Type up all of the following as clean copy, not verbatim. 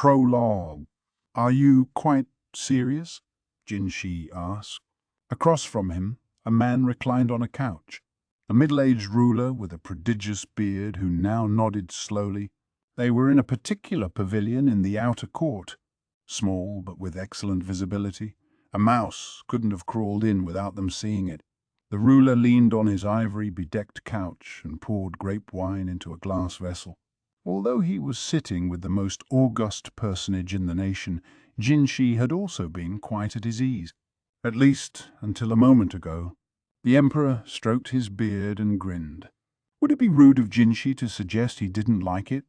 Prologue. Are you quite serious? Jinshi asked. Across from him, a man reclined on a couch, a middle-aged ruler with a prodigious beard who now nodded slowly. They were in a particular pavilion in the outer court, small but with excellent visibility. A mouse couldn't have crawled in without them seeing it. The ruler leaned on his ivory-bedecked couch and poured grape wine into a glass vessel. Although he was sitting with the most august personage in the nation, Jinshi had also been quite at his ease. At least until a moment ago. The emperor stroked his beard and grinned. Would it be rude of Jinshi to suggest he didn't like it?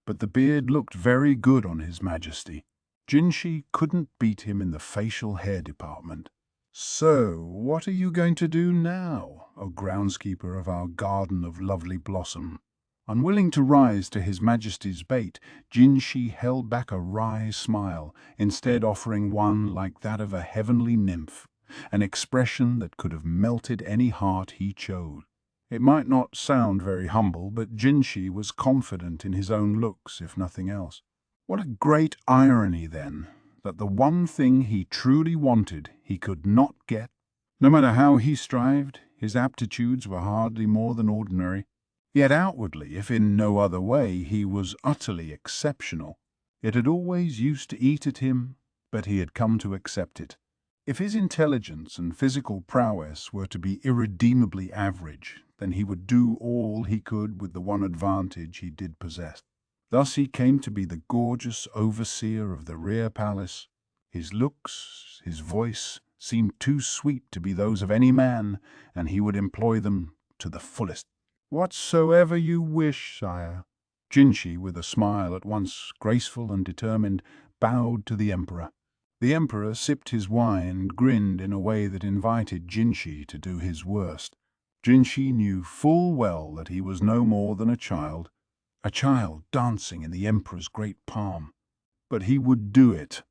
But the beard looked very good on his majesty. Jinshi couldn't beat him in the facial hair department. "So, what are you going to do now, O groundskeeper of our garden of lovely blossom?" Unwilling to rise to his majesty's bait, Jinshi held back a wry smile, instead offering one like that of a heavenly nymph, an expression that could have melted any heart he chose. It might not sound very humble, but Jinshi was confident in his own looks, if nothing else. What a great irony, then, that the one thing he truly wanted he could not get. No matter how he strived, his aptitudes were hardly more than ordinary. Yet outwardly, if in no other way, he was utterly exceptional. It had always used to eat at him, but he had come to accept it. If his intelligence and physical prowess were to be irredeemably average, then he would do all he could with the one advantage he did possess. Thus he came to be the gorgeous overseer of the rear palace. His looks, his voice, seemed too sweet to be those of any man, and he would employ them to the fullest. "Whatsoever you wish, sire." Jinshi, with a smile at once graceful and determined, bowed to the emperor. The emperor sipped his wine and grinned in a way that invited Jinshi to do his worst. Jinshi knew full well that he was no more than a child dancing in the emperor's great palm. But he would do it.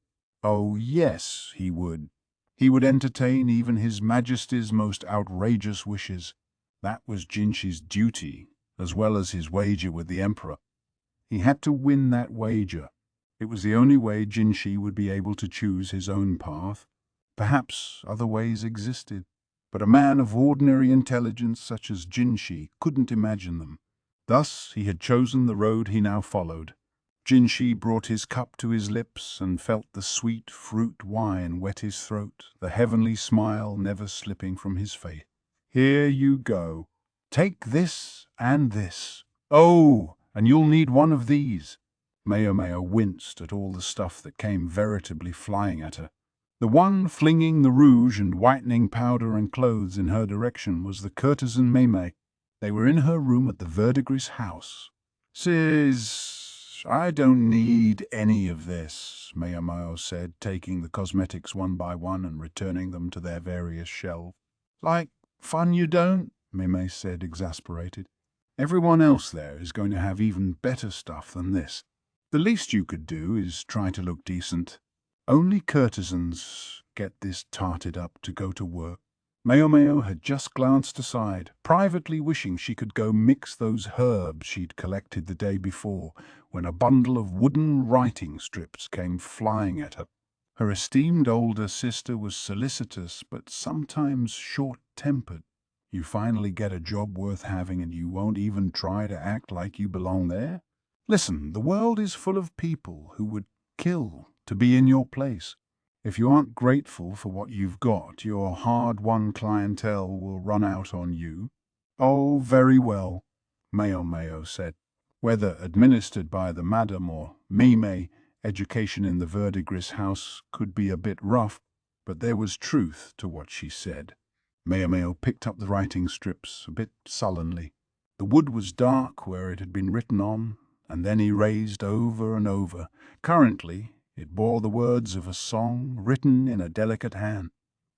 Oh yes, he would. He would entertain even his majesty's most outrageous wishes. That was Jinshi's duty, as well as his wager with the emperor. He had to win that wager. It was the only way Jinshi would be able to choose his own path. Perhaps other ways existed, but a man of ordinary intelligence such as Jinshi couldn't imagine them. Thus he had chosen the road he now followed. Jinshi brought his cup to his lips and felt the sweet fruit wine wet his throat, the heavenly smile never slipping from his face. "Here you go. Take this and this. Oh, and you'll need one of these." Maomao winced at all the stuff that came veritably flying at her. The one flinging the rouge and whitening powder and clothes in her direction was the courtesan Maomao. They were in her room at the Verdigris house. "Sis, I don't need any of this," Maomao said, taking the cosmetics one by one and returning them to their various shelves. "Like fun you don't?" Maomao said, exasperated. "Everyone else there is going to have even better stuff than this. The least you could do is try to look decent. Only courtesans get this tarted up to go to work." Maomao had just glanced aside, privately wishing she could go mix those herbs she'd collected the day before, when a bundle of wooden writing strips came flying at her. Her esteemed older sister was solicitous, but sometimes short-tempered. You finally get a job worth having and you won't even try to act like you belong there? Listen, the world is full of people who would kill to be in your place. If you aren't grateful for what you've got, your hard-won clientele will run out on you. "Oh, very well," Maomao said. Whether administered by the madam or Mime, education in the Verdigris house could be a bit rough, but there was truth to what she said. Maomao picked up the writing strips a bit sullenly. The wood was dark where it had been written on, and then erased over and over. Currently, it bore the words of a song written in a delicate hand.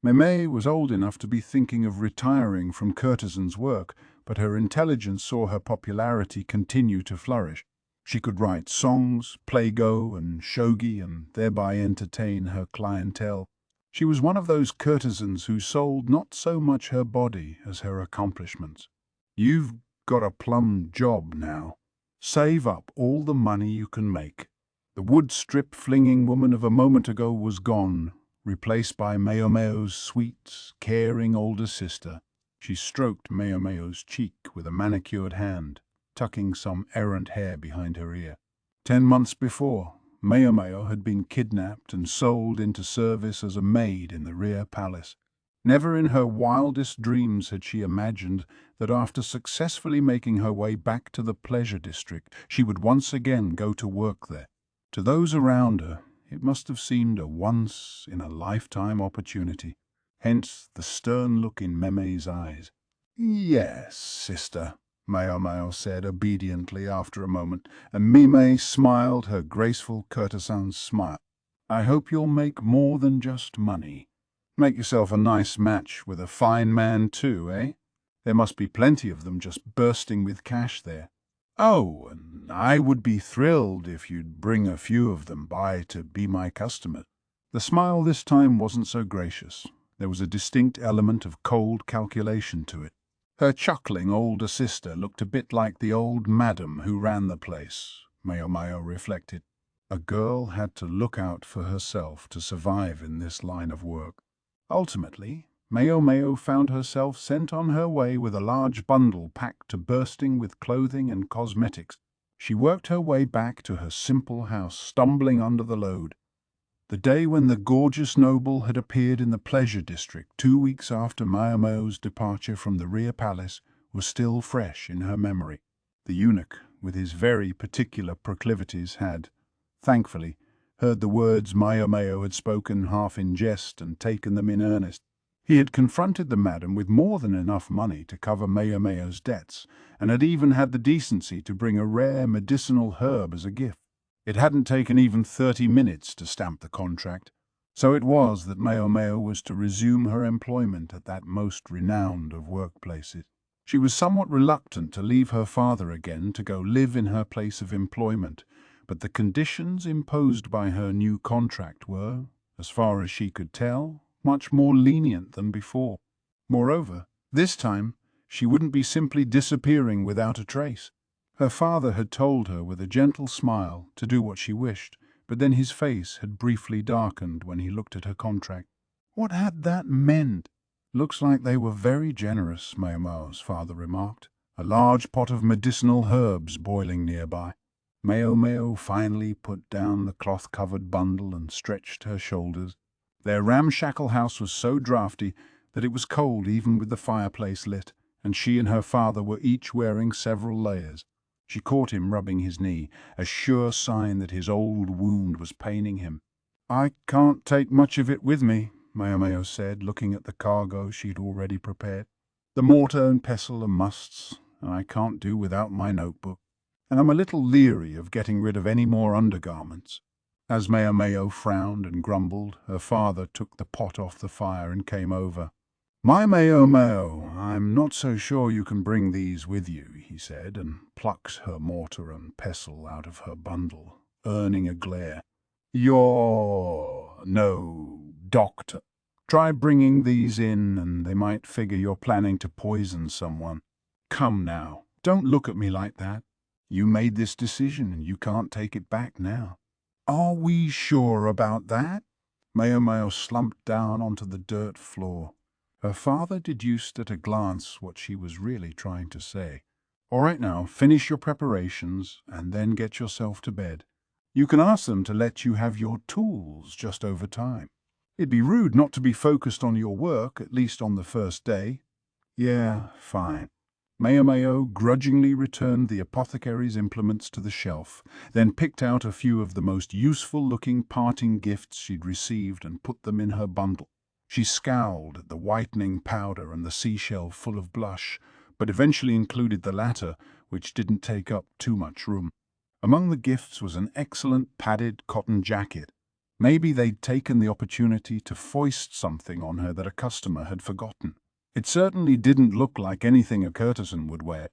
Maomao was old enough to be thinking of retiring from courtesan's work, but her intelligence saw her popularity continue to flourish. She could write songs, play Go and shogi, and thereby entertain her clientele. She was one of those courtesans who sold not so much her body as her accomplishments. "You've got a plum job now. Save up all the money you can make. The wood-strip-flinging woman of a moment ago was gone, replaced by Maomao's sweet, caring older sister. She stroked Maomao's cheek with a manicured hand, tucking some errant hair behind her ear. 10 months before, Maomao had been kidnapped and sold into service as a maid in the rear palace. Never in her wildest dreams had she imagined that after successfully making her way back to the pleasure district, she would once again go to work there. To those around her, it must have seemed a once-in-a-lifetime opportunity. Hence the stern look in Meme's eyes. "Yes, sister," Maomao said obediently after a moment, and Mime smiled her graceful courtesan's smile. "I hope you'll make more than just money. Make yourself a nice match with a fine man too, eh? There must be plenty of them just bursting with cash there. Oh, and I would be thrilled if you'd bring a few of them by to be my customer." The smile this time wasn't so gracious. There was a distinct element of cold calculation to it. Her chuckling older sister looked a bit like the old madam who ran the place, Maomao reflected. A girl had to look out for herself to survive in this line of work. Ultimately, Maomao found herself sent on her way with a large bundle packed to bursting with clothing and cosmetics. She worked her way back to her simple house, stumbling under the load. The day when the gorgeous noble had appeared in the pleasure district 2 weeks after Maomao's departure from the rear palace was still fresh in her memory. The eunuch, with his very particular proclivities, had, thankfully, heard the words Maomao had spoken half in jest and taken them in earnest. He had confronted the madam with more than enough money to cover Maomao's debts, and had even had the decency to bring a rare medicinal herb as a gift. It hadn't taken even 30 minutes to stamp the contract. So it was that Maomao was to resume her employment at that most renowned of workplaces. She was somewhat reluctant to leave her father again to go live in her place of employment, but the conditions imposed by her new contract were, as far as she could tell, much more lenient than before. Moreover, this time, she wouldn't be simply disappearing without a trace. Her father had told her with a gentle smile to do what she wished, but then his face had briefly darkened when he looked at her contract. What had that meant? "Looks like they were very generous," Maomao's father remarked, a large pot of medicinal herbs boiling nearby. Maomao finally put down the cloth-covered bundle and stretched her shoulders. Their ramshackle house was so draughty that it was cold even with the fireplace lit, and she and her father were each wearing several layers. She caught him rubbing his knee, a sure sign that his old wound was paining him. "I can't take much of it with me," Maomao said, looking at the cargo she'd already prepared. "The mortar and pestle are musts, and I can't do without my notebook. And I'm a little leery of getting rid of any more undergarments." As Maomao frowned and grumbled, her father took the pot off the fire and came over. "My Maomao, I'm not so sure you can bring these with you," he said, and plucked her mortar and pestle out of her bundle, earning a glare. "You're no doctor. Try bringing these in, and they might figure you're planning to poison someone. Come now, don't look at me like that. You made this decision, and you can't take it back now." "Are we sure about that?" Maomao slumped down onto the dirt floor. Her father deduced at a glance what she was really trying to say. "All right now, finish your preparations, and then get yourself to bed. You can ask them to let you have your tools just over time. It'd be rude not to be focused on your work, at least on the first day." "Yeah, fine." Maomao grudgingly returned the apothecary's implements to the shelf, then picked out a few of the most useful-looking parting gifts she'd received and put them in her bundle. She scowled at the whitening powder and the seashell full of blush, but eventually included the latter, which didn't take up too much room. Among the gifts was an excellent padded cotton jacket. Maybe they'd taken the opportunity to foist something on her that a customer had forgotten. It certainly didn't look like anything a courtesan would wear.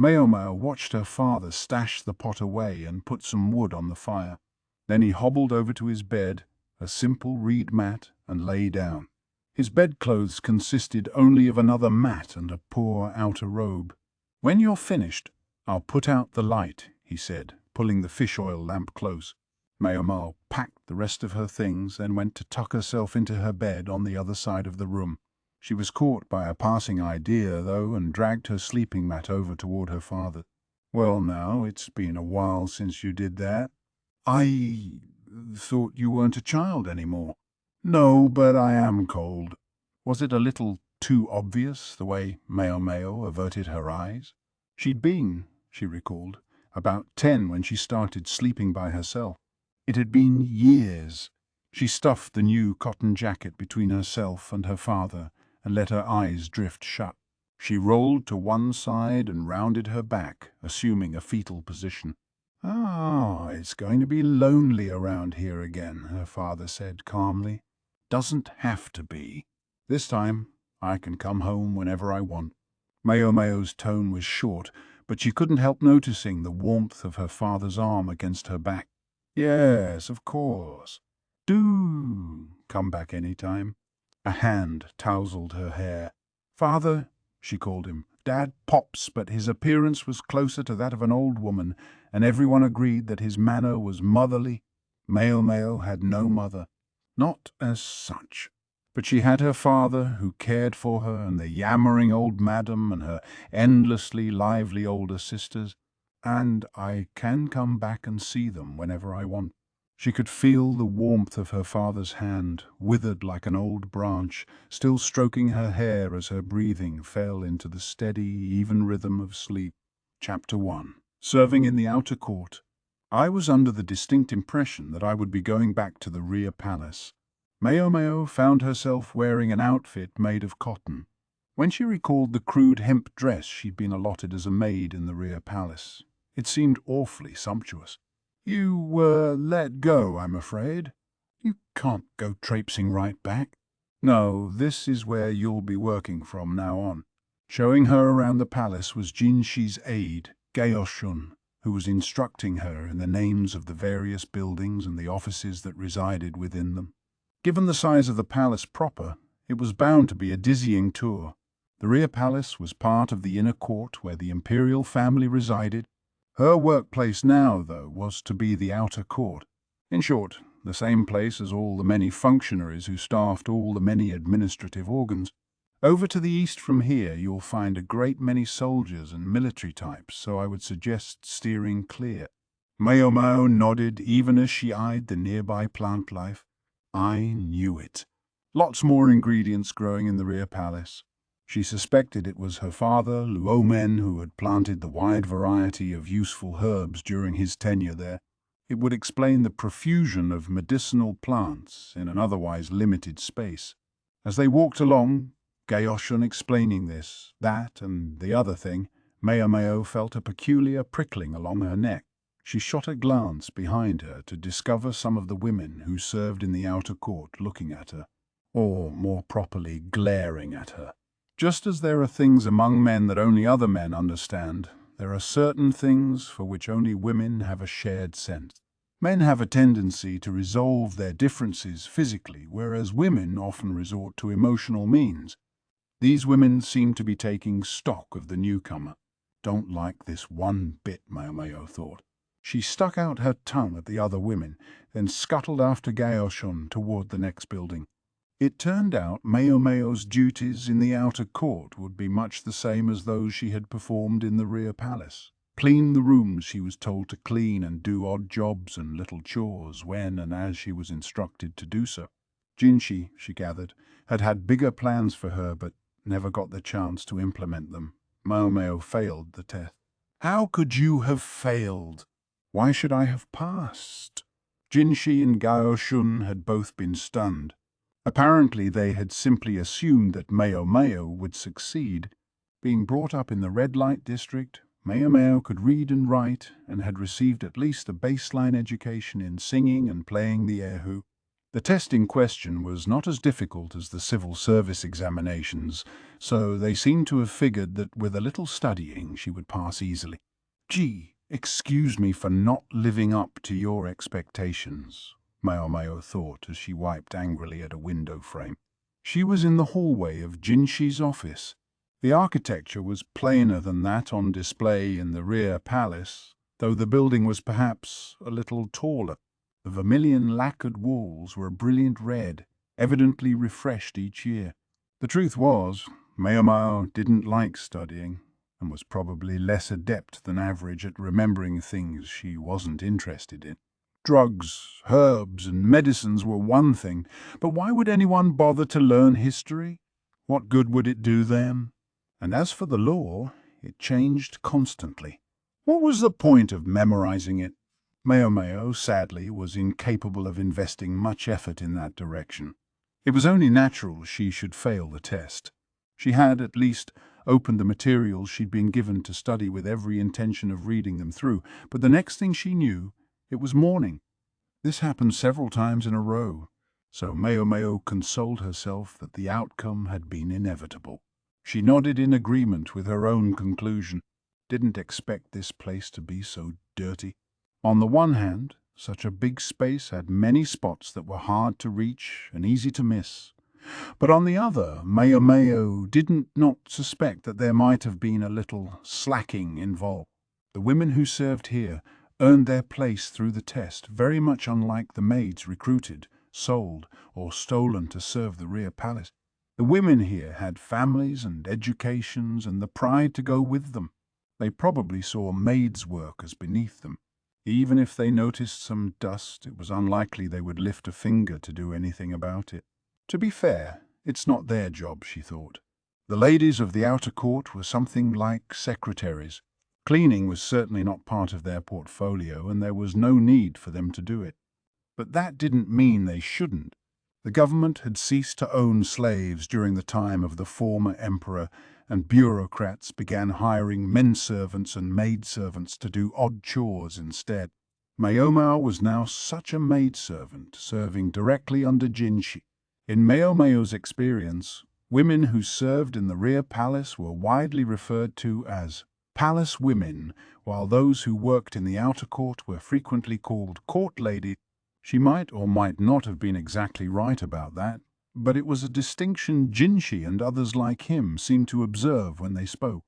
Maomao watched her father stash the pot away and put some wood on the fire. Then he hobbled over to his bed, a simple reed mat, and lay down. His bedclothes consisted only of another mat and a poor outer robe. "When you're finished, I'll put out the light," he said, pulling the fish oil lamp close. Maomao packed the rest of her things, then went to tuck herself into her bed on the other side of the room. She was caught by a passing idea, though, and dragged her sleeping mat over toward her father. "Well now, it's been a while since you did that." "I thought you weren't a child anymore." "No, but I am cold." Was it a little too obvious, the way Maomao averted her eyes? She'd been, she recalled, about 10 when she started sleeping by herself. It had been years. She stuffed the new cotton jacket between herself and her father and let her eyes drift shut. She rolled to one side and rounded her back, assuming a fetal position. "Ah, it's going to be lonely around here again," her father said calmly. "Doesn't have to be. This time, I can come home whenever I want." Maomao's tone was short, but she couldn't help noticing the warmth of her father's arm against her back. "Yes, of course. Do come back any time." A hand tousled her hair. "Father," she called him. "Dad Pops," but his appearance was closer to that of an old woman, and everyone agreed that his manner was motherly. Maomao had no mother. Not as such. But she had her father, who cared for her, and the yammering old madam, and her endlessly lively older sisters. And I can come back and see them whenever I want. She could feel the warmth of her father's hand, withered like an old branch, still stroking her hair as her breathing fell into the steady, even rhythm of sleep. Chapter 1. Serving in the outer court. I was under the distinct impression that I would be going back to the rear palace. Maomao found herself wearing an outfit made of cotton. When she recalled the crude hemp dress she'd been allotted as a maid in the rear palace, it seemed awfully sumptuous. "You were let go, I'm afraid. You can't go traipsing right back." "No, this is where you'll be working from now on." Showing her around the palace was Jinshi's aide, Gaoshun, who was instructing her in the names of the various buildings and the offices that resided within them. Given the size of the palace proper, it was bound to be a dizzying tour. The rear palace was part of the inner court where the imperial family resided. Her workplace now, though, was to be the outer court. In short, the same place as all the many functionaries who staffed all the many administrative organs. Over to the east from here you'll find a great many soldiers and military types, so I would suggest steering clear. Maomao nodded even as she eyed the nearby plant life. I knew it. Lots more ingredients growing in the rear palace. She suspected it was her father, Luomen, who had planted the wide variety of useful herbs during his tenure there. It would explain the profusion of medicinal plants in an otherwise limited space. As they walked along, Gaoshun explaining this, that, and the other thing, Maomao felt a peculiar prickling along her neck. She shot a glance behind her to discover some of the women who served in the outer court looking at her, or more properly glaring at her. Just as there are things among men that only other men understand, there are certain things for which only women have a shared sense. Men have a tendency to resolve their differences physically, whereas women often resort to emotional means. These women seemed to be taking stock of the newcomer. Don't like this one bit, Maomao thought. She stuck out her tongue at the other women, then scuttled after Gaoshun toward the next building. It turned out Maomao's duties in the outer court would be much the same as those she had performed in the rear palace. Clean the rooms she was told to clean and do odd jobs and little chores when and as she was instructed to do so. Jinshi, she gathered, had had bigger plans for her but never got the chance to implement them. Maomao failed the test. "How could you have failed?" "Why should I have passed?" Jinshi and Gaoshun had both been stunned. Apparently they had simply assumed that Maomao would succeed. Being brought up in the red light district, Maomao could read and write and had received at least a baseline education in singing and playing the erhu. The test in question was not as difficult as the civil service examinations, so they seemed to have figured that with a little studying she would pass easily. "Gee, excuse me for not living up to your expectations," Maomao thought as she wiped angrily at a window frame. She was in the hallway of Jinshi's office. The architecture was plainer than that on display in the rear palace, though the building was perhaps a little taller. The vermilion lacquered walls were a brilliant red, evidently refreshed each year. The truth was, Maomao didn't like studying, and was probably less adept than average at remembering things she wasn't interested in. Drugs, herbs, and medicines were one thing, but why would anyone bother to learn history? What good would it do them? And as for the law, it changed constantly. What was the point of memorizing it? Maomao, sadly, was incapable of investing much effort in that direction. It was only natural she should fail the test. She had, at least, opened the materials she'd been given to study with every intention of reading them through, but the next thing she knew, it was morning. This happened several times in a row, so Maomao consoled herself that the outcome had been inevitable. She nodded in agreement with her own conclusion. Didn't expect this place to be so dirty. On the one hand, such a big space had many spots that were hard to reach and easy to miss. But on the other, Maomao didn't not suspect that there might have been a little slacking involved. The women who served here earned their place through the test, very much unlike the maids recruited, sold, or stolen to serve the rear palace. The women here had families and educations and the pride to go with them. They probably saw maids' work as beneath them. Even if they noticed some dust, it was unlikely they would lift a finger to do anything about it. To be fair, it's not their job, she thought. The ladies of the outer court were something like secretaries. Cleaning was certainly not part of their portfolio, and there was no need for them to do it. But that didn't mean they shouldn't. The government had ceased to own slaves during the time of the former emperor, and bureaucrats began hiring men-servants and maid-servants to do odd chores instead. Maomao was now such a maid-servant, serving directly under Jinshi. In Maomao's experience, women who served in the rear palace were widely referred to as palace women, while those who worked in the outer court were frequently called court ladies. She might or might not have been exactly right about that, but it was a distinction Jinshi and others like him seemed to observe when they spoke.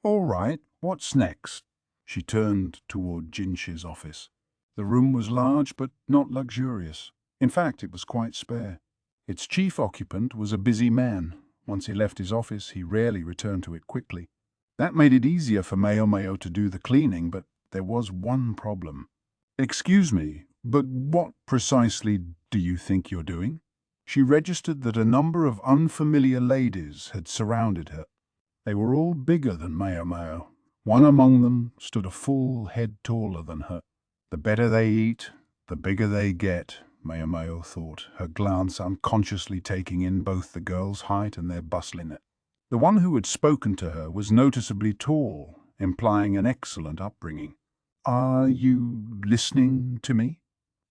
"All right, what's next?" She turned toward Jinshi's office. The room was large but not luxurious. In fact, it was quite spare. Its chief occupant was a busy man. Once he left his office, he rarely returned to it quickly. That made it easier for Maomao to do the cleaning, but there was one problem. "Excuse me, but what precisely do you think you're doing?" She registered that a number of unfamiliar ladies had surrounded her. They were all bigger than Maomao. One among them stood a full head taller than her. The better they eat, the bigger they get, Maomao thought, her glance unconsciously taking in both the girl's height and their bustliness. The one who had spoken to her was noticeably tall, implying an excellent upbringing. "Are you listening to me?"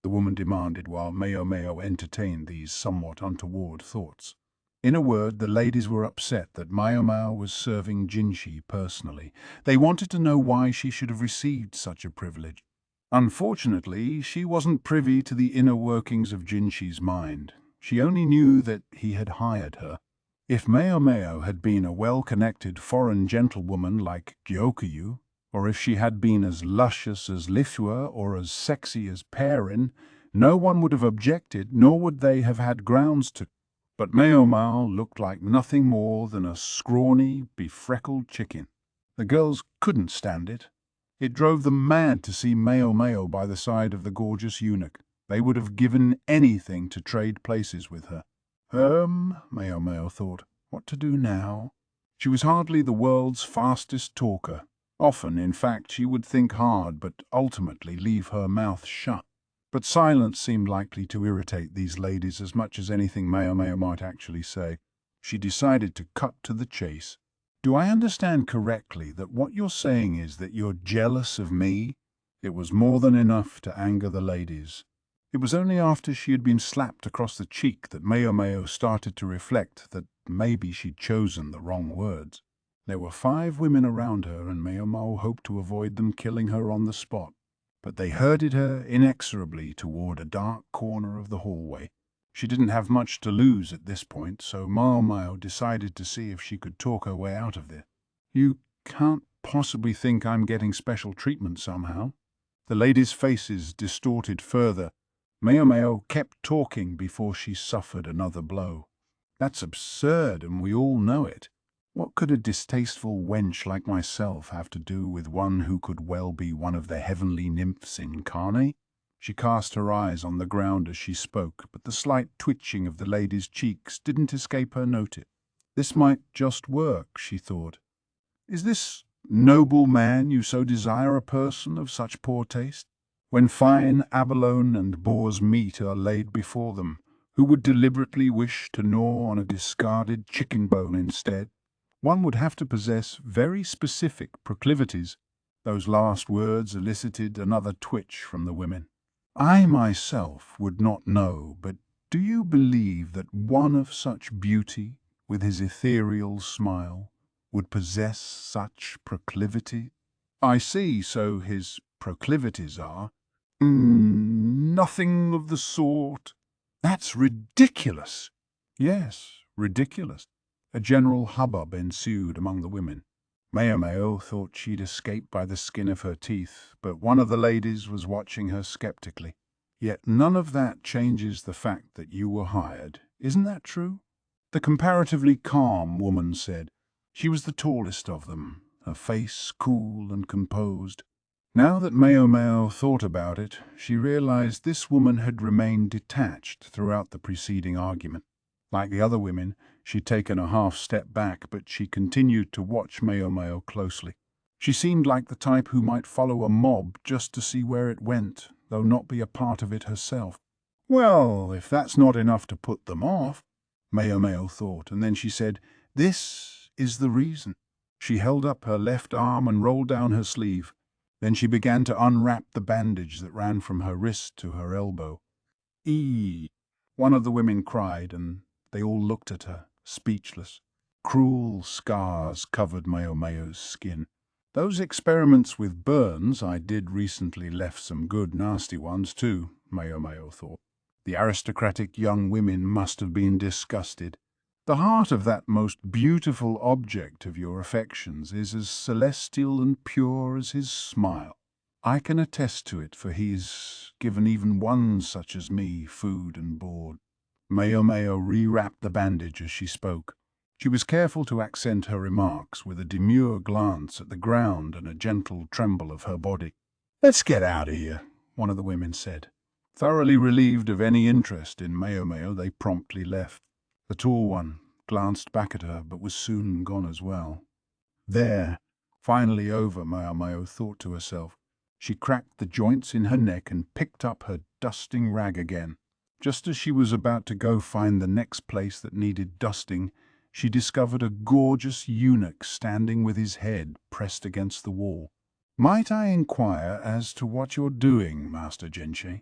the woman demanded while Maomao entertained these somewhat untoward thoughts. In a word, the ladies were upset that Maomao was serving Jinshi personally. They wanted to know why she should have received such a privilege. Unfortunately, she wasn't privy to the inner workings of Jinshi's mind. She only knew that he had hired her. If Maomao had been a well-connected foreign gentlewoman like Gyokyu, or if she had been as luscious as Lithua or as sexy as Perrin, no one would have objected, nor would they have had grounds to. But Maomao looked like nothing more than a scrawny, befreckled chicken. The girls couldn't stand it. It drove them mad to see Maomao by the side of the gorgeous eunuch. They would have given anything to trade places with her. Maomao thought, what to do now? She was hardly the world's fastest talker. Often, in fact, she would think hard, but ultimately leave her mouth shut. But silence seemed likely to irritate these ladies as much as anything Maomao might actually say. She decided to cut to the chase. "Do I understand correctly that what you're saying is that you're jealous of me?" It was more than enough to anger the ladies. It was only after she had been slapped across the cheek that Maomao started to reflect that maybe she'd chosen the wrong words. There were 5 women around her, and Maomao hoped to avoid them killing her on the spot. But they herded her inexorably toward a dark corner of the hallway. She didn't have much to lose at this point, so Maomao decided to see if she could talk her way out of there. "You can't possibly think I'm getting special treatment somehow?" The ladies' faces distorted further. Maomao kept talking before she suffered another blow. That's absurd, and we all know it. What could a distasteful wench like myself have to do with one who could well be one of the heavenly nymphs incarnate? She cast her eyes on the ground as she spoke, but the slight twitching of the lady's cheeks didn't escape her notice. This might just work, she thought. Is this noble man you so desire a person of such poor taste? When fine abalone and boar's meat are laid before them, who would deliberately wish to gnaw on a discarded chicken bone instead? One would have to possess very specific proclivities. Those last words elicited another twitch from the women. I myself would not know, but do you believe that one of such beauty, with his ethereal smile, would possess such proclivity? I see, so his proclivities are. Nothing of the sort. That's ridiculous. Yes, ridiculous. A general hubbub ensued among the women. Maomao thought she'd escaped by the skin of her teeth, but one of the ladies was watching her skeptically. Yet none of that changes the fact that you were hired. Isn't that true? The comparatively calm woman said. She was the tallest of them, her face cool and composed. Now that Maomao thought about it, she realized this woman had remained detached throughout the preceding argument. Like the other women, she'd taken a half step back, but she continued to watch Maomao closely. She seemed like the type who might follow a mob just to see where it went, though not be a part of it herself. Well, if that's not enough to put them off, Maomao thought, and then she said, "This is the reason." She held up her left arm and rolled down her sleeve. Then she began to unwrap the bandage that ran from her wrist to her elbow. "Ee!" one of the women cried, and they all looked at her, speechless. Cruel scars covered Maomao's skin. Those experiments with burns I did recently left some good nasty ones too, Maomao thought. The aristocratic young women must have been disgusted. The heart of that most beautiful object of your affections is as celestial and pure as his smile. I can attest to it, for he's given even one such as me food and board. Maomao rewrapped the bandage as she spoke. She was careful to accent her remarks with a demure glance at the ground and a gentle tremble of her body. "Let's get out of here," one of the women said. Thoroughly relieved of any interest in Maomao, they promptly left. The tall one glanced back at her, but was soon gone as well. There, finally over, Maomao thought to herself. She cracked the joints in her neck and picked up her dusting rag again. Just as she was about to go find the next place that needed dusting, she discovered a gorgeous eunuch standing with his head pressed against the wall. "Might I inquire as to what you're doing, Master Genshi?"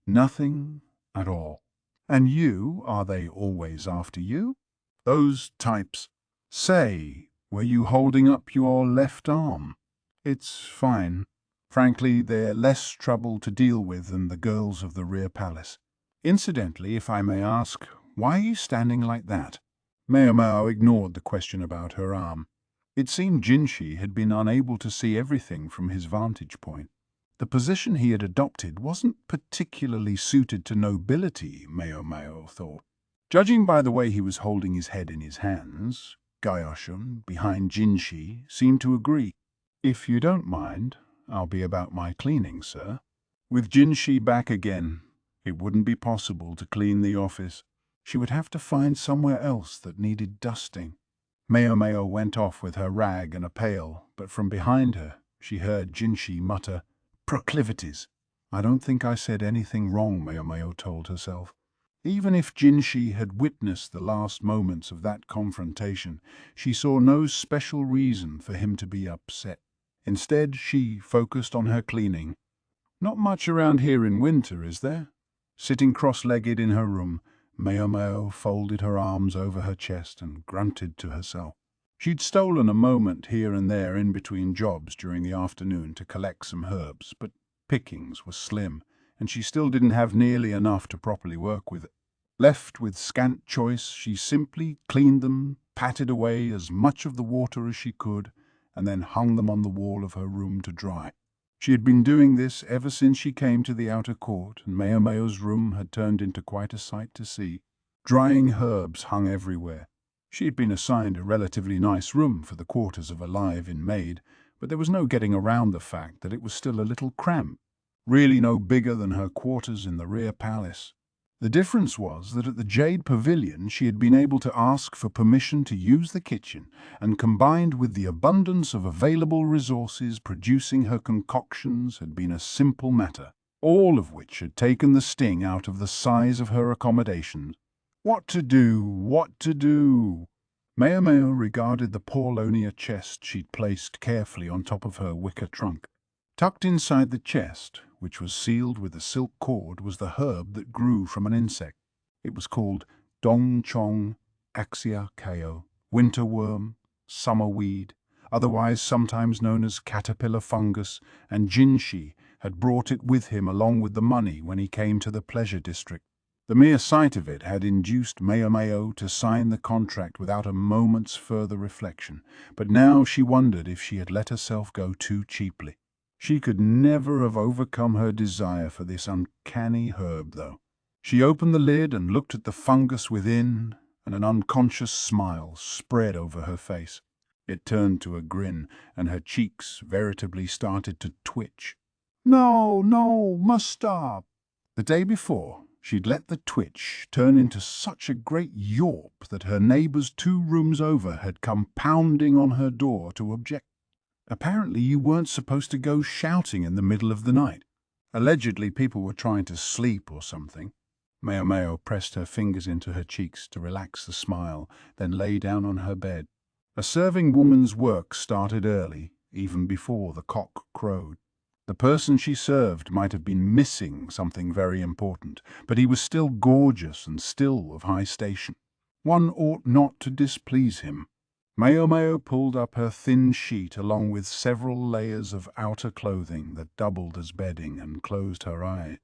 "Nothing at all." "And you, are they always after you?" "Those types." "Say, were you holding up your left arm?" "It's fine. Frankly, they're less trouble to deal with than the girls of the rear palace. Incidentally, if I may ask, why are you standing like that?" Maomao ignored the question about her arm. It seemed Jinshi had been unable to see everything from his vantage point. The position he had adopted wasn't particularly suited to nobility, Maomao thought. Judging by the way he was holding his head in his hands, Gaoshun, behind Jinshi, seemed to agree. "If you don't mind, I'll be about my cleaning, sir." With Jinshi back again, it wouldn't be possible to clean the office. She would have to find somewhere else that needed dusting. Maomao went off with her rag and a pail, but from behind her she heard Jinshi mutter, "Proclivities." "I don't think I said anything wrong," Maomao told herself. Even if Jinshi had witnessed the last moments of that confrontation, she saw no special reason for him to be upset. Instead, she focused on her cleaning. "Not much around here in winter, is there?" Sitting cross-legged in her room, Maomao folded her arms over her chest and grunted to herself. She'd stolen a moment here and there in between jobs during the afternoon to collect some herbs, but pickings were slim, and she still didn't have nearly enough to properly work with it. Left with scant choice, she simply cleaned them, patted away as much of the water as she could, and then hung them on the wall of her room to dry. She had been doing this ever since she came to the outer court, and Maomao's room had turned into quite a sight to see. Drying herbs hung everywhere. She had been assigned a relatively nice room for the quarters of a live-in maid, but there was no getting around the fact that it was still a little cramped, really no bigger than her quarters in the rear palace. The difference was that at the Jade Pavilion she had been able to ask for permission to use the kitchen, and combined with the abundance of available resources, producing her concoctions had been a simple matter, all of which had taken the sting out of the size of her accommodations. What to do? What to do? Maomao regarded the Paulonia chest she'd placed carefully on top of her wicker trunk. Tucked inside the chest, which was sealed with a silk cord, was the herb that grew from an insect. It was called Dong Chong Axia Kao, winterworm, summerweed, otherwise sometimes known as caterpillar fungus, and Jinshi had brought it with him along with the money when he came to the pleasure district. The mere sight of it had induced Maomao to sign the contract without a moment's further reflection, but now she wondered if she had let herself go too cheaply. She could never have overcome her desire for this uncanny herb, though. She opened the lid and looked at the fungus within, and an unconscious smile spread over her face. It turned to a grin, and her cheeks veritably started to twitch. No, must stop. The day before, she'd let the twitch turn into such a great yawp that her neighbors 2 rooms over had come pounding on her door to object. Apparently you weren't supposed to go shouting in the middle of the night. Allegedly people were trying to sleep or something. Maomao pressed her fingers into her cheeks to relax the smile, then lay down on her bed. A serving woman's work started early, even before the cock crowed. The person she served might have been missing something very important, but he was still gorgeous and still of high station. One ought not to displease him. Maomao pulled up her thin sheet along with several layers of outer clothing that doubled as bedding and closed her eye.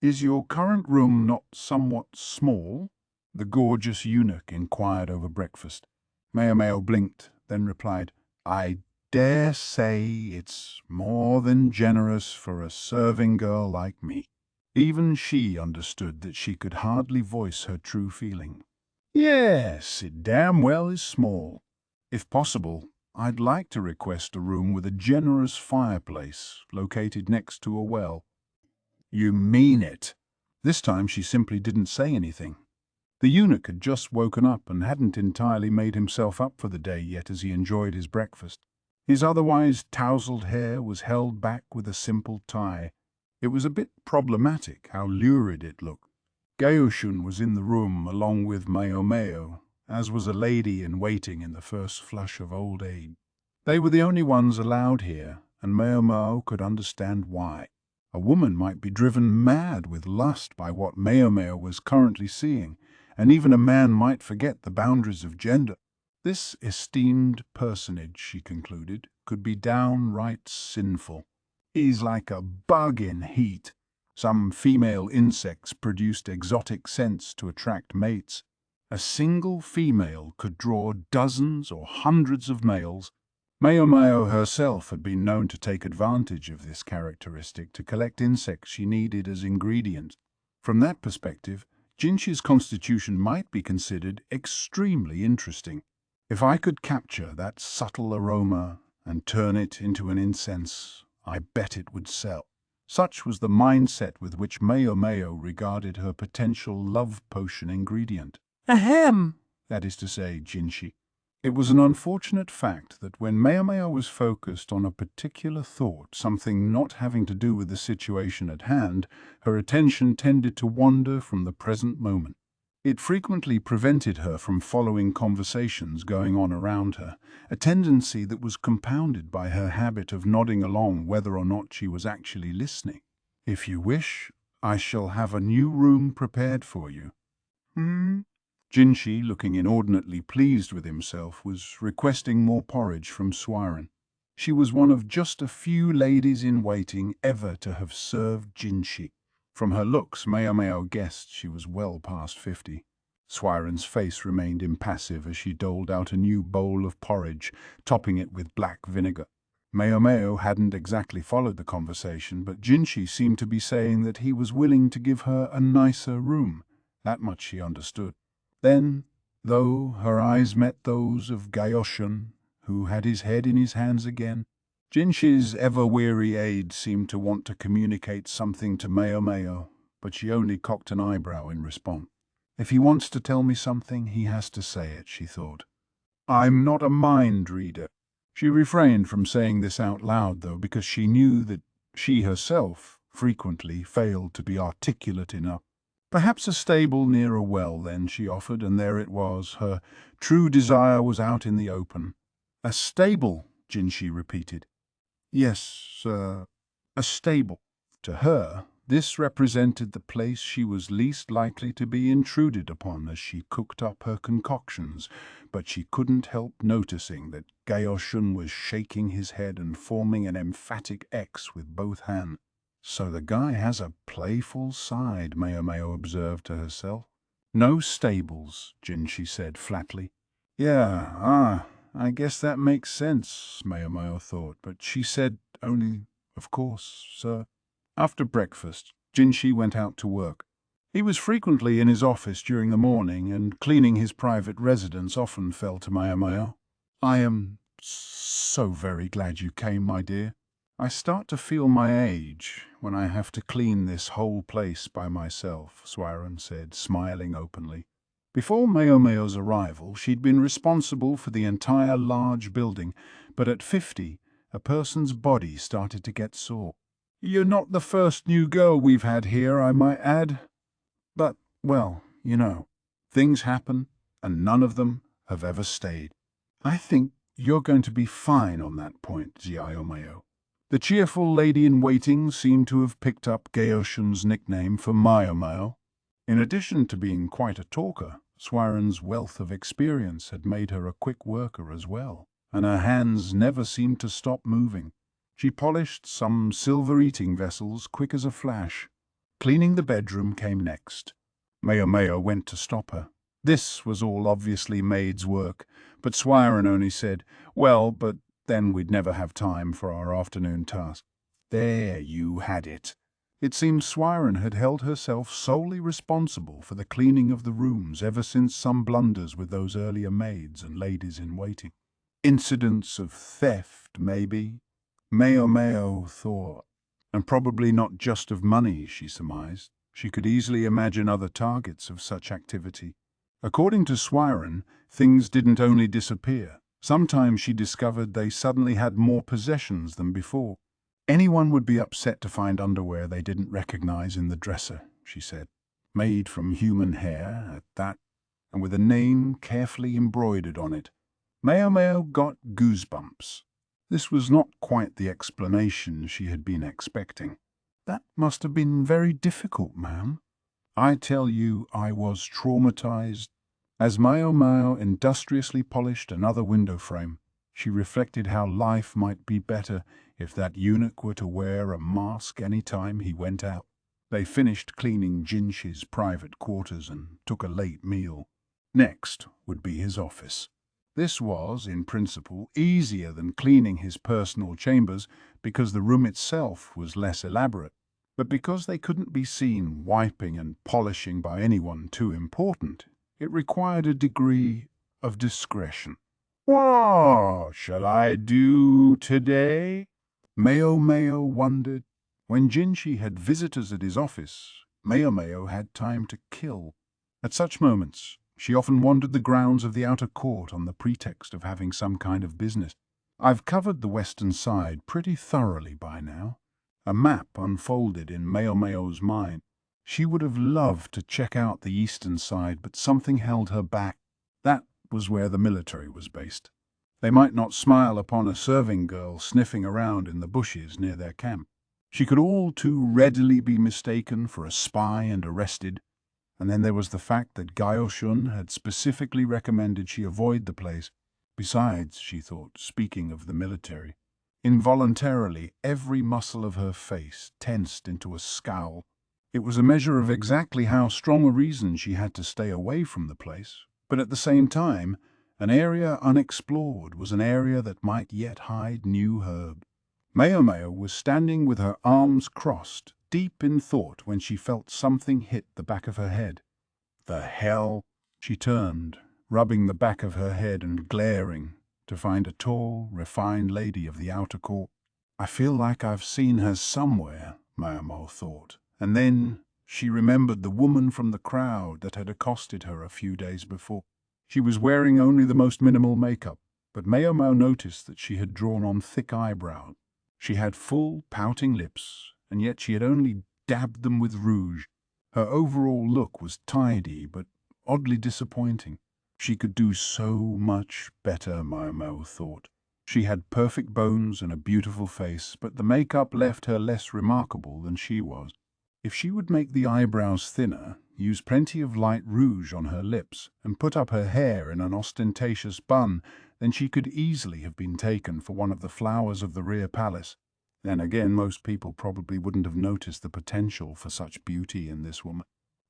Is your current room not somewhat small? The gorgeous eunuch inquired over breakfast. Maomao blinked, then replied, I dare say it's more than generous for a serving girl like me. Even she understood that she could hardly voice her true feeling. Yes, it damn well is small. If possible, I'd like to request a room with a generous fireplace located next to a well. You mean it? This time she simply didn't say anything. The eunuch had just woken up and hadn't entirely made himself up for the day yet as he enjoyed his breakfast. His otherwise tousled hair was held back with a simple tie. It was a bit problematic how lurid it looked. Gaoshun was in the room along with Maomao, as was a lady-in-waiting in the first flush of old age. They were the only ones allowed here, and Maomao could understand why. A woman might be driven mad with lust by what Maomao was currently seeing, and even a man might forget the boundaries of gender. This esteemed personage, she concluded, could be downright sinful. He's like a bug in heat. Some female insects produced exotic scents to attract mates. A single female could draw dozens or hundreds of males. Maomao herself had been known to take advantage of this characteristic to collect insects she needed as ingredients. From that perspective, Jinshi's constitution might be considered extremely interesting. If I could capture that subtle aroma and turn it into an incense, I bet it would sell. Such was the mindset with which Maomao regarded her potential love potion ingredient. Ahem! That is to say, Jinshi. It was an unfortunate fact that when Maomao was focused on a particular thought, something not having to do with the situation at hand, her attention tended to wander from the present moment. It frequently prevented her from following conversations going on around her, a tendency that was compounded by her habit of nodding along whether or not she was actually listening. If you wish, I shall have a new room prepared for you. Jinshi, looking inordinately pleased with himself, was requesting more porridge from Suirei. She was one of just a few ladies-in-waiting ever to have served Jinshi. From her looks, Maomao guessed she was well past 50. Suirei's face remained impassive as she doled out a new bowl of porridge, topping it with black vinegar. Maomao hadn't exactly followed the conversation, but Jinshi seemed to be saying that he was willing to give her a nicer room. That much she understood. Then, though, her eyes met those of Gaoshun, who had his head in his hands again. Jinshi's ever-weary aide seemed to want to communicate something to Maomao, but she only cocked an eyebrow in response. If he wants to tell me something, he has to say it, she thought. I'm not a mind reader. She refrained from saying this out loud, though, because she knew that she herself frequently failed to be articulate enough. Perhaps a stable near a well, then, she offered, and there it was. Her true desire was out in the open. A stable, Jinshi repeated. Yes, a stable. To her, this represented the place she was least likely to be intruded upon as she cooked up her concoctions, but she couldn't help noticing that Gaoshun was shaking his head and forming an emphatic X with both hands. So the guy has a playful side, Maomao observed to herself. No stables, Jinshi said flatly. Yeah, I guess that makes sense, Maomao thought, but she said only, of course, sir. After breakfast, Jinshi went out to work. He was frequently in his office during the morning, and cleaning his private residence often fell to Maomao. I am so very glad you came, my dear. I start to feel my age when I have to clean this whole place by myself, Suirei said, smiling openly. Before Maomao's arrival, she'd been responsible for the entire large building, but at 50, a person's body started to get sore. You're not the first new girl we've had here, I might add. But, well, things happen, and none of them have ever stayed. I think you're going to be fine on that point, Maomao. The cheerful lady-in-waiting seemed to have picked up Gaoshun's nickname for Maomao. In addition to being quite a talker, Suirei's wealth of experience had made her a quick worker as well, and her hands never seemed to stop moving. She polished some silver eating vessels quick as a flash. Cleaning the bedroom came next. Maomao went to stop her. This was all obviously maid's work, but Suirei only said, well, but then we'd never have time for our afternoon task. There you had it. It seemed Suirei had held herself solely responsible for the cleaning of the rooms ever since some blunders with those earlier maids and ladies-in-waiting. Incidents of theft, maybe? Maomao thought. And probably not just of money, she surmised. She could easily imagine other targets of such activity. According to Suirei, things didn't only disappear. Sometimes she discovered they suddenly had more possessions than before. Anyone would be upset to find underwear they didn't recognize in the dresser, she said. Made from human hair, at that, and with a name carefully embroidered on it. Maomao got goosebumps. This was not quite the explanation she had been expecting. That must have been very difficult, ma'am. I tell you, I was traumatized. As Maomao industriously polished another window frame, she reflected how life might be better if that eunuch were to wear a mask any time he went out. They finished cleaning Jinshi's private quarters and took a late meal. Next would be his office. This was, in principle, easier than cleaning his personal chambers because the room itself was less elaborate. But because they couldn't be seen wiping and polishing by anyone too important, it required a degree of discretion. What shall I do today? Maomao wondered. When Jinshi had visitors at his office, Maomao had time to kill. At such moments, she often wandered the grounds of the outer court on the pretext of having some kind of business. I've covered the western side pretty thoroughly by now. A map unfolded in Maomao's mind. She would have loved to check out the eastern side, but something held her back. That was where the military was based. They might not smile upon a serving girl sniffing around in the bushes near their camp. She could all too readily be mistaken for a spy and arrested. And then there was the fact that Gaoshun had specifically recommended she avoid the place. Besides, she thought, speaking of the military, involuntarily every muscle of her face tensed into a scowl. It was a measure of exactly how strong a reason she had to stay away from the place, but at the same time, An area unexplored was an area that might yet hide new herb. Maomao was standing with her arms crossed, deep in thought when she felt something hit the back of her head. The hell? She turned, rubbing the back of her head and glaring, to find a tall, refined lady of the outer court. I feel like I've seen her somewhere, Maomao thought, and then she remembered the woman from the crowd that had accosted her a few days before. She was wearing only the most minimal makeup, but Maomao noticed that she had drawn on thick eyebrows. She had full, pouting lips, and yet she had only dabbed them with rouge. Her overall look was tidy, but oddly disappointing. She could do so much better, Maomao thought. She had perfect bones and a beautiful face, but the makeup left her less remarkable than she was. If she would make the eyebrows thinner, use plenty of light rouge on her lips, and put up her hair in an ostentatious bun, then she could easily have been taken for one of the flowers of the rear palace. Then again, most people probably wouldn't have noticed the potential for such beauty in this woman.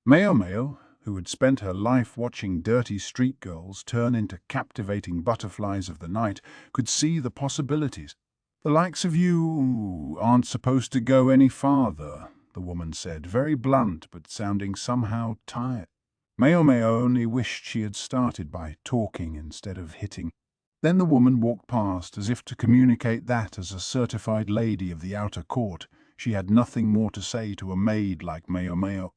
Maomao, who had spent her life watching dirty street girls turn into captivating butterflies of the night, could see the possibilities. "The likes of you aren't supposed to go any farther," the woman said, very blunt but sounding somehow tired. Maomao only wished she had started by talking instead of hitting. Then the woman walked past, as if to communicate that as a certified lady of the outer court, she had nothing more to say to a maid like Maomao.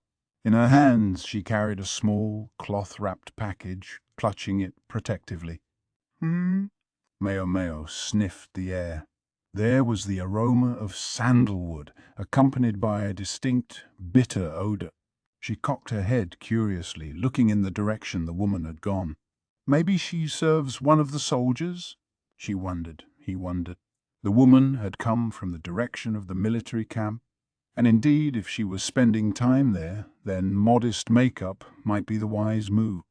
In her hands she carried a small, cloth-wrapped package, clutching it protectively. Maomao sniffed the air. There was the aroma of sandalwood, accompanied by a distinct, bitter odor. She cocked her head curiously, looking in the direction the woman had gone. "Maybe she serves one of the soldiers?" He wondered. The woman had come from the direction of the military camp, and indeed, if she was spending time there, then modest makeup might be the wise move.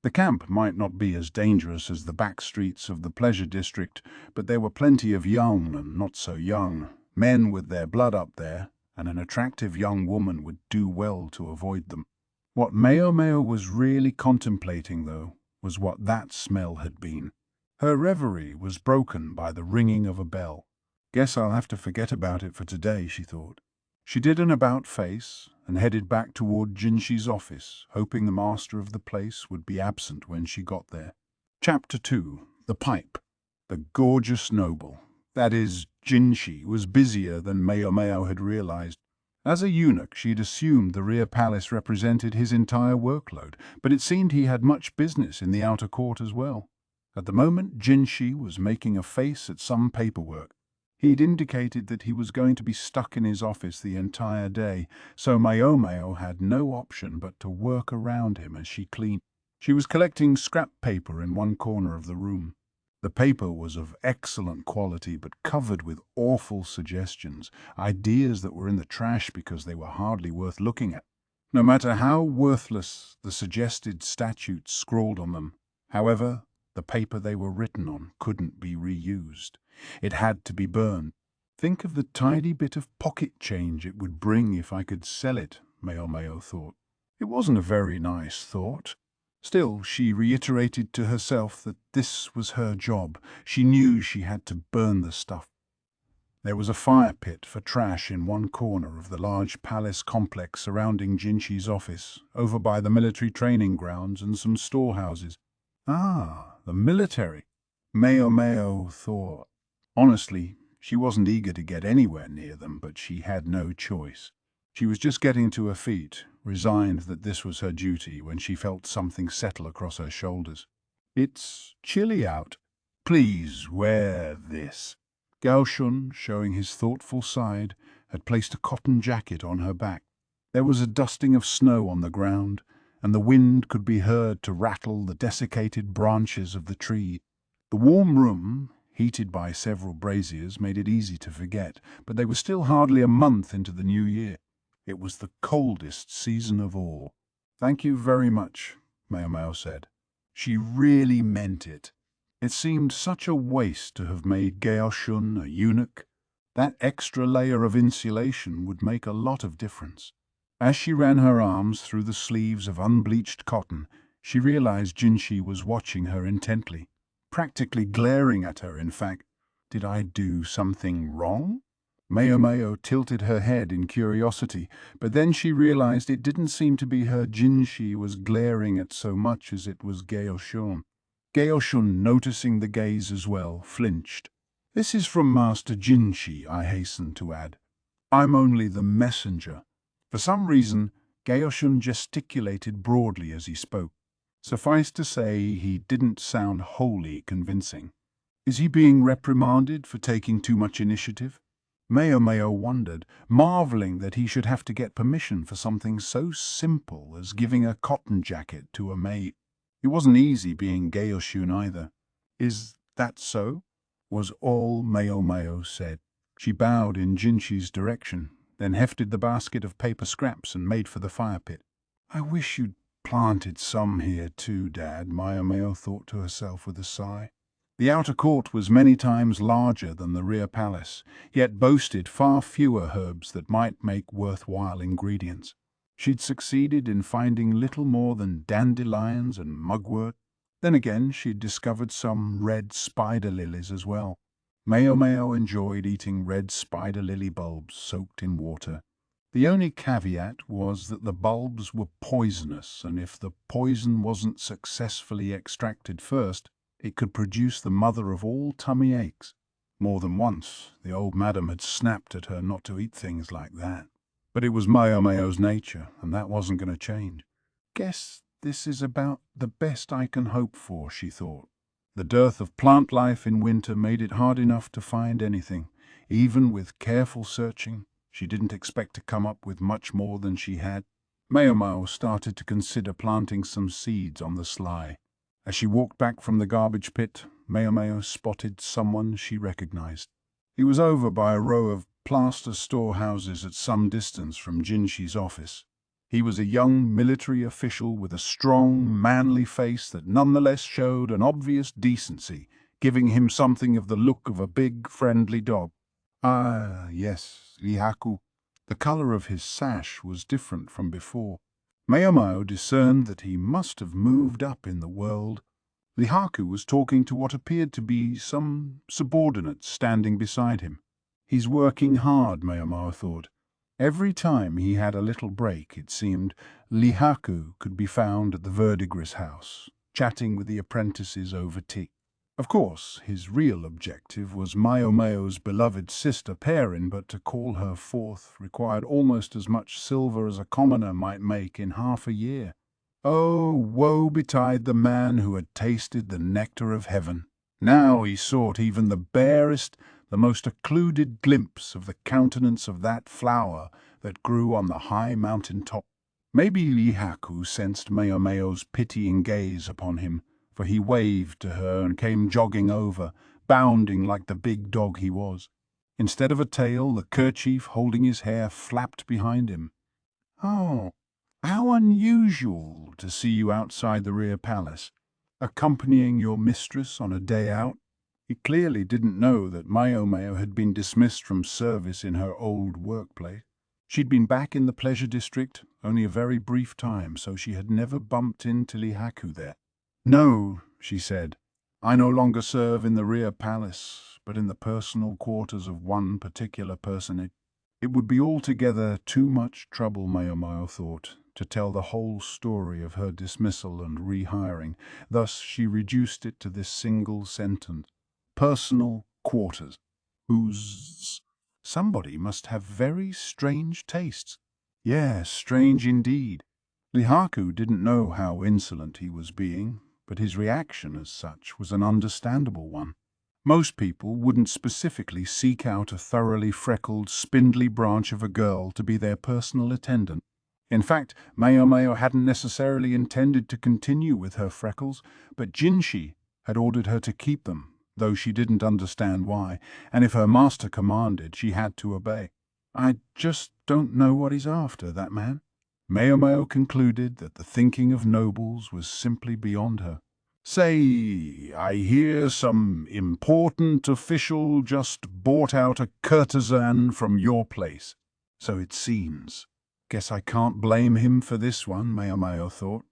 The camp might not be as dangerous as the back streets of the pleasure district, but there were plenty of young and not so young men with their blood up there, and an attractive young woman would do well to avoid them. What Maomao was really contemplating, though, was what that smell had been. Her reverie was broken by the ringing of a bell. "Guess I'll have to forget about it for today," she thought. She did an about-face and headed back toward Jinshi's office, hoping the master of the place would be absent when she got there. Chapter 2. The Pipe. The gorgeous noble, that is, Jinshi, was busier than Maomao had realized. As a eunuch, she'd assumed the rear palace represented his entire workload, but it seemed he had much business in the outer court as well. At the moment, Jinshi was making a face at some paperwork. He'd indicated that he was going to be stuck in his office the entire day, so Maomao had no option but to work around him as she cleaned. She was collecting scrap paper in one corner of the room. The paper was of excellent quality but covered with awful suggestions, ideas that were in the trash because they were hardly worth looking at. No matter how worthless the suggested statutes scrawled on them, however, the paper they were written on couldn't be reused. It had to be burned. "Think of the tidy bit of pocket change it would bring if I could sell it," Maomao thought. It wasn't a very nice thought. Still, she reiterated to herself that this was her job. She knew she had to burn the stuff. There was a fire pit for trash in one corner of the large palace complex surrounding Jinshi's office, over by the military training grounds and some storehouses. Ah, the military, Maomao thought. Honestly, she wasn't eager to get anywhere near them, but she had no choice. She was just getting to her feet, resigned that this was her duty, when she felt something settle across her shoulders. "It's chilly out. Please wear this." Gaoshun, showing his thoughtful side, had placed a cotton jacket on her back. There was a dusting of snow on the ground, and the wind could be heard to rattle the desiccated branches of the tree. The warm room, heated by several braziers, made it easy to forget, but they were still hardly a month into the new year. It was the coldest season of all. "Thank you very much," Maomao said. She really meant it. It seemed such a waste to have made Gaoshun a eunuch. That extra layer of insulation would make a lot of difference. As she ran her arms through the sleeves of unbleached cotton, she realized Jinshi was watching her intently. practically glaring at her, in fact. Did I do something wrong? Maomao tilted her head in curiosity, but then she realized it didn't seem to be her Jinshi was glaring at so much as it was Gaoshun. Gaoshun, noticing the gaze as well, flinched. "This is from Master Jinshi," I hastened to add. "I'm only the messenger." For some reason, Gaoshun gesticulated broadly as he spoke. Suffice to say, he didn't sound wholly convincing. Is he being reprimanded for taking too much initiative? Maomao wondered, marveling that he should have to get permission for something so simple as giving a cotton jacket to a maid. It wasn't easy being Gaoshun either. "Is that so?" was all Maomao said. She bowed in Jinshi's direction, then hefted the basket of paper scraps and made for the fire pit. "I wish you'd planted some here too, Dad," Maomao thought to herself with a sigh. The outer court was many times larger than the rear palace, yet boasted far fewer herbs that might make worthwhile ingredients. She'd succeeded in finding little more than dandelions and mugwort. Then again, she'd discovered some red spider lilies as well. Maomao enjoyed eating red spider lily bulbs soaked in water. The only caveat was that the bulbs were poisonous, and if the poison wasn't successfully extracted first, it could produce the mother of all tummy aches. More than once, the old madam had snapped at her not to eat things like that. But it was Maomao's nature, and that wasn't going to change. "Guess this is about the best I can hope for," she thought. The dearth of plant life in winter made it hard enough to find anything. Even with careful searching, she didn't expect to come up with much more than she had. Maomao started to consider planting some seeds on the sly. As she walked back from the garbage pit, Maomao spotted someone she recognized. He was over by a row of plaster storehouses at some distance from Jinshi's office. He was a young military official with a strong, manly face that nonetheless showed an obvious decency, giving him something of the look of a big, friendly dog. Ah, yes, Lihaku. The color of his sash was different from before. Maomao discerned that he must have moved up in the world. Lihaku was talking to what appeared to be some subordinate standing beside him. He's working hard, Maomao thought. Every time he had a little break, it seemed, Lihaku could be found at the verdigris house, chatting with the apprentices over tea. Of course, his real objective was Maomao's beloved sister Perrin, but to call her forth required almost as much silver as a commoner might make in half a year. Oh, woe betide the man who had tasted the nectar of heaven. Now he sought even the barest, the most occluded glimpse of the countenance of that flower that grew on the high mountain top. Maybe Lihaku sensed Maomao's pitying gaze upon him, for he waved to her and came jogging over, bounding like the big dog he was. Instead of a tail, the kerchief holding his hair flapped behind him. "Oh, how unusual to see you outside the rear palace, accompanying your mistress on a day out." He clearly didn't know that Maomao had been dismissed from service in her old workplace. She'd been back in the pleasure district only a very brief time, so she had never bumped into Lihaku there. "No," she said, "I no longer serve in the rear palace, but in the personal quarters of one particular personage." It would be altogether too much trouble, Maomao thought, to tell the whole story of her dismissal and rehiring. Thus she reduced it to this single sentence: personal quarters. Whose? Somebody must have very strange tastes. Yes, strange indeed. Lihaku didn't know how insolent he was being, but his reaction as such was an understandable one. Most people wouldn't specifically seek out a thoroughly freckled, spindly branch of a girl to be their personal attendant. In fact, Maomao hadn't necessarily intended to continue with her freckles, but Jinshi had ordered her to keep them, though she didn't understand why, and if her master commanded, she had to obey. "I just don't know what he's after, that man." Maomao concluded that the thinking of nobles was simply beyond her. "Say, I hear some important official just bought out a courtesan from your place." "So it seems. Guess I can't blame him for this one," Maomao thought.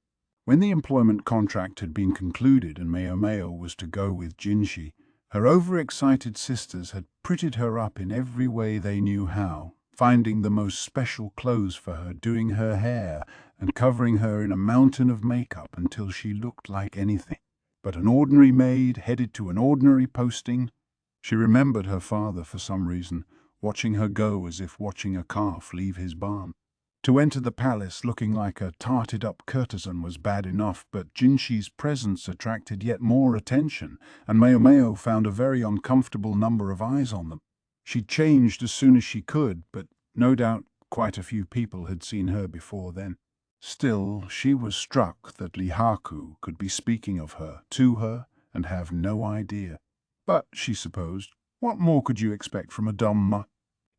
When the employment contract had been concluded and Maomao was to go with Jinshi, her overexcited sisters had prettied her up in every way they knew how, finding the most special clothes for her, doing her hair, and covering her in a mountain of makeup until she looked like anything but an ordinary maid headed to an ordinary posting. She remembered her father for some reason, watching her go as if watching a calf leave his barn. To enter the palace looking like a tarted-up courtesan was bad enough, but Jinshi's presence attracted yet more attention, and Maomao found a very uncomfortable number of eyes on them. She changed as soon as she could, but no doubt quite a few people had seen her before then. Still, she was struck that Lihaku could be speaking of her, to her, and have no idea. But, she supposed, what more could you expect from a dumb mutt?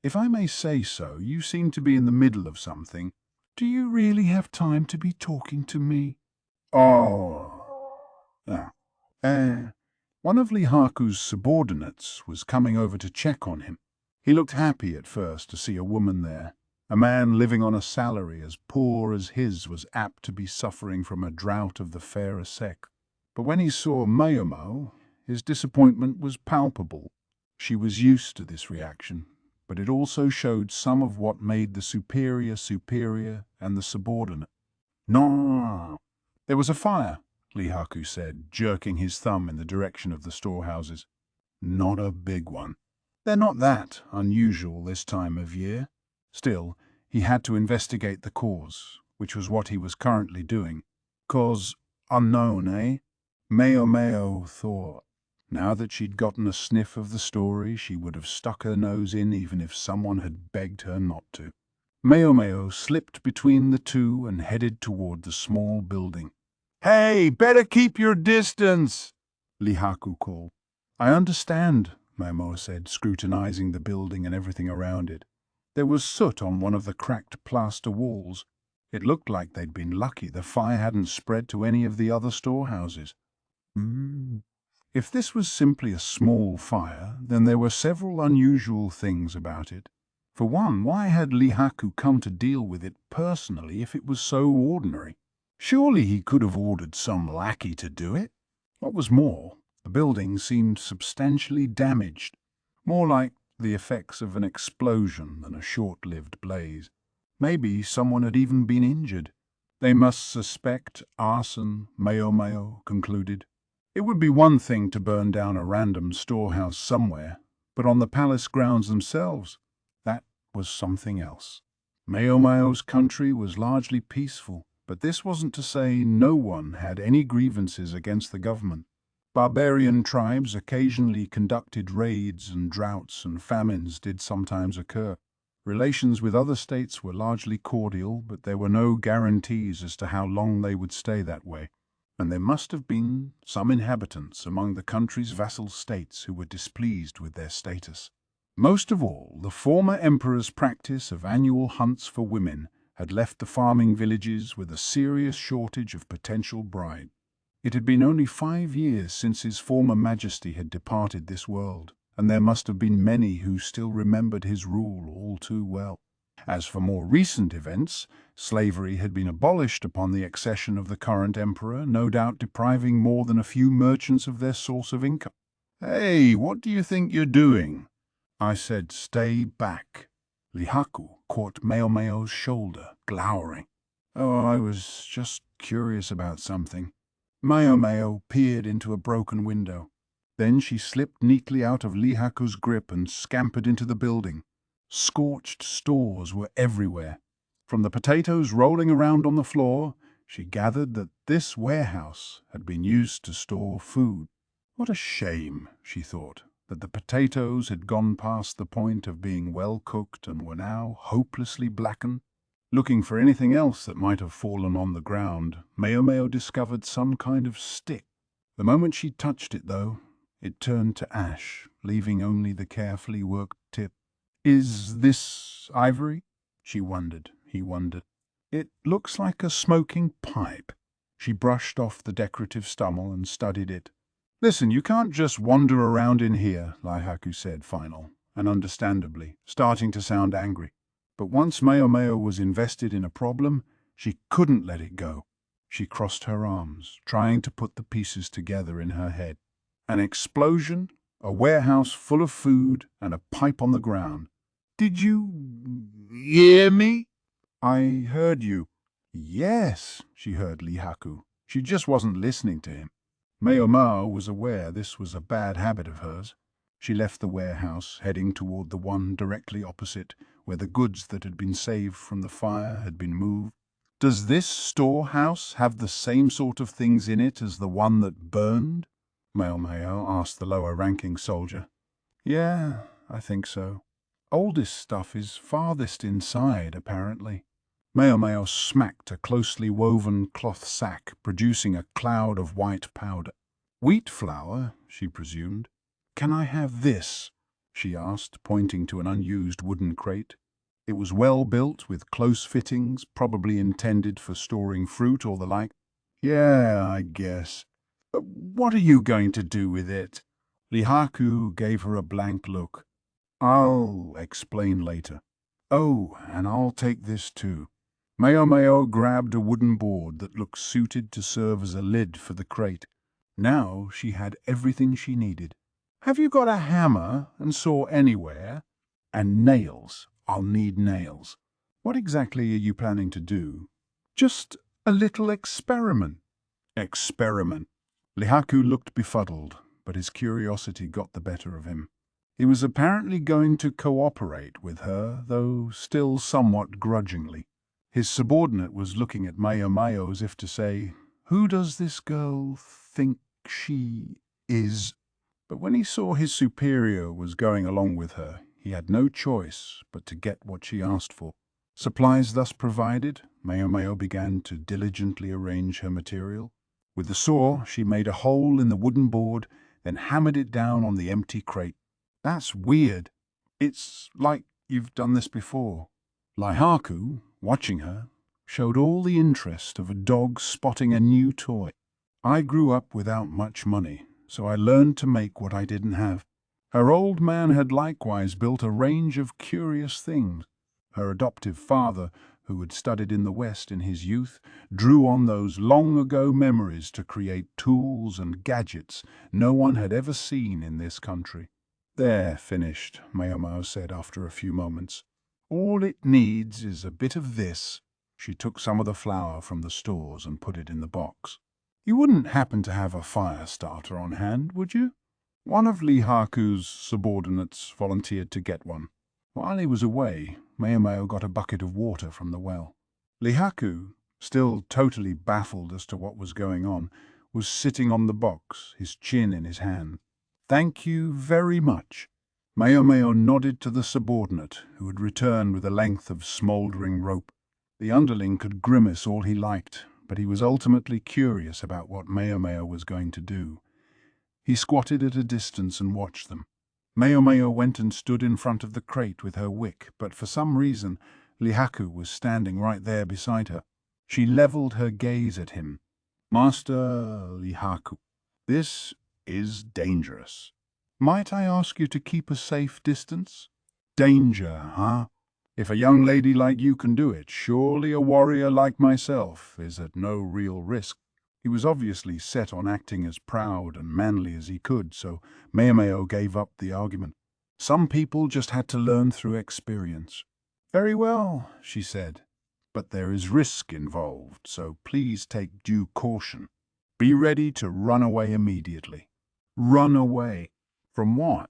If I may say so, you seem to be in the middle of something. Do you really have time to be talking to me? Oh. One of Lihaku's subordinates was coming over to check on him. He looked happy at first to see a woman there. A man living on a salary as poor as his was apt to be suffering from a drought of the fairer sex. But when he saw Maomao, his disappointment was palpable. She was used to this reaction, but it also showed some of what made the superior superior and the subordinate. No. There was a fire, Lihaku said, jerking his thumb in the direction of the storehouses. Not a big one. They're not that unusual this time of year. Still, he had to investigate the cause, which was what he was currently doing. Cause unknown, eh? Maomao thought. Now that she'd gotten a sniff of the story, she would have stuck her nose in even if someone had begged her not to. Maomao slipped between the two and headed toward the small building. Hey, better keep your distance, Lihaku called. I understand, Maomao said, scrutinizing the building and everything around it. There was soot on one of the cracked plaster walls. It looked like they'd been lucky the fire hadn't spread to any of the other storehouses. If this was simply a small fire, then there were several unusual things about it. For one, why had Lihaku come to deal with it personally if it was so ordinary? Surely he could have ordered some lackey to do it. What was more, the building seemed substantially damaged, more like the effects of an explosion than a short-lived blaze. Maybe someone had even been injured. They must suspect arson, Maomao concluded. It would be one thing to burn down a random storehouse somewhere, but on the palace grounds themselves, that was something else. Maomao's country was largely peaceful, but this wasn't to say no one had any grievances against the government. Barbarian tribes occasionally conducted raids, and droughts and famines did sometimes occur. Relations with other states were largely cordial, but there were no guarantees as to how long they would stay that way. And there must have been some inhabitants among the country's vassal states who were displeased with their status. Most of all, the former emperor's practice of annual hunts for women had left the farming villages with a serious shortage of potential brides. It had been only 5 years since his former majesty had departed this world, and there must have been many who still remembered his rule all too well. As for more recent events, slavery had been abolished upon the accession of the current emperor, no doubt depriving more than a few merchants of their source of income. Hey, what do you think you're doing? I said, stay back. Lihaku caught Maomao's shoulder, glowering. Oh, I was just curious about something. Maomao peered into a broken window. Then she slipped neatly out of Lihaku's grip and scampered into the building. Scorched stores were everywhere. From the potatoes rolling around on the floor, she gathered that this warehouse had been used to store food. What a shame, she thought, that the potatoes had gone past the point of being well cooked and were now hopelessly blackened. Looking for anything else that might have fallen on the ground, Maomao discovered some kind of stick. The moment she touched it, though, it turned to ash, leaving only the carefully worked tip. Is this ivory? He wondered. It looks like a smoking pipe. She brushed off the decorative stummel and studied it. Listen, you can't just wander around in here, Lihaku said, final, and understandably, starting to sound angry. But once Maomao was invested in a problem, she couldn't let it go. She crossed her arms, trying to put the pieces together in her head. An explosion, a warehouse full of food, and a pipe on the ground. "Did you hear me?" "I heard you." "Yes," she heard Lihaku. She just wasn't listening to him. Maomao was aware this was a bad habit of hers. She left the warehouse, heading toward the one directly opposite, where the goods that had been saved from the fire had been moved. "Does this storehouse have the same sort of things in it as the one that burned?" Maomao asked the lower-ranking soldier. "Yeah, I think so. Oldest stuff is farthest inside, apparently." Maomao smacked a closely woven cloth sack, producing a cloud of white powder. "Wheat flour," she presumed. "Can I have this?" she asked, pointing to an unused wooden crate. It was well built, with close fittings, probably intended for storing fruit or the like. "Yeah, I guess. What are you going to do with it?" Lihaku gave her a blank look. "I'll explain later. Oh, and I'll take this too." Maomao grabbed a wooden board that looked suited to serve as a lid for the crate. Now she had everything she needed. "Have you got a hammer and saw anywhere?" "And nails. I'll need nails." "What exactly are you planning to do?" "Just a little experiment." "Experiment?" Lihaku looked befuddled, but his curiosity got the better of him. He was apparently going to cooperate with her, though still somewhat grudgingly. His subordinate was looking at Maomao as if to say, "Who does this girl think she is?" But when he saw his superior was going along with her, he had no choice but to get what she asked for. Supplies thus provided, Maomao began to diligently arrange her material. With the saw, she made a hole in the wooden board, then hammered it down on the empty crate. "That's weird. It's like you've done this before." Lihaku, watching her, showed all the interest of a dog spotting a new toy. "I grew up without much money, so I learned to make what I didn't have." Her old man had likewise built a range of curious things. Her adoptive father, who had studied in the West in his youth, drew on those long-ago memories to create tools and gadgets no one had ever seen in this country. "They're finished," Maomao said after a few moments. "All it needs is a bit of this." She took some of the flour from the stores and put it in the box. "You wouldn't happen to have a fire starter on hand, would you?" One of Lihaku's subordinates volunteered to get one. While he was away, Maomao got a bucket of water from the well. Lihaku, still totally baffled as to what was going on, was sitting on the box, his chin in his hand. "Thank you very much." Maomao nodded to the subordinate, who had returned with a length of smouldering rope. The underling could grimace all he liked, but he was ultimately curious about what Maomao was going to do. He squatted at a distance and watched them. Maomao went and stood in front of the crate with her wick, but for some reason Lihaku was standing right there beside her. She leveled her gaze at him. "Master Lihaku, this is dangerous. Might I ask you to keep a safe distance?" "Danger, huh? If a young lady like you can do it, surely a warrior like myself is at no real risk." He was obviously set on acting as proud and manly as he could, so Maomao gave up the argument. Some people just had to learn through experience. "Very well," she said, "but there is risk involved, so please take due caution. Be ready to run away immediately." "Run away? From what?"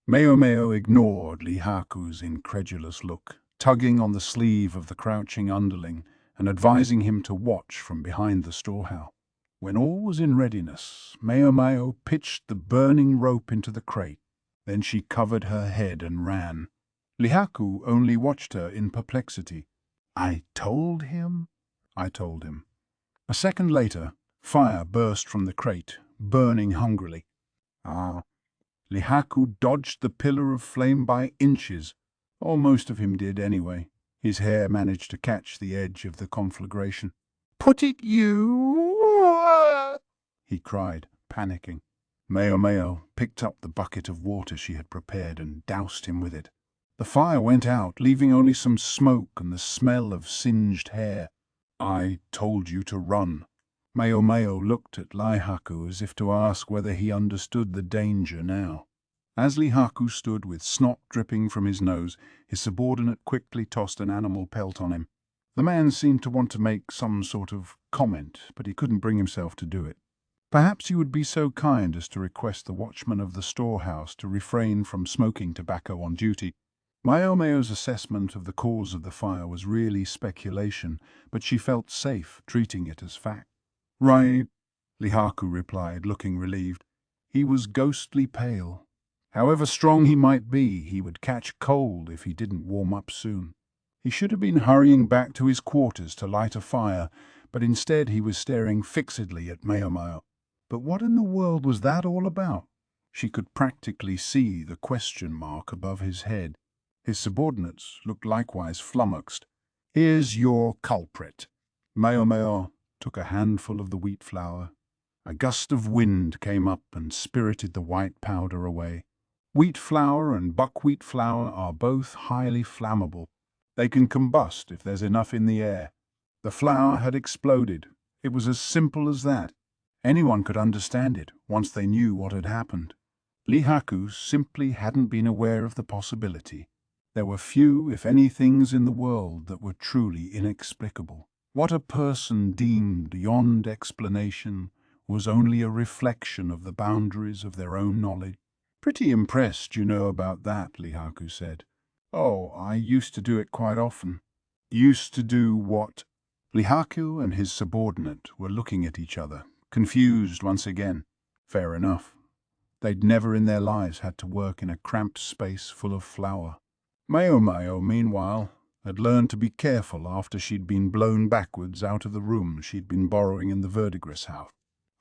Maomao ignored Lihaku's incredulous look, tugging on the sleeve of the crouching underling and advising him to watch from behind the storehouse. When all was in readiness, Maomao pitched the burning rope into the crate. Then she covered her head and ran. Lihaku only watched her in perplexity. "I told him?" "I told him." A second later, fire burst from the crate, burning hungrily. Lihaku dodged the pillar of flame by inches, or most of him did anyway. His hair managed to catch the edge of the conflagration. "Put it you!" he cried, panicking. Maomao picked up the bucket of water she had prepared and doused him with it. The fire went out, leaving only some smoke and the smell of singed hair. "I told you to run." Maomao looked at Lihaku as if to ask whether he understood the danger now. As Lihaku stood with snot dripping from his nose, his subordinate quickly tossed an animal pelt on him. The man seemed to want to make some sort of comment, but he couldn't bring himself to do it. "Perhaps you would be so kind as to request the watchman of the storehouse to refrain from smoking tobacco on duty." Maomao's assessment of the cause of the fire was really speculation, but she felt safe treating it as fact. "Right," Lihaku replied, looking relieved. He was ghostly pale. However strong he might be, he would catch cold if he didn't warm up soon. He should have been hurrying back to his quarters to light a fire, but instead he was staring fixedly at Maomao. But what in the world was that all about? She could practically see the question mark above his head. His subordinates looked likewise flummoxed. "Here's your culprit." Maomao took a handful of the wheat flour. A gust of wind came up and spirited the white powder away. Wheat flour and buckwheat flour are both highly flammable. They can combust if there's enough in the air. The flour had exploded. It was as simple as that. Anyone could understand it once they knew what had happened. Lihaku simply hadn't been aware of the possibility. There were few, if any, things in the world that were truly inexplicable. What a person deemed beyond explanation was only a reflection of the boundaries of their own knowledge. "Pretty impressed you know about that," Lihaku said. "Oh, I used to do it quite often." "Used to do what?" Lihaku and his subordinate were looking at each other, confused once again. Fair enough. They'd never in their lives had to work in a cramped space full of flour. Maomao, meanwhile, had learned to be careful after she'd been blown backwards out of the room she'd been borrowing in the verdigris house.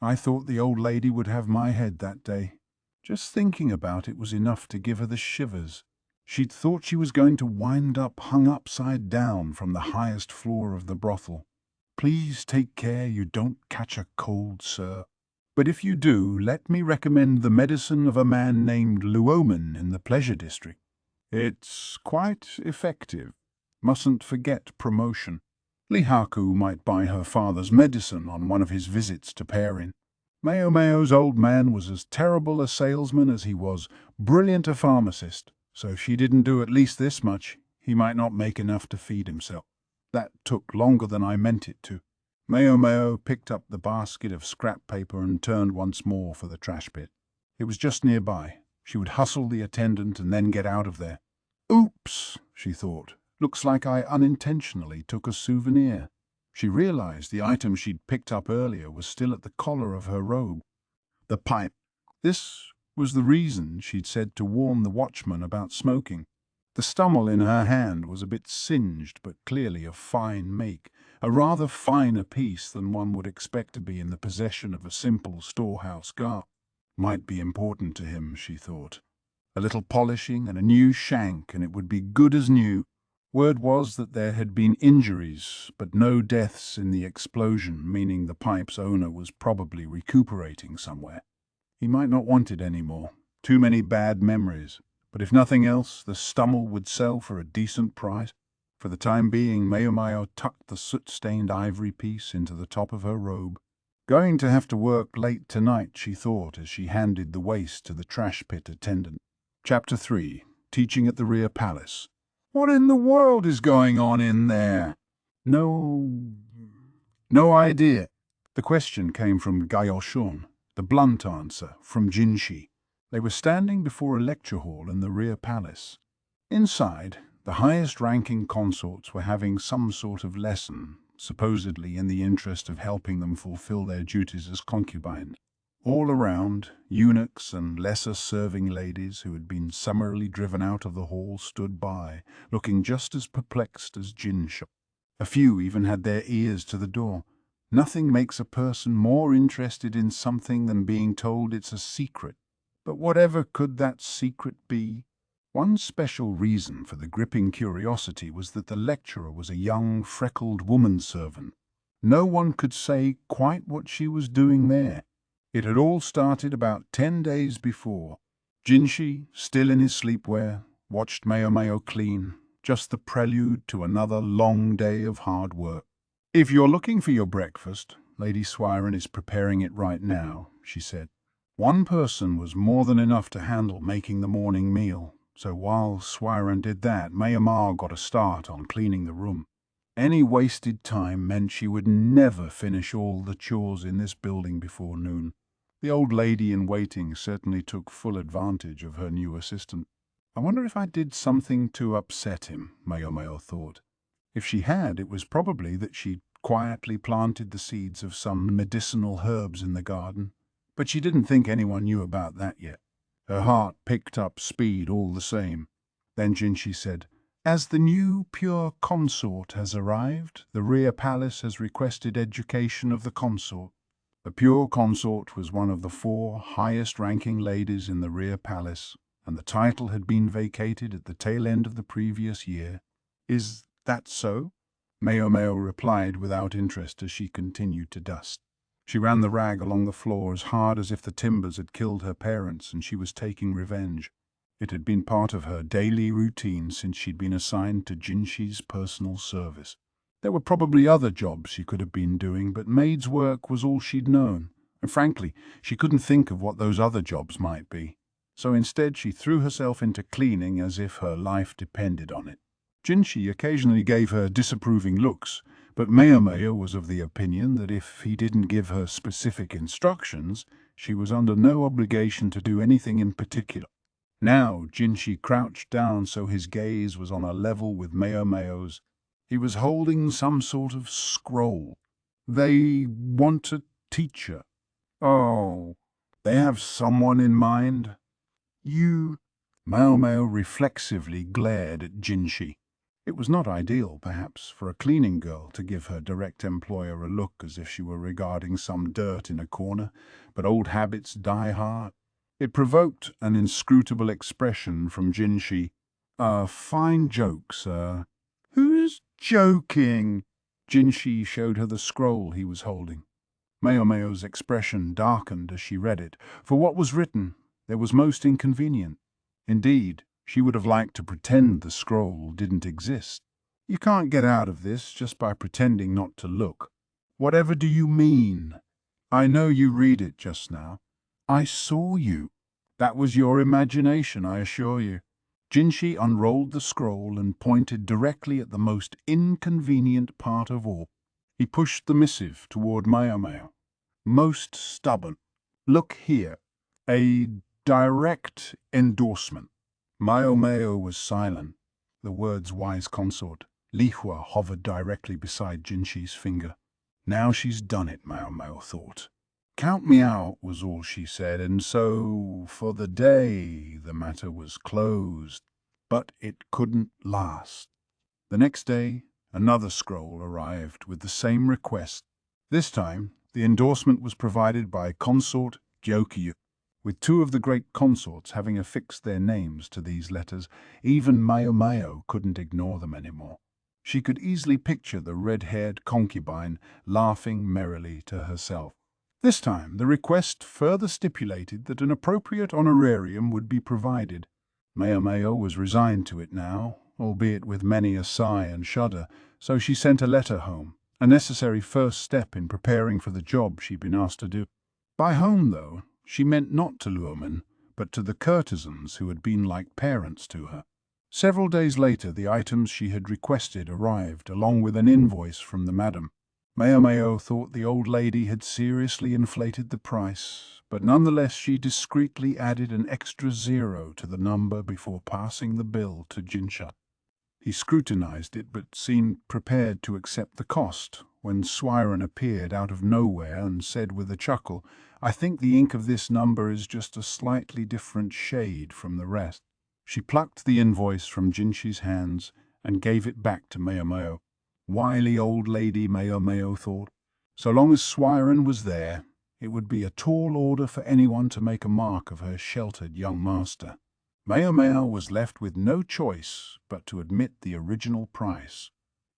"I thought the old lady would have my head that day. Just thinking about it was enough to give her the shivers. She'd thought she was going to wind up hung upside down from the highest floor of the brothel. Please take care you don't catch a cold, sir. But if you do, let me recommend the medicine of a man named Luoman in the pleasure district. It's quite effective. Mustn't forget promotion." Lihaku might buy her father's medicine on one of his visits to Perrin. Maomao's old man was as terrible a salesman as he was brilliant a pharmacist, so if she didn't do at least this much, he might not make enough to feed himself. "That took longer than I meant it to." Maomao picked up the basket of scrap paper and turned once more for the trash pit. It was just nearby. She would hustle the attendant and then get out of there. "Oops," she thought. "Looks like I unintentionally took a souvenir." She realized the item she'd picked up earlier was still at the collar of her robe. The pipe. This was the reason she'd said to warn the watchman about smoking. The stummel in her hand was a bit singed, but clearly of fine make, a rather finer piece than one would expect to be in the possession of a simple storehouse guard. Might be important to him, she thought. A little polishing and a new shank, and it would be good as new. Word was that there had been injuries, but no deaths in the explosion, meaning the pipe's owner was probably recuperating somewhere. He might not want it anymore. Too many bad memories. But if nothing else, the stummel would sell for a decent price. For the time being, Maomao tucked the soot-stained ivory piece into the top of her robe. Going to have to work late tonight, she thought as she handed the waste to the trash pit attendant. Chapter 3. Teaching at the Rear Palace. "What in the world is going on in there?" No idea." The question came from Gaoshun, the blunt answer from Jinshi. They were standing before a lecture hall in the rear palace. Inside, the highest-ranking consorts were having some sort of lesson, supposedly in the interest of helping them fulfill their duties as concubines. All around, eunuchs and lesser serving ladies who had been summarily driven out of the hall stood by, looking just as perplexed as Jinsha. A few even had their ears to the door. Nothing makes a person more interested in something than being told it's a secret. But whatever could that secret be? One special reason for the gripping curiosity was that the lecturer was a young, freckled woman-servant. No one could say quite what she was doing there. It had all started about 10 days before. Jinshi, still in his sleepwear, watched Maomao clean, just the prelude to another long day of hard work. "If you're looking for your breakfast, Lady Suirei is preparing it right now, she said. One person was more than enough to handle making the morning meal, so while Suirei did that, Maomao got a start on cleaning the room. Any wasted time meant she would never finish all the chores in this building before noon. The old lady in waiting certainly took full advantage of her new assistant. I wonder if I did something to upset him, Maomao thought. If she had, it was probably that she'd quietly planted the seeds of some medicinal herbs in the garden. But she didn't think anyone knew about that yet. Her heart picked up speed all the same. Then Jinshi said, "As the new pure consort has arrived, the rear palace has requested education of the consort." The pure consort was one of the 4 highest-ranking ladies in the rear palace, and the title had been vacated at the tail end of the previous year. "Is that so?" Maomao replied without interest as she continued to dust. She ran the rag along the floor as hard as if the timbers had killed her parents and she was taking revenge. It had been part of her daily routine since she'd been assigned to Jinshi's personal service. There were probably other jobs she could have been doing, but maid's work was all she'd known, and frankly, she couldn't think of what those other jobs might be. So instead she threw herself into cleaning as if her life depended on it. Jinshi occasionally gave her disapproving looks, but Maomao was of the opinion that if he didn't give her specific instructions, she was under no obligation to do anything in particular. Now Jinshi crouched down so his gaze was on a level with Maomao's. He was holding some sort of scroll. "They want a teacher." "Oh, they have someone in mind?" "You—" Maomao reflexively glared at Jinshi. It was not ideal, perhaps, for a cleaning girl to give her direct employer a look as if she were regarding some dirt in a corner, but old habits die hard. It provoked an inscrutable expression from Jinshi. Fine joke, sir." "Who's joking?" Jinshi showed her the scroll he was holding. Maomao's expression darkened as she read it, for what was written there was most inconvenient. Indeed, she would have liked to pretend the scroll didn't exist. "You can't get out of this just by pretending not to look." "Whatever do you mean?" "I know you read it just now." "I saw you." "That was your imagination, I assure you." Jinshi unrolled the scroll and pointed directly at the most inconvenient part of all. He pushed the missive toward Maomao. "Most stubborn. Look here. A direct endorsement." Maomao was silent. The words "wise consort." Lihua hovered directly beside Jinshi's finger. "Now she's done it," Maomao thought. "Count me out," was all she said, and so, for the day, the matter was closed. But it couldn't last. The next day, another scroll arrived with the same request. This time, the endorsement was provided by Consort Gyokyu. With 2 of the great consorts having affixed their names to these letters, even Maomao couldn't ignore them anymore. She could easily picture the red-haired concubine laughing merrily to herself. This time, the request further stipulated that an appropriate honorarium would be provided. Maomao was resigned to it now, albeit with many a sigh and shudder, so she sent a letter home, a necessary first step in preparing for the job she'd been asked to do. By home, though, she meant not to Luomen, but to the courtesans who had been like parents to her. Several days later, the items she had requested arrived, along with an invoice from the madam. Maomao thought the old lady had seriously inflated the price, but nonetheless she discreetly added an extra 0 to the number before passing the bill to Jinsha. He scrutinized it but seemed prepared to accept the cost when Suirei appeared out of nowhere and said with a chuckle, "I think the ink of this number is just a slightly different shade from the rest." She plucked the invoice from Jinshi's hands and gave it back to Maomao. Wily old lady, Maomao thought. So long as Suirei was there, it would be a tall order for anyone to make a mark of her sheltered young master. Maomao was left with no choice but to admit the original price.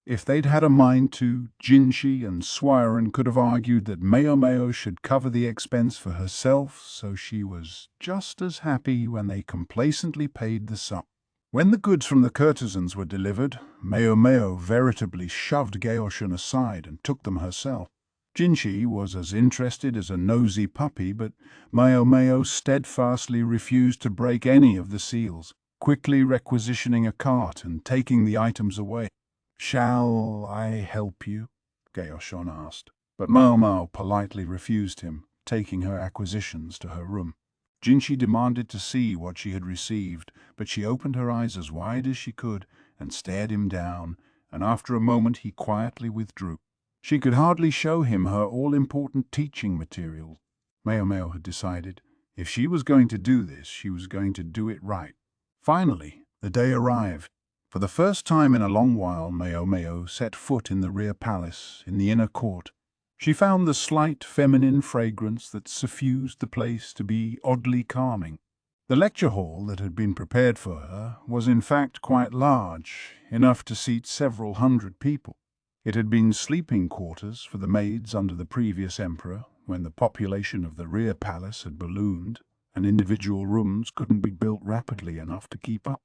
If they'd had a mind to, Jinshi and Suirei could have argued that Maomao should cover the expense for herself, so she was just as happy when they complacently paid the sum. When the goods from the courtesans were delivered, Maomao veritably shoved Gaoshun aside and took them herself. Jinshi was as interested as a nosy puppy, but Maomao steadfastly refused to break any of the seals, quickly requisitioning a cart and taking the items away. "Shall I help you?" Gaoshun asked, but Maomao politely refused him, taking her acquisitions to her room. Jinshi demanded to see what she had received, but she opened her eyes as wide as she could and stared him down, and after a moment he quietly withdrew. She could hardly show him her all-important teaching materials. Maomao had decided if she was going to do this, she was going to do it right. Finally, the day arrived. For the first time in a long while, Maomao set foot in the rear palace, in the inner court. She found the slight feminine fragrance that suffused the place to be oddly calming. The lecture hall that had been prepared for her was in fact quite large, enough to seat several hundred people. It had been sleeping quarters for the maids under the previous emperor, when the population of the rear palace had ballooned, and individual rooms couldn't be built rapidly enough to keep up.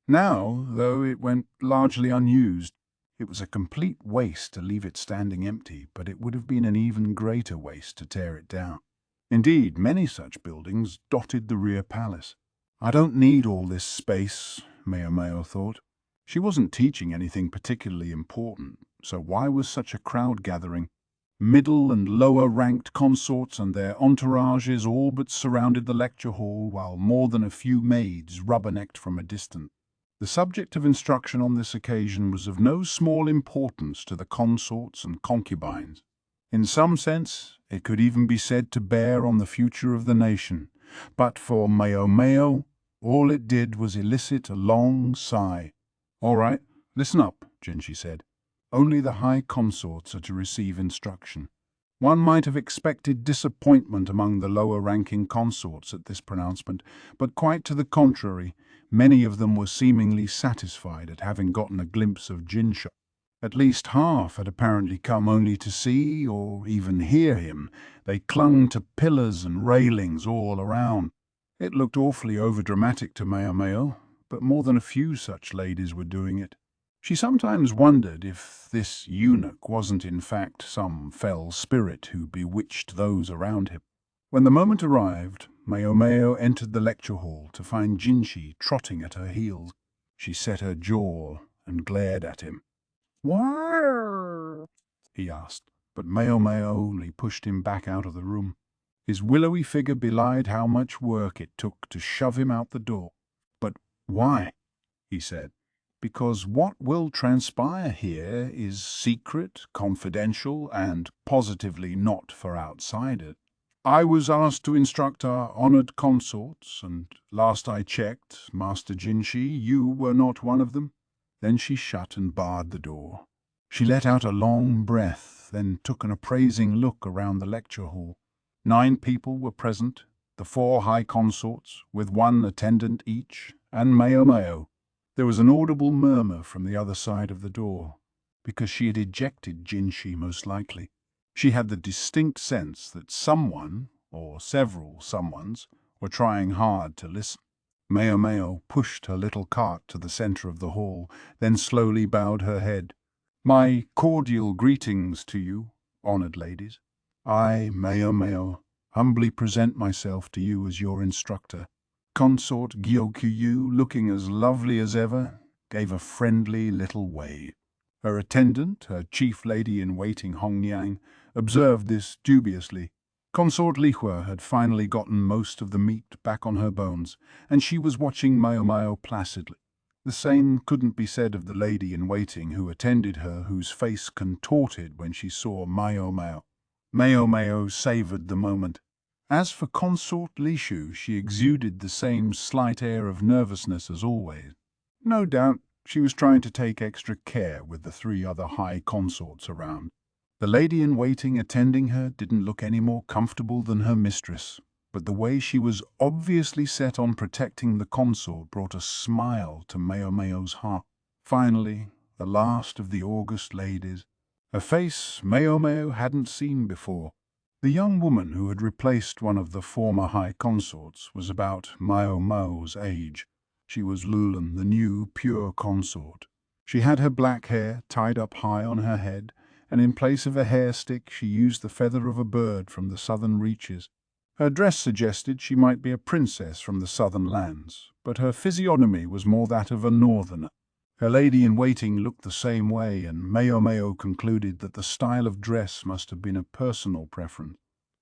Now, though it went largely unused, it was a complete waste to leave it standing empty, but it would have been an even greater waste to tear it down. Indeed, many such buildings dotted the rear palace. "I don't need all this space," Maomao thought. She wasn't teaching anything particularly important, so why was such a crowd gathering? Middle and lower-ranked consorts and their entourages all but surrounded the lecture hall, while more than a few maids rubbernecked from a distance. The subject of instruction on this occasion was of no small importance to the consorts and concubines. In some sense, it could even be said to bear on the future of the nation, but for Maomao, all it did was elicit a long sigh. "All right, listen up," Jinshi said. "Only the high consorts are to receive instruction." One might have expected disappointment among the lower-ranking consorts at this pronouncement, but quite to the contrary, many of them were seemingly satisfied at having gotten a glimpse of Jinshi. At least half had apparently come only to see or even hear him. They clung to pillars and railings all around. It looked awfully overdramatic to Maomao, but more than a few such ladies were doing it. She sometimes wondered if this eunuch wasn't in fact some fell spirit who bewitched those around him. When the moment arrived, Maomao entered the lecture hall to find Jinshi trotting at her heels. She set her jaw and glared at him. "Why?" he asked, but Maomao only pushed him back out of the room. His willowy figure belied how much work it took to shove him out the door. "But why?" he said. "Because what will transpire here is secret, confidential, and positively not for outsiders. I was asked to instruct our honored consorts, and last I checked, Master Jinshi, you were not one of them." Then she shut and barred the door. She let out a long breath, then took an appraising look around the lecture hall. 9 people were present, the 4 high consorts, with 1 attendant each, and Maomao. There was an audible murmur from the other side of the door, because she had ejected Jinshi most likely. She had the distinct sense that someone, or several someones, were trying hard to listen. Maomao pushed her little cart to the center of the hall, then slowly bowed her head. "My cordial greetings to you, honored ladies. I, Maomao, humbly present myself to you as your instructor." Consort Gyokyu, looking as lovely as ever, gave a friendly little wave. Her attendant, her chief lady-in-waiting Hongyang, observed this dubiously. Consort Lihua had finally gotten most of the meat back on her bones, and she was watching Maomao placidly. The same couldn't be said of the lady-in-waiting who attended her, whose face contorted when she saw Maomao. Maomao savoured the moment. As for Consort Lishu, she exuded the same slight air of nervousness as always. No doubt she was trying to take extra care with the 3 other high consorts around. The lady-in-waiting attending her didn't look any more comfortable than her mistress, but the way she was obviously set on protecting the consort brought a smile to Maomao's heart. Finally, the last of the august ladies. A face Maomao hadn't seen before. The young woman who had replaced one of the former high consorts was about Maomao's age. She was Lulan, the new pure consort. She had her black hair tied up high on her head, and in place of a hair stick she used the feather of a bird from the southern reaches. Her dress suggested she might be a princess from the southern lands, but her physiognomy was more that of a northerner. Her lady-in-waiting looked the same way, and Maomao concluded that the style of dress must have been a personal preference.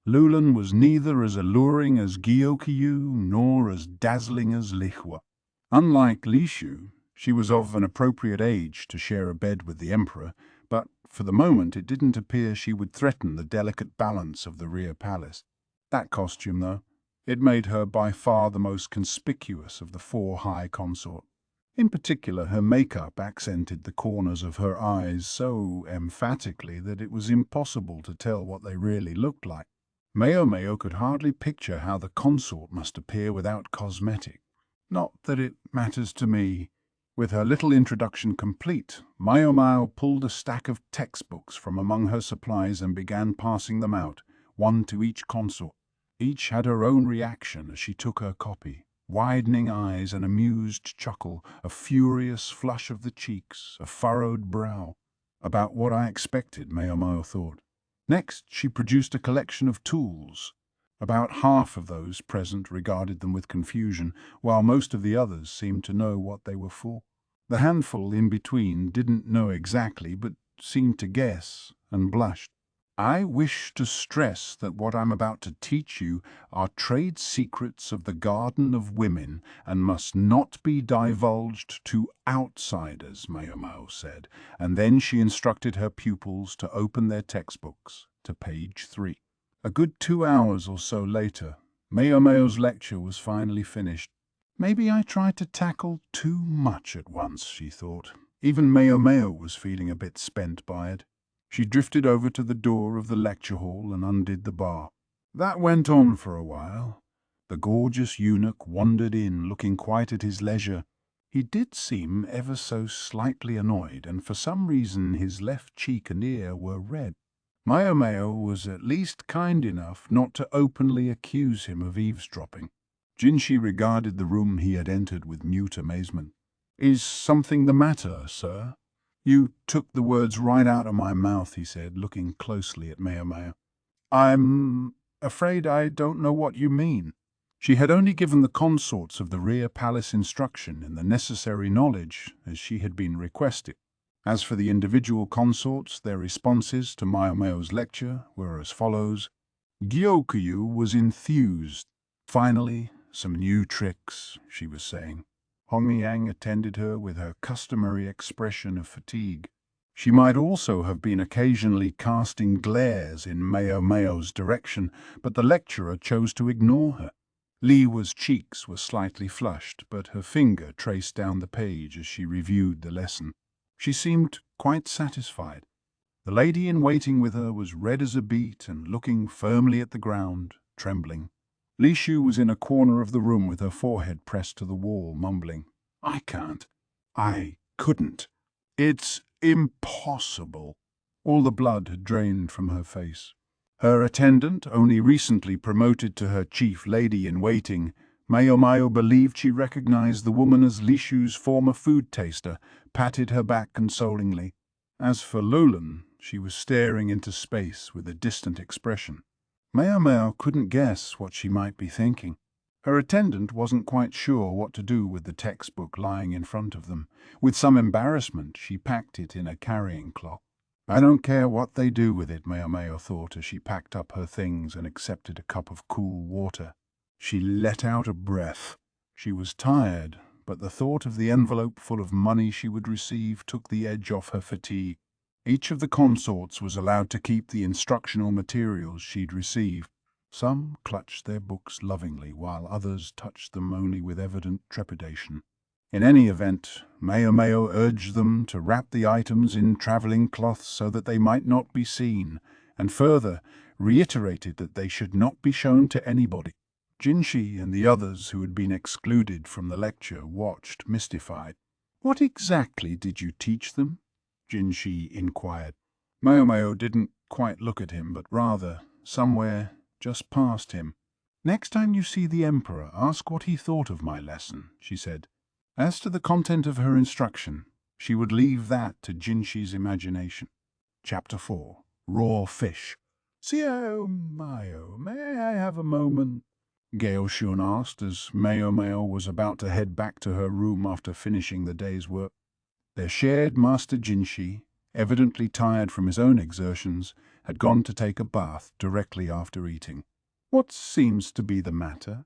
Lulan was neither as alluring as Gyokyu nor as dazzling as Lihua. Unlike Lishu, she was of an appropriate age to share a bed with the emperor, but for the moment it didn't appear she would threaten the delicate balance of the rear palace. That costume, though, it made her by far the most conspicuous of the four high consorts. In particular, her makeup accented the corners of her eyes so emphatically that it was impossible to tell what they really looked like. Maomao could hardly picture how the consort must appear without cosmetic. Not that it matters to me. With her little introduction complete, Maomao pulled a stack of textbooks from among her supplies and began passing them out, one to each consort. Each had her own reaction as she took her copy. Widening eyes, an amused chuckle, a furious flush of the cheeks, a furrowed brow. About what I expected, Maomao thought. Next, she produced a collection of tools. About half of those present regarded them with confusion, while most of the others seemed to know what they were for. The handful in between didn't know exactly, but seemed to guess, and blushed. I wish to stress that what I'm about to teach you are trade secrets of the Garden of Women and must not be divulged to outsiders, Maomao said, and then she instructed her pupils to open their textbooks to page 3. A good 2 hours or so later, Maomao's lecture was finally finished. Maybe I tried to tackle too much at once, she thought. Even Maomao was feeling a bit spent by it. She drifted over to the door of the lecture hall and undid the bar. That went on for a while. The gorgeous eunuch wandered in, looking quite at his leisure. He did seem ever so slightly annoyed, and for some reason his left cheek and ear were red. Maomao was at least kind enough not to openly accuse him of eavesdropping. Jinshi regarded the room he had entered with mute amazement. "Is something the matter, sir?" "You took the words right out of my mouth," he said, looking closely at Maomao. "I'm afraid I don't know what you mean." She had only given the consorts of the rear palace instruction in the necessary knowledge, as she had been requested. As for the individual consorts, their responses to Maomao's lecture were as follows. Gyokyu was enthused. "Finally, some new tricks," she was saying. Hongyang attended her with her customary expression of fatigue. She might also have been occasionally casting glares in Maomao's direction, but the lecturer chose to ignore her. Liwa's cheeks were slightly flushed, but her finger traced down the page as she reviewed the lesson. She seemed quite satisfied. The lady-in-waiting with her was red as a beet and looking firmly at the ground, trembling. Lishu was in a corner of the room with her forehead pressed to the wall, mumbling, "I can't. I couldn't. It's impossible." All the blood had drained from her face. Her attendant, only recently promoted to her chief lady-in-waiting, Maomao believed she recognized the woman as Lishu's former food taster, patted her back consolingly. As for Lulan, she was staring into space with a distant expression. Maomao couldn't guess what she might be thinking. Her attendant wasn't quite sure what to do with the textbook lying in front of them. With some embarrassment, she packed it in a carrying cloth. "I don't care what they do with it," Maomao thought as she packed up her things and accepted a cup of cool water. She let out a breath. She was tired, but the thought of the envelope full of money she would receive took the edge off her fatigue. Each of the consorts was allowed to keep the instructional materials she'd received. Some clutched their books lovingly, while others touched them only with evident trepidation. In any event, Maomao urged them to wrap the items in travelling cloths so that they might not be seen, and further reiterated that they should not be shown to anybody. Jinshi and the others who had been excluded from the lecture watched, mystified. "What exactly did you teach them?" Jinshi inquired. Maomao didn't quite look at him, but rather somewhere just past him. "Next time you see the Emperor, ask what he thought of my lesson," she said. As to the content of her instruction, she would leave that to Jinshi's imagination. Chapter 4. Raw Fish. Maomao, may I have a moment? Gaoshun asked as Maomao was about to head back to her room after finishing the day's work. Their shared master Jinshi, evidently tired from his own exertions, had gone to take a bath directly after eating. What seems to be the matter?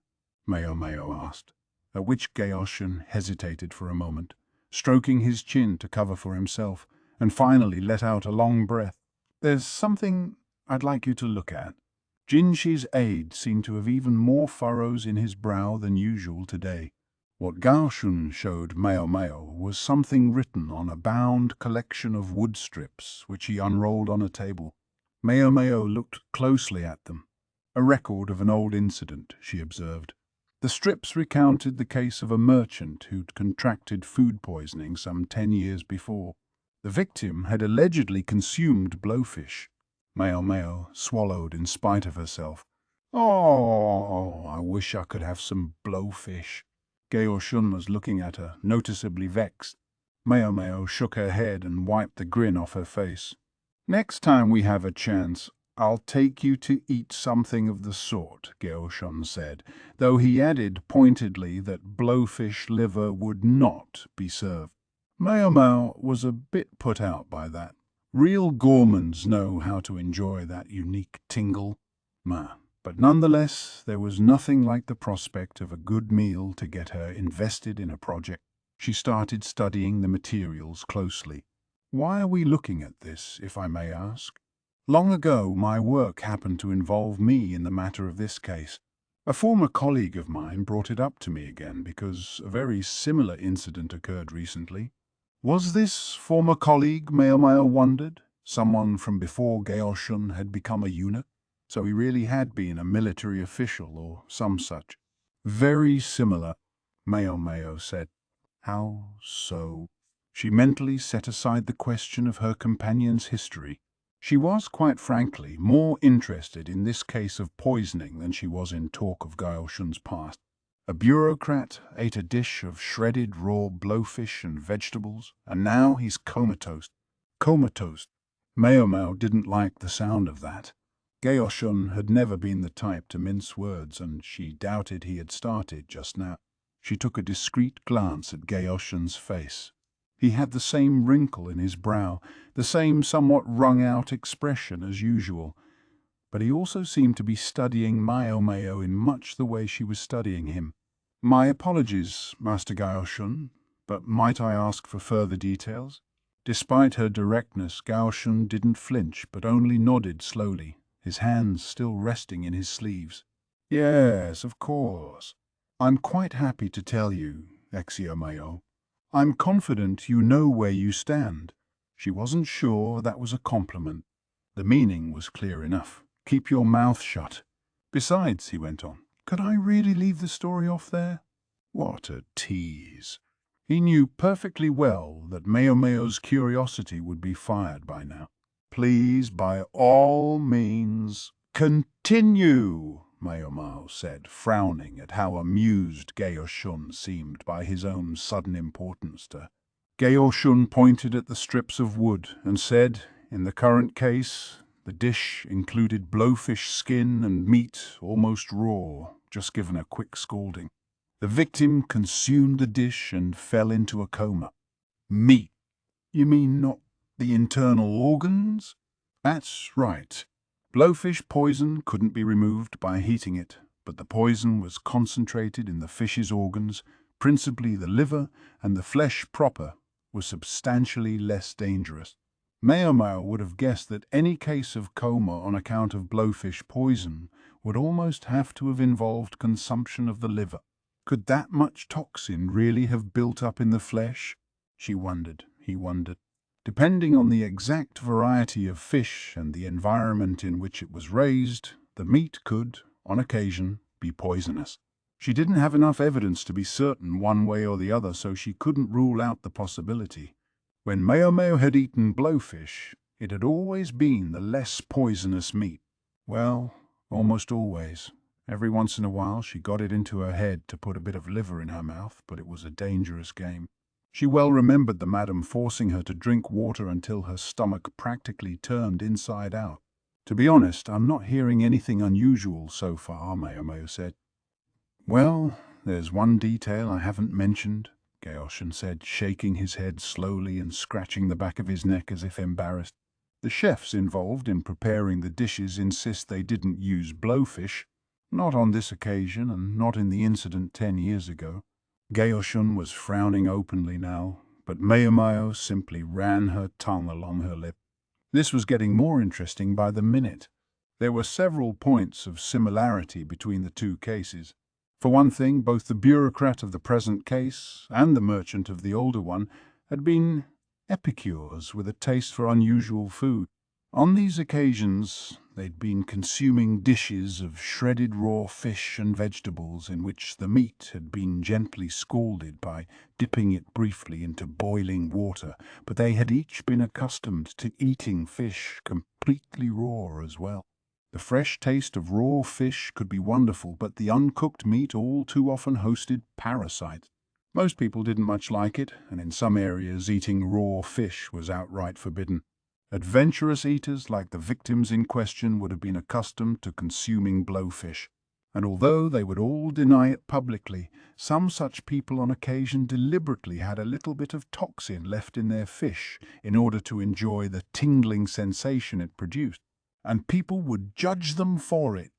Maomao asked, at which Gaoshun hesitated for a moment, stroking his chin to cover for himself, and finally let out a long breath. There's something I'd like you to look at. Jinshi's aide seemed to have even more furrows in his brow than usual today. What Gaoshun showed Maomao was something written on a bound collection of wood strips, which he unrolled on a table. Maomao looked closely at them. A record of an old incident, she observed. The strips recounted the case of a merchant who'd contracted food poisoning some 10 years before. The victim had allegedly consumed blowfish. Maomao swallowed in spite of herself. Oh, I wish I could have some blowfish. Gaoshun was looking at her, noticeably vexed. Maomao shook her head and wiped the grin off her face. Next time we have a chance, I'll take you to eat something of the sort, Gaoshun said, though he added pointedly that blowfish liver would not be served. Maomao was a bit put out by that. Real gourmands know how to enjoy that unique tingle. But nonetheless, there was nothing like the prospect of a good meal to get her invested in a project. She started studying the materials closely. Why are we looking at this, if I may ask? Long ago, my work happened to involve me in the matter of this case. A former colleague of mine brought it up to me again because a very similar incident occurred recently. Was this former colleague, Maomao wondered, someone from before Gaoshun had become a eunuch? So he really had been a military official or some such. Very similar, Maomao said. How so? She mentally set aside the question of her companion's history. She was, quite frankly, more interested in this case of poisoning than she was in talk of Gaoshun's past. A bureaucrat ate a dish of shredded raw blowfish and vegetables, and now he's comatose. Comatose. Maomao didn't like the sound of that. Gaoshun had never been the type to mince words, and she doubted he had started just now. She took a discreet glance at Gaoshun's face. He had the same wrinkle in his brow, the same somewhat wrung-out expression as usual, but he also seemed to be studying Maomao in much the way she was studying him. My apologies, Master Gaoshun, but might I ask for further details? Despite her directness, Gaoshun didn't flinch, but only nodded slowly, his hands still resting in his sleeves. Yes, of course. I'm quite happy to tell you, Maomao. I'm confident you know where you stand. She wasn't sure that was a compliment. The meaning was clear enough. Keep your mouth shut. Besides, he went on, could I really leave the story off there? What a tease. He knew perfectly well that Maomao's curiosity would be fired by now. Please, by all means, continue, Maomao said, frowning at how amused Gaoshun seemed by his own sudden importance to her. Gaoshun pointed at the strips of wood and said, in the current case, the dish included blowfish skin and meat almost raw, just given a quick scalding. The victim consumed the dish and fell into a coma. Meat? You mean not the internal organs? That's right. Blowfish poison couldn't be removed by heating it, but the poison was concentrated in the fish's organs, principally the liver, and the flesh proper was substantially less dangerous. Maomao would have guessed that any case of coma on account of blowfish poison would almost have to have involved consumption of the liver. Could that much toxin really have built up in the flesh? She wondered, he wondered. Depending on the exact variety of fish and the environment in which it was raised, the meat could, on occasion, be poisonous. She didn't have enough evidence to be certain one way or the other, so she couldn't rule out the possibility. When Maomao had eaten blowfish, it had always been the less poisonous meat. Well, almost always. Every once in a while she got it into her head to put a bit of liver in her mouth, but it was a dangerous game. She well remembered the madam forcing her to drink water until her stomach practically turned inside out. "To be honest, I'm not hearing anything unusual so far," Maomao said. "Well, there's one detail I haven't mentioned," Gaoshun said, shaking his head slowly and scratching the back of his neck as if embarrassed. "The chefs involved in preparing the dishes insist they didn't use blowfish. Not on this occasion, and not in the incident 10 years ago." Gaoshun was frowning openly now, but Maomao simply ran her tongue along her lip. This was getting more interesting by the minute. There were several points of similarity between the two cases. For one thing, both the bureaucrat of the present case and the merchant of the older one had been epicures with a taste for unusual food. On these occasions, they'd been consuming dishes of shredded raw fish and vegetables in which the meat had been gently scalded by dipping it briefly into boiling water, but they had each been accustomed to eating fish completely raw as well. The fresh taste of raw fish could be wonderful, but the uncooked meat all too often hosted parasites. Most people didn't much like it, and in some areas eating raw fish was outright forbidden. Adventurous eaters like the victims in question would have been accustomed to consuming blowfish, and although they would all deny it publicly, some such people on occasion deliberately had a little bit of toxin left in their fish in order to enjoy the tingling sensation it produced, and people would judge them for it.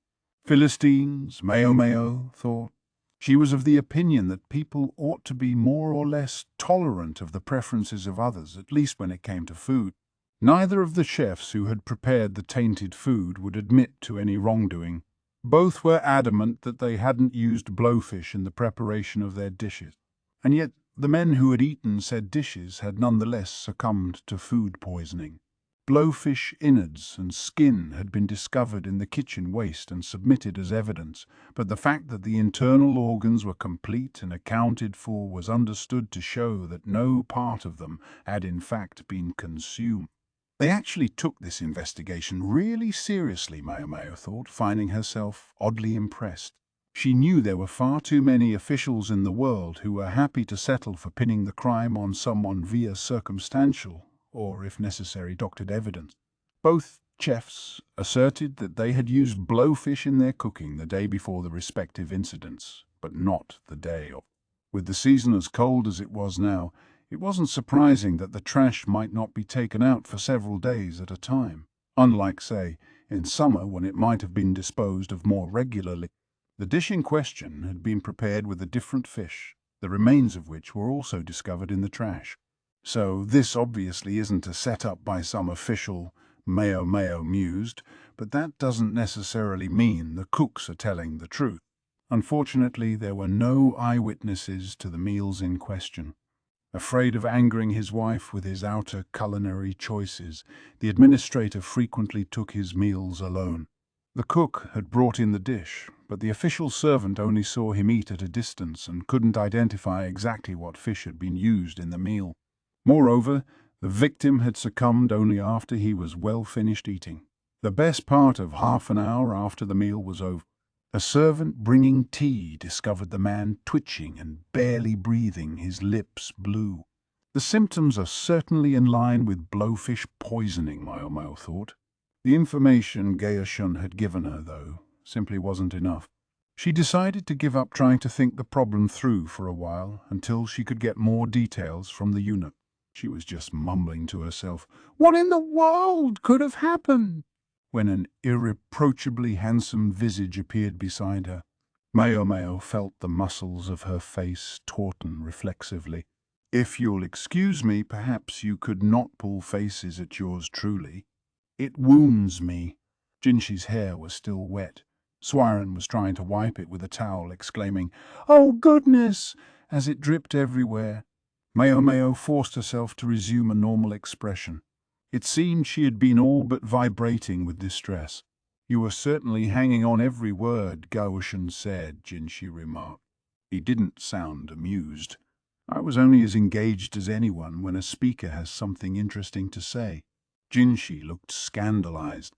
Philistines, Maomao thought. She was of the opinion that people ought to be more or less tolerant of the preferences of others, at least when it came to food. Neither of the chefs who had prepared the tainted food would admit to any wrongdoing. Both were adamant that they hadn't used blowfish in the preparation of their dishes. And yet the men who had eaten said dishes had nonetheless succumbed to food poisoning. Blowfish innards and skin had been discovered in the kitchen waste and submitted as evidence, but the fact that the internal organs were complete and accounted for was understood to show that no part of them had in fact been consumed. They actually took this investigation really seriously, Maomao thought, finding herself oddly impressed. She knew there were far too many officials in the world who were happy to settle for pinning the crime on someone via circumstantial, or if necessary, doctored evidence. Both chefs asserted that they had used blowfish in their cooking the day before the respective incidents, but not the day of. With the season as cold as it was now, it wasn't surprising that the trash might not be taken out for several days at a time, unlike, say, in summer when it might have been disposed of more regularly. The dish in question had been prepared with a different fish, the remains of which were also discovered in the trash. So this obviously isn't a setup by some official, Maomao mused, but that doesn't necessarily mean the cooks are telling the truth. Unfortunately, there were no eyewitnesses to the meals in question. Afraid of angering his wife with his outer culinary choices, the administrator frequently took his meals alone. The cook had brought in the dish, but the official servant only saw him eat at a distance and couldn't identify exactly what fish had been used in the meal. Moreover, the victim had succumbed only after he was well finished eating, the best part of half an hour after the meal was over. A servant bringing tea discovered the man twitching and barely breathing, his lips blue. The symptoms are certainly in line with blowfish poisoning, Maomao thought. The information Gaoshun had given her, though, simply wasn't enough. She decided to give up trying to think the problem through for a while until she could get more details from the eunuch. She was just mumbling to herself, "What in the world could have happened?" when an irreproachably handsome visage appeared beside her. Maomao felt the muscles of her face tauten reflexively. "If you'll excuse me, perhaps you could not pull faces at yours truly. It wounds me." Jinshi's hair was still wet. Suirei was trying to wipe it with a towel, exclaiming, "Oh goodness!" as it dripped everywhere. Maomao forced herself to resume a normal expression. It seemed she had been all but vibrating with distress. "You were certainly hanging on every word Gaoshun said," Jinshi remarked. He didn't sound amused. "I was only as engaged as anyone when a speaker has something interesting to say." Jinshi looked scandalized.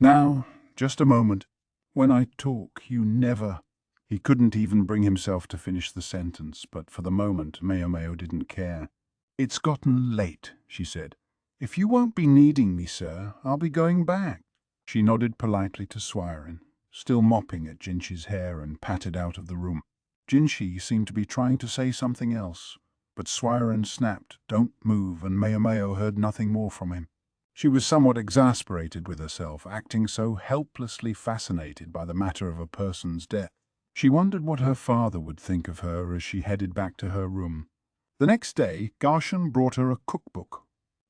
"Now, just a moment. When I talk, you never—" He couldn't even bring himself to finish the sentence, but for the moment Maomao didn't care. "It's gotten late," she said. "If you won't be needing me, sir, I'll be going back." She nodded politely to Suirei, still mopping at Jinchi's hair, and pattered out of the room. Jinchi seemed to be trying to say something else, but Suirei snapped, "Don't move," and Maomao heard nothing more from him. She was somewhat exasperated with herself, acting so helplessly fascinated by the matter of a person's death. She wondered what her father would think of her as she headed back to her room. The next day, Gaoshun brought her a cookbook.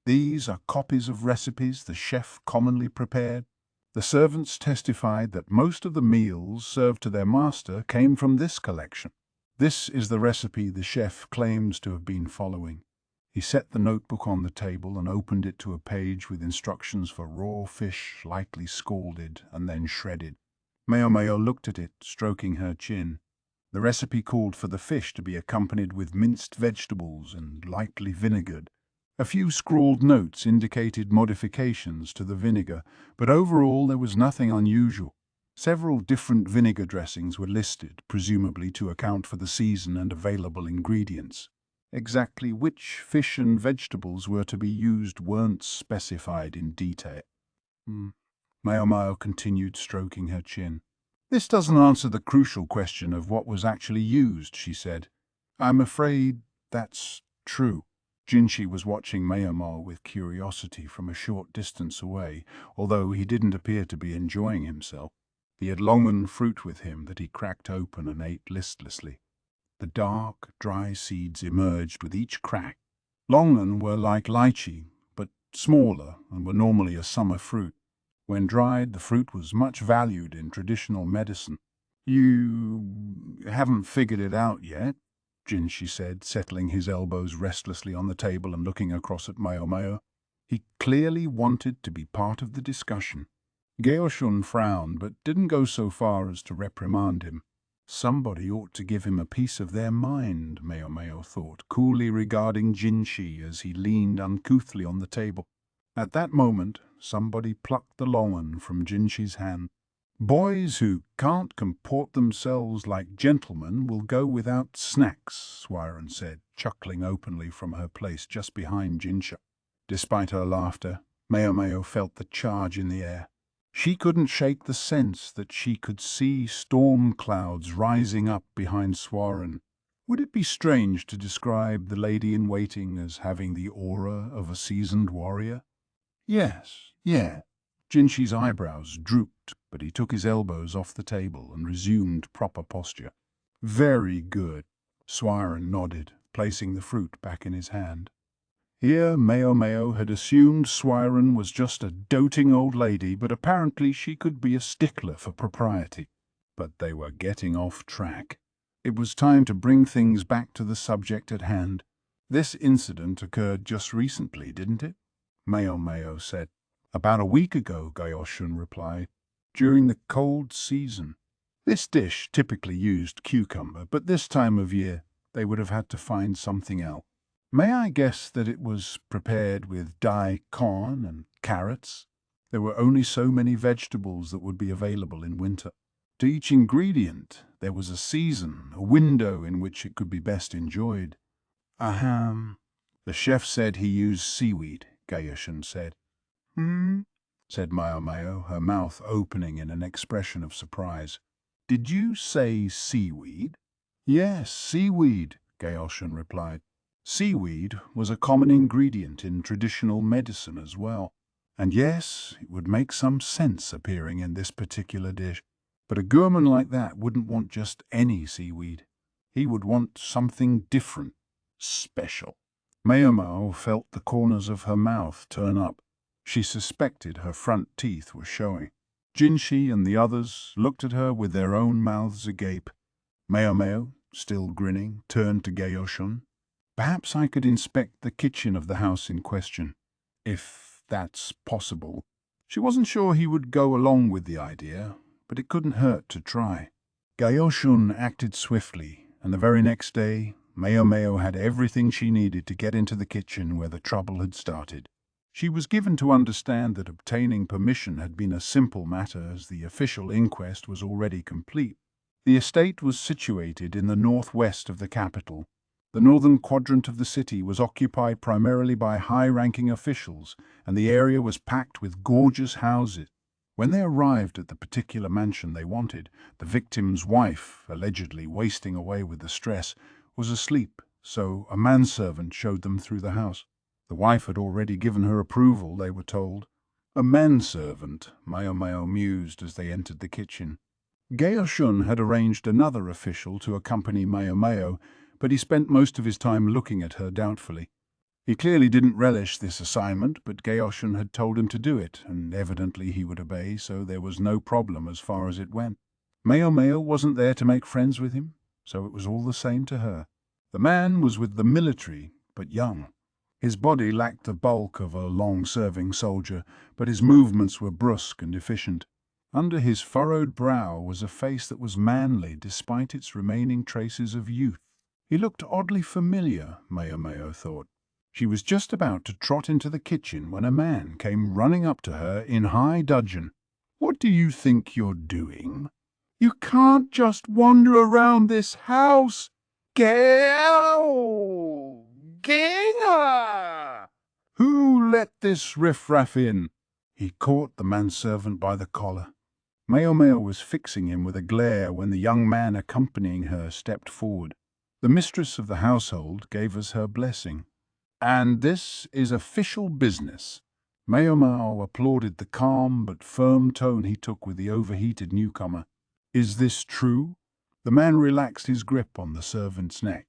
These are copies of recipes the chef commonly prepared. The servants testified that most of the meals served to their master came from this collection. This is the recipe the chef claims to have been following. He set the notebook on the table and opened it to a page with instructions for raw fish lightly scalded and then shredded. Maomao looked at it, stroking her chin. The recipe called for the fish to be accompanied with minced vegetables and lightly vinegared. A few scrawled notes indicated modifications to the vinegar, but overall there was nothing unusual. Several different vinegar dressings were listed, presumably to account for the season and available ingredients. Exactly which fish and vegetables were to be used weren't specified in detail. Maomao continued, stroking her chin. "This doesn't answer the crucial question of what was actually used," she said. "I'm afraid that's true." Jinchi was watching Maomao with curiosity from a short distance away, although he didn't appear to be enjoying himself. He had longan fruit with him that he cracked open and ate listlessly. The dark, dry seeds emerged with each crack. Longan were like lychee, but smaller, and were normally a summer fruit. When dried, the fruit was much valued in traditional medicine. "You haven't figured it out yet?" Jinchi said, settling his elbows restlessly on the table and looking across at Maomao. He clearly wanted to be part of the discussion. Gaoshun frowned, but didn't go so far as to reprimand him. Somebody ought to give him a piece of their mind, Maomao thought, coolly regarding Jinchi as he leaned uncouthly on the table. At that moment, somebody plucked the longan from Jinchi's hand. "Boys who can't comport themselves like gentlemen will go without snacks," Suirei said, chuckling openly from her place just behind Jinchi. Despite her laughter, Maomao felt the charge in the air. She couldn't shake the sense that she could see storm clouds rising up behind Suirei. Would it be strange to describe the lady-in-waiting as having the aura of a seasoned warrior? Yes. Jinchi's eyebrows drooped, but he took his elbows off the table and resumed proper posture. "Very good," Suirei nodded, placing the fruit back in his hand. Here Maomao had assumed Suirei was just a doting old lady, but apparently she could be a stickler for propriety. But they were getting off track. It was time to bring things back to the subject at hand. "This incident occurred just recently, didn't it?" Maomao said. "About a week ago," Gaoshun replied, "during the cold season. This dish typically used cucumber, but this time of year they would have had to find something else. May I guess that it was prepared with daikon and carrots? There were only so many vegetables that would be available in winter. To each ingredient there was a season, a window in which it could be best enjoyed." "Ahem." "The chef said he used seaweed," Gaoshun said. Said Maomao, her mouth opening in an expression of surprise. "Did you say seaweed?" "Yes, seaweed," Gaoshun replied. Seaweed was a common ingredient in traditional medicine as well. And yes, it would make some sense appearing in this particular dish. But a gourmand like that wouldn't want just any seaweed. He would want something different, special. Maomao felt the corners of her mouth turn up. She suspected her front teeth were showing. Jinchi and the others looked at her with their own mouths agape. Maomao, still grinning, turned to Gaoshun. "Perhaps I could inspect the kitchen of the house in question, if that's possible." She wasn't sure he would go along with the idea, but it couldn't hurt to try. Gaoshun acted swiftly, and the very next day, Maomao had everything she needed to get into the kitchen where the trouble had started. She was given to understand that obtaining permission had been a simple matter as the official inquest was already complete. The estate was situated in the northwest of the capital. The northern quadrant of the city was occupied primarily by high-ranking officials, and the area was packed with gorgeous houses. When they arrived at the particular mansion they wanted, the victim's wife, allegedly wasting away with the stress, was asleep, so a manservant showed them through the house. The wife had already given her approval, they were told. A manservant, Maomao mused as they entered the kitchen. Gaoshun had arranged another official to accompany Maomao, but he spent most of his time looking at her doubtfully. He clearly didn't relish this assignment, but Gaoshun had told him to do it, and evidently he would obey, so there was no problem as far as it went. Maomao wasn't there to make friends with him, so it was all the same to her. The man was with the military, but young. His body lacked the bulk of a long-serving soldier, but his movements were brusque and efficient. Under his furrowed brow was a face that was manly despite its remaining traces of youth. He looked oddly familiar, Maomao thought. She was just about to trot into the kitchen when a man came running up to her in high dudgeon. "What do you think you're doing? You can't just wander around this house. Gao! Ginga! Who let this riffraff in?" He caught the manservant by the collar. Maomao was fixing him with a glare when the young man accompanying her stepped forward. The mistress of the household gave us her blessing. "And this is official business." Maomao applauded the calm but firm tone he took with the overheated newcomer. "Is this true?" The man relaxed his grip on the servant's neck.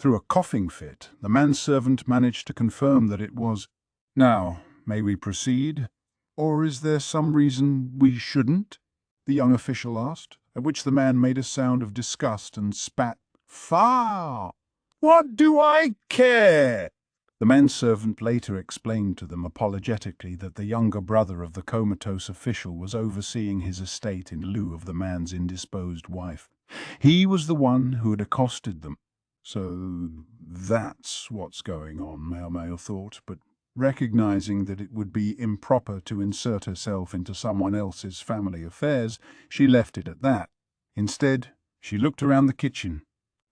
Through a coughing fit, the manservant managed to confirm that it was. "Now, may we proceed? Or is there some reason we shouldn't?" the young official asked, at which the man made a sound of disgust and spat. "Foul! What do I care?" The manservant later explained to them apologetically that the younger brother of the comatose official was overseeing his estate in lieu of the man's indisposed wife. He was the one who had accosted them. So that's what's going on, Maomao thought, but recognizing that it would be improper to insert herself into someone else's family affairs, she left it at that. Instead, she looked around the kitchen.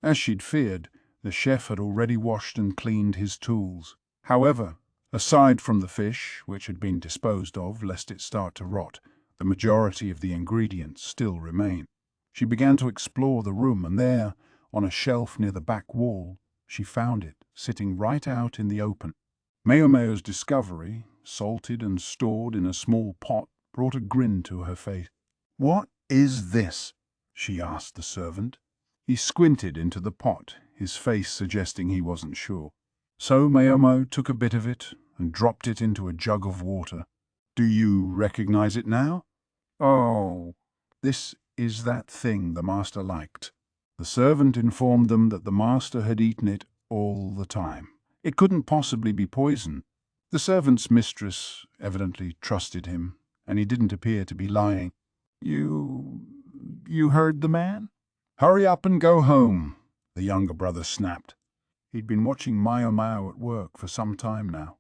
As she'd feared, the chef had already washed and cleaned his tools. However, aside from the fish, which had been disposed of lest it start to rot, the majority of the ingredients still remained. She began to explore the room, and there, on a shelf near the back wall, she found it, sitting right out in the open. Maomao's discovery, salted and stored in a small pot, brought a grin to her face. "What is this?" she asked the servant. He squinted into the pot, his face suggesting he wasn't sure. So Maomao took a bit of it and dropped it into a jug of water. "Do you recognize it now?" "Oh, this is that thing the master liked." The servant informed them that the master had eaten it all the time. It couldn't possibly be poison. The servant's mistress evidently trusted him, and he didn't appear to be lying. You heard the man?" "Hurry up and go home," the younger brother snapped. He'd been watching Maomao at work for some time now.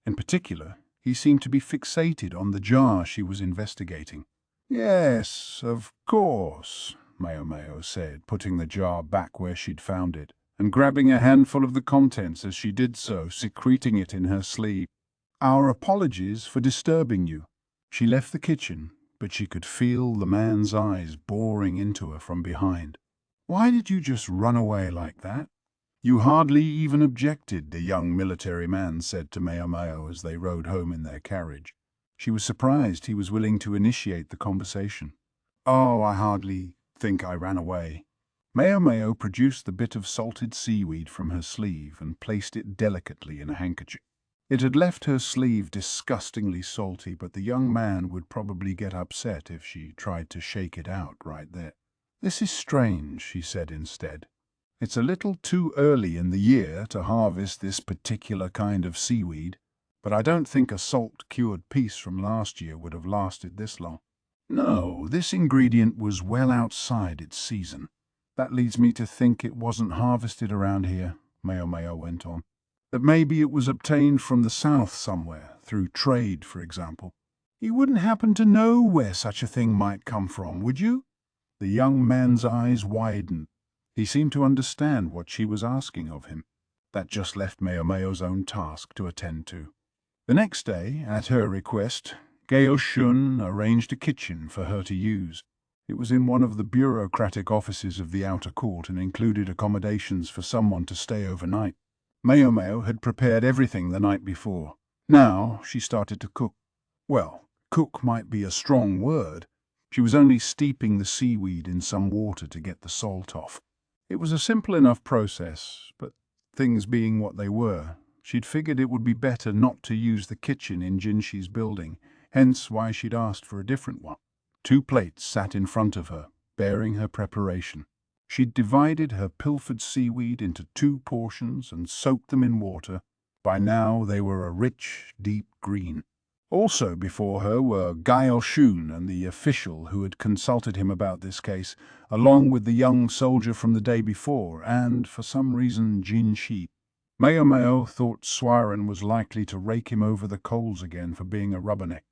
In particular, he seemed to be fixated on the jar she was investigating. "Yes, of course," Maomao said, putting the jar back where she'd found it, and grabbing a handful of the contents as she did so, secreting it in her sleeve. "Our apologies for disturbing you." She left the kitchen, but she could feel the man's eyes boring into her from behind. "Why did you just run away like that?" "You hardly even objected," the young military man said to Maomao as they rode home in their carriage. She was surprised he was willing to initiate the conversation. "Oh, I hardly think I ran away." Maomao produced the bit of salted seaweed from her sleeve and placed it delicately in a handkerchief. It had left her sleeve disgustingly salty, but the young man would probably get upset if she tried to shake it out right there. "This is strange," she said instead. "It's a little too early in the year to harvest this particular kind of seaweed, but I don't think a salt-cured piece from last year would have lasted this long. No, this ingredient was well outside its season. That leads me to think it wasn't harvested around here," Maomao went on. "That maybe it was obtained from the south somewhere, through trade, for example. You wouldn't happen to know where such a thing might come from, would you?" The young man's eyes widened. He seemed to understand what she was asking of him. That just left Maomao's own task to attend to. The next day, at her request, Gaoshun arranged a kitchen for her to use. It was in one of the bureaucratic offices of the outer court and included accommodations for someone to stay overnight. Maomao had prepared everything the night before. Now she started to cook. Well, cook might be a strong word. She was only steeping the seaweed in some water to get the salt off. It was a simple enough process, but things being what they were, she'd figured it would be better not to use the kitchen in Jinshi's building, hence why she'd asked for a different one. 2 plates sat in front of her, bearing her preparation. She'd divided her pilfered seaweed into 2 portions and soaked them in water. By now they were a rich, deep green. Also before her were Gaoshun and the official who had consulted him about this case, along with the young soldier from the day before, and, for some reason, Jinshi. Maomao thought Suirei was likely to rake him over the coals again for being a rubberneck.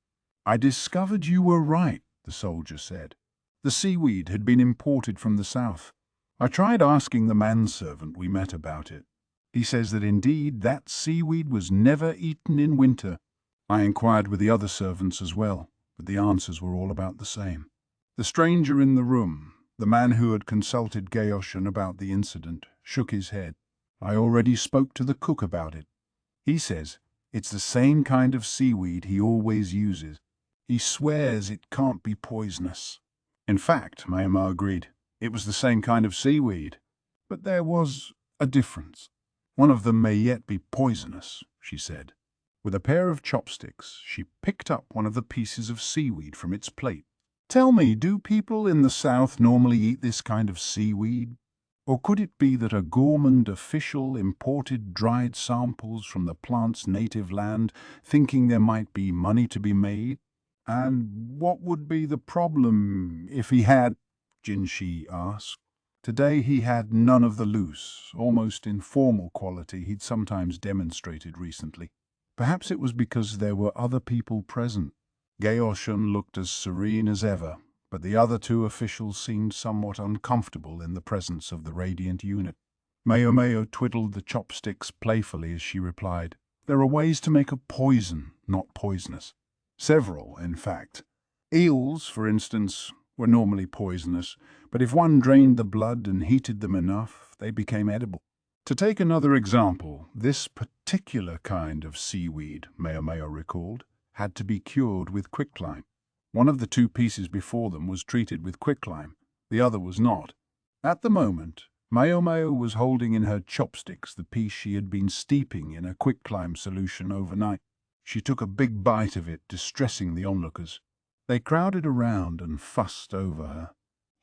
"I discovered you were right," the soldier said. "The seaweed had been imported from the south. I tried asking the manservant we met about it. He says that indeed that seaweed was never eaten in winter. I inquired with the other servants as well, but the answers were all about the same." The stranger in the room, the man who had consulted Gaoshun about the incident, shook his head. "I already spoke to the cook about it. He says it's the same kind of seaweed he always uses. He swears it can't be poisonous." In fact, Maomao agreed, it was the same kind of seaweed. But there was a difference. "One of them may yet be poisonous," she said. With a pair of chopsticks, she picked up one of the pieces of seaweed from its plate. "Tell me, do people in the south normally eat this kind of seaweed? Or could it be that a gourmand official imported dried samples from the plant's native land, thinking there might be money to be made? And what would be the problem if he had?" Jinshi asked. Today he had none of the loose, almost informal quality he'd sometimes demonstrated recently. Perhaps it was because there were other people present. Gaoshun looked as serene as ever, but the other 2 officials seemed somewhat uncomfortable in the presence of the radiant eunuch. Maomao twiddled the chopsticks playfully as she replied, "There are ways to make a poison not poisonous. Several, in fact. Eels, for instance, were normally poisonous, but if one drained the blood and heated them enough, they became edible. To take another example, this particular kind of seaweed, Maomao recalled, had to be cured with quicklime. One of the 2 pieces before them was treated with quicklime, the other was not. At the moment, Maomao was holding in her chopsticks the piece she had been steeping in a quicklime solution overnight. She took a big bite of it, distressing the onlookers. They crowded around and fussed over her.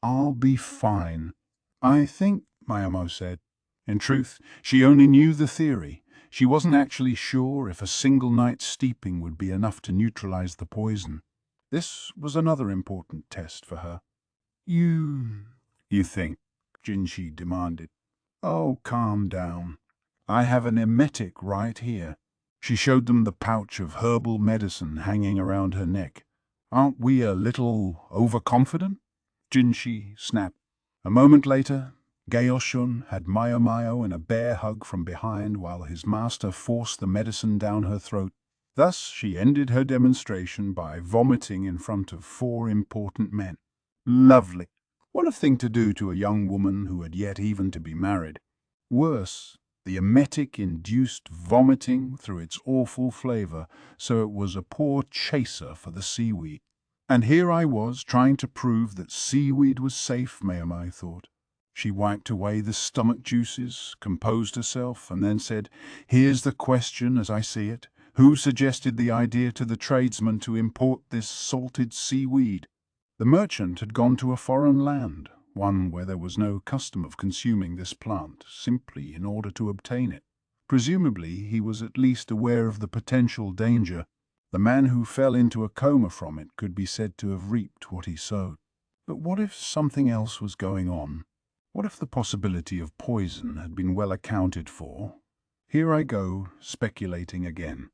"I'll be fine, I think," Maomao said. In truth, she only knew the theory. She wasn't actually sure if a single night's steeping would be enough to neutralize the poison. This was another important test for her. You think?" Jinshi demanded. "Oh, calm down. I have an emetic right here." She showed them the pouch of herbal medicine hanging around her neck. "Aren't we a little overconfident?" Jinshi snapped. A moment later, Gaoshun had Maomao in a bear hug from behind while his master forced the medicine down her throat. Thus she ended her demonstration by vomiting in front of 4 important men. Lovely. What a thing to do to a young woman who had yet even to be married. Worse, the emetic induced vomiting through its awful flavor, so it was a poor chaser for the seaweed. And here I was trying to prove that seaweed was safe, Maomao thought. She wiped away the stomach juices, composed herself, and then said, "Here's the question as I see it. Who suggested the idea to the tradesman to import this salted seaweed?" The merchant had gone to a foreign land, one where there was no custom of consuming this plant, simply in order to obtain it. Presumably he was at least aware of the potential danger. The man who fell into a coma from it could be said to have reaped what he sowed. But what if something else was going on? What if the possibility of poison had been well accounted for? Here I go, speculating again.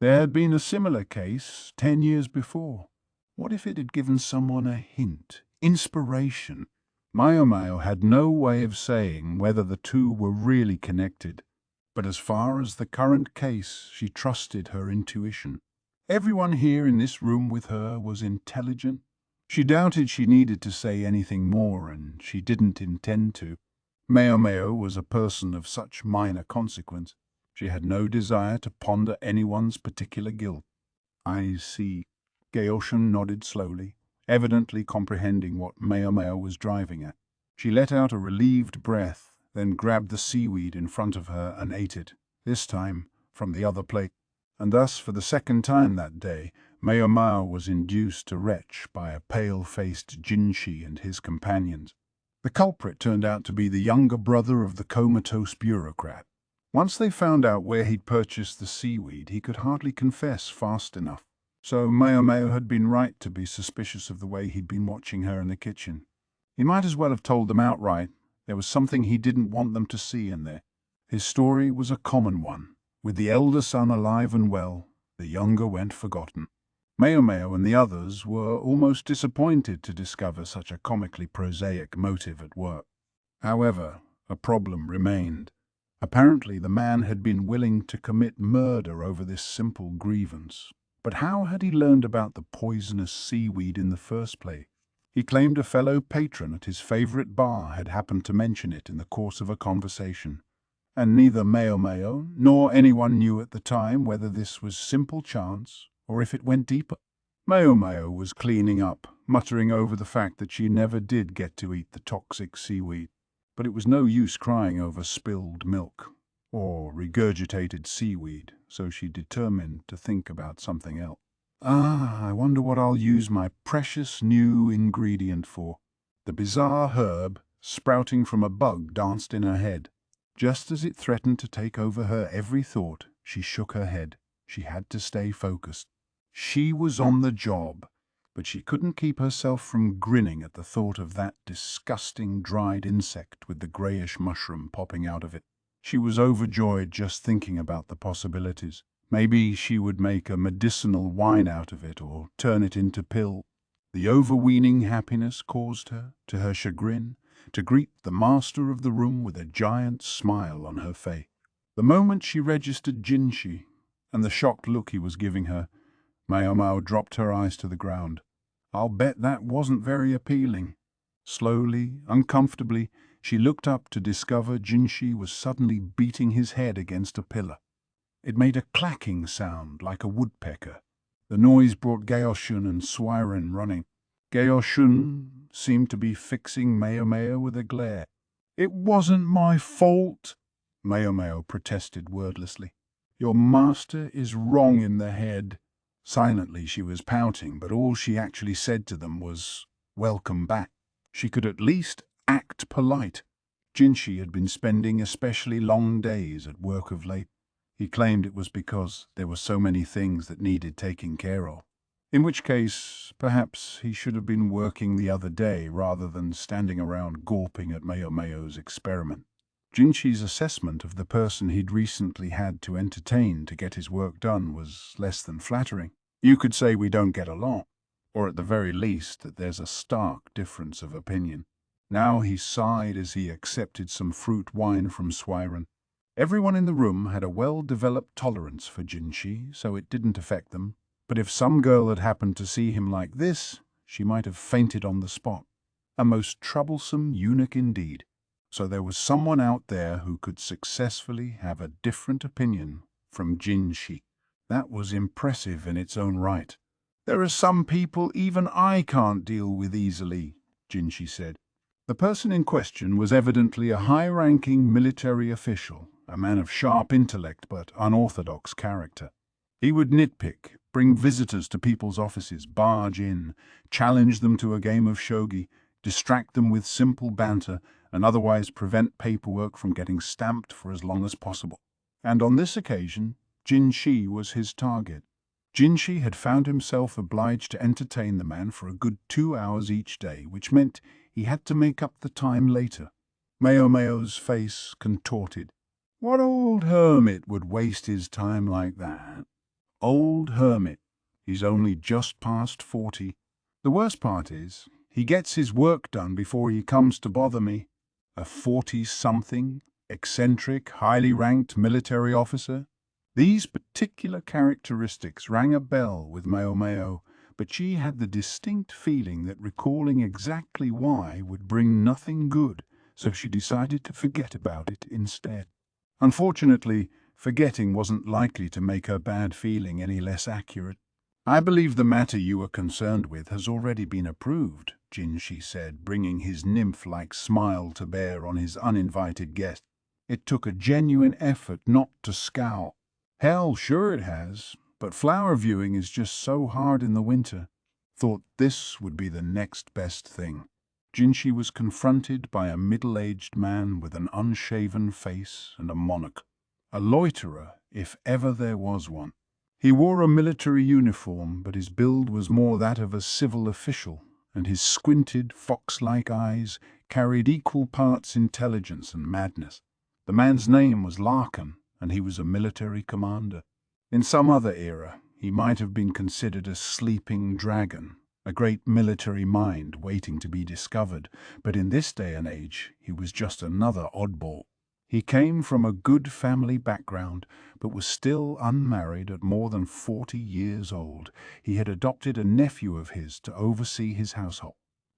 There had been a similar case 10 years before. What if it had given someone a hint, inspiration? Maomao had no way of saying whether the 2 were really connected, But as far as the current case, she trusted her intuition. Everyone here in this room with her was intelligent. She doubted she needed to say anything more, and she didn't intend to. Maomao was a person of such minor consequence. She had no desire to ponder anyone's particular guilt. "I see." Gaoshun nodded slowly, evidently comprehending what Maomao was driving at. She let out a relieved breath, then grabbed the seaweed in front of her and ate it, this time from the other plate. And thus, for the second time that day, Maomao was induced to retch by a pale-faced Jinshi and his companions. The culprit turned out to be the younger brother of the comatose bureaucrat. Once they found out where he'd purchased the seaweed, he could hardly confess fast enough. So Maomao had been right to be suspicious of the way he'd been watching her in the kitchen. He might as well have told them outright. There was something he didn't want them to see in there. His story was a common one. With the elder son alive and well, the younger went forgotten. Maomao and the others were almost disappointed to discover such a comically prosaic motive at work. However, a problem remained. Apparently the man had been willing to commit murder over this simple grievance. But how had he learned about the poisonous seaweed in the first place? He claimed a fellow patron at his favorite bar had happened to mention it in the course of a conversation. And neither Maomao nor anyone knew at the time whether this was simple chance or if it went deeper. Maomao was cleaning up, muttering over the fact that she never did get to eat the toxic seaweed. But it was no use crying over spilled milk or regurgitated seaweed, so she determined to think about something else. I wonder what I'll use my precious new ingredient for. The bizarre herb sprouting from a bug danced in her head. Just as it threatened to take over her every thought, she shook her head. She had to stay focused. She was on the job, but she couldn't keep herself from grinning at the thought of that disgusting dried insect with the greyish mushroom popping out of it. She was overjoyed just thinking about the possibilities. Maybe she would make a medicinal wine out of it or turn it into pill. The overweening happiness caused her, to her chagrin, to greet the master of the room with a giant smile on her face. The moment she registered Jinshi and the shocked look he was giving her, Maomao dropped her eyes to the ground. I'll bet that wasn't very appealing. Slowly, uncomfortably, she looked up to discover Jinshi was suddenly beating his head against a pillar. It made a clacking sound like a woodpecker. The noise brought Gaoshun and Suirei running. Gaoshun seemed to be fixing Maomao with a glare. "It wasn't my fault," Maomao protested wordlessly. "Your master is wrong in the head." Silently she was pouting, but all she actually said to them was, "Welcome back." She could at least act polite. Jinshi had been spending especially long days at work of late. He claimed it was because there were so many things that needed taking care of. In which case, perhaps he should have been working the other day rather than standing around gawping at Maomao's experiment. Jinshi's assessment of the person he'd recently had to entertain to get his work done was less than flattering. You could say we don't get along, or at the very least that there's a stark difference of opinion. Now he sighed as he accepted some fruit wine from Suirei. Everyone in the room had a well-developed tolerance for Jinshi, so it didn't affect them. But if some girl had happened to see him like this, she might have fainted on the spot. A most troublesome eunuch indeed. So there was someone out there who could successfully have a different opinion from Jinshi. That was impressive in its own right. "There are some people even I can't deal with easily," Jinshi said. The person in question was evidently a high-ranking military official, a man of sharp intellect but unorthodox character. He would nitpick, bring visitors to people's offices, barge in, challenge them to a game of shogi, distract them with simple banter, and otherwise prevent paperwork from getting stamped for as long as possible. And on this occasion, Jinshi was his target. Jinshi had found himself obliged to entertain the man for a good 2 hours each day, which meant he had to make up the time later. Maomao's face contorted. What old hermit would waste his time like that? Old hermit. He's only just past 40. The worst part is, he gets his work done before he comes to bother me. A 40-something eccentric, highly ranked military officer. These particular characteristics rang a bell with Maomao, but she had the distinct feeling that recalling exactly why would bring nothing good, so she decided to forget about it instead. Unfortunately, forgetting wasn't likely to make her bad feeling any less accurate. "I believe the matter you are concerned with has already been approved," Jinshi said, bringing his nymph-like smile to bear on his uninvited guest. It took a genuine effort not to scowl. "Hell, sure it has, but flower viewing is just so hard in the winter. Thought this would be the next best thing." Jinshi was confronted by a middle-aged man with an unshaven face and a monocle. A loiterer, if ever there was one. He wore a military uniform, but his build was more that of a civil official, and his squinted, fox-like eyes carried equal parts intelligence and madness. The man's name was Lakan, and he was a military commander. In some other era, he might have been considered a sleeping dragon, a great military mind waiting to be discovered, but in this day and age, he was just another oddball. He came from a good family background, but was still unmarried at more than 40 years old. He had adopted a nephew of his to oversee his household.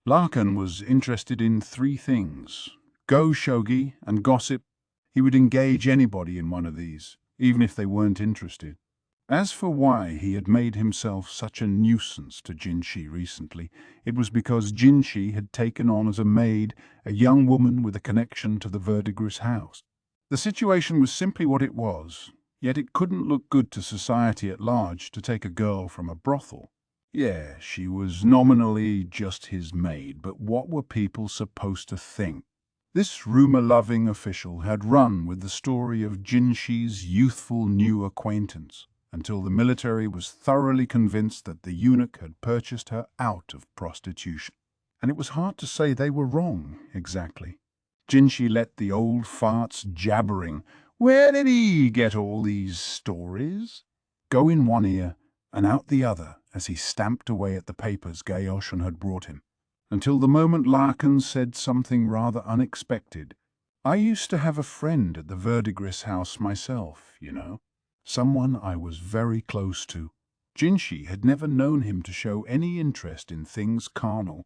Lakan was interested in three things: go, shogi, and gossip. He would engage anybody in one of these, even if they weren't interested. As for why he had made himself such a nuisance to Jinshi recently, it was because Jinshi had taken on as a maid a young woman with a connection to the Verdigris house. The situation was simply what it was, yet it couldn't look good to society at large to take a girl from a brothel. Yeah, she was nominally just his maid, but what were people supposed to think? This rumor-loving official had run with the story of Jinshi's youthful new acquaintance, until the military was thoroughly convinced that the eunuch had purchased her out of prostitution. And it was hard to say they were wrong, exactly. Jinshi let the old farts jabbering, "Where did he get all these stories?" go in one ear and out the other as he stamped away at the papers Gaoshun had brought him, until the moment Lakan said something rather unexpected. "I used to have a friend at the Verdigris house myself, you know. Someone I was very close to." Jinshi had never known him to show any interest in things carnal.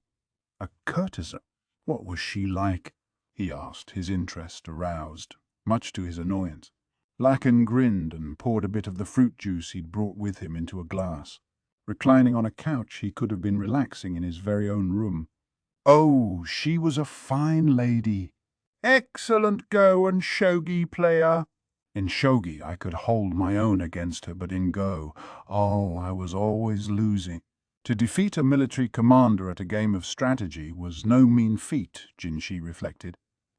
A courtesan? What was she like? He asked, his interest aroused, much to his annoyance. Lakan grinned and poured a bit of the fruit juice he'd brought with him into a glass. Reclining on a couch, he could have been relaxing in his very own room. "Oh, she was a fine lady. Excellent go and shogi player. In shogi I could hold my own against her, but in go, oh, I was always losing." To defeat a military commander at a game of strategy was no mean feat, Jinshi reflected.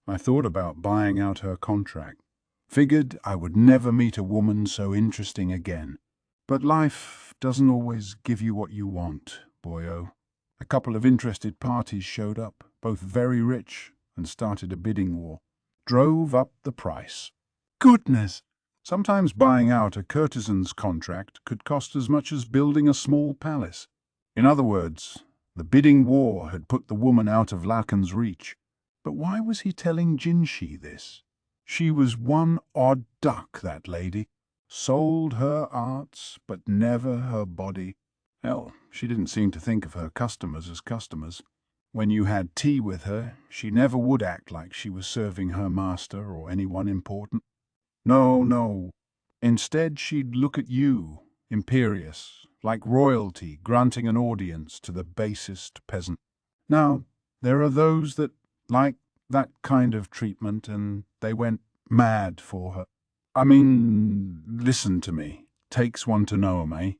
I thought about buying out her contract. Figured I would never meet a woman so interesting again. But life doesn't always give you what you want, boyo. A couple of interested parties showed up, both very rich, and started a bidding war. Drove up the price. Goodness! Sometimes buying out a courtesan's contract could cost as much as building a small palace. In other words, the bidding war had put the woman out of Lakan's reach. But why was he telling Jinshi this? She was one odd duck, that lady. Sold her arts, but never her body. Hell, she didn't seem to think of her customers as customers. When you had tea with her, she never would act like she was serving her master or anyone important. No, no. Instead, she'd look at you, imperious, like royalty granting an audience to the basest peasant. Now, there are those that like that kind of treatment, and they went mad for her. I mean, listen to me. Takes one to know 'em, eh?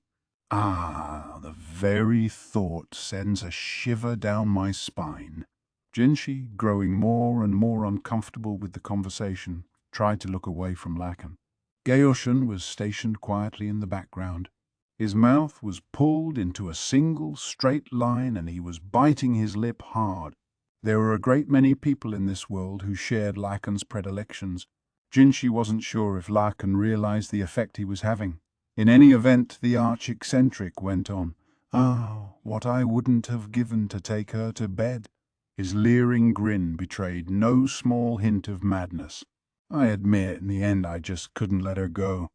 Ah, the very thought sends a shiver down my spine. Jinshi, growing more and more uncomfortable with the conversation, tried to look away from Lakan. Gaoshun was stationed quietly in the background. His mouth was pulled into a single straight line and he was biting his lip hard. There were a great many people in this world who shared Lakan's predilections. Jinshi wasn't sure if Lakan realized the effect he was having. In any event, the arch-eccentric went on. "Ah, what I wouldn't have given to take her to bed." His leering grin betrayed no small hint of madness. I admit, in the end, I just couldn't let her go.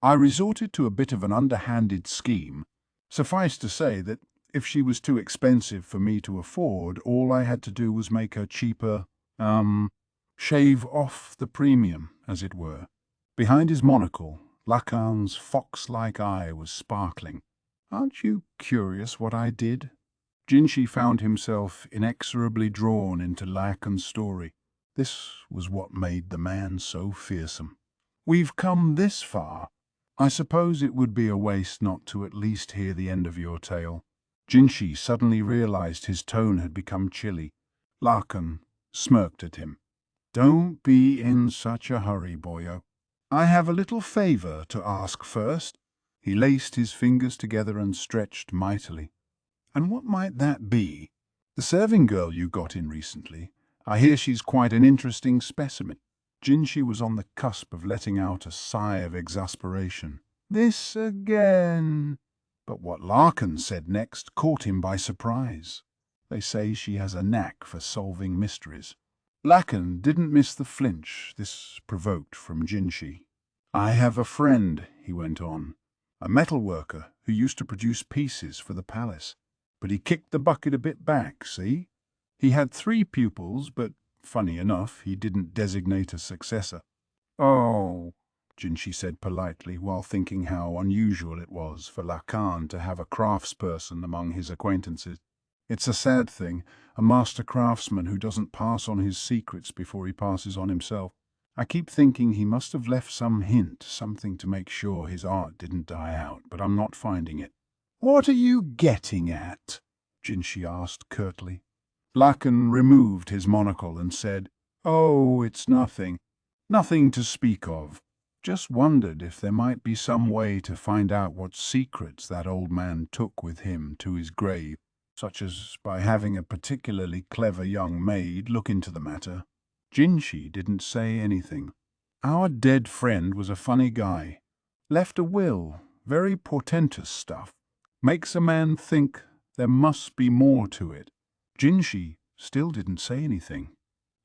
I resorted to a bit of an underhanded scheme. Suffice to say that if she was too expensive for me to afford, all I had to do was make her cheaper, shave off the premium, as it were. Behind his monocle, Lakan's fox-like eye was sparkling. Aren't you curious what I did? Jinshi found himself inexorably drawn into Lakan's story. This was what made the man so fearsome. We've come this far. I suppose it would be a waste not to at least hear the end of your tale. Jinshi suddenly realized his tone had become chilly. Lakan smirked at him. Don't be in such a hurry, boyo. I have a little favor to ask first. He laced his fingers together and stretched mightily. And what might that be? The serving girl you got in recently. I hear she's quite an interesting specimen. Jinshi was on the cusp of letting out a sigh of exasperation. This again. But what Lakan said next caught him by surprise. They say she has a knack for solving mysteries. Lakan didn't miss the flinch this provoked from Jinshi. I have a friend, he went on, a metal worker who used to produce pieces for the palace. But he kicked the bucket a bit back, see? He had 3 pupils, but, funny enough, he didn't designate a successor. Oh, Jinshi said politely, while thinking how unusual it was for Lakan to have a craftsperson among his acquaintances. It's a sad thing, a master craftsman who doesn't pass on his secrets before he passes on himself. I keep thinking he must have left some hint, something to make sure his art didn't die out, but I'm not finding it. What are you getting at? Jinshi asked curtly. Lakan removed his monocle and said, Oh, it's nothing. Nothing to speak of. Just wondered if there might be some way to find out what secrets that old man took with him to his grave, such as by having a particularly clever young maid look into the matter. Jinshi didn't say anything. Our dead friend was a funny guy. Left a will, very portentous stuff. Makes a man think there must be more to it. Jinshi still didn't say anything.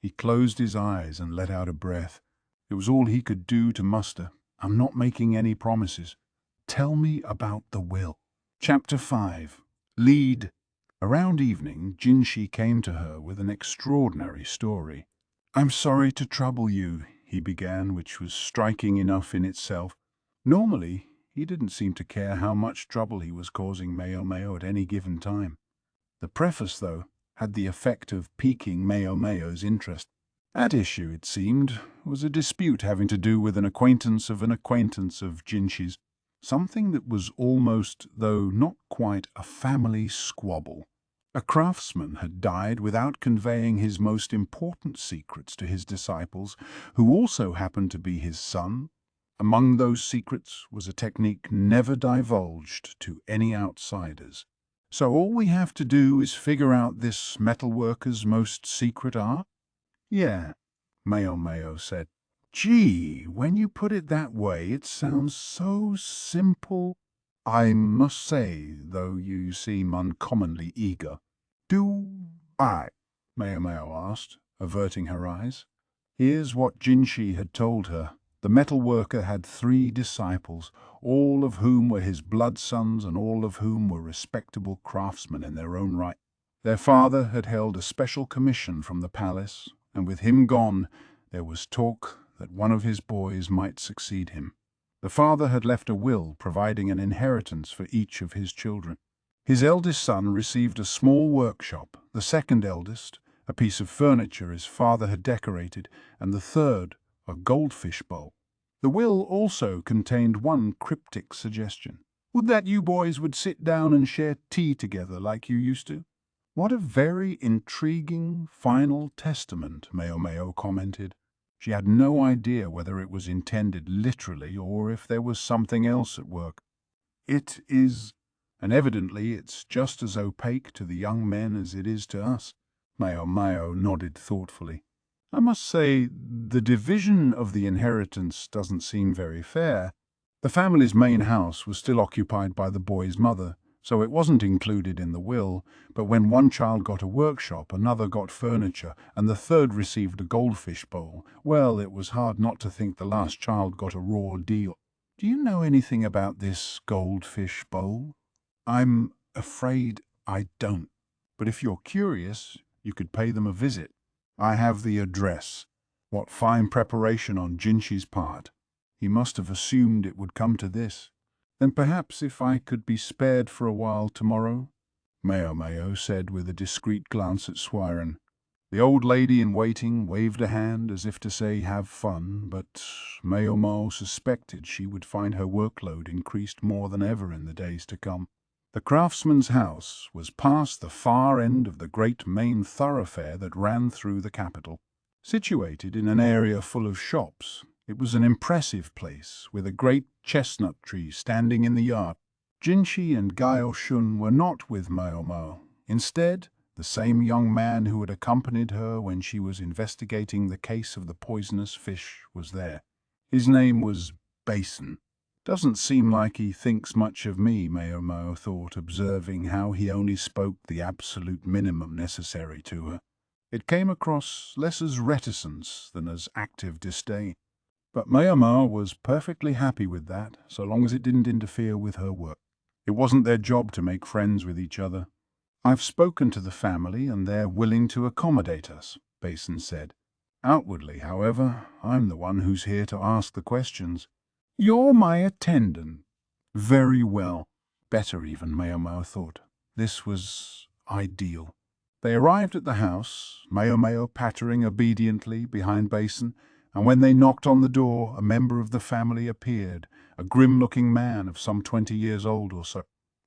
He closed his eyes and let out a breath. It was all he could do to muster. I'm not making any promises. Tell me about the will. Chapter 5. Lead. Around evening, Jinshi came to her with an extraordinary story. I'm sorry to trouble you, he began, which was striking enough in itself. Normally, he didn't seem to care how much trouble he was causing Maomao at any given time. The preface, though, had the effect of piquing Maomao's interest. At issue, it seemed, was a dispute having to do with an acquaintance of Jinshi's, something that was almost, though not quite, a family squabble. A craftsman had died without conveying his most important secrets to his disciples, who also happened to be his son. Among those secrets was a technique never divulged to any outsiders. So all we have to do is figure out this metalworker's most secret art? Yeah, Maomao said. Gee, when you put it that way, it sounds so simple. I must say, though, you seem uncommonly eager. Do I? Maomao asked, averting her eyes. Here's what Jinshi had told her. The metalworker had 3 disciples, all of whom were his blood sons and all of whom were respectable craftsmen in their own right. Their father had held a special commission from the palace, and with him gone, there was talk that one of his boys might succeed him. The father had left a will providing an inheritance for each of his children. His eldest son received a small workshop, the second eldest, a piece of furniture his father had decorated, and the third, a goldfish bowl. The will also contained one cryptic suggestion. Would that you boys would sit down and share tea together like you used to? What a very intriguing final testament, Maomao commented. She had no idea whether it was intended literally or if there was something else at work. It is, and evidently it's just as opaque to the young men as it is to us. Maomao nodded thoughtfully. I must say, the division of the inheritance doesn't seem very fair. The family's main house was still occupied by the boy's mother, so it wasn't included in the will, but when one child got a workshop, another got furniture, and the third received a goldfish bowl, well, it was hard not to think the last child got a raw deal. Do you know anything about this goldfish bowl? I'm afraid I don't, but if you're curious, you could pay them a visit. I have the address. What fine preparation on Jinshi's part. He must have assumed it would come to this. Then perhaps if I could be spared for a while tomorrow, Maomao said with a discreet glance at Suirei. The old lady in waiting waved a hand as if to say have fun, but Maomao suspected she would find her workload increased more than ever in the days to come. The craftsman's house was past the far end of the great main thoroughfare that ran through the capital. Situated in an area full of shops, it was an impressive place with a great chestnut tree standing in the yard. Jinshi and Gaoshun were not with Maomao. Instead, the same young man who had accompanied her when she was investigating the case of the poisonous fish was there. His name was Balsam. Doesn't seem like he thinks much of me, Maomao thought, observing how he only spoke the absolute minimum necessary to her. It came across less as reticence than as active disdain. But Maomao was perfectly happy with that, so long as it didn't interfere with her work. It wasn't their job to make friends with each other. I've spoken to the family and they're willing to accommodate us, Balsam said. Outwardly, however, I'm the one who's here to ask the questions. You're my attendant. Very well. Better even, Maomao thought. This was ideal. They arrived at the house, Maomao pattering obediently behind Balsam, and when they knocked on the door, a member of the family appeared, a grim-looking man of some 20 years old or so.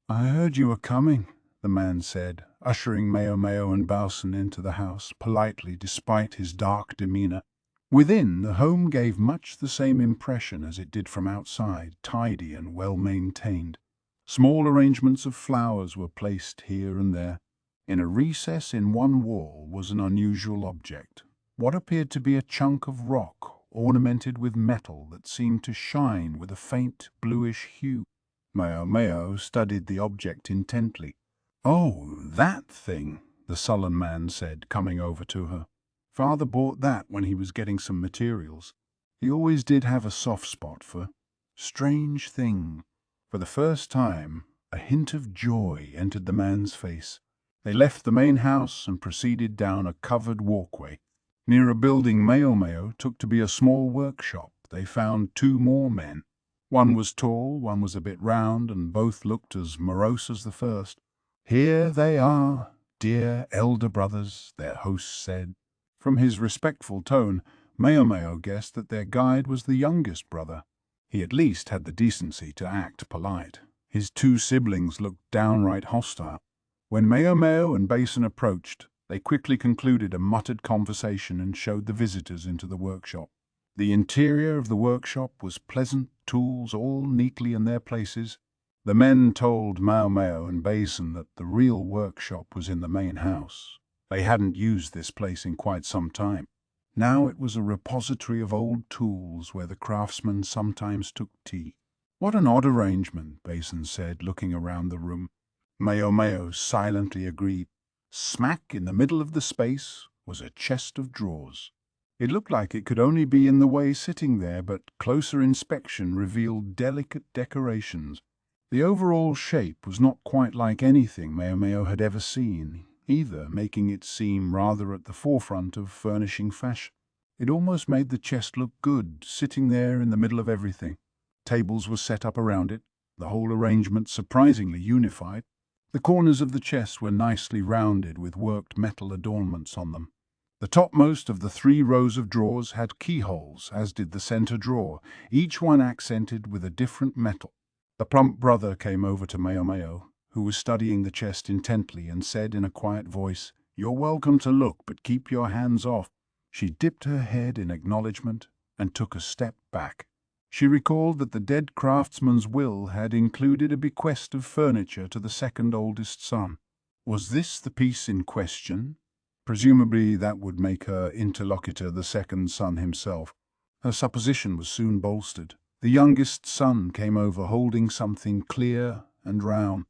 I heard you were coming, the man said, ushering Maomao and Balsam into the house politely despite his dark demeanor. Within, the home gave much the same impression as it did from outside, tidy and well-maintained. Small arrangements of flowers were placed here and there. In a recess in one wall was an unusual object, what appeared to be a chunk of rock ornamented with metal that seemed to shine with a faint bluish hue. Maomao studied the object intently. Oh, that thing, the sullen man said, coming over to her. Father bought that when he was getting some materials. He always did have a soft spot for strange thing. For the first time, a hint of joy entered the man's face. They left the main house and proceeded down a covered walkway. Near a building Maomao took to be a small workshop, they found two more men. One was tall, one was a bit round, and both looked as morose as the first. Here they are, dear elder brothers, their host said. From his respectful tone, Maomao guessed that their guide was the youngest brother. He at least had the decency to act polite. His two siblings looked downright hostile. When Maomao and Balsam approached, they quickly concluded a muttered conversation and showed the visitors into the workshop. The interior of the workshop was pleasant, tools all neatly in their places. The men told Maomao and Balsam that the real workshop was in the main house. They hadn't used this place in quite some time. Now it was a repository of old tools where the craftsmen sometimes took tea. What an odd arrangement, Balsam said, looking around the room. Maomao silently agreed. Smack in the middle of the space was a chest of drawers. It looked like it could only be in the way sitting there, but closer inspection revealed delicate decorations. The overall shape was not quite like anything Maomao had ever seen, either, making it seem rather at the forefront of furnishing fashion. It almost made the chest look good, sitting there in the middle of everything. Tables were set up around it, the whole arrangement surprisingly unified. The corners of the chest were nicely rounded with worked metal adornments on them. The topmost of the 3 rows of drawers had keyholes, as did the center drawer, each one accented with a different metal. The plump brother came over to Maomao, who was studying the chest intently, and said in a quiet voice, "You're welcome to look, but keep your hands off." She dipped her head in acknowledgement and took a step back. She recalled that the dead craftsman's will had included a bequest of furniture to the second oldest son. Was this the piece in question? Presumably that would make her interlocutor the second son himself. Her supposition was soon bolstered. The youngest son came over holding something clear and round.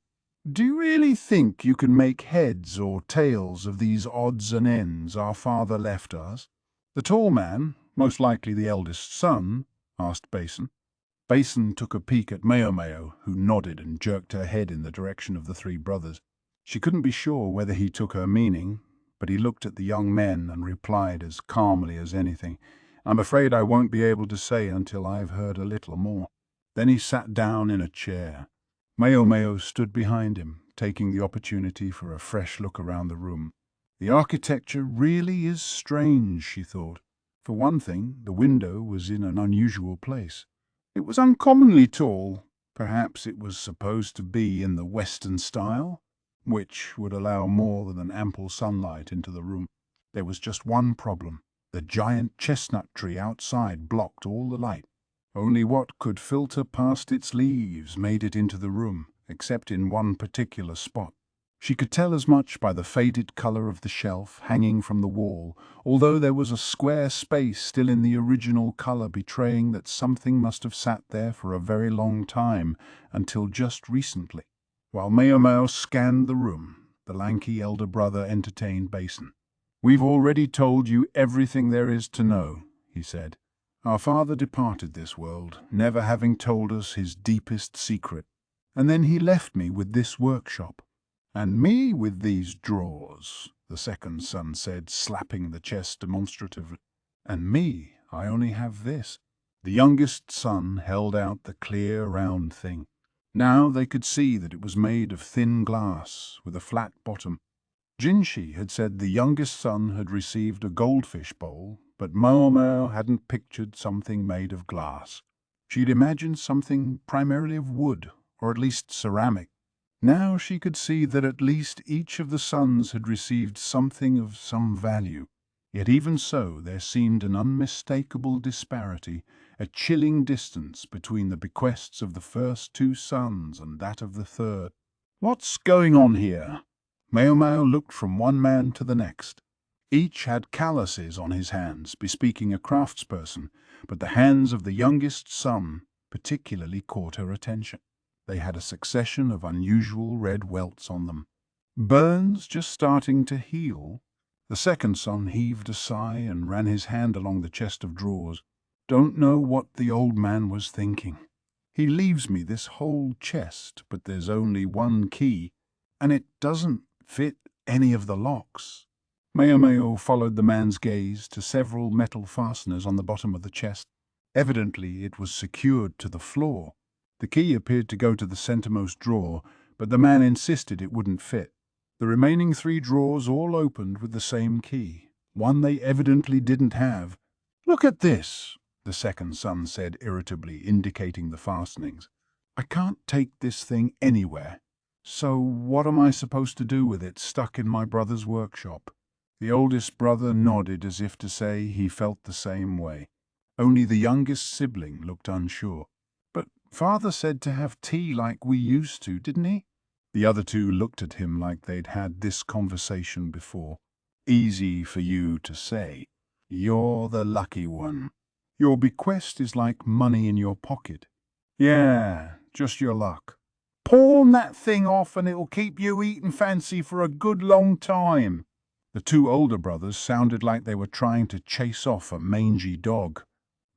Do you really think you can make heads or tails of these odds and ends our father left us? The tall man, most likely the eldest son, asked Balsam. Balsam took a peek at Maomao, who nodded and jerked her head in the direction of the three brothers. She couldn't be sure whether he took her meaning, but he looked at the young men and replied as calmly as anything, "I'm afraid I won't be able to say until I've heard a little more." Then he sat down in a chair. Maomao stood behind him, taking the opportunity for a fresh look around the room. The architecture really is strange, she thought. For one thing, the window was in an unusual place. It was uncommonly tall. Perhaps it was supposed to be in the Western style, which would allow more than ample sunlight into the room. There was just one problem. The giant chestnut tree outside blocked all the light. Only what could filter past its leaves made it into the room, except in one particular spot. She could tell as much by the faded color of the shelf hanging from the wall, although there was a square space still in the original color betraying that something must have sat there for a very long time, until just recently. While Maomao scanned the room, the lanky elder brother entertained Balsam. "We've already told you everything there is to know," he said. "Our father departed this world, never having told us his deepest secret, and then he left me with this workshop. "And me with these drawers," the second son said, slapping the chest demonstratively. "And me, I only have this." The youngest son held out the clear, round thing. Now they could see that it was made of thin glass, with a flat bottom. Jinshi had said the youngest son had received a goldfish bowl, but Maomao hadn't pictured something made of glass. She'd imagined something primarily of wood, or at least ceramic. Now she could see that at least each of the sons had received something of some value. Yet even so, there seemed an unmistakable disparity, a chilling distance between the bequests of the first two sons and that of the third. "What's going on here?" Maomao looked from one man to the next. Each had calluses on his hands, bespeaking a craftsperson, but the hands of the youngest son particularly caught her attention. They had a succession of unusual red welts on them. "Burns just starting to heal?" The second son heaved a sigh and ran his hand along the chest of drawers. "Don't know what the old man was thinking. He leaves me this whole chest, but there's only one key, and it doesn't fit any of the locks." Maomao followed the man's gaze to several metal fasteners on the bottom of the chest. Evidently it was secured to the floor. The key appeared to go to the centermost drawer, but the man insisted it wouldn't fit. The remaining three drawers all opened with the same key, one they evidently didn't have. "Look at this," the second son said irritably, indicating the fastenings. "I can't take this thing anywhere. So what am I supposed to do with it stuck in my brother's workshop?" The oldest brother nodded as if to say he felt the same way. Only the youngest sibling looked unsure. "But father said to have tea like we used to, didn't he?" The other two looked at him like they'd had this conversation before. "Easy for you to say. You're the lucky one. Your bequest is like money in your pocket." "Yeah, just your luck. Pawn that thing off and it'll keep you eating fancy for a good long time." The two older brothers sounded like they were trying to chase off a mangy dog.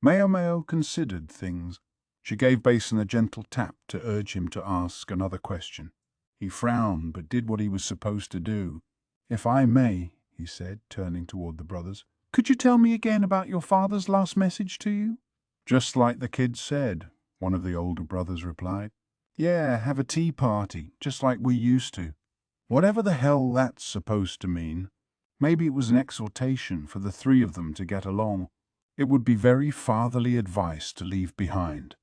Maomao considered things. She gave Balsam a gentle tap to urge him to ask another question. He frowned, but did what he was supposed to do. "If I may," he said, turning toward the brothers, "could you tell me again about your father's last message to you?" "Just like the kid said," one of the older brothers replied. "Yeah, have a tea party, just like we used to." Whatever the hell that's supposed to mean. Maybe it was an exhortation for the three of them to get along. It would be very fatherly advice to leave behind.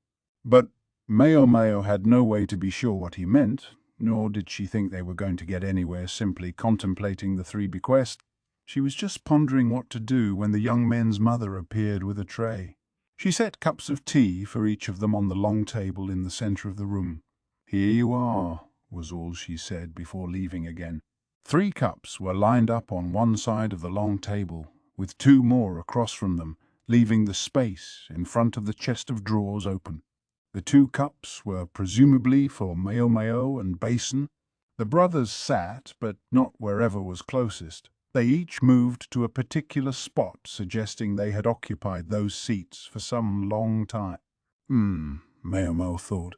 But Maomao had no way to be sure what he meant, nor did she think they were going to get anywhere simply contemplating the three bequests. She was just pondering what to do when the young men's mother appeared with a tray. She set cups of tea for each of them on the long table in the center of the room. "Here you are," was all she said before leaving again. 3 cups were lined up on one side of the long table, with 2 more across from them, leaving the space in front of the chest of drawers open. The 2 cups were presumably for Maomao and Balsam, The brothers sat, but not wherever was closest. They each moved to a particular spot, suggesting they had occupied those seats for some long time. Maomao thought.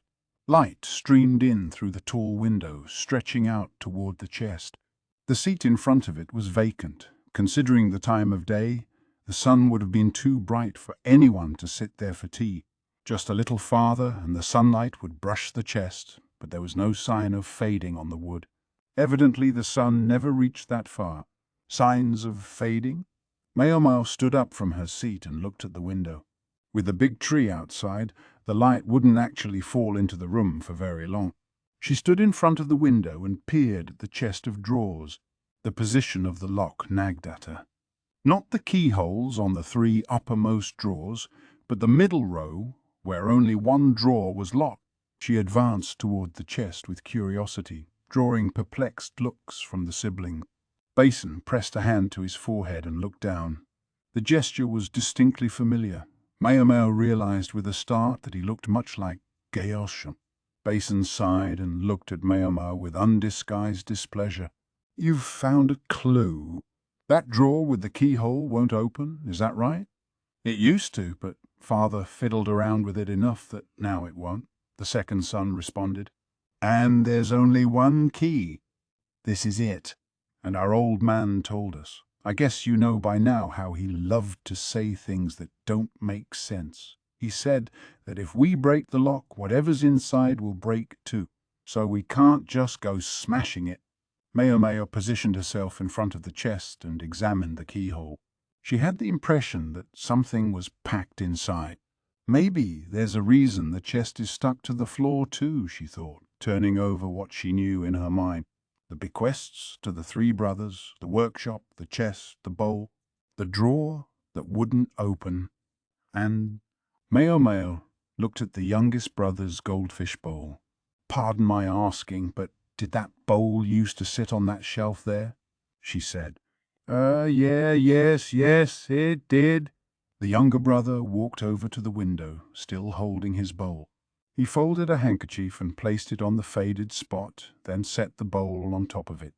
Light streamed in through the tall window, stretching out toward the chest. The seat in front of it was vacant. Considering the time of day, the sun would have been too bright for anyone to sit there for tea. Just a little farther, and the sunlight would brush the chest, but there was no sign of fading on the wood. Evidently the sun never reached that far. Signs of fading? Maomao stood up from her seat and looked at the window. With the big tree outside, the light wouldn't actually fall into the room for very long. She stood in front of the window and peered at the chest of drawers. The position of the lock nagged at her. Not the keyholes on the 3 uppermost drawers, but the middle row, where only one drawer was locked. She advanced toward the chest with curiosity, drawing perplexed looks from the sibling. Balsam pressed a hand to his forehead and looked down. The gesture was distinctly familiar. Maomao realized with a start that he looked much like Gaoshun. Balsam sighed and looked at Maomao with undisguised displeasure. "You've found a clue. That drawer with the keyhole won't open, is that right?" "It used to, but Father fiddled around with it enough that now it won't," the second son responded. "And there's only one key. This is it. And our old man told us. I guess you know by now how he loved to say things that don't make sense. He said that if we break the lock, whatever's inside will break too. So we can't just go smashing it." Maomao positioned herself in front of the chest and examined the keyhole. She had the impression that something was packed inside. Maybe there's a reason the chest is stuck to the floor too, she thought, turning over what she knew in her mind. The bequests to the 3 brothers, the workshop, the chest, the bowl, the drawer that wouldn't open, and Maomao looked at the youngest brother's goldfish bowl. "Pardon my asking, but did that bowl used to sit on that shelf there?" she said. Yes, it did." The younger brother walked over to the window, still holding his bowl. He folded a handkerchief and placed it on the faded spot, then set the bowl on top of it.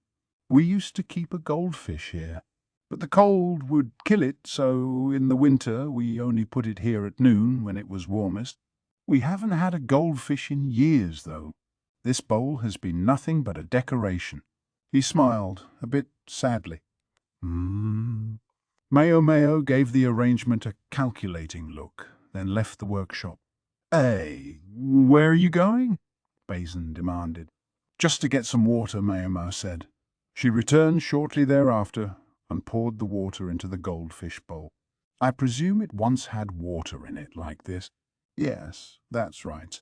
"We used to keep a goldfish here, but the cold would kill it, so in the winter we only put it here at noon when it was warmest. We haven't had a goldfish in years, though. This bowl has been nothing but a decoration." He smiled, a bit sadly. Maomao gave the arrangement a calculating look, then left the workshop. "Hey, where are you going?" Balsam demanded. "Just to get some water," Maomao said. She returned shortly thereafter and poured the water into the goldfish bowl. "I presume it once had water in it like this." "Yes, that's right.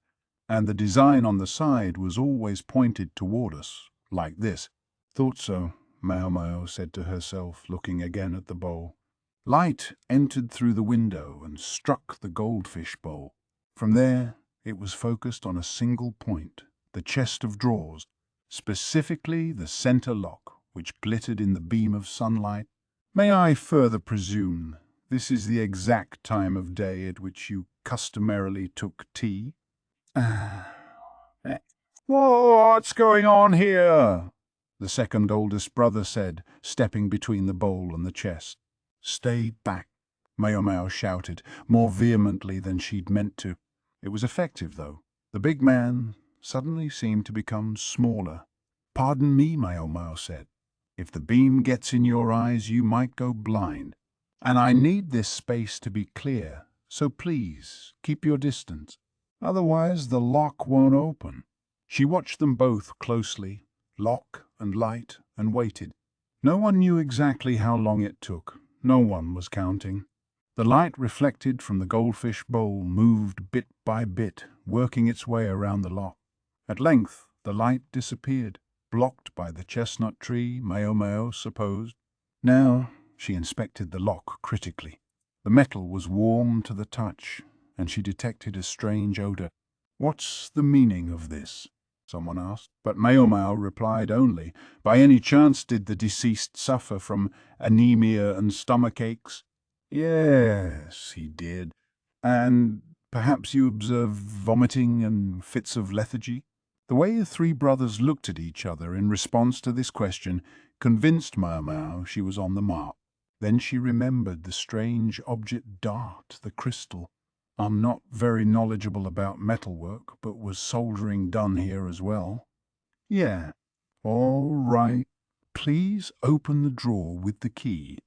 And the design on the side was always pointed toward us, like this." "Thought so," Maomao said to herself, looking again at the bowl. Light entered through the window and struck the goldfish bowl. From there, it was focused on a single point, the chest of drawers, specifically the center lock, which glittered in the beam of sunlight. "May I further presume this is the exact time of day at which you customarily took tea?" "What's going on here?" the second oldest brother said, stepping between the bowl and the chest. "Stay back," Maomao shouted, more vehemently than she'd meant to. It was effective, though. The big man suddenly seemed to become smaller. "Pardon me," Maomao said. "If the beam gets in your eyes, you might go blind. And I need this space to be clear, so please keep your distance. Otherwise the lock won't open." She watched them both closely, lock and light, and waited. No one knew exactly how long it took. No one was counting. The light reflected from the goldfish bowl moved bit by bit, working its way around the lock. At length the light disappeared, blocked by the chestnut tree, Maomao supposed. Now she inspected the lock critically. The metal was warm to the touch, and she detected a strange odor. "What's the meaning of this?" someone asked, but Maomao replied only, "By any chance did the deceased suffer from anemia and stomach aches?" "Yes, he did. And perhaps you observe vomiting and fits of lethargy?" The way the three brothers looked at each other in response to this question convinced Maomao she was on the mark. Then she remembered the strange object dart, the crystal. I'm not very knowledgeable about metalwork, but was soldering done here as well? Yeah. All right. Please open the drawer with the key.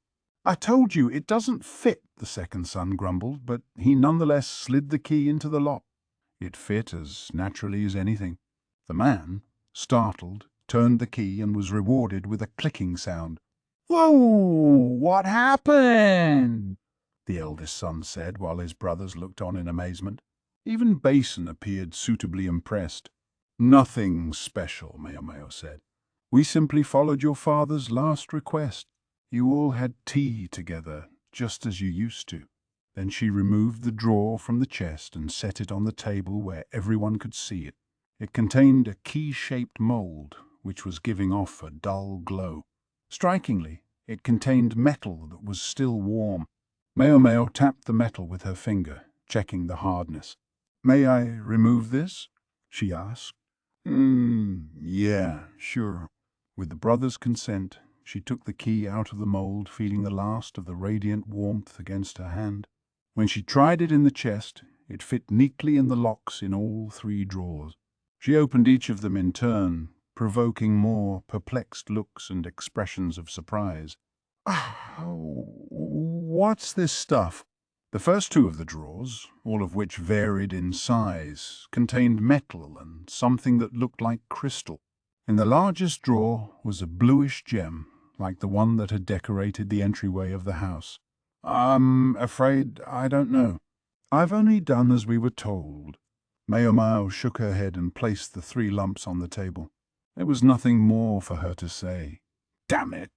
I told you it doesn't fit, the second son grumbled, but he nonetheless slid the key into the lock. It fit as naturally as anything. The man, startled, turned the key and was rewarded with a clicking sound. Whoa! What happened? The eldest son said, while his brothers looked on in amazement. Even Balsam appeared suitably impressed. Nothing special, Maomao said. We simply followed your father's last request. You all had tea together, just as you used to. Then she removed the drawer from the chest and set it on the table where everyone could see it. It contained a key-shaped mold, which was giving off a dull glow. Strikingly, it contained metal that was still warm. Maomao tapped the metal with her finger, checking the hardness. May I remove this? She asked. Yeah, sure. With the brothers' consent, she took the key out of the mold, feeling the last of the radiant warmth against her hand. When she tried it in the chest, it fit neatly in the locks in all three drawers. She opened each of them in turn, provoking more perplexed looks and expressions of surprise. What's this stuff? The first two of the drawers, all of which varied in size, contained metal and something that looked like crystal. In the largest drawer was a bluish gem, like the one that had decorated the entryway of the house. I'm afraid I don't know. I've only done as we were told. Maomao shook her head and placed the three lumps on the table. There was nothing more for her to say. Damn it!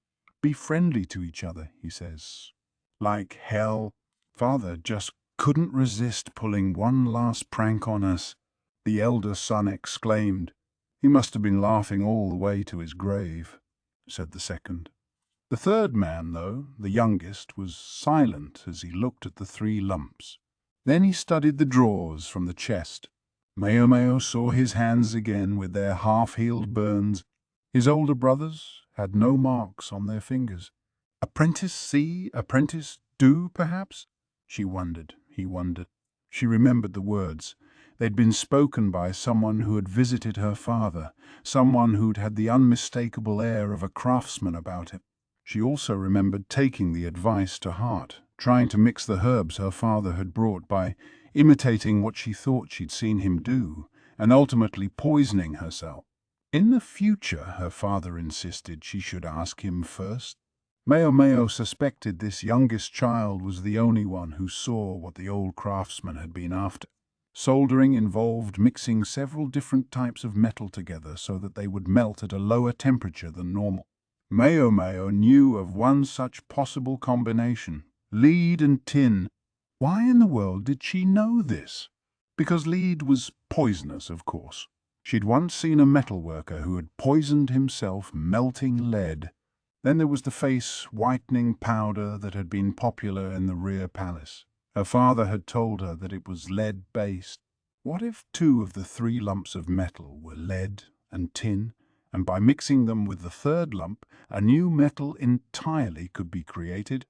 Be friendly to each other, he says. Like hell. Father just couldn't resist pulling one last prank on us, the elder son exclaimed. He must have been laughing all the way to his grave, said the second. The third man, though, the youngest, was silent as he looked at the three lumps. Then he studied the drawers from the chest. Maomao saw his hands again with their half-healed burns. His older brothers had no marks on their fingers. Apprentice see, apprentice do, perhaps? She wondered, he wondered. She remembered the words. They'd been spoken by someone who had visited her father, someone who'd had the unmistakable air of a craftsman about him. She also remembered taking the advice to heart, trying to mix the herbs her father had brought by imitating what she thought she'd seen him do, and ultimately poisoning herself. In the future, her father insisted she should ask him first. Maomao suspected this youngest child was the only one who saw what the old craftsman had been after. Soldering involved mixing several different types of metal together so that they would melt at a lower temperature than normal. Maomao knew of one such possible combination, lead and tin. Why in the world did she know this? Because lead was poisonous, of course. She'd once seen a metalworker who had poisoned himself melting lead. Then there was the face-whitening powder that had been popular in the rear palace. Her father had told her that it was lead-based. What if two of the three lumps of metal were lead and tin, and by mixing them with the third lump, a new metal entirely could be created?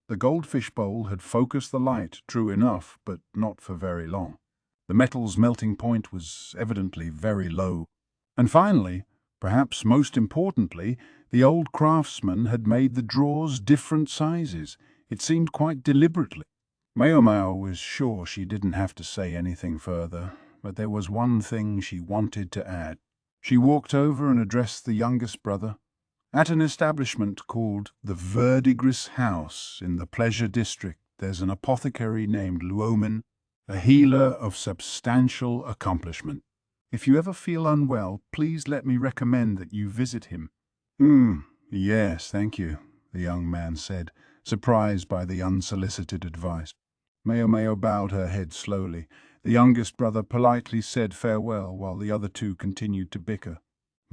The goldfish bowl had focused the light, true enough, but not for very long. The metal's melting point was evidently very low. And finally, perhaps most importantly, the old craftsman had made the drawers different sizes. It seemed quite deliberately. Maomao was sure she didn't have to say anything further, but there was one thing she wanted to add. She walked over and addressed the youngest brother. At an establishment called the Verdigris House in the Pleasure District, there's an apothecary named Luomin, a healer of substantial accomplishment. If you ever feel unwell, please let me recommend that you visit him. Yes, thank you, the young man said, surprised by the unsolicited advice. Maomao bowed her head slowly. The youngest brother politely said farewell while the other two continued to bicker.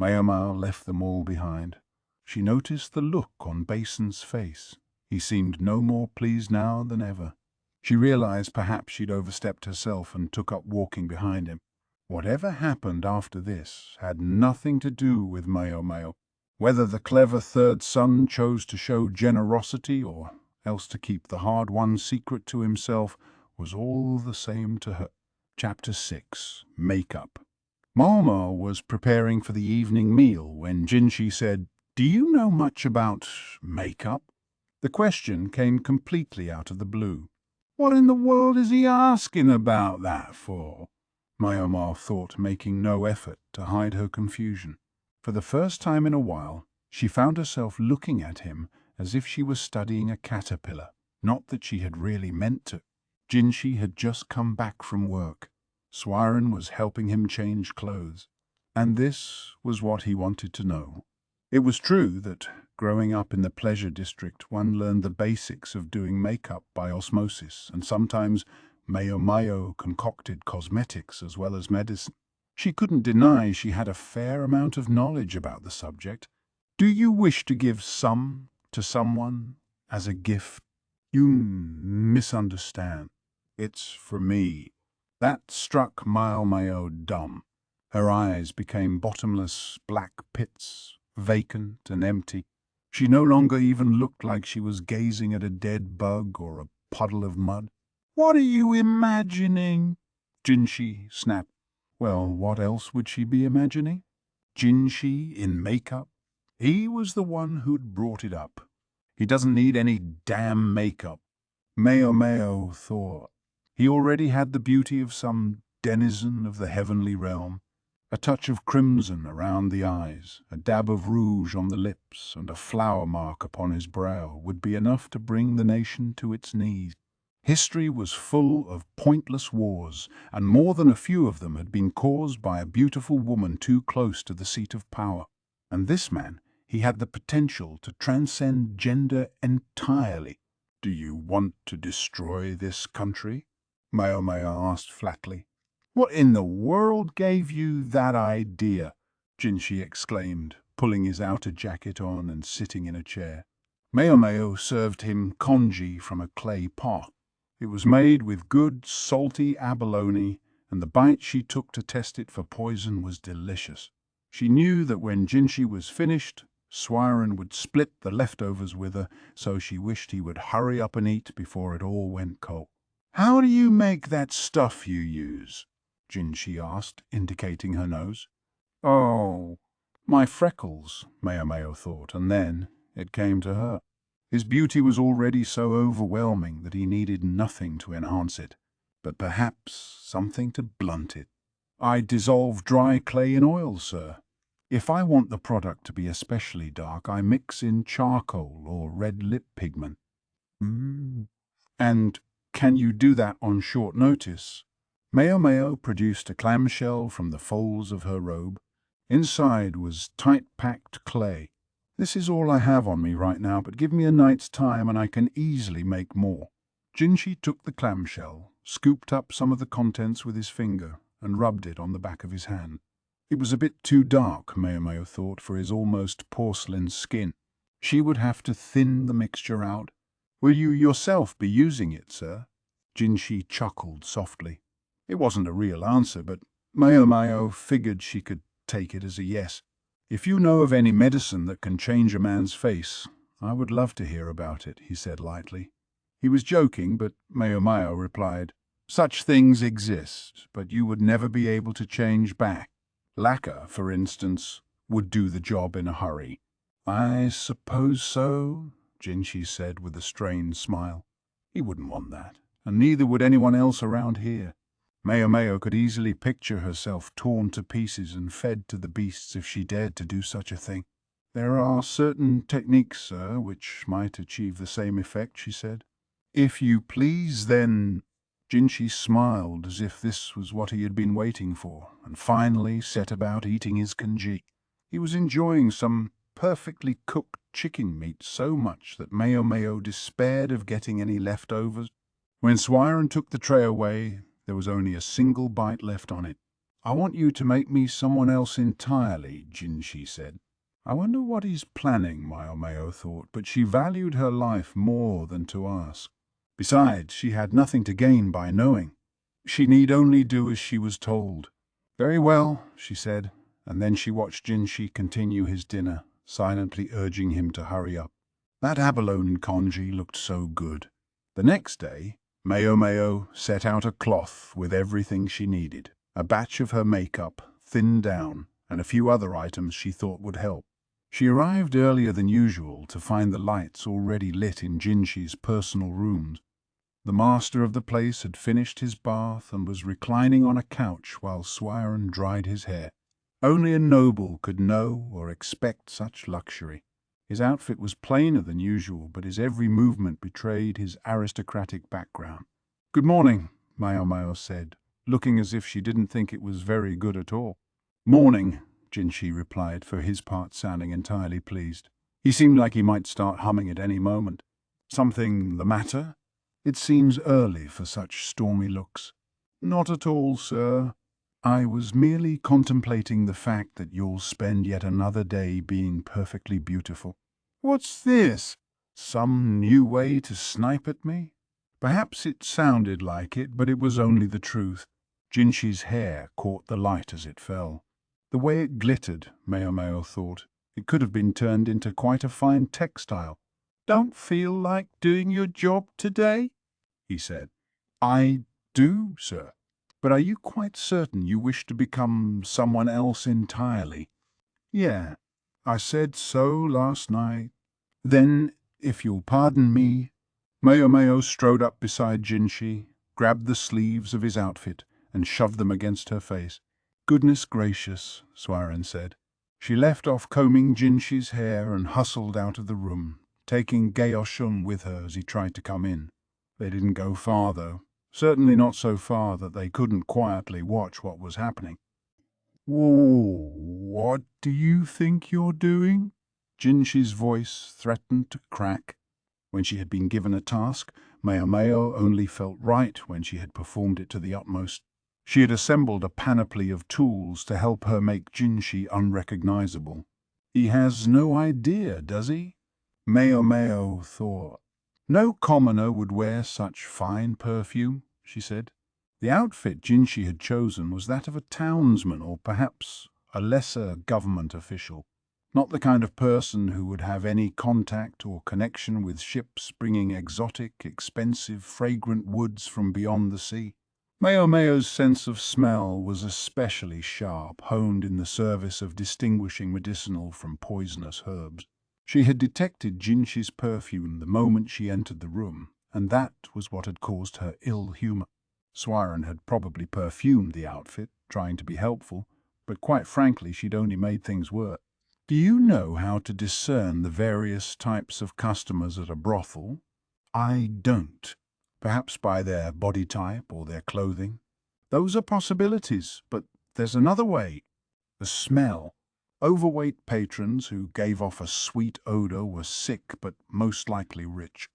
Maomao left them all behind. She noticed the look on Basin's face. He seemed no more pleased now than ever. She realized perhaps she'd overstepped herself and took up walking behind him. Whatever happened after this had nothing to do with Maomao. Whether the clever third son chose to show generosity or else to keep the hard-won secret to himself was all the same to her. Chapter 6. Makeup. Maomao was preparing for the evening meal when Jinshi said, "Do you know much about makeup?" The question came completely out of the blue. What in the world is he asking about that for? Maomao thought, making no effort to hide her confusion. For the first time in a while, she found herself looking at him as if she was studying a caterpillar, not that she had really meant to. Jinshi had just come back from work. Suirei was helping him change clothes, and this was what he wanted to know. It was true that, growing up in the pleasure district, one learned the basics of doing makeup by osmosis, and sometimes Maomao concocted cosmetics as well as medicine. She couldn't deny she had a fair amount of knowledge about the subject. Do you wish to give some to someone as a gift? You misunderstand. It's for me. That struck Maomao dumb. Her eyes became bottomless black pits, vacant and empty. She no longer even looked like she was gazing at a dead bug or a puddle of mud. What are you imagining? Jinshi snapped. Well, what else would she be imagining? Jinshi in makeup? He was the one who'd brought it up. He doesn't need any damn makeup. Maomao thought. He already had the beauty of some denizen of the heavenly realm. A touch of crimson around the eyes, a dab of rouge on the lips, and a flower mark upon his brow would be enough to bring the nation to its knees. History was full of pointless wars, and more than a few of them had been caused by a beautiful woman too close to the seat of power. And this man, he had the potential to transcend gender entirely. Do you want to destroy this country? Maomao asked flatly. What in the world gave you that idea? Jinshi exclaimed, pulling his outer jacket on and sitting in a chair. Maomao served him congee from a clay pot. It was made with good, salty abalone, and the bite she took to test it for poison was delicious. She knew that when Jinshi was finished, Suirei would split the leftovers with her, so she wished he would hurry up and eat before it all went cold. How do you make that stuff you use? Jinshi asked, indicating her nose. Oh, my freckles, Maomao thought, and then it came to her. His beauty was already so overwhelming that he needed nothing to enhance it, but perhaps something to blunt it. I dissolve dry clay in oil, sir. If I want the product to be especially dark, I mix in charcoal or red lip pigment. And can you do that on short notice? Maomao produced a clamshell from the folds of her robe. Inside was tight-packed clay. This is all I have on me right now, but give me a night's time and I can easily make more. Jinshi took the clamshell, scooped up some of the contents with his finger, and rubbed it on the back of his hand. It was a bit too dark, Maomao thought, for his almost porcelain skin. She would have to thin the mixture out. Will you yourself be using it, sir? Jinshi chuckled softly. It wasn't a real answer, but Maomao figured she could take it as a yes. If you know of any medicine that can change a man's face, I would love to hear about it, he said lightly. He was joking, but Maomao replied, Such things exist, but you would never be able to change back. Lakan, for instance, would do the job in a hurry. I suppose so, Jinshi said with a strained smile. He wouldn't want that, and neither would anyone else around here. Maomao could easily picture herself torn to pieces and fed to the beasts if she dared to do such a thing. There are certain techniques, sir, which might achieve the same effect, she said. If you please, then... Jinshi smiled as if this was what he had been waiting for, and finally set about eating his congee. He was enjoying some perfectly cooked chicken meat so much that Maomao despaired of getting any leftovers. When Suirei took the tray away, there was only a single bite left on it. I want you to make me someone else entirely, Jinshi said. I wonder what he's planning, Maomao thought, but she valued her life more than to ask. Besides, she had nothing to gain by knowing. She need only do as she was told. Very well, she said, and then she watched Jinshi continue his dinner, silently urging him to hurry up. That abalone congee looked so good. The next day, Maomao set out a cloth with everything she needed, a batch of her makeup, thinned down, and a few other items she thought would help. She arrived earlier than usual to find the lights already lit in Jinshi's personal rooms. The master of the place had finished his bath and was reclining on a couch while Suirei dried his hair. Only a noble could know or expect such luxury. His outfit was plainer than usual, but his every movement betrayed his aristocratic background. "Good morning," Maomao said, looking as if she didn't think it was very good at all. "Morning," Jinshi replied, for his part sounding entirely pleased. He seemed like he might start humming at any moment. "Something the matter? It seems early for such stormy looks." "Not at all, sir. I was merely contemplating the fact that you'll spend yet another day being perfectly beautiful." "What's this? Some new way to snipe at me?" Perhaps it sounded like it, but it was only the truth. Jinshi's hair caught the light as it fell. The way it glittered, Maomao thought, it could have been turned into quite a fine textile. "Don't feel like doing your job today?" he said. "I do, sir. But are you quite certain you wish to become someone else entirely?" "Yeah, I said so last night." "Then, if you'll pardon me." Maomao strode up beside Jinshi, grabbed the sleeves of his outfit, and shoved them against her face. "Goodness gracious," Suirei said. She left off combing Jinshi's hair and hustled out of the room, taking Gaoshun with her as he tried to come in. They didn't go far, though. Certainly not so far that they couldn't quietly watch what was happening. "Whoa, what do you think you're doing?" Jinshi's voice threatened to crack. When she had been given a task, Maomao only felt right when she had performed it to the utmost. She had assembled a panoply of tools to help her make Jinshi unrecognizable. "He has no idea, does he?" Maomao thought. "No commoner would wear such fine perfume," she said. The outfit Jinshi had chosen was that of a townsman or perhaps a lesser government official, not the kind of person who would have any contact or connection with ships bringing exotic, expensive, fragrant woods from beyond the sea. Maomao's sense of smell was especially sharp, honed in the service of distinguishing medicinal from poisonous herbs. She had detected Jinshi's perfume the moment she entered the room, and that was what had caused her ill humor. Suirei had probably perfumed the outfit, trying to be helpful, but quite frankly she'd only made things worse. "Do you know how to discern the various types of customers at a brothel?" "I don't." "Perhaps by their body type or their clothing?" "Those are possibilities, but there's another way. The smell. Overweight patrons who gave off a sweet odor were sick but most likely rich.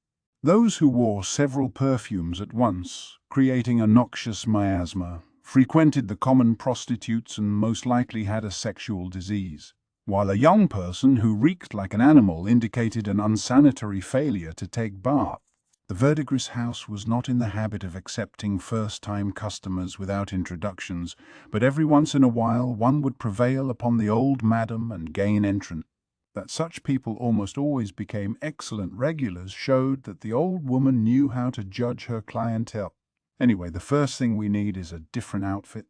Those who wore several perfumes at once, creating a noxious miasma, frequented the common prostitutes and most likely had a sexual disease, while a young person who reeked like an animal indicated an unsanitary failure to take bath. The verdigris house was not in the habit of accepting first-time customers without introductions, but every once in a while one would prevail upon the old madam and gain entrance. That such people almost always became excellent regulars showed that the old woman knew how to judge her clientele. "Anyway, the first thing we need is a different outfit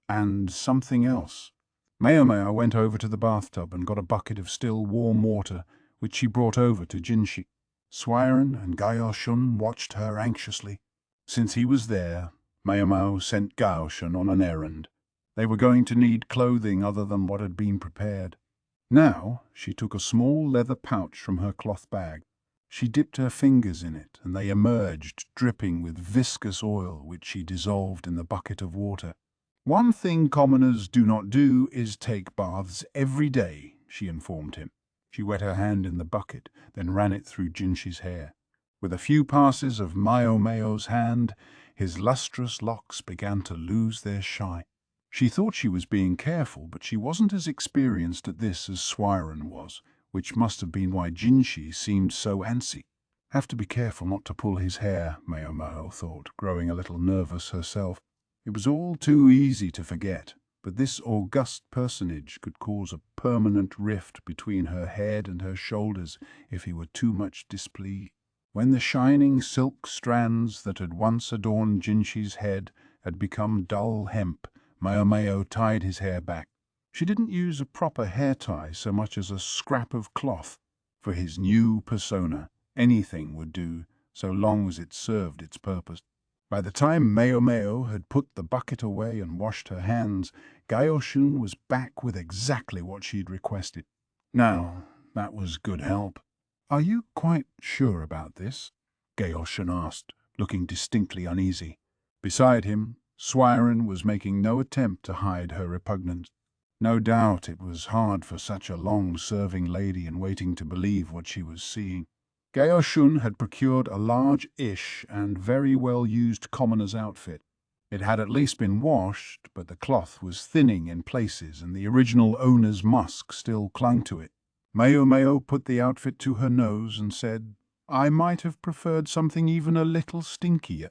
and something else." Maomao went over to the bathtub and got a bucket of still warm water, which she brought over to Jinshi. Suirei and Gaoshun watched her anxiously. Since he was there, Maomao sent Gaoshun on an errand. They were going to need clothing other than what had been prepared. Now she took a small leather pouch from her cloth bag. She dipped her fingers in it, and they emerged, dripping with viscous oil which she dissolved in the bucket of water. "One thing commoners do not do is take baths every day," she informed him. She wet her hand in the bucket, then ran it through Jinshi's hair. With a few passes of Maomao's hand, his lustrous locks began to lose their shine. She thought she was being careful, but she wasn't as experienced at this as Suirei was, which must have been why Jinshi seemed so antsy. Have to be careful not to pull his hair, Maomao thought, growing a little nervous herself. It was all too easy to forget. but this august personage could cause a permanent rift between her head and her shoulders if he were too much displeased. When the shining silk strands that had once adorned Jinshi's head had become dull hemp, Maomao tied his hair back. She didn't use a proper hair tie so much as a scrap of cloth. For his new persona, anything would do, so long as it served its purpose. By the time Maomao had put the bucket away and washed her hands, Gaoshun was back with exactly what she'd requested. Now, that was good help. "Are you quite sure about this?" Gaoshun asked, looking distinctly uneasy. Beside him, Suirei was making no attempt to hide her repugnance. No doubt it was hard for such a long-serving lady in waiting to believe what she was seeing. Gaoshun had procured a large-ish and very well-used commoner's outfit. It had at least been washed, but the cloth was thinning in places and the original owner's musk still clung to it. Maomao put the outfit to her nose and said, "I might have preferred something even a little stinkier."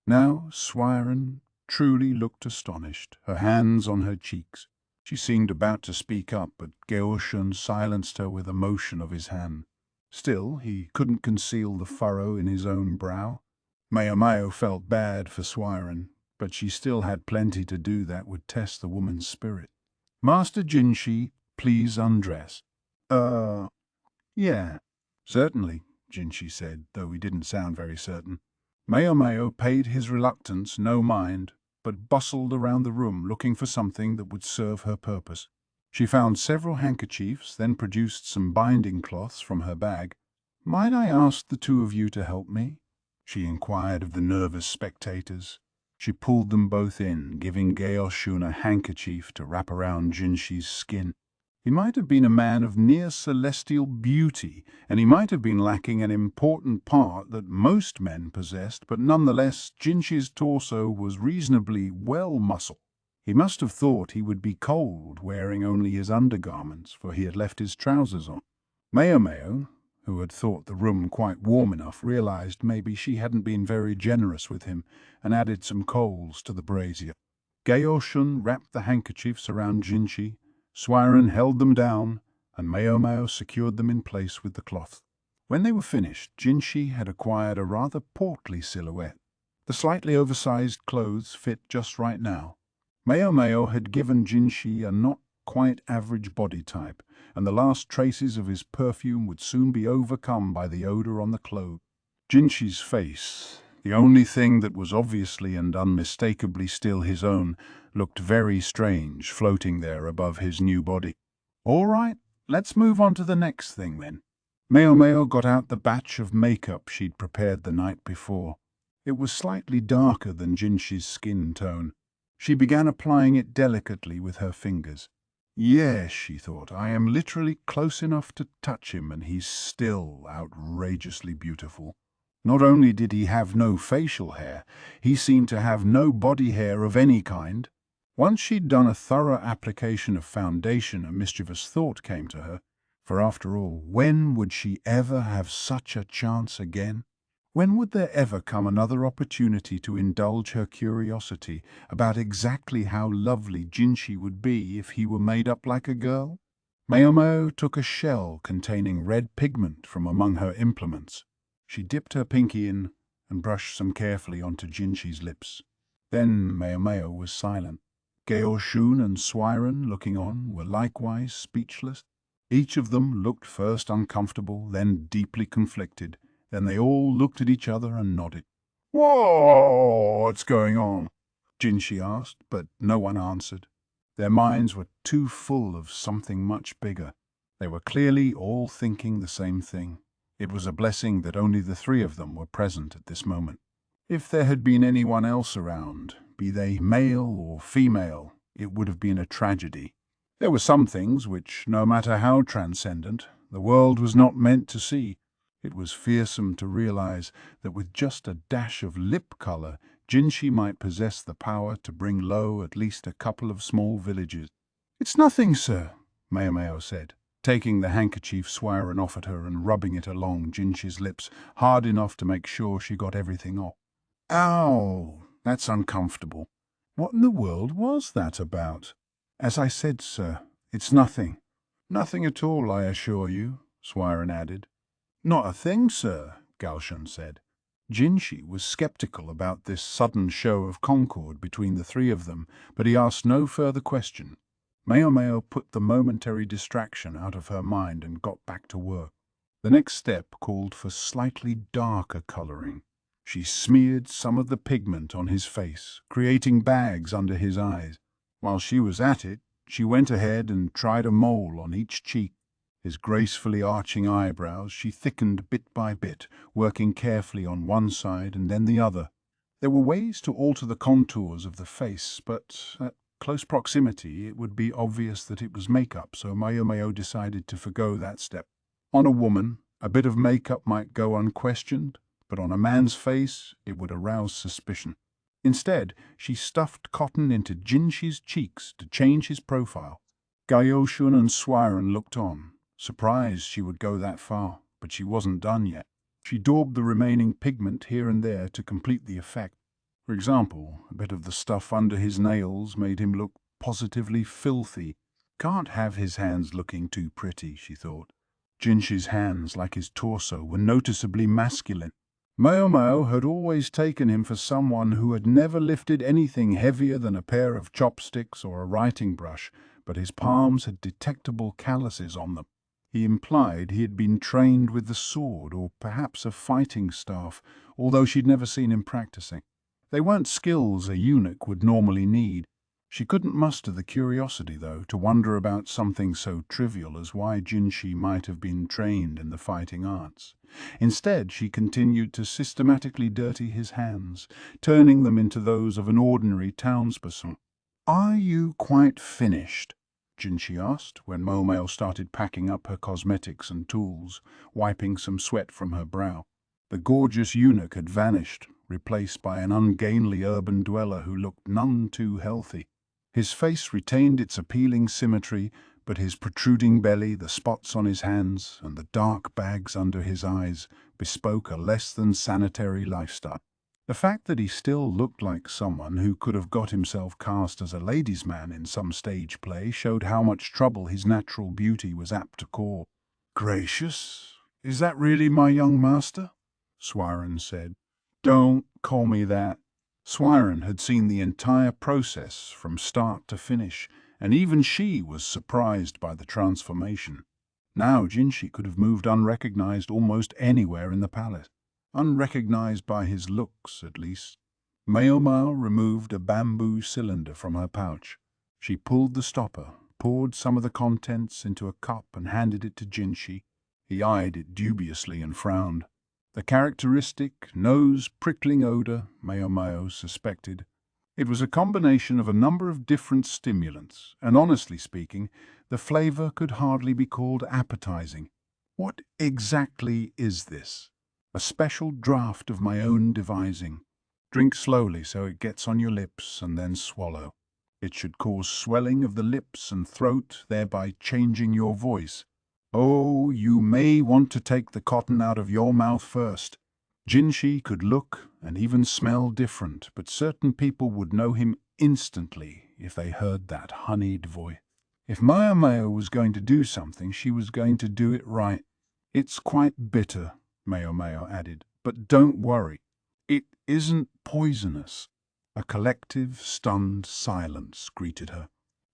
Now Suirei truly looked astonished, her hands on her cheeks. She seemed about to speak up, but Gaoshun silenced her with a motion of his hand. Still, he couldn't conceal the furrow in his own brow. Maomao felt bad for Suirei, but she still had plenty to do that would test the woman's spirit. "Master Jinshi, please undress." Yeah. "Certainly," Jinshi said, though he didn't sound very certain. Maomao paid his reluctance no mind, but bustled around the room looking for something that would serve her purpose. She found several handkerchiefs, then produced some binding cloths from her bag. "Might I ask the two of you to help me?" she inquired of the nervous spectators. She pulled them both in, giving Gaoshun a handkerchief to wrap around Jinshi's skin. He might have been a man of near celestial beauty, and he might have been lacking an important part that most men possessed, but nonetheless Jinshi's torso was reasonably well muscled. He must have thought he would be cold wearing only his undergarments, for he had left his trousers on. Maomao, who had thought the room quite warm enough, realized maybe she hadn't been very generous with him, and added some coals to the brazier. Gaoshun wrapped the handkerchiefs around Jinshi. Suirei held them down, and Maomao secured them in place with the cloth. When they were finished, Jinshi had acquired a rather portly silhouette. The slightly oversized clothes fit just right now. Maomao had given Jinshi a not quite average body type, and the last traces of his perfume would soon be overcome by the odor on the clothes. Jinshi's face, the only thing that was obviously and unmistakably still his own, looked very strange floating there above his new body. "All right, let's move on to the next thing then." Maomao got out the batch of makeup she'd prepared the night before. It was slightly darker than Jinshi's skin tone. She began applying it delicately with her fingers. "Yes," she thought, "I am literally close enough to touch him, and he's still outrageously beautiful." Not only did he have no facial hair, he seemed to have no body hair of any kind. Once she'd done a thorough application of foundation, a mischievous thought came to her. For after all, when would she ever have such a chance again? When would there ever come another opportunity to indulge her curiosity about exactly how lovely Jinshi would be if he were made up like a girl? Maomao took a shell containing red pigment from among her implements. She dipped her pinky in and brushed some carefully onto Jinshi's lips. Then Maomao was silent. Gaoshun and Suirei, looking on, were likewise speechless. Each of them looked first uncomfortable, then deeply conflicted. Then they all looked at each other and nodded. "What's going on?" Jinshi asked, but no one answered. Their minds were too full of something much bigger. They were clearly all thinking the same thing. It was a blessing that only the three of them were present at this moment. If there had been anyone else around, be they male or female, it would have been a tragedy. There were some things which, no matter how transcendent, the world was not meant to see. It was fearsome to realize that with just a dash of lip color, Jinshi might possess the power to bring low at least a couple of small villages. "It's nothing, sir," Maomao said, taking the handkerchief Suirei offered her and rubbing it along Jinshi's lips, hard enough to make sure she got everything off. "Ow, that's uncomfortable. What in the world was that about?" As I said, sir, it's nothing. Nothing at all, I assure you, Suirei added. Not a thing, sir, Gaoshun said. Jinshi was sceptical about this sudden show of concord between the three of them, but he asked no further question. Maomao put the momentary distraction out of her mind and got back to work. The next step called for slightly darker colouring. She smeared some of the pigment on his face, creating bags under his eyes. While she was at it, she went ahead and tried a mole on each cheek. His gracefully arching eyebrows she thickened bit by bit, working carefully on one side and then the other. There were ways to alter the contours of the face, but at close proximity it would be obvious that it was makeup, so Maomao decided to forgo that step. On a woman, a bit of makeup might go unquestioned, but on a man's face it would arouse suspicion. Instead, she stuffed cotton into Jinshi's cheeks to change his profile. Gaoshun and Suirei looked on, surprised she would go that far, but she wasn't done yet. She daubed the remaining pigment here and there to complete the effect. For example, a bit of the stuff under his nails made him look positively filthy. Can't have his hands looking too pretty, she thought. Jinshi's hands, like his torso, were noticeably masculine. Maomao had always taken him for someone who had never lifted anything heavier than a pair of chopsticks or a writing brush, but his palms had detectable calluses on them. He implied he had been trained with the sword or perhaps a fighting staff, although she'd never seen him practicing. They weren't skills a eunuch would normally need. She couldn't muster the curiosity, though, to wonder about something so trivial as why Jinshi might have been trained in the fighting arts. Instead, she continued to systematically dirty his hands, turning them into those of an ordinary townsperson. "Are you quite finished?" Jinshi asked, when Maomao started packing up her cosmetics and tools, wiping some sweat from her brow. The gorgeous eunuch had vanished, replaced by an ungainly urban dweller who looked none too healthy. His face retained its appealing symmetry, but his protruding belly, the spots on his hands, and the dark bags under his eyes bespoke a less than sanitary lifestyle. The fact that he still looked like someone who could have got himself cast as a ladies' man in some stage play showed how much trouble his natural beauty was apt to cause. "Gracious, is that really my young master?" Suirei said. "Don't call me that." Suirei had seen the entire process from start to finish, and even she was surprised by the transformation. Now Jinshi could have moved unrecognized almost anywhere in the palace. Unrecognized by his looks, at least. Maomao removed a bamboo cylinder from her pouch. She pulled the stopper, poured some of the contents into a cup and handed it to Jinshi. He eyed it dubiously and frowned. The characteristic, nose-prickling odor, Maomao suspected. It was a combination of a number of different stimulants, and honestly speaking, the flavor could hardly be called appetizing. "What exactly is this?" "A special draught of my own devising. Drink slowly so it gets on your lips and then swallow. It should cause swelling of the lips and throat, thereby changing your voice. Oh, you may want to take the cotton out of your mouth first." Jinshi could look and even smell different, but certain people would know him instantly if they heard that honeyed voice. If Maomao was going to do something, she was going to do it right. "It's quite bitter," Maomao added, "but don't worry. It isn't poisonous." A collective, stunned silence greeted her.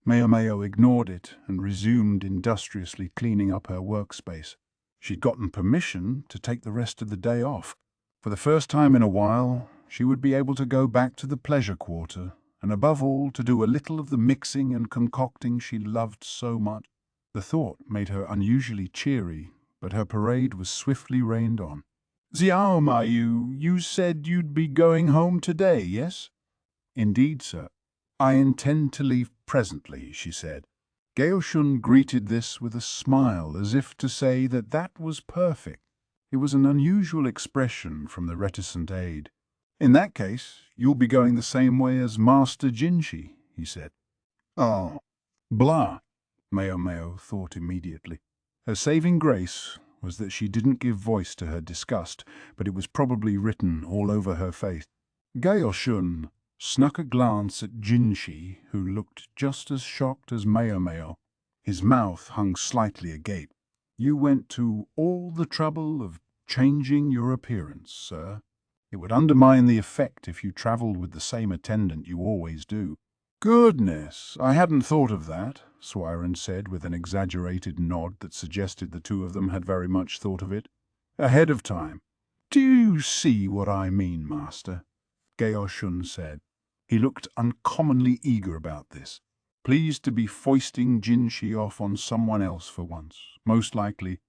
Maomao ignored it and resumed industriously cleaning up her workspace. She'd gotten permission to take the rest of the day off. For the first time in a while, she would be able to go back to the pleasure quarter, and above all to do a little of the mixing and concocting she loved so much. The thought made her unusually cheery, but her parade was swiftly reined on. "Xiaoma, you said you'd be going home today, yes?" "Indeed, sir. I intend to leave presently," she said. Gaoshun greeted this with a smile, as if to say that that was perfect. It was an unusual expression from the reticent aide. "In that case, you'll be going the same way as Master Jinshi," he said. "Oh, blah," Maomao thought immediately. Her saving grace was that she didn't give voice to her disgust, but it was probably written all over her face. "Gaoshun," snuck a glance at Jinshi, who looked just as shocked as Maomao. His mouth hung slightly agape. "You went to all the trouble of changing your appearance, sir. It would undermine the effect if you travelled with the same attendant you always do." "Goodness, I hadn't thought of that," Suirei said with an exaggerated nod that suggested the two of them had very much thought of it. "Ahead of time." "Do you see what I mean, Master?" Gaoshun said. He looked uncommonly eager about this, pleased to be foisting Jinshi off on someone else for once. "Most likely."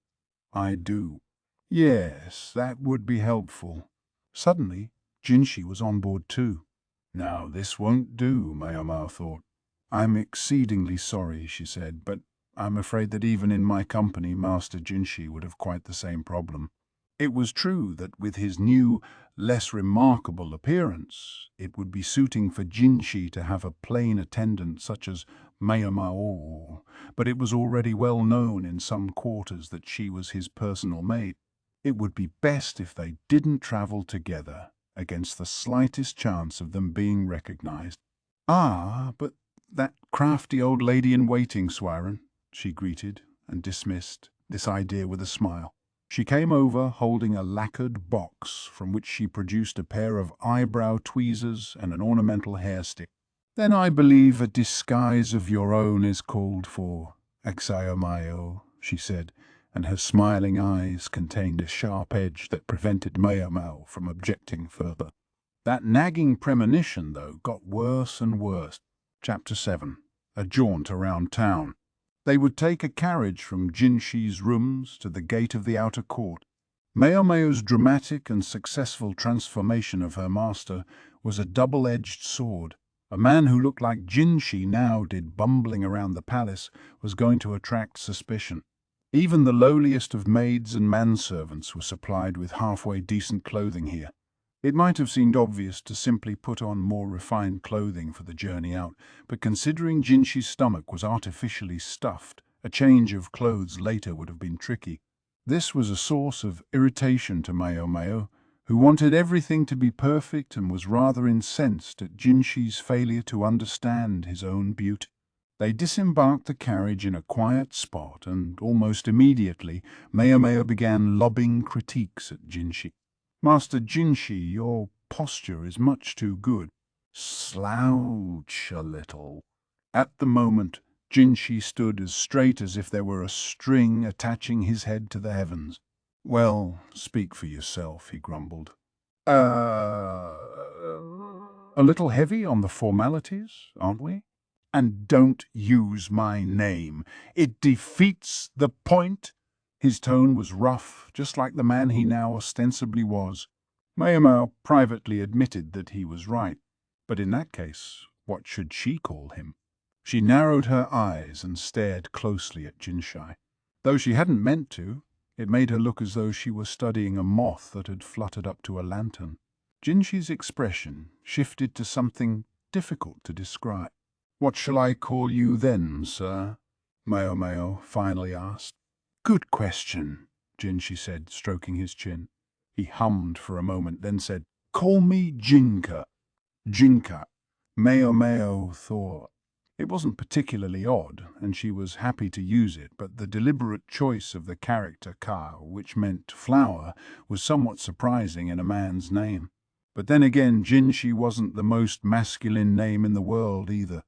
"I do." "Yes, that would be helpful." Suddenly, Jinshi was on board too. "Now this won't do," Maomao thought. "I'm exceedingly sorry," she said, "but I'm afraid that even in my company Master Jinshi would have quite the same problem." It was true that with his new, less remarkable appearance, it would be suiting for Jinshi to have a plain attendant such as Maomao, but it was already well known in some quarters that she was his personal maid. It would be best if they didn't travel together, against the slightest chance of them being recognized. "Ah, but that crafty old lady-in-waiting, Suirei," she greeted, and dismissed this idea with a smile. She came over holding a lacquered box from which she produced a pair of eyebrow tweezers and an ornamental hairstick. "Then I believe a disguise of your own is called for, Axiomayo," she said, and her smiling eyes contained a sharp edge that prevented Maomao from objecting further. That nagging premonition, though, got worse and worse. Chapter 7. A Jaunt Around Town. They would take a carriage from Jinshi's rooms to the gate of the outer court. Maomao's dramatic and successful transformation of her master was a double-edged sword. A man who looked like Jinshi now did bumbling around the palace was going to attract suspicion. Even the lowliest of maids and manservants were supplied with halfway decent clothing here. It might have seemed obvious to simply put on more refined clothing for the journey out, but considering Jinshi's stomach was artificially stuffed, a change of clothes later would have been tricky. This was a source of irritation to Maomao, who wanted everything to be perfect and was rather incensed at Jinshi's failure to understand his own beauty. They disembarked the carriage in a quiet spot, and almost immediately Maomao began lobbing critiques at Jinshi. "Master Jinshi, your posture is much too good. Slouch a little." At the moment, Jinshi stood as straight as if there were a string attaching his head to the heavens. "Well, speak for yourself," he grumbled. A little heavy on the formalities, aren't we?" "And don't use my name. It defeats the point." His tone was rough, just like the man he now ostensibly was. Maomao privately admitted that he was right. But in that case, what should she call him? She narrowed her eyes and stared closely at Jinshi. Though she hadn't meant to, it made her look as though she were studying a moth that had fluttered up to a lantern. Jinshi's expression shifted to something difficult to describe. "What shall I call you then, sir?" Maomao finally asked. "Good question," Jinshi said, stroking his chin. He hummed for a moment, then said, "Call me Jinka." Jinka. Maomao thought. It wasn't particularly odd, and she was happy to use it, but the deliberate choice of the character Ka, which meant flower, was somewhat surprising in a man's name. But then again, Jinshi wasn't the most masculine name in the world either.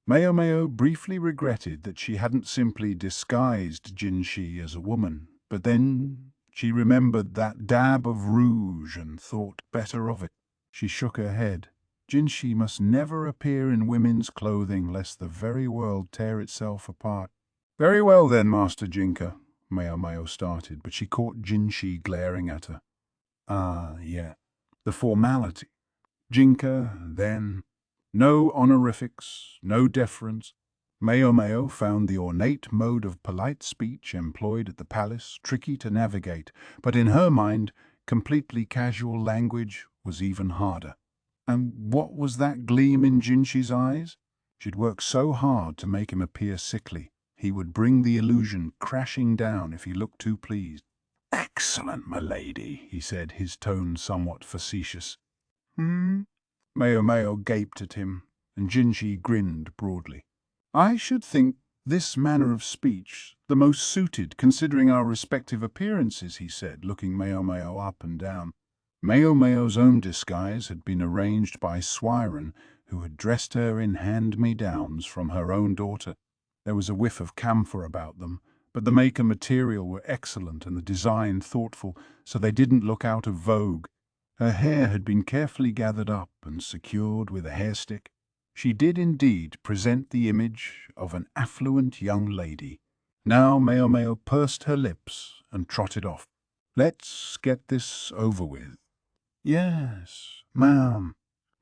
Maomao briefly regretted that she hadn't simply disguised Jinshi as a woman, but then she remembered that dab of rouge and thought better of it. She shook her head. Jinshi must never appear in women's clothing lest the very world tear itself apart. "Very well then, Master Jinka," Maomao started, but she caught Jinshi glaring at her. Yeah. The formality. Jinka, then. No honorifics, no deference. Maomao found the ornate mode of polite speech employed at the palace tricky to navigate, but in her mind, completely casual language was even harder. And what was that gleam in Jinshi's eyes? She'd worked so hard to make him appear sickly. He would bring the illusion crashing down if he looked too pleased. "Excellent, my lady," he said, his tone somewhat facetious. Maomao gaped at him, and Jinshi grinned broadly. I should think this manner of speech the most suited considering our respective appearances, he said, looking Maomao up and down. Maomao's own disguise had been arranged by Suirei, who had dressed her in hand-me-downs from her own daughter. There was a whiff of camphor about them, but the make and material were excellent and the design thoughtful, so they didn't look out of vogue. Her hair had been carefully gathered up and secured with a hairstick. She did indeed present the image of an affluent young lady. Now Maomao pursed her lips and trotted off. Let's get this over with. Yes, ma'am.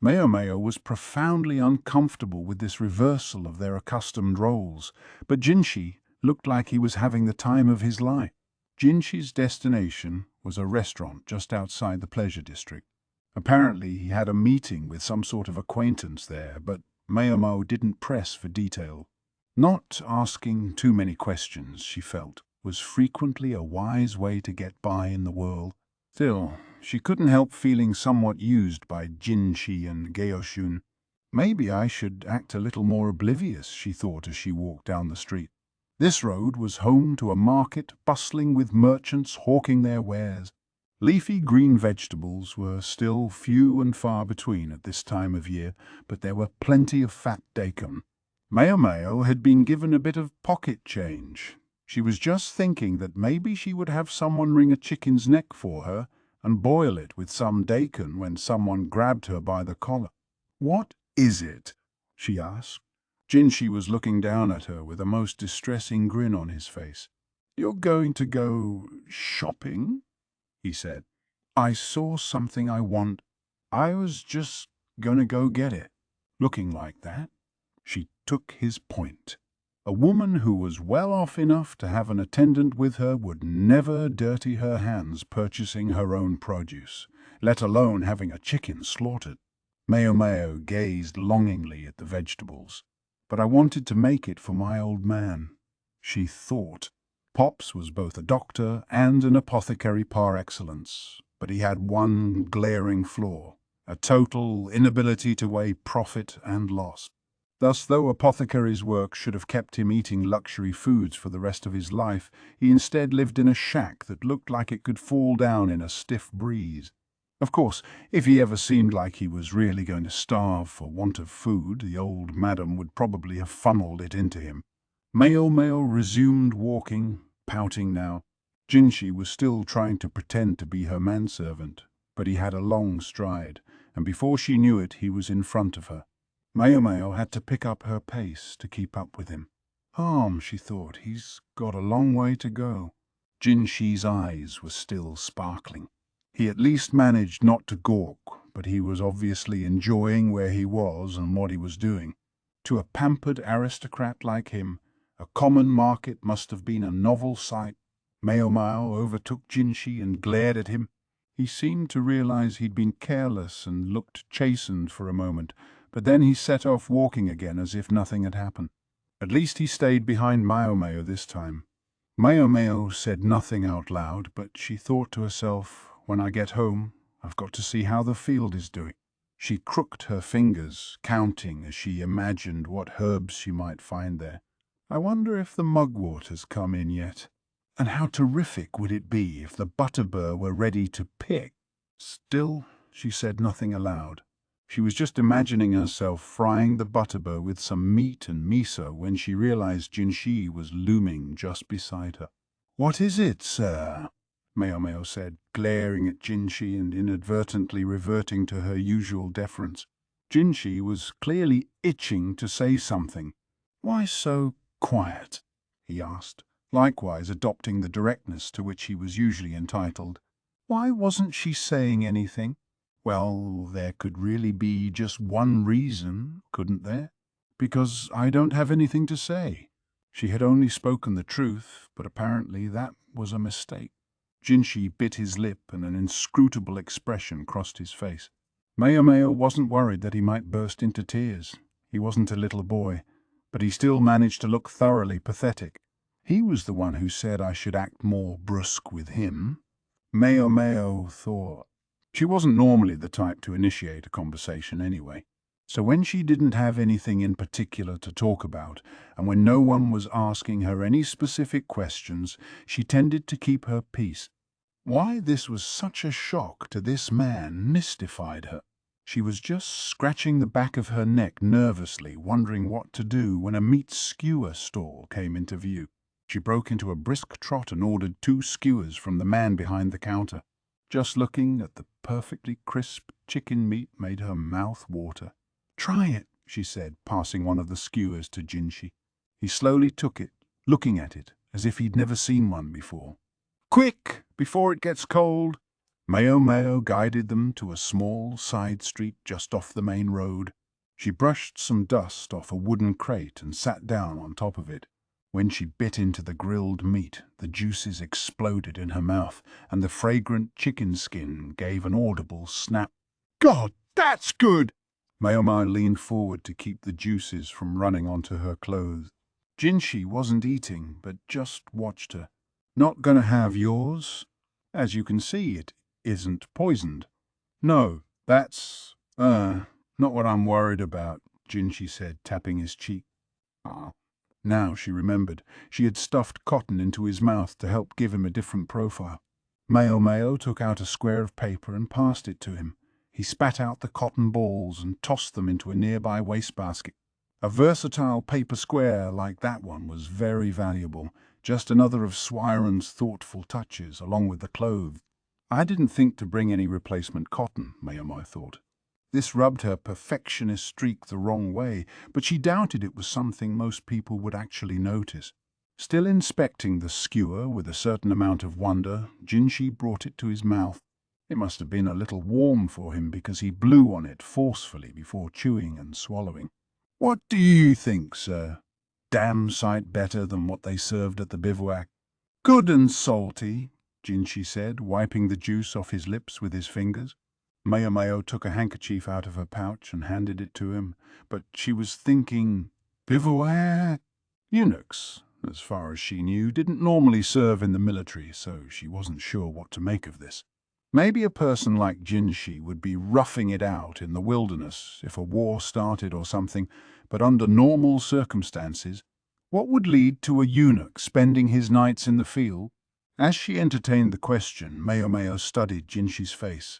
Maomao was profoundly uncomfortable with this reversal of their accustomed roles, but Jinshi looked like he was having the time of his life. Jinshi's destination was a restaurant just outside the pleasure district. Apparently he had a meeting with some sort of acquaintance there, but Maomao didn't press for detail. Not asking too many questions, she felt, was frequently a wise way to get by in the world. Still, she couldn't help feeling somewhat used by Jinshi and Gaoshun. Maybe I should act a little more oblivious, she thought as she walked down the street. This road was home to a market bustling with merchants hawking their wares. Leafy green vegetables were still few and far between at this time of year, but there were plenty of fat daikon. Maomao had been given a bit of pocket change. She was just thinking that maybe she would have someone wring a chicken's neck for her and boil it with some daikon when someone grabbed her by the collar. "What is it?" she asked. Jinshi was looking down at her with a most distressing grin on his face. "You're going to go shopping?" he said. "I saw something I want. I was just gonna go get it." Looking like that, she took his point. A woman who was well off enough to have an attendant with her would never dirty her hands purchasing her own produce, let alone having a chicken slaughtered. Maomao gazed longingly at the vegetables. "But I wanted to make it for my old man," she thought. Pops was both a doctor and an apothecary par excellence, but he had one glaring flaw, a total inability to weigh profit and loss. Thus, though apothecary's work should have kept him eating luxury foods for the rest of his life, he instead lived in a shack that looked like it could fall down in a stiff breeze. Of course, if he ever seemed like he was really going to starve for want of food, the old madam would probably have funneled it into him. Maomao resumed walking, pouting now. Jinshi was still trying to pretend to be her manservant, but he had a long stride, and before she knew it he was in front of her. Maomao had to pick up her pace to keep up with him. She thought, he's got a long way to go. Jinshi's eyes were still sparkling. He at least managed not to gawk, but he was obviously enjoying where he was and what he was doing. To a pampered aristocrat like him, a common market must have been a novel sight. Maomao overtook Jinshi and glared at him. He seemed to realize he'd been careless and looked chastened for a moment, but then he set off walking again as if nothing had happened. At least he stayed behind Maomao this time. Maomao said nothing out loud, but she thought to herself, when I get home, I've got to see how the field is doing. She crooked her fingers, counting as she imagined what herbs she might find there. I wonder if the mugwort has come in yet. And how terrific would it be if the butterbur were ready to pick? Still, she said nothing aloud. She was just imagining herself frying the butterbur with some meat and miso when she realized Jinshi was looming just beside her. "What is it, sir?" Maomao said, glaring at Jinshi and inadvertently reverting to her usual deference. Jinshi was clearly itching to say something. "Why so quiet?" he asked, likewise adopting the directness to which he was usually entitled. Why wasn't she saying anything? Well, there could really be just one reason, couldn't there? Because I don't have anything to say. She had only spoken the truth, but apparently that was a mistake. Jinshi bit his lip and an inscrutable expression crossed his face. Maomao wasn't worried that he might burst into tears. He wasn't a little boy, but he still managed to look thoroughly pathetic. He was the one who said I should act more brusque with him. Maomao thought. She wasn't normally the type to initiate a conversation anyway. So when she didn't have anything in particular to talk about, and when no one was asking her any specific questions, she tended to keep her peace. Why this was such a shock to this man mystified her. She was just scratching the back of her neck nervously, wondering what to do when a meat skewer stall came into view. She broke into a brisk trot and ordered 2 skewers from the man behind the counter. Just looking at the perfectly crisp chicken meat made her mouth water. "Try it," she said, passing one of the skewers to Jinshi. He slowly took it, looking at it as if he'd never seen one before. "Quick, before it gets cold!" Maomao guided them to a small side street just off the main road. She brushed some dust off a wooden crate and sat down on top of it. When she bit into the grilled meat, the juices exploded in her mouth, and the fragrant chicken skin gave an audible snap. "God, that's good!" Maomao leaned forward to keep the juices from running onto her clothes. Jinshi wasn't eating, but just watched her. "Not gonna have yours? As you can see, it isn't poisoned." "No, that's, not what I'm worried about," Jinshi said, tapping his cheek. "Ah." Now she remembered. She had stuffed cotton into his mouth to help give him a different profile. Maomao took out a square of paper and passed it to him. He spat out the cotton balls and tossed them into a nearby wastebasket. A versatile paper square like that one was very valuable, just another of Suiren's thoughtful touches along with the clothes. I didn't think to bring any replacement cotton, Maomao thought. This rubbed her perfectionist streak the wrong way, but she doubted it was something most people would actually notice. Still inspecting the skewer with a certain amount of wonder, Jinshi brought it to his mouth. It must have been a little warm for him because he blew on it forcefully before chewing and swallowing. "What do you think, sir?" "Damn sight better than what they served at the bivouac." "Good and salty," Jinshi said, wiping the juice off his lips with his fingers. Maomao took a handkerchief out of her pouch and handed it to him, but she was thinking, bivouac? Eunuchs, as far as she knew, didn't normally serve in the military, so she wasn't sure what to make of this. Maybe a person like Jinshi would be roughing it out in the wilderness if a war started or something, but under normal circumstances, what would lead to a eunuch spending his nights in the field? As she entertained the question, Maomao studied Jinshi's face.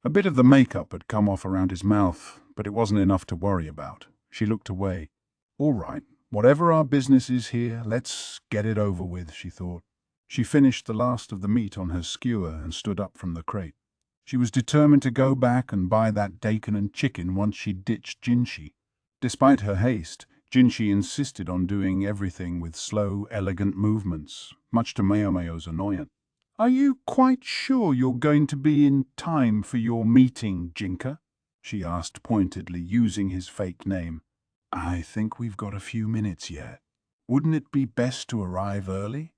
A bit of the makeup had come off around his mouth, but it wasn't enough to worry about. She looked away. "All right, whatever our business is here, let's get it over with," she thought. She finished the last of the meat on her skewer and stood up from the crate. She was determined to go back and buy that bacon and chicken once she'd ditched Jinshi. Despite her haste, Jinshi insisted on doing everything with slow, elegant movements, much to Maomao's annoyance. "Are you quite sure you're going to be in time for your meeting, Jinka?" she asked pointedly, using his fake name. "I think we've got a few minutes yet. Wouldn't it be best to arrive early?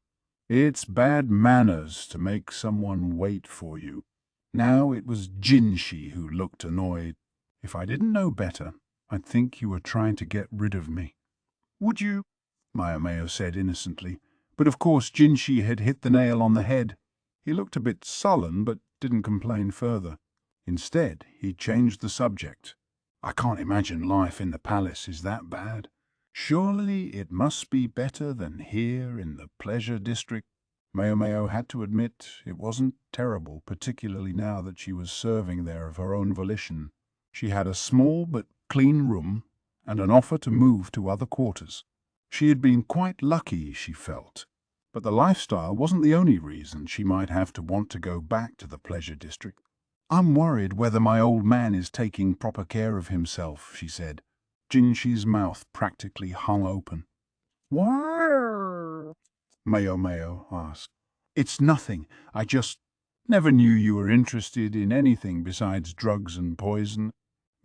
It's bad manners to make someone wait for you." Now it was Jinshi who looked annoyed. "If I didn't know better, I'd think you were trying to get rid of me." "Would you?" Maomao said innocently. But of course Jinshi had hit the nail on the head. He looked a bit sullen, but didn't complain further. Instead, he changed the subject. "I can't imagine life in the palace is that bad. Surely it must be better than here in the pleasure district." Maomao had to admit it wasn't terrible, particularly now that she was serving there of her own volition. She had a small but clean room and an offer to move to other quarters. She had been quite lucky, she felt. But the lifestyle wasn't the only reason she might have to want to go back to the pleasure district. "I'm worried whether my old man is taking proper care of himself," she said. Jinshi's mouth practically hung open. "What?" Maomao asked. "It's nothing. I just never knew you were interested in anything besides drugs and poison,"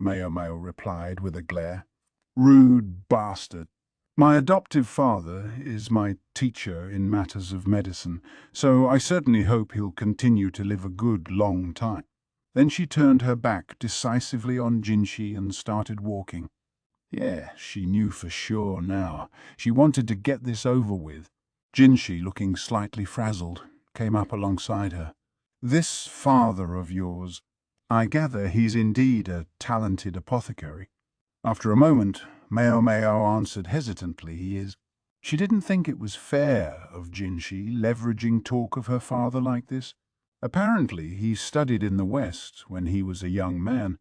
Maomao replied with a glare. "Rude bastard. My adoptive father is my teacher in matters of medicine, so I certainly hope he'll continue to live a good long time." Then she turned her back decisively on Jinshi and started walking. Yeah, she knew for sure now. She wanted to get this over with. Jinshi, looking slightly frazzled, came up alongside her. "This father of yours, I gather he's indeed a talented apothecary. After a moment, Maomao answered hesitantly, he is. She didn't think it was fair of Jinshi leveraging talk of her father like this. Apparently, he studied in the West when he was a young man.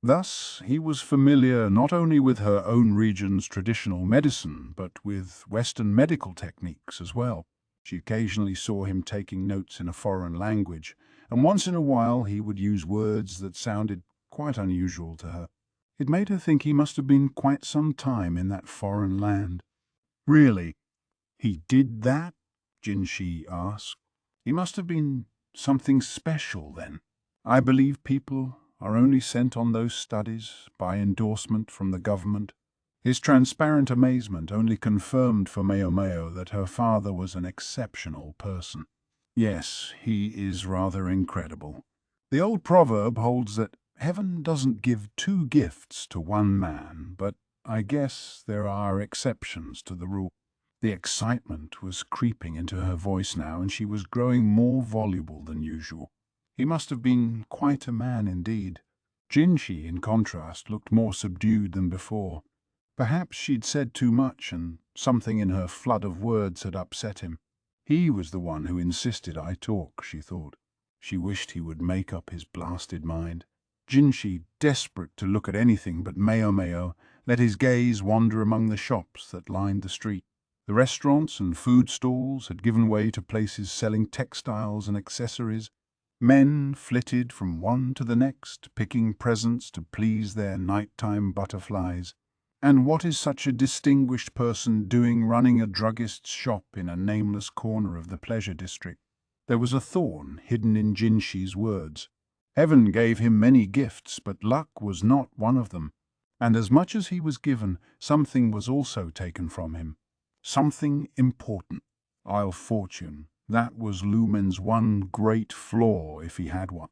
Thus, he was familiar not only with her own region's traditional medicine, but with Western medical techniques as well. She occasionally saw him taking notes in a foreign language, and once in a while he would use words that sounded quite unusual to her. It made her think he must have been quite some time in that foreign land. Really? He did that? Jinshi asked. He must have been something special then. I believe people are only sent on those studies by endorsement from the government. His transparent amazement only confirmed for Maomao that her father was an exceptional person. Yes, he is rather incredible. The old proverb holds that heaven doesn't give two gifts to one man, but I guess there are exceptions to the rule. The excitement was creeping into her voice now, and she was growing more voluble than usual. He must have been quite a man indeed. Jinshi, in contrast, looked more subdued than before. Perhaps she'd said too much, and something in her flood of words had upset him. He was the one who insisted I talk, she thought. She wished he would make up his blasted mind. Jinshi, desperate to look at anything but Maomao, let his gaze wander among the shops that lined the street. The restaurants and food stalls had given way to places selling textiles and accessories. Men flitted from one to the next, picking presents to please their nighttime butterflies. And what is such a distinguished person doing running a druggist's shop in a nameless corner of the pleasure district? There was a thorn hidden in Jinshi's words. Heaven gave him many gifts, but luck was not one of them. And as much as he was given, something was also taken from him. Something important. Fortune. That was Lumen's one great flaw, if he had one.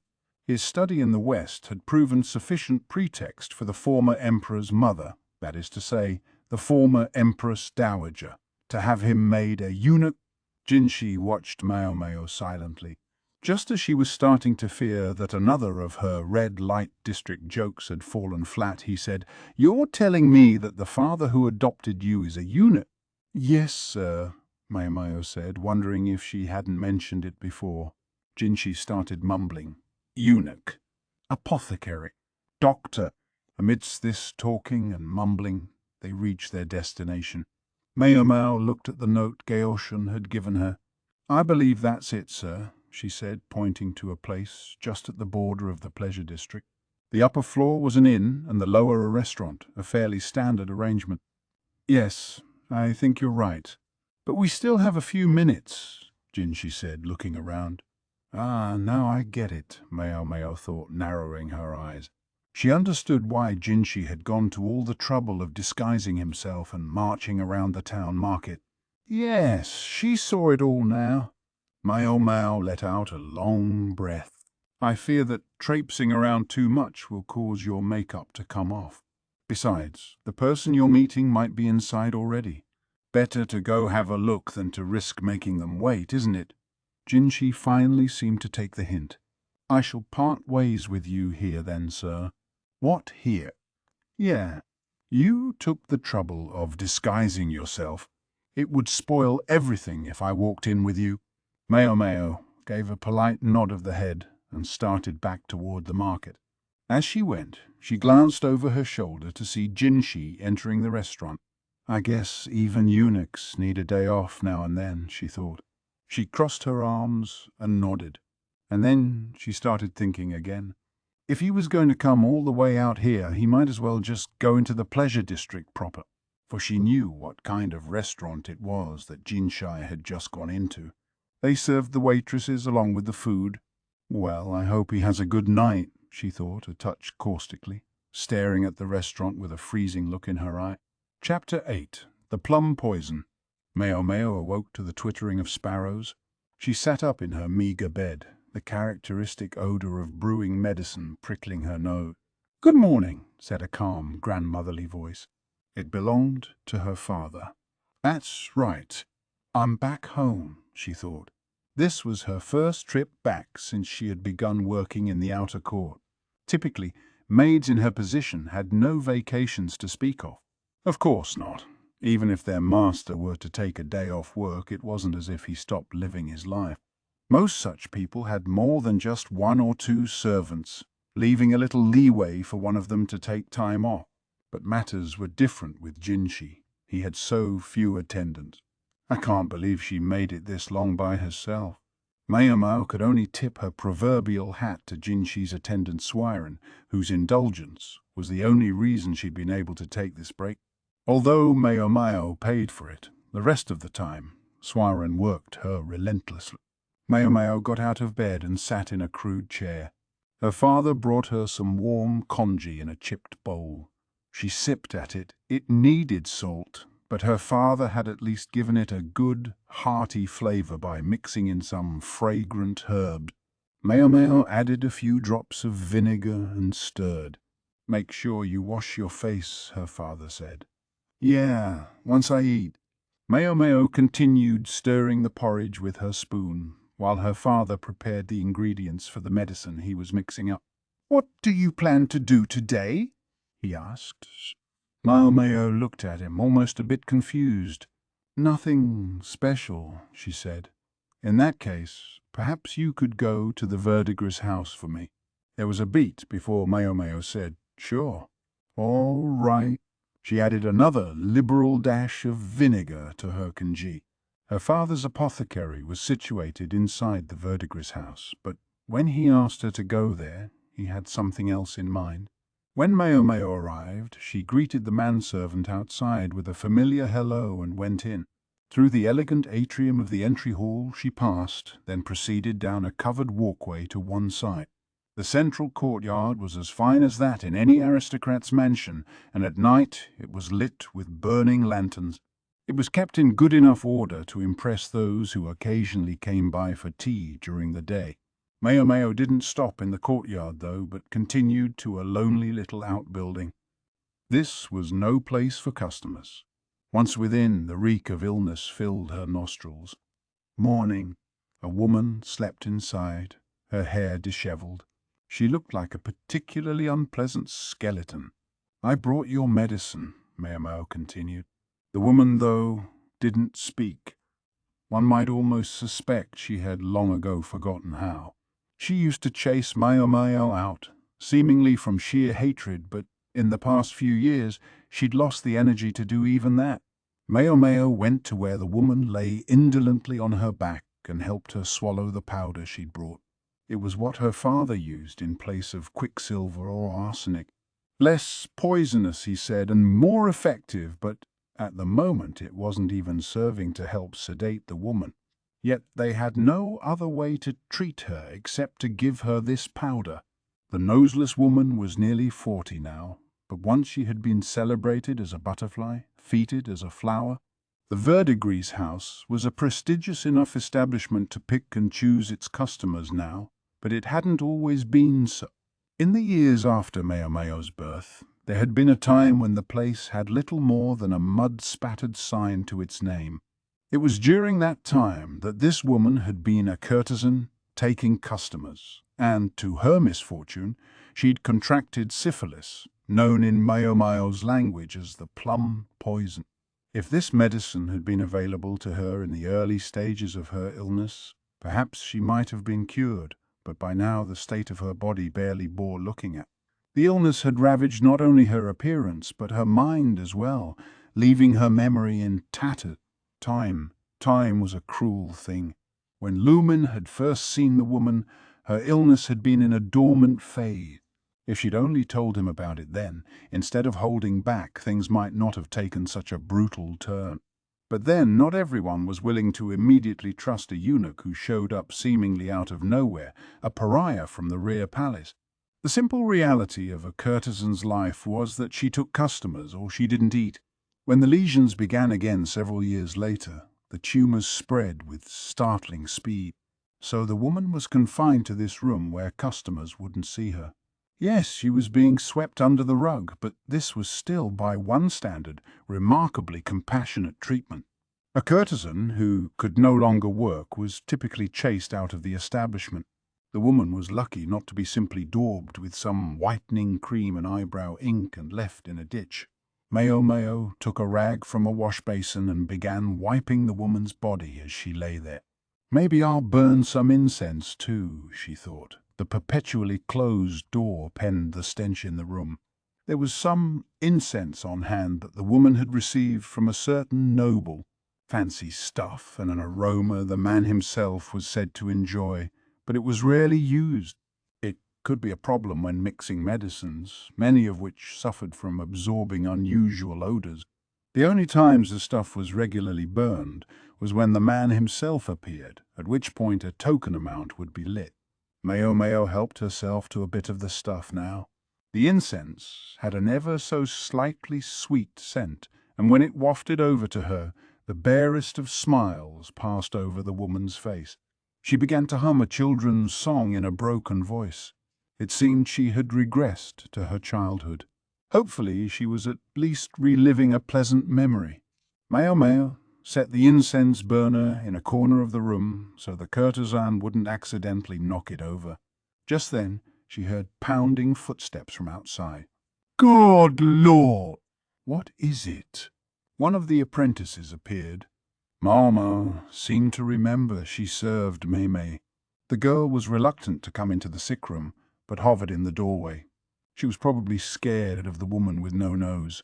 His study in the West had proven sufficient pretext for the former emperor's mother, that is to say, the former empress dowager, to have him made a eunuch. Jinshi watched Maomao silently. Just as she was starting to fear that another of her red light district jokes had fallen flat, he said, "You're telling me that the father who adopted you is a eunuch?" "Yes, sir," Maomao said, wondering if she hadn't mentioned it before. Jinshi started mumbling. Eunuch. Apothecary. Doctor. Amidst this talking and mumbling, they reached their destination. Maomao looked at the note Gaoshun had given her. "I believe that's it, sir," she said, pointing to a place just at the border of the pleasure district. The upper floor was an inn and the lower a restaurant, a fairly standard arrangement. "Yes, I think you're right. But we still have a few minutes," Jinshi said, looking around. "Ah, now I get it," Maomao thought, narrowing her eyes. She understood why Jinshi had gone to all the trouble of disguising himself and marching around the town market. Yes, she saw it all now. Maomao let out a long breath. "I fear that traipsing around too much will cause your makeup to come off. Besides, the person you're meeting might be inside already. Better to go have a look than to risk making them wait, isn't it?" Jinshi finally seemed to take the hint. "I shall part ways with you here then, sir." "What, here?" "Yeah. You took the trouble of disguising yourself. It would spoil everything if I walked in with you." Maomao gave a polite nod of the head and started back toward the market. As she went, she glanced over her shoulder to see Jinshi entering the restaurant. "I guess even eunuchs need a day off now and then," she thought. She crossed her arms and nodded. And then she started thinking again. If he was going to come all the way out here, he might as well just go into the pleasure district proper, for she knew what kind of restaurant it was that Jinshi had just gone into. They served the waitresses along with the food. "Well, I hope he has a good night," she thought, a touch caustically, staring at the restaurant with a freezing look in her eye. Chapter 8. The Plum Poison. Maomao awoke to the twittering of sparrows. She sat up in her meagre bed, the characteristic odor of brewing medicine prickling her nose. "Good morning," said a calm, grandmotherly voice. It belonged to her father. "That's right. I'm back home," she thought. This was her first trip back since she had begun working in the outer court. Typically, maids in her position had no vacations to speak of. Of course not. Even if their master were to take a day off work, it wasn't as if he stopped living his life. Most such people had more than just one or two servants, leaving a little leeway for one of them to take time off. But matters were different with Jinshi. He had so few attendants. I can't believe she made it this long by herself. Maomao could only tip her proverbial hat to Jinshi's attendant Suirei, whose indulgence was the only reason she'd been able to take this break. Although Maomao paid for it, the rest of the time, Suirei worked her relentlessly. Maomao got out of bed and sat in a crude chair. Her father brought her some warm congee in a chipped bowl. She sipped at it. It needed salt, but her father had at least given it a good, hearty flavor by mixing in some fragrant herbs. Maomao added a few drops of vinegar and stirred. "Make sure you wash your face," her father said. "Yeah, once I eat." Maomao continued stirring the porridge with her spoon, while her father prepared the ingredients for the medicine he was mixing up. "What do you plan to do today?" he asked. Maomao looked at him, almost a bit confused. "Nothing special," she said. "In that case, perhaps you could go to the verdigris house for me." There was a beat before Maomao said, "Sure." "All right." She added another liberal dash of vinegar to her congee. Her father's apothecary was situated inside the verdigris house, but when he asked her to go there, he had something else in mind. When Maomao arrived, she greeted the manservant outside with a familiar hello and went in. Through the elegant atrium of the entry hall she passed, then proceeded down a covered walkway to one side. The central courtyard was as fine as that in any aristocrat's mansion, and at night it was lit with burning lanterns. It was kept in good enough order to impress those who occasionally came by for tea during the day. Maomao didn't stop in the courtyard, though, but continued to a lonely little outbuilding. This was no place for customers. Once within, the reek of illness filled her nostrils. Morning. A woman slept inside, her hair disheveled. She looked like a particularly unpleasant skeleton. "I brought your medicine," Maomao continued. The woman, though, didn't speak. One might almost suspect she had long ago forgotten how. She used to chase Maomao out, seemingly from sheer hatred, but in the past few years she'd lost the energy to do even that. Maomao went to where the woman lay indolently on her back and helped her swallow the powder she'd brought. It was what her father used in place of quicksilver or arsenic. Less poisonous, he said, and more effective, but at the moment it wasn't even serving to help sedate the woman. Yet they had no other way to treat her except to give her this powder. The noseless woman was nearly 40 now, but once she had been celebrated as a butterfly, feted as a flower. The verdigris house was a prestigious enough establishment to pick and choose its customers now, but it hadn't always been so. In the years after Maomao's birth, there had been a time when the place had little more than a mud-spattered sign to its name. It was during that time that this woman had been a courtesan taking customers, and, to her misfortune, she'd contracted syphilis, known in Maomao's language as the Plum poison. If this medicine had been available to her in the early stages of her illness, perhaps she might have been cured, but by now the state of her body barely bore looking at. The illness had ravaged not only her appearance, but her mind as well, leaving her memory in tatters. Time was a cruel thing. When Lumen had first seen the woman, her illness had been in a dormant phase. If she'd only told him about it then, instead of holding back, things might not have taken such a brutal turn. But then not everyone was willing to immediately trust a eunuch who showed up seemingly out of nowhere, a pariah from the rear palace. The simple reality of a courtesan's life was that she took customers or she didn't eat. When the lesions began again several years later, the tumors spread with startling speed. So the woman was confined to this room where customers wouldn't see her. Yes, she was being swept under the rug, but this was still, by one standard, remarkably compassionate treatment. A courtesan who could no longer work was typically chased out of the establishment. The woman was lucky not to be simply daubed with some whitening cream and eyebrow ink and left in a ditch. Maomao took a rag from a wash basin and began wiping the woman's body as she lay there. Maybe I'll burn some incense too, she thought. The perpetually closed door penned the stench in the room. There was some incense on hand that the woman had received from a certain noble. Fancy stuff and an aroma the man himself was said to enjoy, but it was rarely used. It could be a problem when mixing medicines, many of which suffered from absorbing unusual odors. The only times the stuff was regularly burned was when the man himself appeared, at which point a token amount would be lit. Maomao helped herself to a bit of the stuff now. The incense had an ever so slightly sweet scent, and when it wafted over to her, the barest of smiles passed over the woman's face. She began to hum a children's song in a broken voice. It seemed she had regressed to her childhood. Hopefully she was at least reliving a pleasant memory. Maomao set the incense burner in a corner of the room so the courtesan wouldn't accidentally knock it over. Just then she heard pounding footsteps from outside. "Good Lord! What is it?" One of the apprentices appeared. Maomao seemed to remember she served Mei. The girl was reluctant to come into the sick room, but hovered in the doorway. She was probably scared of the woman with no nose.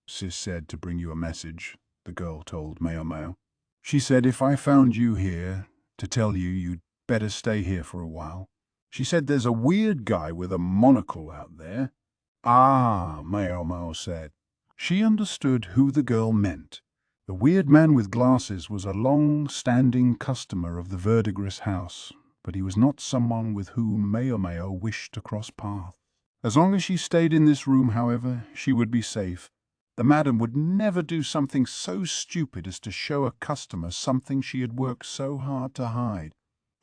Sis said to bring you a message, the girl told Maomao. She said if I found you here, to tell you you'd better stay here for a while. She said there's a weird guy with a monocle out there. Ah, Maomao said. She understood who the girl meant. The weird man with glasses was a long-standing customer of the Verdigris house, but he was not someone with whom Maomao wished to cross paths. As long as she stayed in this room, however, she would be safe. The madam would never do something so stupid as to show a customer something she had worked so hard to hide.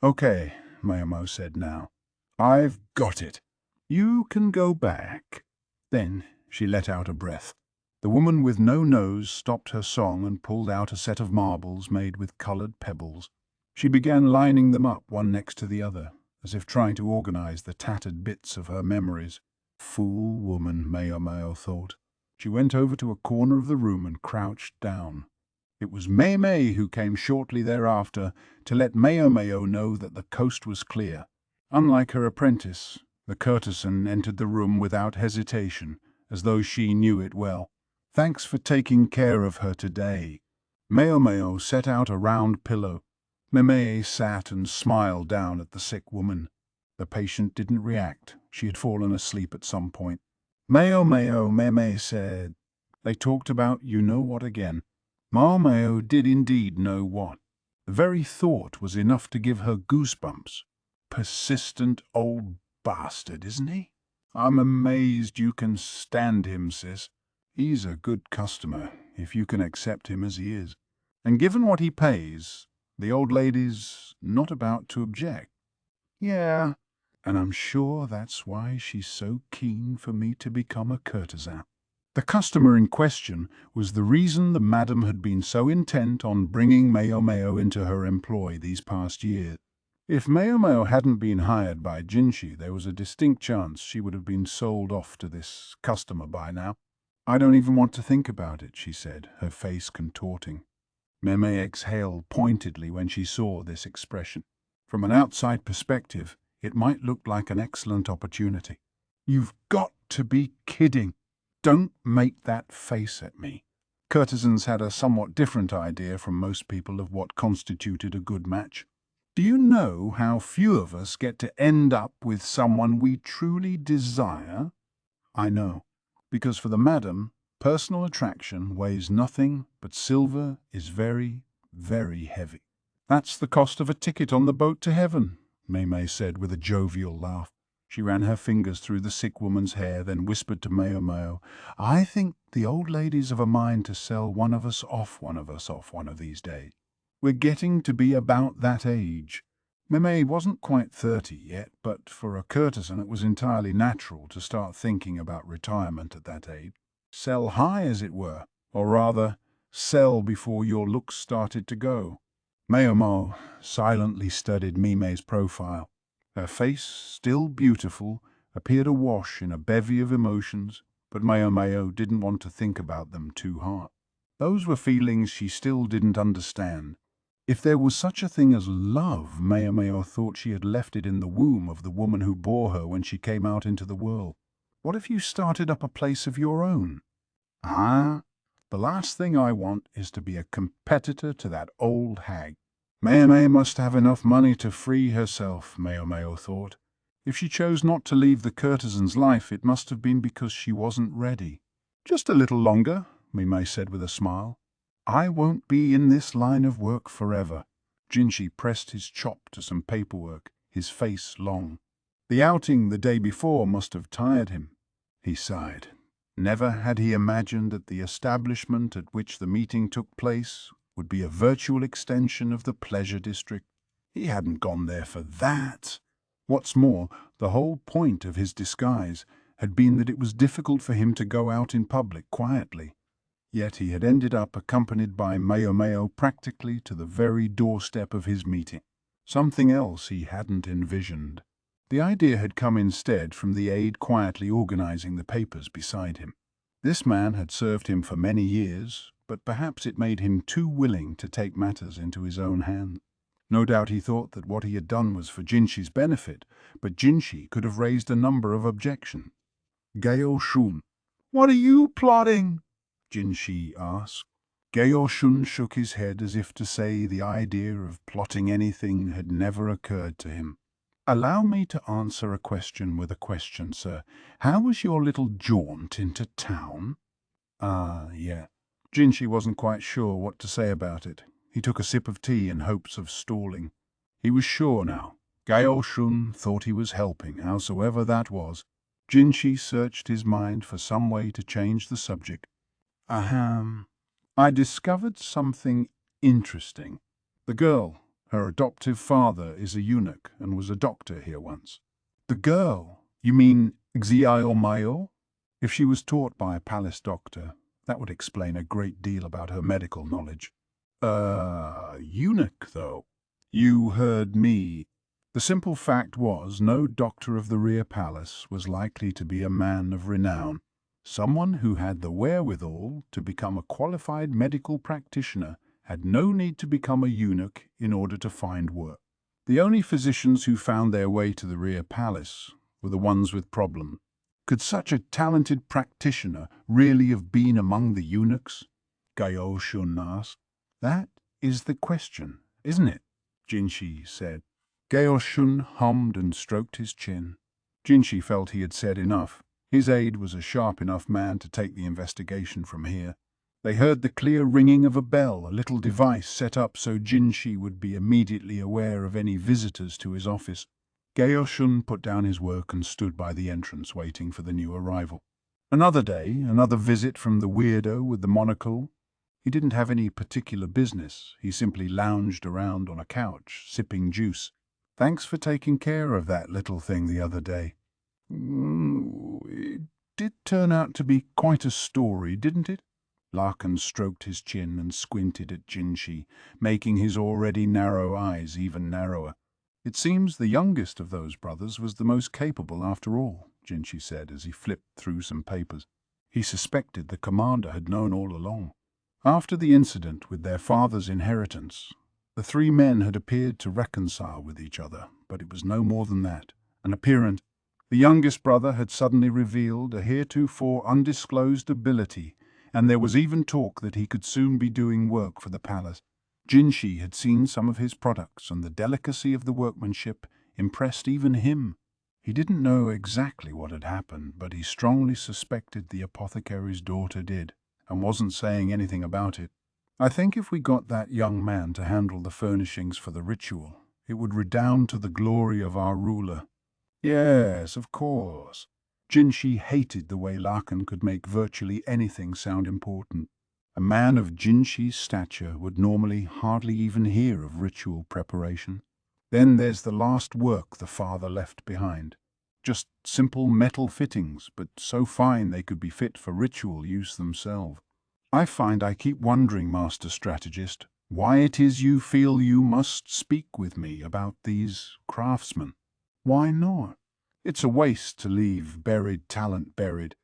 "Okay," Maomao said now. "I've got it. You can go back." Then she let out a breath. The woman with no nose stopped her song and pulled out a set of marbles made with colored pebbles. She began lining them up one next to the other, as if trying to organize the tattered bits of her memories. Fool woman, Maomao thought. She went over to a corner of the room and crouched down. It was Mei who came shortly thereafter to let Maomao know that the coast was clear. Unlike her apprentice, the courtesan entered the room without hesitation, as though she knew it well. "Thanks for taking care of her today." Maomao set out a round pillow. Mei sat and smiled down at the sick woman. The patient didn't react. She had fallen asleep at some point. "Maomao," Mei said. They talked about you-know-what again. Maomao did indeed know what. The very thought was enough to give her goosebumps. Persistent old bastard, isn't he? I'm amazed you can stand him, sis. He's a good customer, if you can accept him as he is. And given what he pays, the old lady's not about to object. Yeah, and I'm sure that's why she's so keen for me to become a courtesan. The customer in question was the reason the madam had been so intent on bringing Maomao into her employ these past years. If Maomao hadn't been hired by Jinshi, there was a distinct chance she would have been sold off to this customer by now. "I don't even want to think about it," she said, her face contorting. Mei exhaled pointedly when she saw this expression. From an outside perspective, it might look like an excellent opportunity. "You've got to be kidding. Don't make that face at me." Courtesans had a somewhat different idea from most people of what constituted a good match. "Do you know how few of us get to end up with someone we truly desire?" "I know. Because for the madam, personal attraction weighs nothing, but silver is very, very heavy." "That's the cost of a ticket on the boat to heaven," Mei said with a jovial laugh. She ran her fingers through the sick woman's hair, then whispered to Maomao, "I think the old lady's of a mind to sell one of us off one of these days. We're getting to be about that age." Mei wasn't quite 30 yet, but for a courtesan it was entirely natural to start thinking about retirement at that age. Sell high, as it were, or rather, sell before your looks started to go. Maomao silently studied Mime's profile. Her face, still beautiful, appeared awash in a bevy of emotions, but Maomao didn't want to think about them too hard. Those were feelings she still didn't understand. If there was such a thing as love, Maomao thought she had left it in the womb of the woman who bore her when she came out into the world. What if you started up a place of your own? Ah, the last thing I want is to be a competitor to that old hag. Maomao must have enough money to free herself, Maomao thought. If she chose not to leave the courtesan's life, it must have been because she wasn't ready. Just a little longer, Mime said with a smile. I won't be in this line of work forever. Jinshi pressed his chop to some paperwork, his face long. The outing the day before must have tired him. He sighed. Never had he imagined that the establishment at which the meeting took place would be a virtual extension of the pleasure district. He hadn't gone there for that. What's more, the whole point of his disguise had been that it was difficult for him to go out in public quietly. Yet he had ended up accompanied by Maomao practically to the very doorstep of his meeting. Something else he hadn't envisioned. The idea had come instead from the aide quietly organizing the papers beside him. This man had served him for many years, but perhaps it made him too willing to take matters into his own hands. No doubt he thought that what he had done was for Jinshi's benefit, but Jinshi could have raised a number of objections. Gaoshun, what are you plotting? Jinshi asked. Gaoshun shook his head as if to say the idea of plotting anything had never occurred to him. Allow me to answer a question with a question, sir. How was your little jaunt into town? Yeah. Jinshi wasn't quite sure what to say about it. He took a sip of tea in hopes of stalling. He was sure now. Gaoshun thought he was helping, howsoever that was. Jinshi searched his mind for some way to change the subject. Ahem. I discovered something interesting. The girl, her adoptive father, is a eunuch and was a doctor here once. The girl? You mean Xiao Mayo? If she was taught by a palace doctor, that would explain a great deal about her medical knowledge. Eunuch, though. You heard me. The simple fact was, no doctor of the rear palace was likely to be a man of renown. Someone who had the wherewithal to become a qualified medical practitioner had no need to become a eunuch in order to find work. The only physicians who found their way to the rear palace were the ones with problems. Could such a talented practitioner really have been among the eunuchs? Gaoshun asked. That is the question, isn't it? Jinshi said. Gaoshun hummed and stroked his chin. Jinshi felt he had said enough. His aide was a sharp enough man to take the investigation from here. They heard the clear ringing of a bell, a little device set up so Jinshi would be immediately aware of any visitors to his office. Gaoshun put down his work and stood by the entrance waiting for the new arrival. Another day, another visit from the weirdo with the monocle. He didn't have any particular business. He simply lounged around on a couch, sipping juice. Thanks for taking care of that little thing the other day. It did turn out to be quite a story, didn't it? Lakan stroked his chin and squinted at Jinshi, making his already narrow eyes even narrower. It seems the youngest of those brothers was the most capable after all, Jinshi said as he flipped through some papers. He suspected the commander had known all along. After the incident with their father's inheritance, the three men had appeared to reconcile with each other, but it was no more than that, an appearance. The youngest brother had suddenly revealed a heretofore undisclosed ability, and there was even talk that he could soon be doing work for the palace. Jinshi had seen some of his products, and the delicacy of the workmanship impressed even him. He didn't know exactly what had happened, but he strongly suspected the apothecary's daughter did, and wasn't saying anything about it. I think if we got that young man to handle the furnishings for the ritual, it would redound to the glory of our ruler. Yes, of course. Jinshi hated the way Lakan could make virtually anything sound important. A man of Jinshi's stature would normally hardly even hear of ritual preparation. Then there's the last work the father left behind. Just simple metal fittings, but so fine they could be fit for ritual use themselves. I find I keep wondering, Master Strategist, Why it is you feel you must speak with me about these craftsmen. Why not? It's a waste to leave buried talent buried.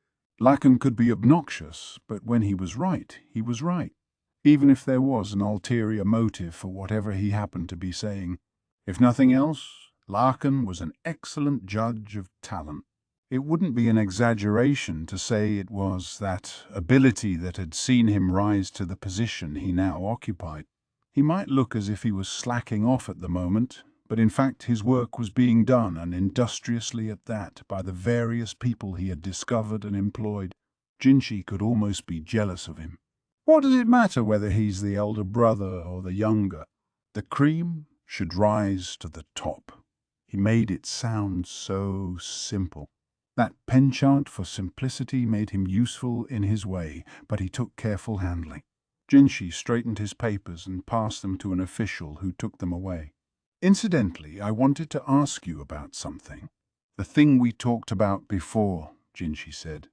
Lakan could be obnoxious, but when he was right, he was right. Even if there was an ulterior motive for whatever he happened to be saying. If nothing else, Lakan was an excellent judge of talent. It wouldn't be an exaggeration to say it was that ability that had seen him rise to the position he now occupied. He might look as if he was slacking off at the moment, but in fact his work was being done, and industriously at that, by the various people he had discovered and employed. Jinshi could almost be jealous of him. What does it matter whether he's the elder brother or the younger? The cream should rise to the top. He made it sound so simple. That penchant for simplicity made him useful in his way, but he took careful handling. Jinshi straightened his papers and passed them to an official who took them away. Incidentally, I wanted to ask you about something. The thing we talked about before, Jinshi said.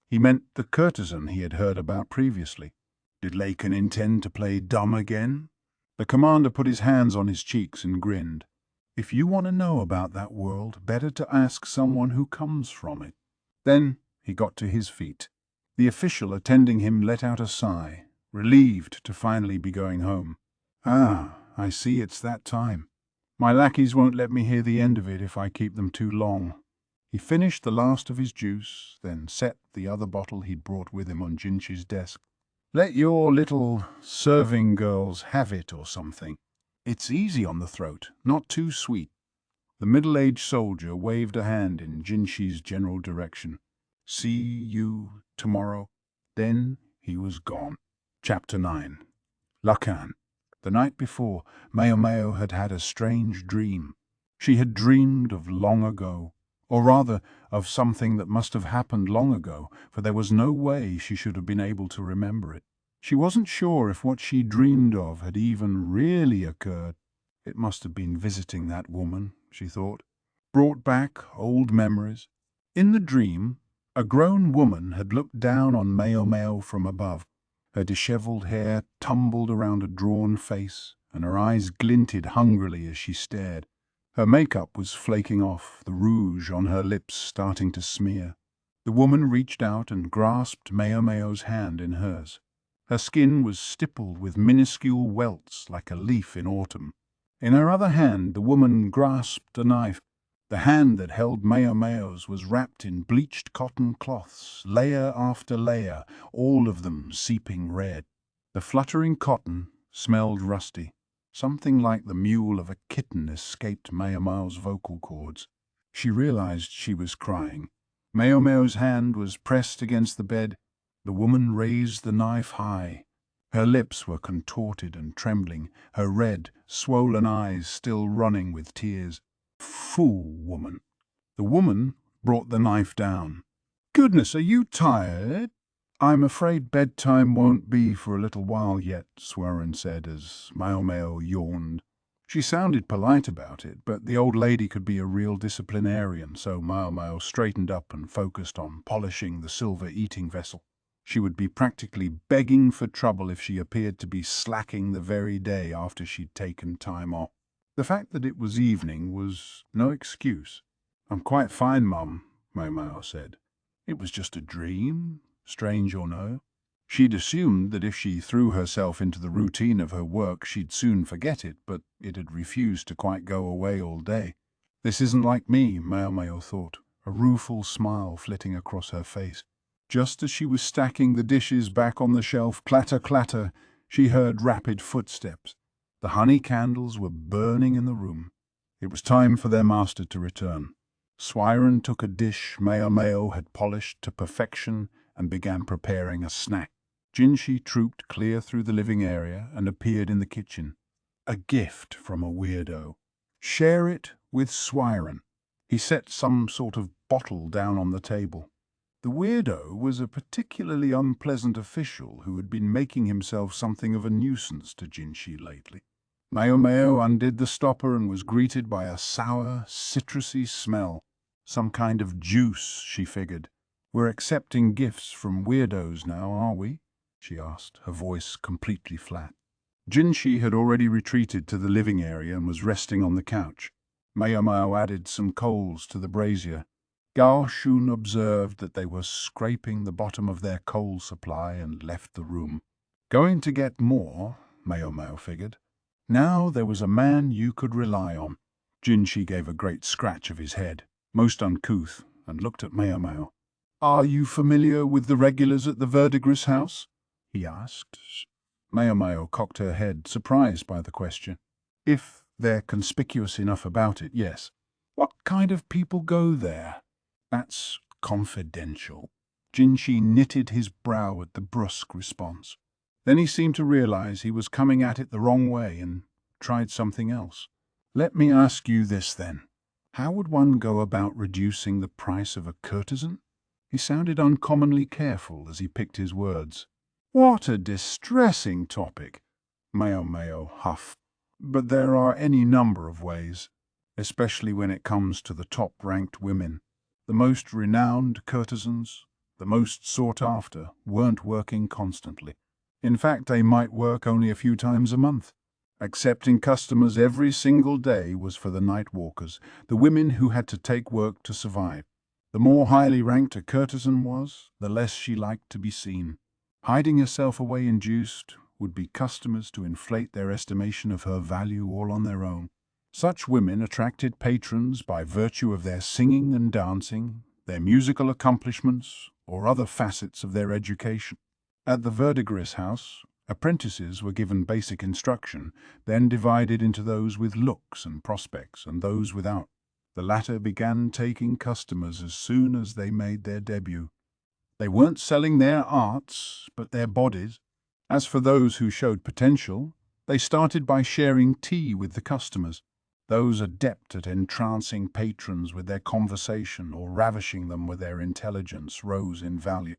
He meant the courtesan he had heard about previously. Did Lakan intend to play dumb again? The commander put his hands on his cheeks and grinned. If you want to know about that world, better to ask someone who comes from it. Then he got to his feet. The official attending him let out a sigh, relieved to finally be going home. Ah, I see it's that time. My lackeys won't let me hear the end of it if I keep them too long. He finished the last of his juice, then set the other bottle he'd brought with him on Jinshi's desk. Let your little serving girls have it or something. It's easy on the throat, not too sweet. The middle-aged soldier waved a hand in Jinshi's general direction. See you tomorrow. Then he was gone. Chapter 9. Lakan. The night before, Maomao had had a strange dream. She had dreamed of long ago, or rather, of something that must have happened long ago, for there was no way she should have been able to remember it. She wasn't sure if what she dreamed of had even really occurred. It must have been visiting that woman, she thought. Brought back old memories. In the dream, a grown woman had looked down on Maomao from above. Her dishevelled hair tumbled around a drawn face, and her eyes glinted hungrily as she stared. Her makeup was flaking off, the rouge on her lips starting to smear. The woman reached out and grasped Maomao's hand in hers. Her skin was stippled with minuscule welts like a leaf in autumn. In her other hand the woman grasped a knife. The hand that held Maomao's was wrapped in bleached cotton cloths, layer after layer, all of them seeping red. The fluttering cotton smelled rusty. Something like the mewl of a kitten escaped Maomao's vocal cords. She realized she was crying. Maomao's hand was pressed against the bed. The woman raised the knife high. Her lips were contorted and trembling, her red, swollen eyes still running with tears. Fool woman. The woman brought the knife down. Goodness, are you tired? I'm afraid bedtime won't be for a little while yet, Suirei said as Maomao yawned. She sounded polite about it, but the old lady could be a real disciplinarian, so Maomao straightened up and focused on polishing the silver eating vessel. She would be practically begging for trouble if she appeared to be slacking the very day after she'd taken time off. The fact that it was evening was no excuse. I'm quite fine, Mum, Maomao said. It was just a dream, strange or no. She'd assumed that if she threw herself into the routine of her work she'd soon forget it, but it had refused to quite go away all day. This isn't like me, Maomao thought, a rueful smile flitting across her face. Just as she was stacking the dishes back on the shelf, clatter, clatter, she heard rapid footsteps. The honey candles were burning in the room. It was time for their master to return. Suirei took a dish Maomao had polished to perfection and began preparing a snack. Jinshi trooped clear through the living area and appeared in the kitchen. A gift from a weirdo. Share it with Suirei. He set some sort of bottle down on the table. The weirdo was a particularly unpleasant official who had been making himself something of a nuisance to Jinshi lately. Maomao undid the stopper and was greeted by a sour, citrusy smell. Some kind of juice, she figured. We're accepting gifts from weirdos now, are we? She asked, her voice completely flat. Jinshi had already retreated to the living area and was resting on the couch. Maomao added some coals to the brazier. Gaoshun observed that they were scraping the bottom of their coal supply and left the room. Going to get more, Maomao figured. Now there was a man you could rely on. Jinshi gave a great scratch of his head, most uncouth, and looked at Maomao. "Are you familiar with the regulars at the Verdigris house?" he asked. Maomao cocked her head, surprised by the question. "If they're conspicuous enough about it, yes." "What kind of people go there?" "That's confidential." Jinshi knitted his brow at the brusque response. Then he seemed to realize he was coming at it the wrong way and tried something else. "Let me ask you this then. How would one go about reducing the price of a courtesan?" He sounded uncommonly careful as he picked his words. "What a distressing topic," Maomao huffed. "But there are any number of ways, especially when it comes to the top-ranked women. The most renowned courtesans, the most sought after, weren't working constantly. In fact, they might work only a few times a month. Accepting customers every single day was for the night walkers, the women who had to take work to survive. The more highly ranked a courtesan was, the less she liked to be seen. Hiding herself away induced would be customers to inflate their estimation of her value all on their own. Such women attracted patrons by virtue of their singing and dancing, their musical accomplishments, or other facets of their education. At the Verdigris house, apprentices were given basic instruction, then divided into those with looks and prospects and those without. The latter began taking customers as soon as they made their debut. They weren't selling their arts, but their bodies. As for those who showed potential, they started by sharing tea with the customers. Those adept at entrancing patrons with their conversation or ravishing them with their intelligence rose in value.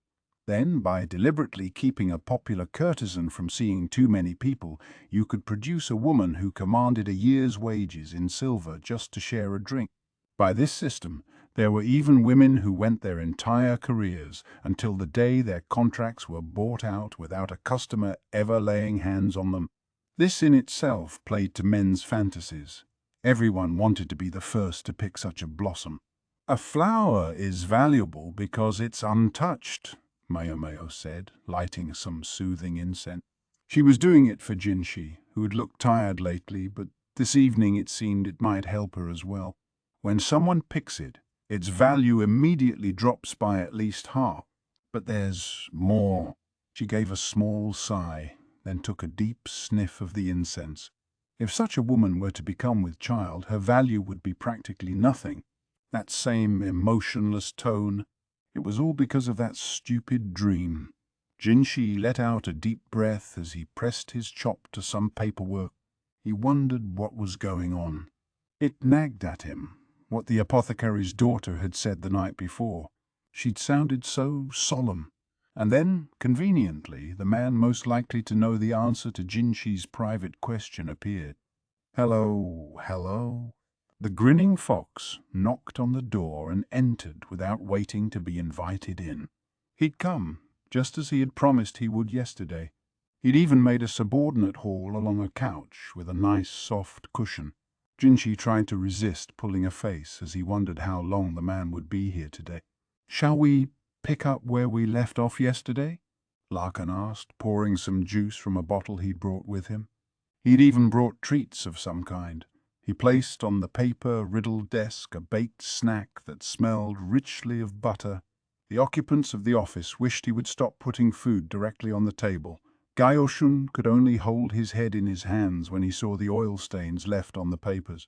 Then, by deliberately keeping a popular courtesan from seeing too many people, you could produce a woman who commanded a year's wages in silver just to share a drink. By this system, there were even women who went their entire careers until the day their contracts were bought out without a customer ever laying hands on them. This in itself played to men's fantasies. Everyone wanted to be the first to pick such a blossom. "A flower is valuable because it's untouched," Maomao said, lighting some soothing incense. She was doing it for Jinshi, who had looked tired lately, but this evening it seemed it might help her as well. When someone picks it, its value immediately drops by at least half. But there's more. She gave a small sigh, then took a deep sniff of the incense. If such a woman were to become with child, her value would be practically nothing. That same emotionless tone, it was all because of that stupid dream. Jinshi let out a deep breath as he pressed his chop to some paperwork. He wondered what was going on. It nagged at him, what the apothecary's daughter had said the night before. She'd sounded so solemn. And then, conveniently, the man most likely to know the answer to Jinshi's private question appeared. "Hello, hello." The grinning fox knocked on the door and entered without waiting to be invited in. He'd come, just as he had promised he would yesterday. He'd even made a subordinate haul along a couch with a nice soft cushion. Jinshi tried to resist pulling a face as he wondered how long the man would be here today. "Shall we pick up where we left off yesterday?" Lakan asked, pouring some juice from a bottle he'd brought with him. He'd even brought treats of some kind. He placed on the paper-riddled desk a baked snack that smelled richly of butter. The occupants of the office wished he would stop putting food directly on the table. Gaoshun could only hold his head in his hands when he saw the oil stains left on the papers.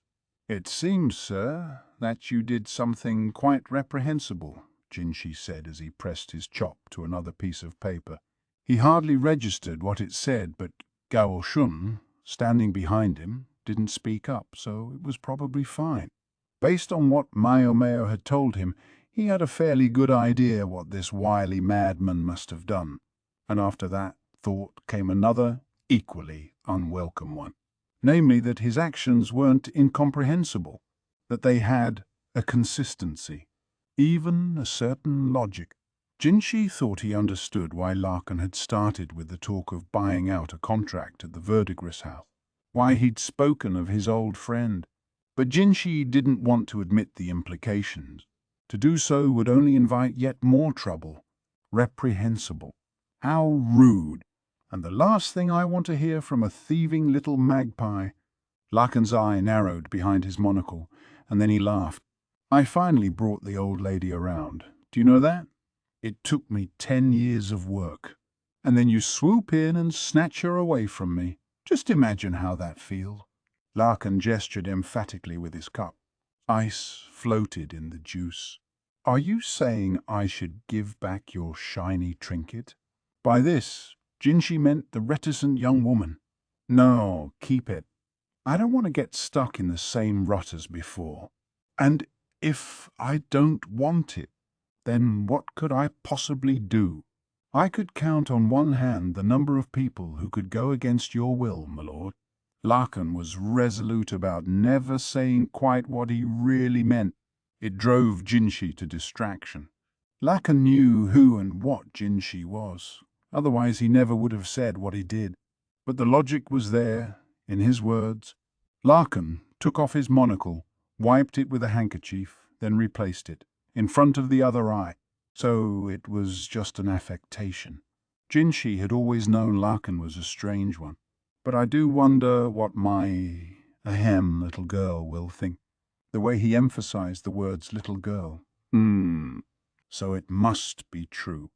"It seems, sir, that you did something quite reprehensible," Jinshi said as he pressed his chop to another piece of paper. He hardly registered what it said, but Gaoshun, standing behind him, didn't speak up, so it was probably fine. Based on what Maomao had told him, he had a fairly good idea what this wily madman must have done. And after that thought came another, equally unwelcome one. Namely, that his actions weren't incomprehensible, that they had a consistency, even a certain logic. Jinshi thought he understood why Lakan had started with the talk of buying out a contract at the Verdigris house, why he'd spoken of his old friend. But Jinshi didn't want to admit the implications. To do so would only invite yet more trouble. Reprehensible. How rude. And the last thing I want to hear from a thieving little magpie. Lakan's eye narrowed behind his monocle, and then he laughed. I finally brought the old lady around. Do you know that? It took me 10 years of work. And then you swoop in and snatch her away from me. Just imagine how that feels. Lakan gestured emphatically with his cup. Ice floated in the juice. Are you saying I should give back your shiny trinket? By this, Jinshi meant the reticent young woman. No, keep it. I don't want to get stuck in the same rut as before. And if I don't want it, then what could I possibly do? I could count on one hand the number of people who could go against your will, my lord. Lakan was resolute about never saying quite what he really meant. It drove Jinshi to distraction. Lakan knew who and what Jinshi was. Otherwise he never would have said what he did. But the logic was there, in his words. Lakan took off his monocle, wiped it with a handkerchief, then replaced it, in front of the other eye. So it was just an affectation. Jinshi had always known Lakan was a strange one. But I do wonder what my little girl will think. The way he emphasized the words little girl. So it must be true.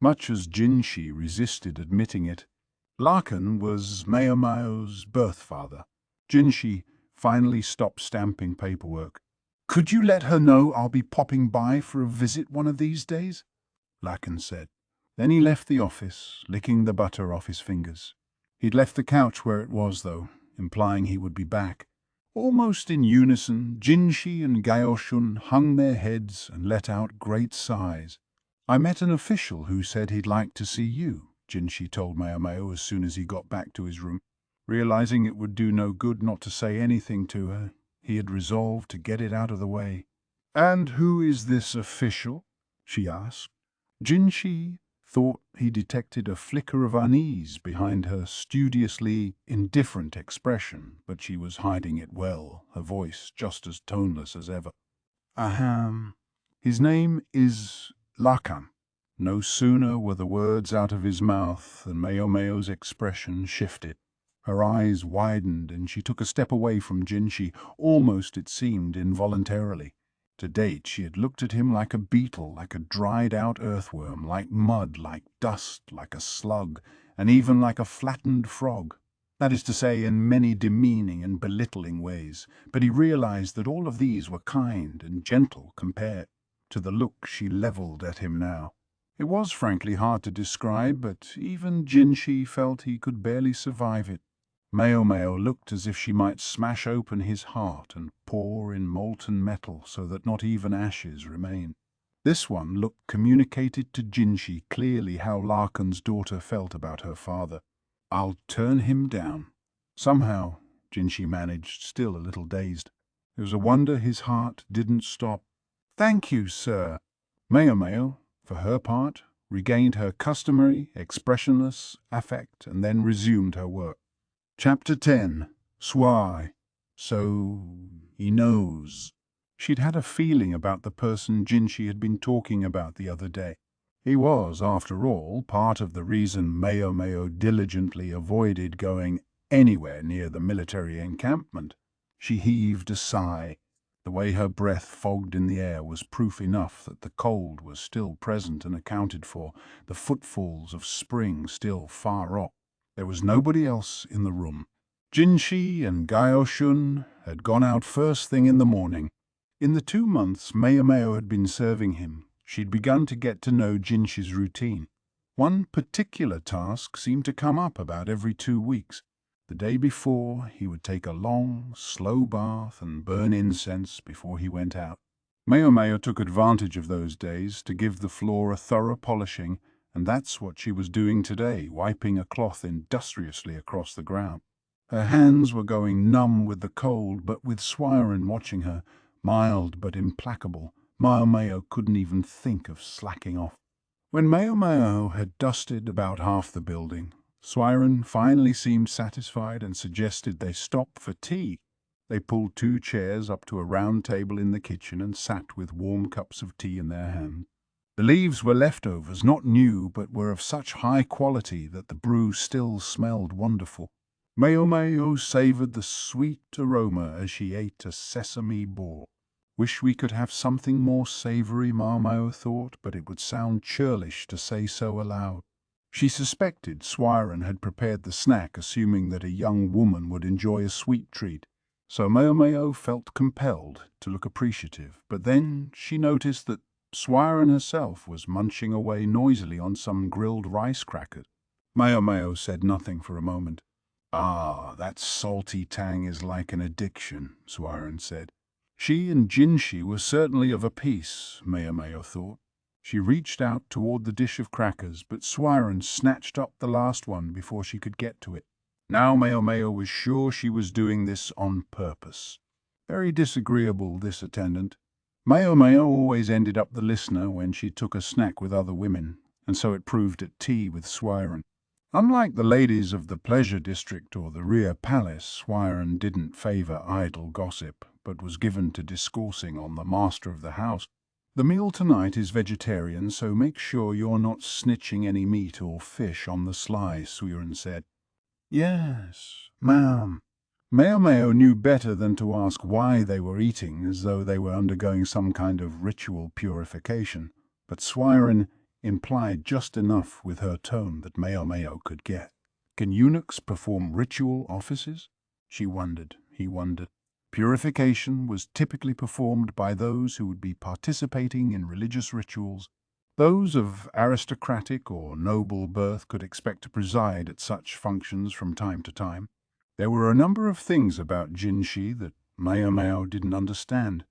Much as Jinshi resisted admitting it, Lakan was Maomao's birth father. Jinshi finally stopped stamping paperwork. Could you let her know I'll be popping by for a visit one of these days? Lakan said. Then he left the office, licking the butter off his fingers. He'd left the couch where it was, though, implying he would be back. Almost in unison, Jinshi and Gaoshun hung their heads and let out great sighs. I met an official who said he'd like to see you, Jinshi told Maomao as soon as he got back to his room. Realizing it would do no good not to say anything to her, he had resolved to get it out of the way. And who is this official? She asked. Jinshi thought he detected a flicker of unease behind her studiously indifferent expression, but she was hiding it well, her voice just as toneless as ever. His name is Lakan. No sooner were the words out of his mouth than Maomao's expression shifted. Her eyes widened and she took a step away from Jinshi, almost, it seemed, involuntarily. To date she had looked at him like a beetle, like a dried-out earthworm, like mud, like dust, like a slug, and even like a flattened frog. That is to say, in many demeaning and belittling ways, but he realized that all of these were kind and gentle compared to the look she leveled at him now. It was frankly hard to describe, but even Jinshi felt he could barely survive it. Maomao looked as if she might smash open his heart and pour in molten metal so that not even ashes remained. This one look communicated to Jinshi clearly how Lakan's daughter felt about her father. I'll turn him down. Somehow, Jinshi managed, still a little dazed. It was a wonder his heart didn't stop. Thank you, sir. Maomao, for her part, regained her customary, expressionless affect and then resumed her work. Chapter 10. Suirei. So he knows. She'd had a feeling about the person Jinshi had been talking about the other day. He was, after all, part of the reason Maomao diligently avoided going anywhere near the military encampment. She heaved a sigh. The way her breath fogged in the air was proof enough that the cold was still present and accounted for, the footfalls of spring still far off. There was nobody else in the room. Jinshi and Gaoshun had gone out first thing in the morning. In the 2 months Maomao had been serving him, she'd begun to get to know Jinshi's routine. One particular task seemed to come up about every 2 weeks. The day before, he would take a long, slow bath and burn incense before he went out. Maomao took advantage of those days to give the floor a thorough polishing, and that's what she was doing today, wiping a cloth industriously across the ground. Her hands were going numb with the cold, but with Suirei watching her, mild but implacable, Maomao couldn't even think of slacking off. When Maomao had dusted about half the building, Suirei finally seemed satisfied and suggested they stop for tea. They pulled 2 chairs up to a round table in the kitchen and sat with warm cups of tea in their hands. The leaves were leftovers, not new, but were of such high quality that the brew still smelled wonderful. Maomao savoured the sweet aroma as she ate a sesame ball. Wish we could have something more savoury, Maomao thought, but it would sound churlish to say so aloud. She suspected Suirei had prepared the snack, assuming that a young woman would enjoy a sweet treat. So Maomao felt compelled to look appreciative, but then she noticed that Suirei herself was munching away noisily on some grilled rice crackers. Maomao said nothing for a moment. "Ah, that salty tang is like an addiction," Suirei said. She and Jinshi were certainly of a piece, Maomao thought. She reached out toward the dish of crackers, but Suirei snatched up the last one before she could get to it. Now Maomao was sure she was doing this on purpose. Very disagreeable, this attendant. Maomao always ended up the listener when she took a snack with other women, and so it proved at tea with Suirei. Unlike the ladies of the pleasure district or the Imperial Palace, Suirei didn't favour idle gossip, but was given to discoursing on the master of the house. "The meal tonight is vegetarian, so make sure you're not snitching any meat or fish on the sly," Suirei said. "Yes, ma'am." Maomao knew better than to ask why they were eating, as though they were undergoing some kind of ritual purification, but Suirei implied just enough with her tone that Maomao could get. Can eunuchs perform ritual offices? She wondered, he wondered. Purification was typically performed by those who would be participating in religious rituals. Those of aristocratic or noble birth could expect to preside at such functions from time to time. There were a number of things about Jinshi that Maomao didn't understand.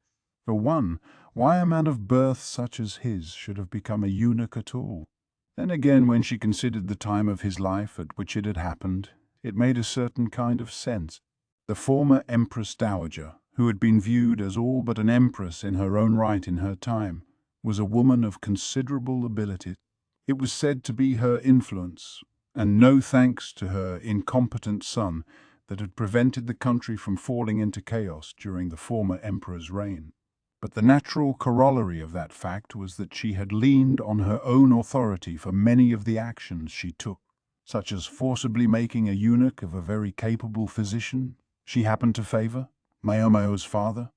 For one, why a man of birth such as his should have become a eunuch at all. Then again, when she considered the time of his life at which it had happened, it made a certain kind of sense. The former Empress Dowager, who had been viewed as all but an empress in her own right in her time, was a woman of considerable ability. It was said to be her influence, and no thanks to her incompetent son, that had prevented the country from falling into chaos during the former emperor's reign. But the natural corollary of that fact was that she had leaned on her own authority for many of the actions she took, such as forcibly making a eunuch of a very capable physician she happened to favor, Maomao's father.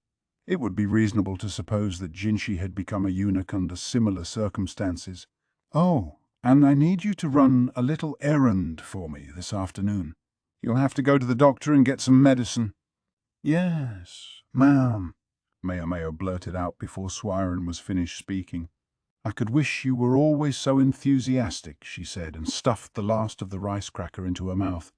It would be reasonable to suppose that Jinshi had become a eunuch under similar circumstances. "Oh, and I need you to run a little errand for me this afternoon. You'll have to go to the doctor and get some medicine." "Yes, ma'am," Maomao blurted out before Suirei was finished speaking. "I could wish you were always so enthusiastic," she said, and stuffed the last of the rice cracker into her mouth.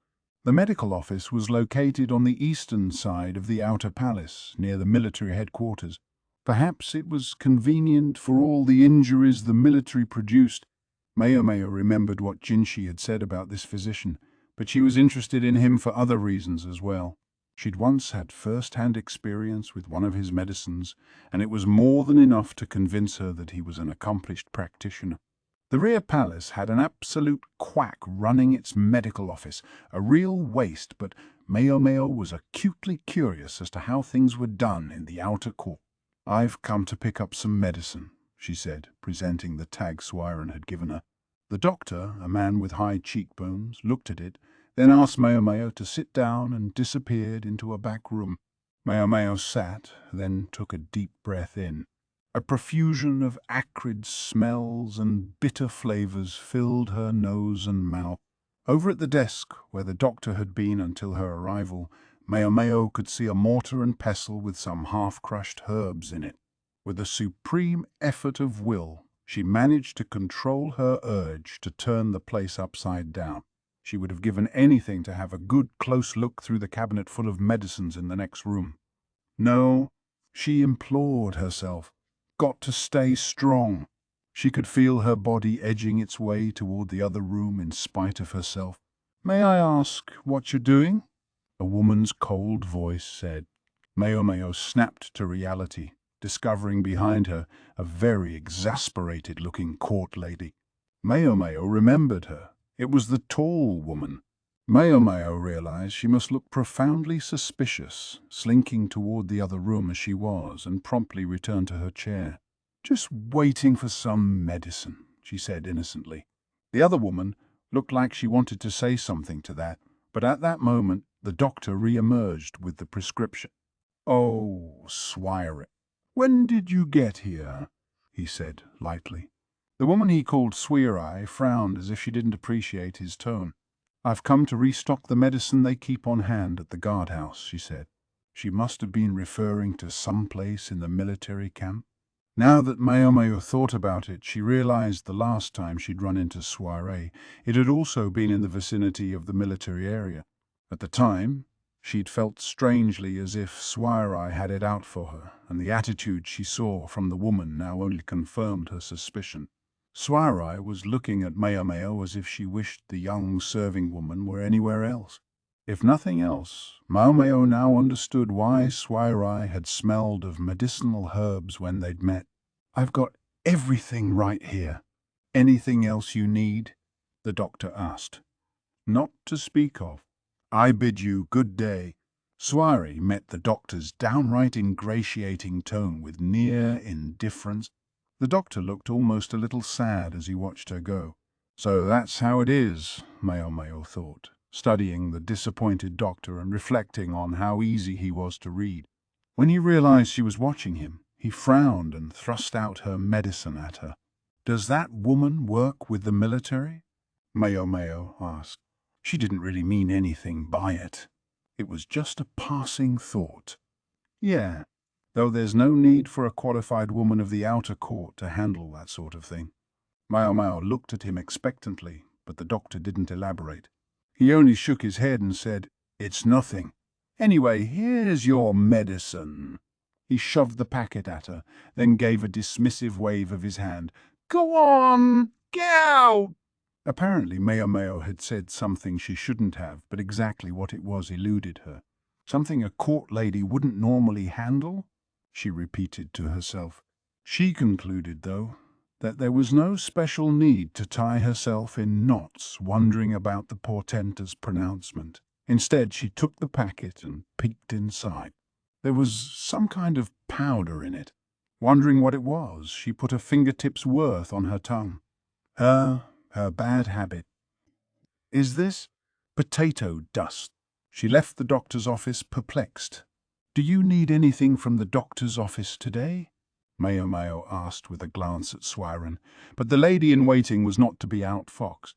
The medical office was located on the eastern side of the outer palace, near the military headquarters. Perhaps it was convenient for all the injuries the military produced. Maomao remembered what Jinshi had said about this physician, but she was interested in him for other reasons as well. She'd once had first-hand experience with one of his medicines, and it was more than enough to convince her that he was an accomplished practitioner. The rear palace had an absolute quack running its medical office, a real waste, but Maomao was acutely curious as to how things were done in the outer court. "I've come to pick up some medicine," she said, presenting the tag Suirei had given her. The doctor, a man with high cheekbones, looked at it, then asked Maomao to sit down and disappeared into a back room. Maomao sat, then took a deep breath in. A profusion of acrid smells and bitter flavors filled her nose and mouth. Over at the desk, where the doctor had been until her arrival, Maomao could see a mortar and pestle with some half-crushed herbs in it. With a supreme effort of will, she managed to control her urge to turn the place upside down. She would have given anything to have a good close look through the cabinet full of medicines in the next room. No, she implored herself. Got to stay strong. She could feel her body edging its way toward the other room in spite of herself. "May I ask what you're doing?" a woman's cold voice said. Maomao snapped to reality, discovering behind her a very exasperated-looking court lady. Maomao remembered her. It was the tall woman. Maomao realized she must look profoundly suspicious, slinking toward the other room as she was, and promptly returned to her chair. "Just waiting for some medicine," she said innocently. The other woman looked like she wanted to say something to that, but at that moment the doctor re-emerged with the prescription. "Oh, Suirei, when did you get here?" he said lightly. The woman he called Suirei frowned as if she didn't appreciate his tone. "I've come to restock the medicine they keep on hand at the guardhouse," she said. She must have been referring to some place in the military camp. Now that Maomao thought about it, she realized the last time she'd run into Suirei, it had also been in the vicinity of the military area. At the time, she'd felt strangely as if Suirei had it out for her, and the attitude she saw from the woman now only confirmed her suspicion. Suirei was looking at Maomao as if she wished the young serving woman were anywhere else. If nothing else, Maomao now understood why Suirei had smelled of medicinal herbs when they'd met. "I've got everything right here. Anything else you need?" the doctor asked. "Not to speak of. I bid you good day." Suirei met the doctor's downright ingratiating tone with near indifference. The doctor looked almost a little sad as he watched her go. "So that's how it is," Maomao thought, studying the disappointed doctor and reflecting on how easy he was to read. When he realized she was watching him, he frowned and thrust out her medicine at her. "Does that woman work with the military?" Maomao asked. She didn't really mean anything by it. It was just a passing thought. "Yeah, though there's no need for a qualified woman of the outer court to handle that sort of thing." Maomao looked at him expectantly, but the doctor didn't elaborate. He only shook his head and said, "It's nothing. Anyway, here's your medicine." He shoved the packet at her, then gave a dismissive wave of his hand. "Go on, go!" Apparently Maomao had said something she shouldn't have, but exactly what it was eluded her. "Something a court lady wouldn't normally handle?" she repeated to herself. She concluded, though, that there was no special need to tie herself in knots wondering about the portentor's pronouncement. Instead, she took the packet and peeked inside. There was some kind of powder in it. Wondering what it was, she put a fingertip's worth on her tongue. Her bad habit. "Is this potato dust?" She left the doctor's office perplexed. "Do you need anything from the doctor's office today?" Maomao asked with a glance at Suirei, but the lady-in-waiting was not to be outfoxed.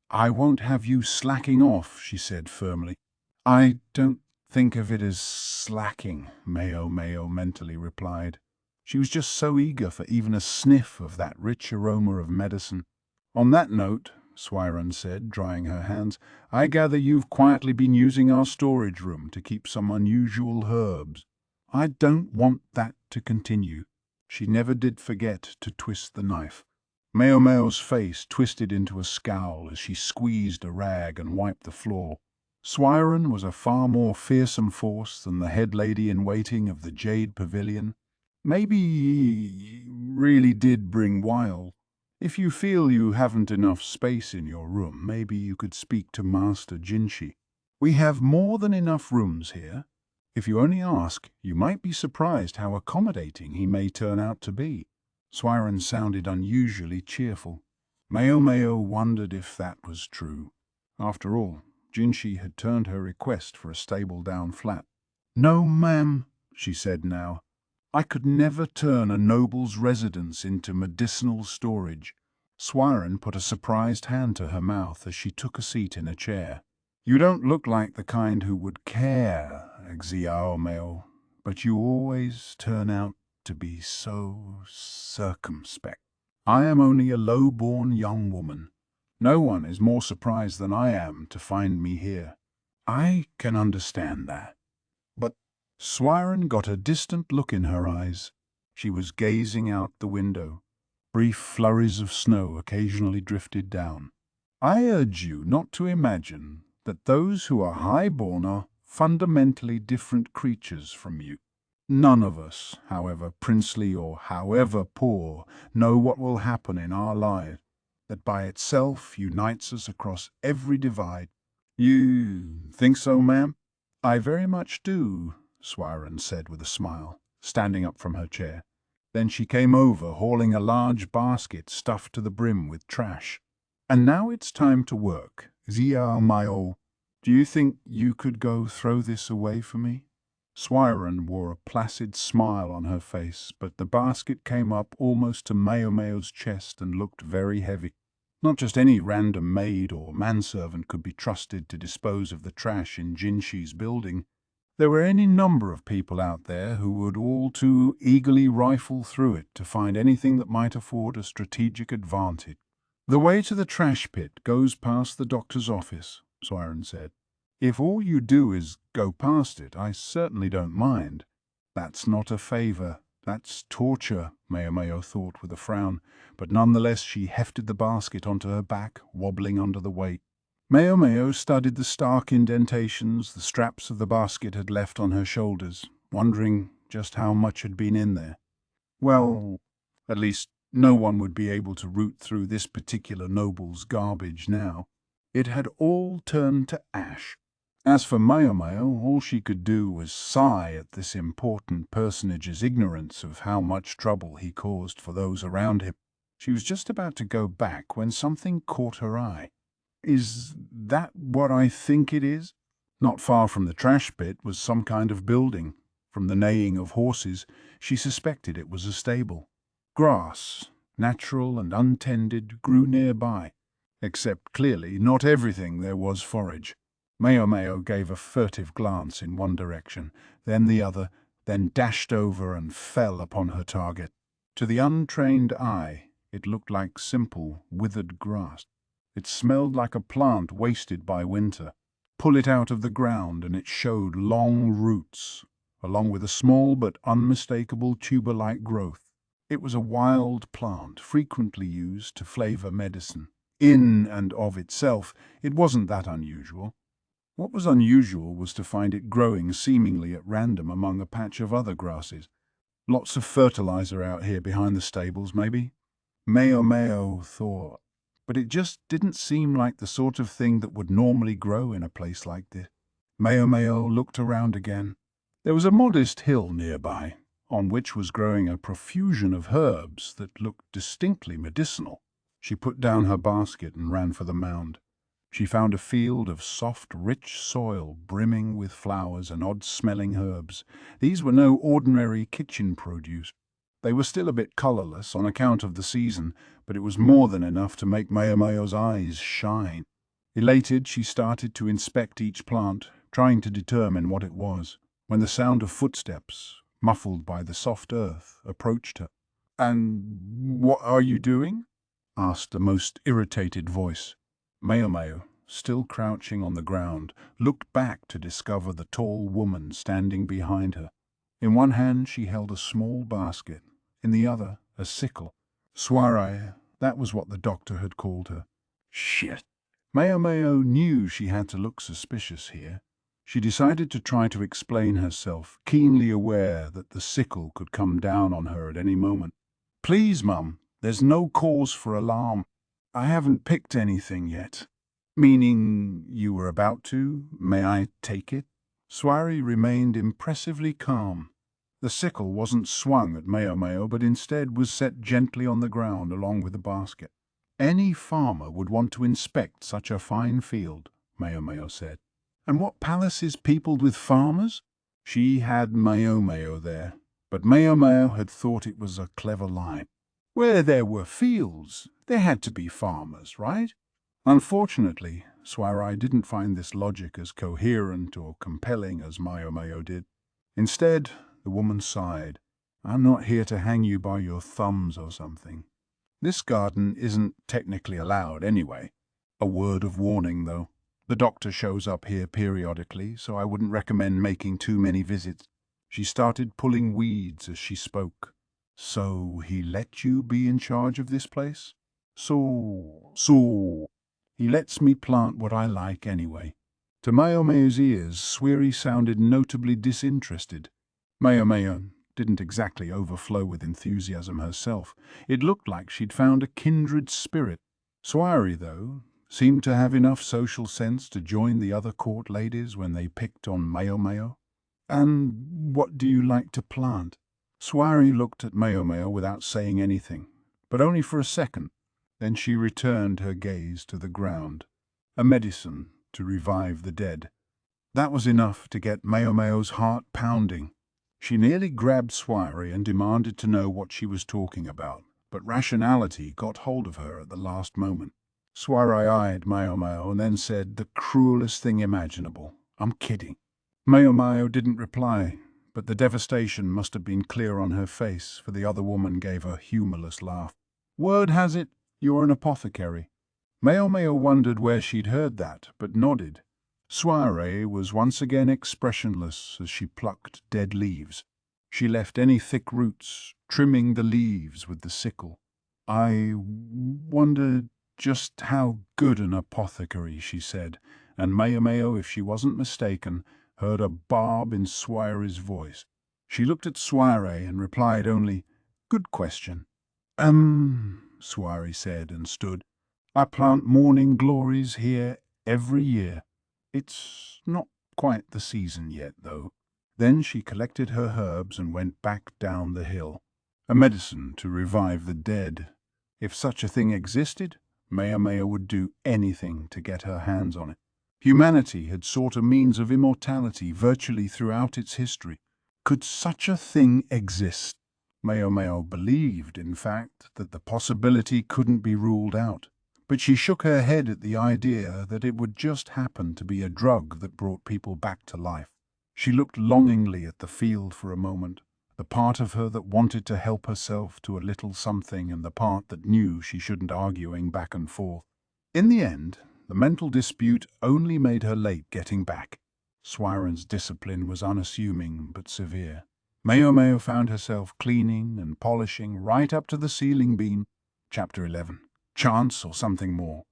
"I won't have you slacking off," she said firmly. "I don't think of it as slacking," Maomao mentally replied. She was just so eager for even a sniff of that rich aroma of medicine. "On that note," Suirei said, drying her hands, "I gather you've quietly been using our storage room to keep some unusual herbs. I don't want that to continue." She never did forget to twist the knife. Maomao's face twisted into a scowl as she squeezed a rag and wiped the floor. Suirei was a far more fearsome force than the head lady-in-waiting of the Jade Pavilion. "Maybe he really did bring Weil. If you feel you haven't enough space in your room, maybe you could speak to Master Jinshi. We have more than enough rooms here. If you only ask, you might be surprised how accommodating he may turn out to be." Suirei sounded unusually cheerful. Maomao wondered if that was true. After all, Jinshi had turned her request for a stable-down flat. "No, ma'am," she said now. "I could never turn a noble's residence into medicinal storage." Suirei put a surprised hand to her mouth as she took a seat in a chair. "You don't look like the kind who would care, Xiaomao, but you always turn out to be so circumspect. I am only a low-born young woman. No one is more surprised than I am to find me here." "I can understand that. But—" Suirei got a distant look in her eyes. She was gazing out the window. Brief flurries of snow occasionally drifted down. "I urge you not to imagine that those who are high-born are fundamentally different creatures from you. None of us, however princely or however poor, know what will happen in our lives. that by itself unites us across every divide. You think so, ma'am? I very much do, Suirei said with a smile, standing up from her chair. Then she came over, hauling a large basket stuffed to the brim with trash. And now it's time to work. Maomao, do you think you could go throw this away for me? Suirei wore a placid smile on her face, but the basket came up almost to Maomao's chest and looked very heavy. Not just any random maid or manservant could be trusted to dispose of the trash in Jinshi's building. There were any number of people out there who would all too eagerly rifle through it to find anything that might afford a strategic advantage. The way to the trash pit goes past the doctor's office, Suirei said. If all you do is go past it, I certainly don't mind. That's not a favor. That's torture, Maomao thought with a frown, but nonetheless she hefted the basket onto her back, wobbling under the weight. Maomao studied the stark indentations the straps of the basket had left on her shoulders, wondering just how much had been in there. Well, at least no one would be able to root through this particular noble's garbage now. It had all turned to ash. As for Maomao, all she could do was sigh at this important personage's ignorance of how much trouble he caused for those around him. She was just about to go back when something caught her eye. Is that what I think it is? Not far from the trash pit was some kind of building. From the neighing of horses, she suspected it was a stable. Grass, natural and untended, grew nearby, except clearly not everything there was forage. Maomao gave a furtive glance in one direction, then the other, then dashed over and fell upon her target. To the untrained eye, it looked like simple, withered grass. It smelled like a plant wasted by winter. Pull it out of the ground and it showed long roots, along with a small but unmistakable tuber-like growth. It was a wild plant, frequently used to flavor medicine. In and of itself, it wasn't that unusual. What was unusual was to find it growing seemingly at random among a patch of other grasses. Lots of fertilizer out here behind the stables, maybe? Maomao thought. But it just didn't seem like the sort of thing that would normally grow in a place like this. Maomao looked around again. There was a modest hill nearby, on which was growing a profusion of herbs that looked distinctly medicinal. She put down her basket and ran for the mound. She found a field of soft, rich soil brimming with flowers and odd-smelling herbs. These were no ordinary kitchen produce. They were still a bit colourless on account of the season, but it was more than enough to make Maomao's eyes shine. Elated, she started to inspect each plant, trying to determine what it was, when the sound of footsteps, muffled by the soft earth, approached her. "And what are you doing?" asked a most irritated voice. Maomao, still crouching on the ground, looked back to discover the tall woman standing behind her. In one hand she held a small basket, in the other a sickle. Suirei, that was what the doctor had called her. Shit. Maomao knew she had to look suspicious here. She decided to try to explain herself, keenly aware that the sickle could come down on her at any moment. "Please, Mum, there's no cause for alarm. I haven't picked anything yet." "Meaning you were about to? May I take it?" Suirei remained impressively calm. The sickle wasn't swung at Maomao, but instead was set gently on the ground along with the basket. "Any farmer would want to inspect such a fine field," Maomao said. "And what palace is peopled with farmers?" She had Maomao there, but Maomao had thought it was a clever line. Where there were fields, there had to be farmers, right? Unfortunately, Suirei didn't find this logic as coherent or compelling as Maomao did. Instead, the woman sighed. "I'm not here to hang you by your thumbs or something. This garden isn't technically allowed anyway. A word of warning, though. The doctor shows up here periodically, so I wouldn't recommend making too many visits." She started pulling weeds as she spoke. "So he let you be in charge of this place?" So. He lets me plant what I like anyway." To Maomao's ears, Suirei sounded notably disinterested. Maomao didn't exactly overflow with enthusiasm herself. It looked like she'd found a kindred spirit. Suirei, though, seemed to have enough social sense to join the other court ladies when they picked on Maomao. "And what do you like to plant?" Suirei looked at Maomao without saying anything, but only for a second. Then she returned her gaze to the ground. "A medicine to revive the dead." That was enough to get Maomao's heart pounding. She nearly grabbed Suirei and demanded to know what she was talking about, but rationality got hold of her at the last moment. Suirei eyed Maomao and then said the cruelest thing imaginable. "I'm kidding." Maomao didn't reply, but the devastation must have been clear on her face, for the other woman gave a humorless laugh. "Word has it, you're an apothecary." Maomao wondered where she'd heard that, but nodded. Suirei was once again expressionless as she plucked dead leaves. She left any thick roots, trimming the leaves with the sickle. "I wondered just how good an apothecary," she said, and Maomao, if she wasn't mistaken, heard a barb in Suirei's voice. She looked at Suirei and replied only, "Good question." Suirei said and stood. "I plant morning glories here every year. It's not quite the season yet, though." Then she collected her herbs and went back down the hill. A medicine to revive the dead. If such a thing existed, Maomao would do anything to get her hands on it. Humanity had sought a means of immortality virtually throughout its history. Could such a thing exist? Maomao believed, in fact, that the possibility couldn't be ruled out. But she shook her head at the idea that it would just happen to be a drug that brought people back to life. She looked longingly at the field for a moment, the part of her that wanted to help herself to a little something and the part that knew she shouldn't arguing back and forth. In the end, the mental dispute only made her late getting back. Suirei's discipline was unassuming but severe. Maomao found herself cleaning and polishing right up to the ceiling beam. Chapter 11. Chance or something more.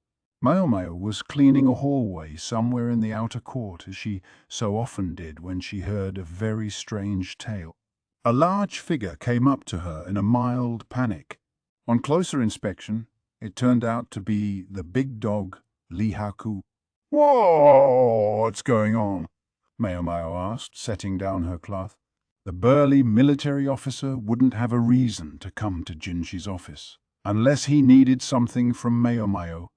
Maomao was cleaning a hallway somewhere in the outer court, as she so often did when she heard a very strange tale. A large figure came up to her in a mild panic. On closer inspection, it turned out to be the big dog, Lihaku. "What's going on?" Maomao asked, setting down her cloth. The burly military officer wouldn't have a reason to come to Jinshi's office, unless he needed something from Maomao.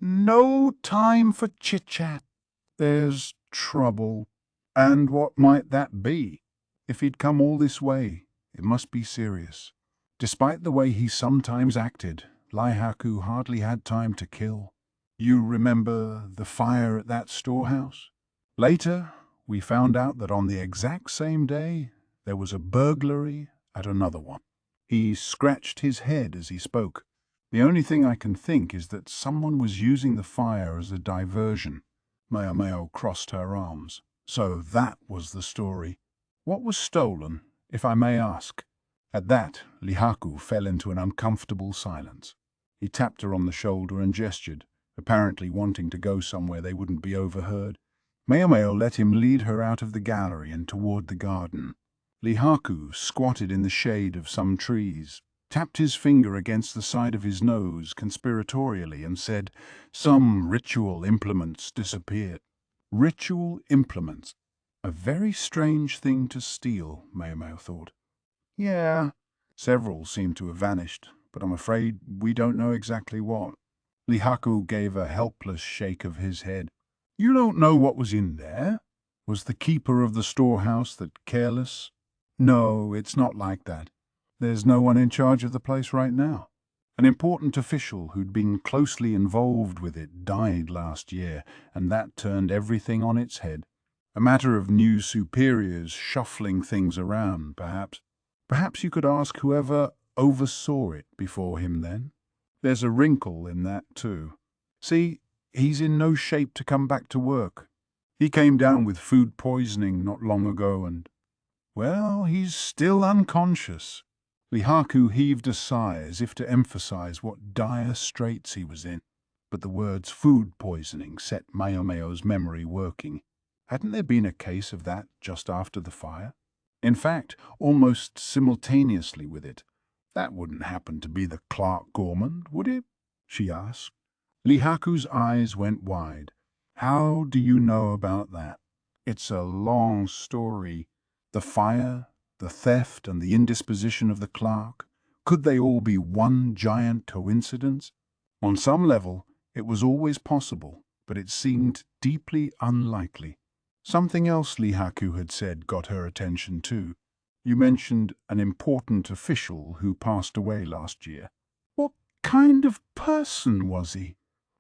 "No time for chit-chat. There's trouble." And what might that be? If he'd come all this way, it must be serious. Despite the way he sometimes acted, Lihaku hardly had time to kill. "You remember the fire at that storehouse?" Later, we found out that on the exact same day, there was a burglary at another one. He scratched his head as he spoke. "The only thing I can think is that someone was using the fire as a diversion." Maomao crossed her arms. So that was the story. What was stolen, if I may ask? At that, Lihaku fell into an uncomfortable silence. He tapped her on the shoulder and gestured, apparently wanting to go somewhere they wouldn't be overheard. Maomao let him lead her out of the gallery and toward the garden. Lihaku squatted in the shade of some trees, tapped his finger against the side of his nose conspiratorially and said, "Some ritual implements disappeared." Ritual implements. A very strange thing to steal, Maomao thought. "Yeah, several seem to have vanished, but I'm afraid we don't know exactly what." Lihaku gave a helpless shake of his head. "You don't know what was in there? Was the keeper of the storehouse that careless?" "No, it's not like that. There's no one in charge of the place right now. An important official who'd been closely involved with it died last year, and that turned everything on its head. A matter of new superiors shuffling things around, perhaps. Perhaps you could ask whoever oversaw it before him then. There's a wrinkle in that too. See, he's in no shape to come back to work. He came down with food poisoning not long ago and, well, he's still unconscious." Lihaku heaved a sigh as if to emphasize what dire straits he was in, but the words food poisoning set Maomao's memory working. Hadn't there been a case of that just after the fire? In fact, almost simultaneously with it. That wouldn't happen to be the Clark Gorman, would it? She asked. Lihaku's eyes went wide. How do you know about that? It's a long story. The fire, the theft, and the indisposition of the clerk. Could they all be one giant coincidence? On some level, it was always possible, but it seemed deeply unlikely. Something else Lihaku had said got her attention too. You mentioned an important official who passed away last year. What kind of person was he?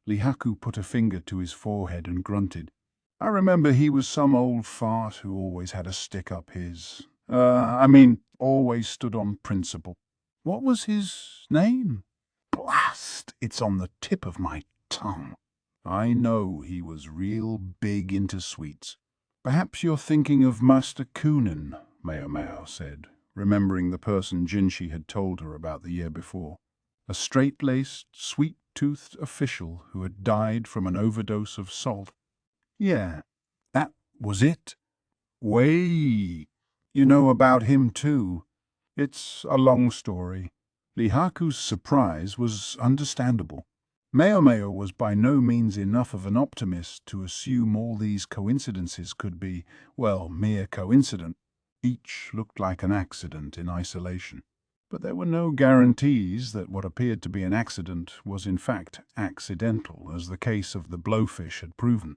Lihaku put a finger to his forehead and grunted. I remember he was some old fart who always had a stick up his. Always stood on principle. What was his name? Blast! It's on the tip of my tongue. I know he was real big into sweets. Perhaps you're thinking of Master Kunin, Maomao said, remembering the person Jinshi had told her about the year before. A straight-laced, sweet-toothed official who had died from an overdose of salt. Yeah, that was it. Way, you know about him too. It's a long story. Lihaku's surprise was understandable. Maomao was by no means enough of an optimist to assume all these coincidences could be, well, mere coincidence. Each looked like an accident in isolation. But there were no guarantees that what appeared to be an accident was in fact accidental, as the case of the blowfish had proven.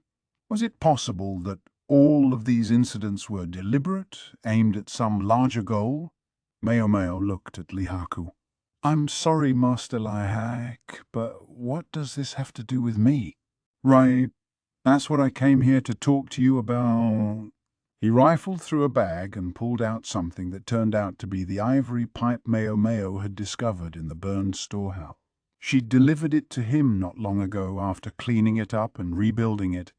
Was it possible that all of these incidents were deliberate, aimed at some larger goal? Maomao looked at Lihaku. I'm sorry, Master Lihak, but what does this have to do with me? Right, that's what I came here to talk to you about. He rifled through a bag and pulled out something that turned out to be the ivory pipe Maomao had discovered in the burned storehouse. She'd delivered it to him not long ago after cleaning it up and rebuilding it.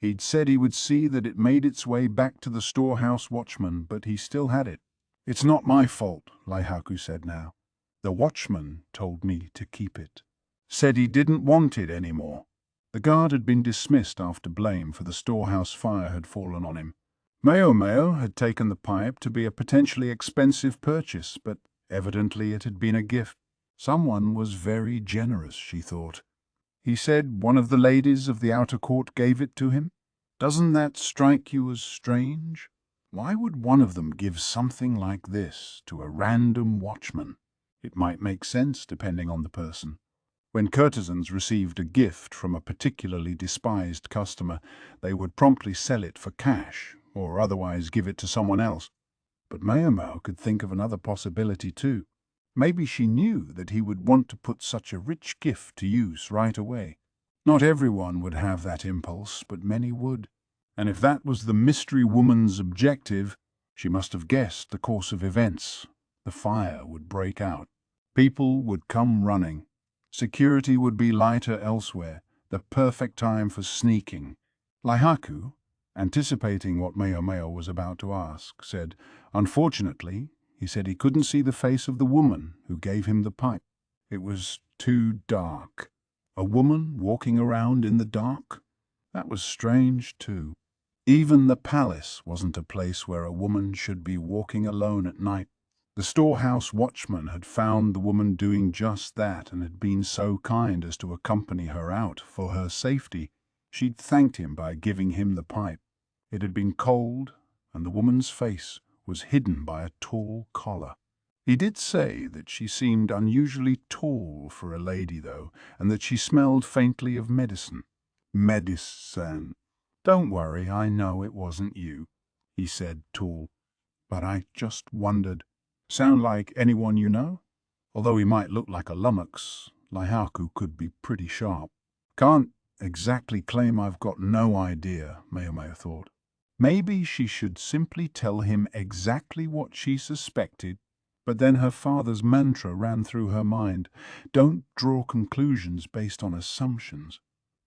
He'd said he would see that it made its way back to the storehouse watchman, but he still had it. It's not my fault, Lihaku said now. The watchman told me to keep it. Said he didn't want it anymore. The guard had been dismissed after blame for the storehouse fire had fallen on him. Maomao had taken the pipe to be a potentially expensive purchase, but evidently it had been a gift. Someone was very generous, she thought. He said one of the ladies of the outer court gave it to him. Doesn't that strike you as strange? Why would one of them give something like this to a random watchman? It might make sense depending on the person. When courtesans received a gift from a particularly despised customer, they would promptly sell it for cash or otherwise give it to someone else. But Maomao could think of another possibility too. Maybe she knew that he would want to put such a rich gift to use right away. Not everyone would have that impulse, but many would. And if that was the mystery woman's objective, she must have guessed the course of events. The fire would break out. People would come running. Security would be lighter elsewhere, the perfect time for sneaking. Lihaku, anticipating what Maomao was about to ask, said, Unfortunately, he said he couldn't see the face of the woman who gave him the pipe. It was too dark. A woman walking around in the dark? That was strange, too. Even the palace wasn't a place where a woman should be walking alone at night. The storehouse watchman had found the woman doing just that and had been so kind as to accompany her out for her safety. She'd thanked him by giving him the pipe. It had been cold, and the woman's face was hidden by a tall collar. He did say that she seemed unusually tall for a lady, though, and that she smelled faintly of medicine. Medicine. Don't worry, I know it wasn't you, he said, tall. But I just wondered. Sound like anyone you know? Although he might look like a lummox, Lihaku could be pretty sharp. Can't exactly claim I've got no idea, Maomao thought. Maybe she should simply tell him exactly what she suspected, but then her father's mantra ran through her mind. Don't draw conclusions based on assumptions.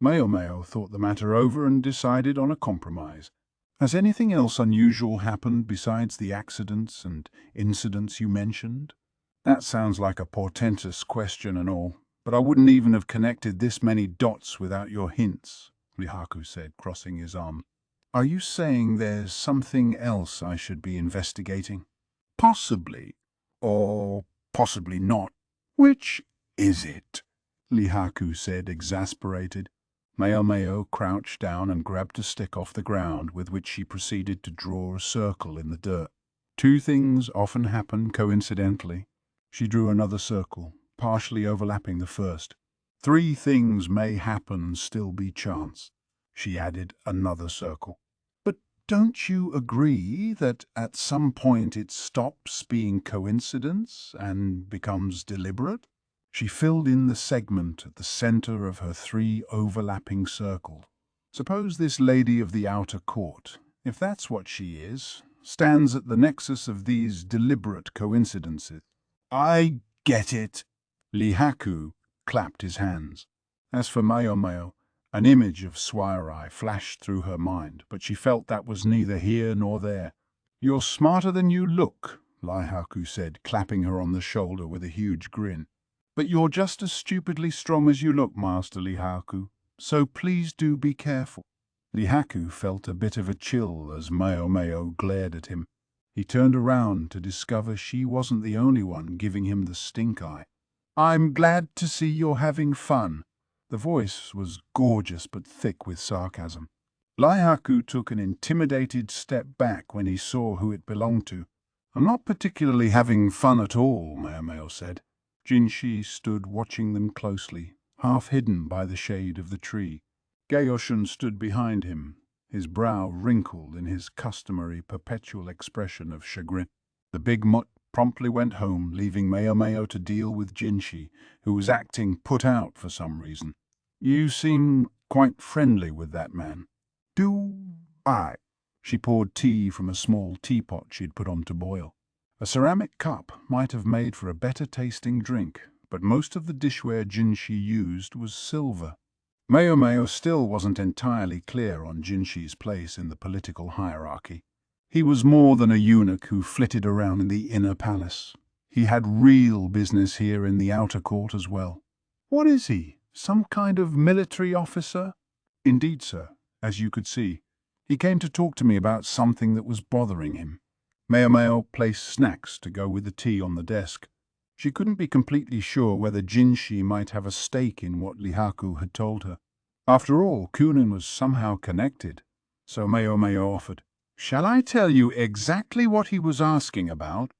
Maomao thought the matter over and decided on a compromise. Has anything else unusual happened besides the accidents and incidents you mentioned? That sounds like a portentous question and all, but I wouldn't even have connected this many dots without your hints, Lihaku said, crossing his arms. Are you saying there's something else I should be investigating? Possibly, or possibly not. Which is it? Lihaku said, exasperated. Maomao crouched down and grabbed a stick off the ground with which she proceeded to draw a circle in the dirt. Two things often happen coincidentally. She drew another circle, partially overlapping the first. Three things may happen and still be chance. She added another circle. But don't you agree that at some point it stops being coincidence and becomes deliberate? She filled in the segment at the center of her three overlapping circles. Suppose this lady of the outer court, if that's what she is, stands at the nexus of these deliberate coincidences. I get it. Lihaku clapped his hands. As for Maomao, an image of Suirei flashed through her mind, but she felt that was neither here nor there. You're smarter than you look, Lihaku said, clapping her on the shoulder with a huge grin. But you're just as stupidly strong as you look, Master Lihaku, so please do be careful. Lihaku felt a bit of a chill as Maomao glared at him. He turned around to discover she wasn't the only one giving him the stink eye. I'm glad to see you're having fun. The voice was gorgeous but thick with sarcasm. Lihaku took an intimidated step back when he saw who it belonged to. I'm not particularly having fun at all, Maomao said. Jinshi stood watching them closely, half hidden by the shade of the tree. Gaoshun stood behind him, his brow wrinkled in his customary perpetual expression of chagrin. The big mutt promptly went home, leaving Maomao to deal with Jinshi, who was acting put out for some reason. You seem quite friendly with that man. Do I? She poured tea from a small teapot she'd put on to boil. A ceramic cup might have made for a better-tasting drink, but most of the dishware Jinshi used was silver. Maomao still wasn't entirely clear on Jinshi's place in the political hierarchy. He was more than a eunuch who flitted around in the inner palace. He had real business here in the outer court as well. What is he? Some kind of military officer? Indeed, sir, as you could see. He came to talk to me about something that was bothering him. Maomao placed snacks to go with the tea on the desk. She couldn't be completely sure whether Jinshi might have a stake in what Lihaku had told her. After all, Kunin was somehow connected. So Maomao offered, "Shall I tell you exactly what he was asking about?"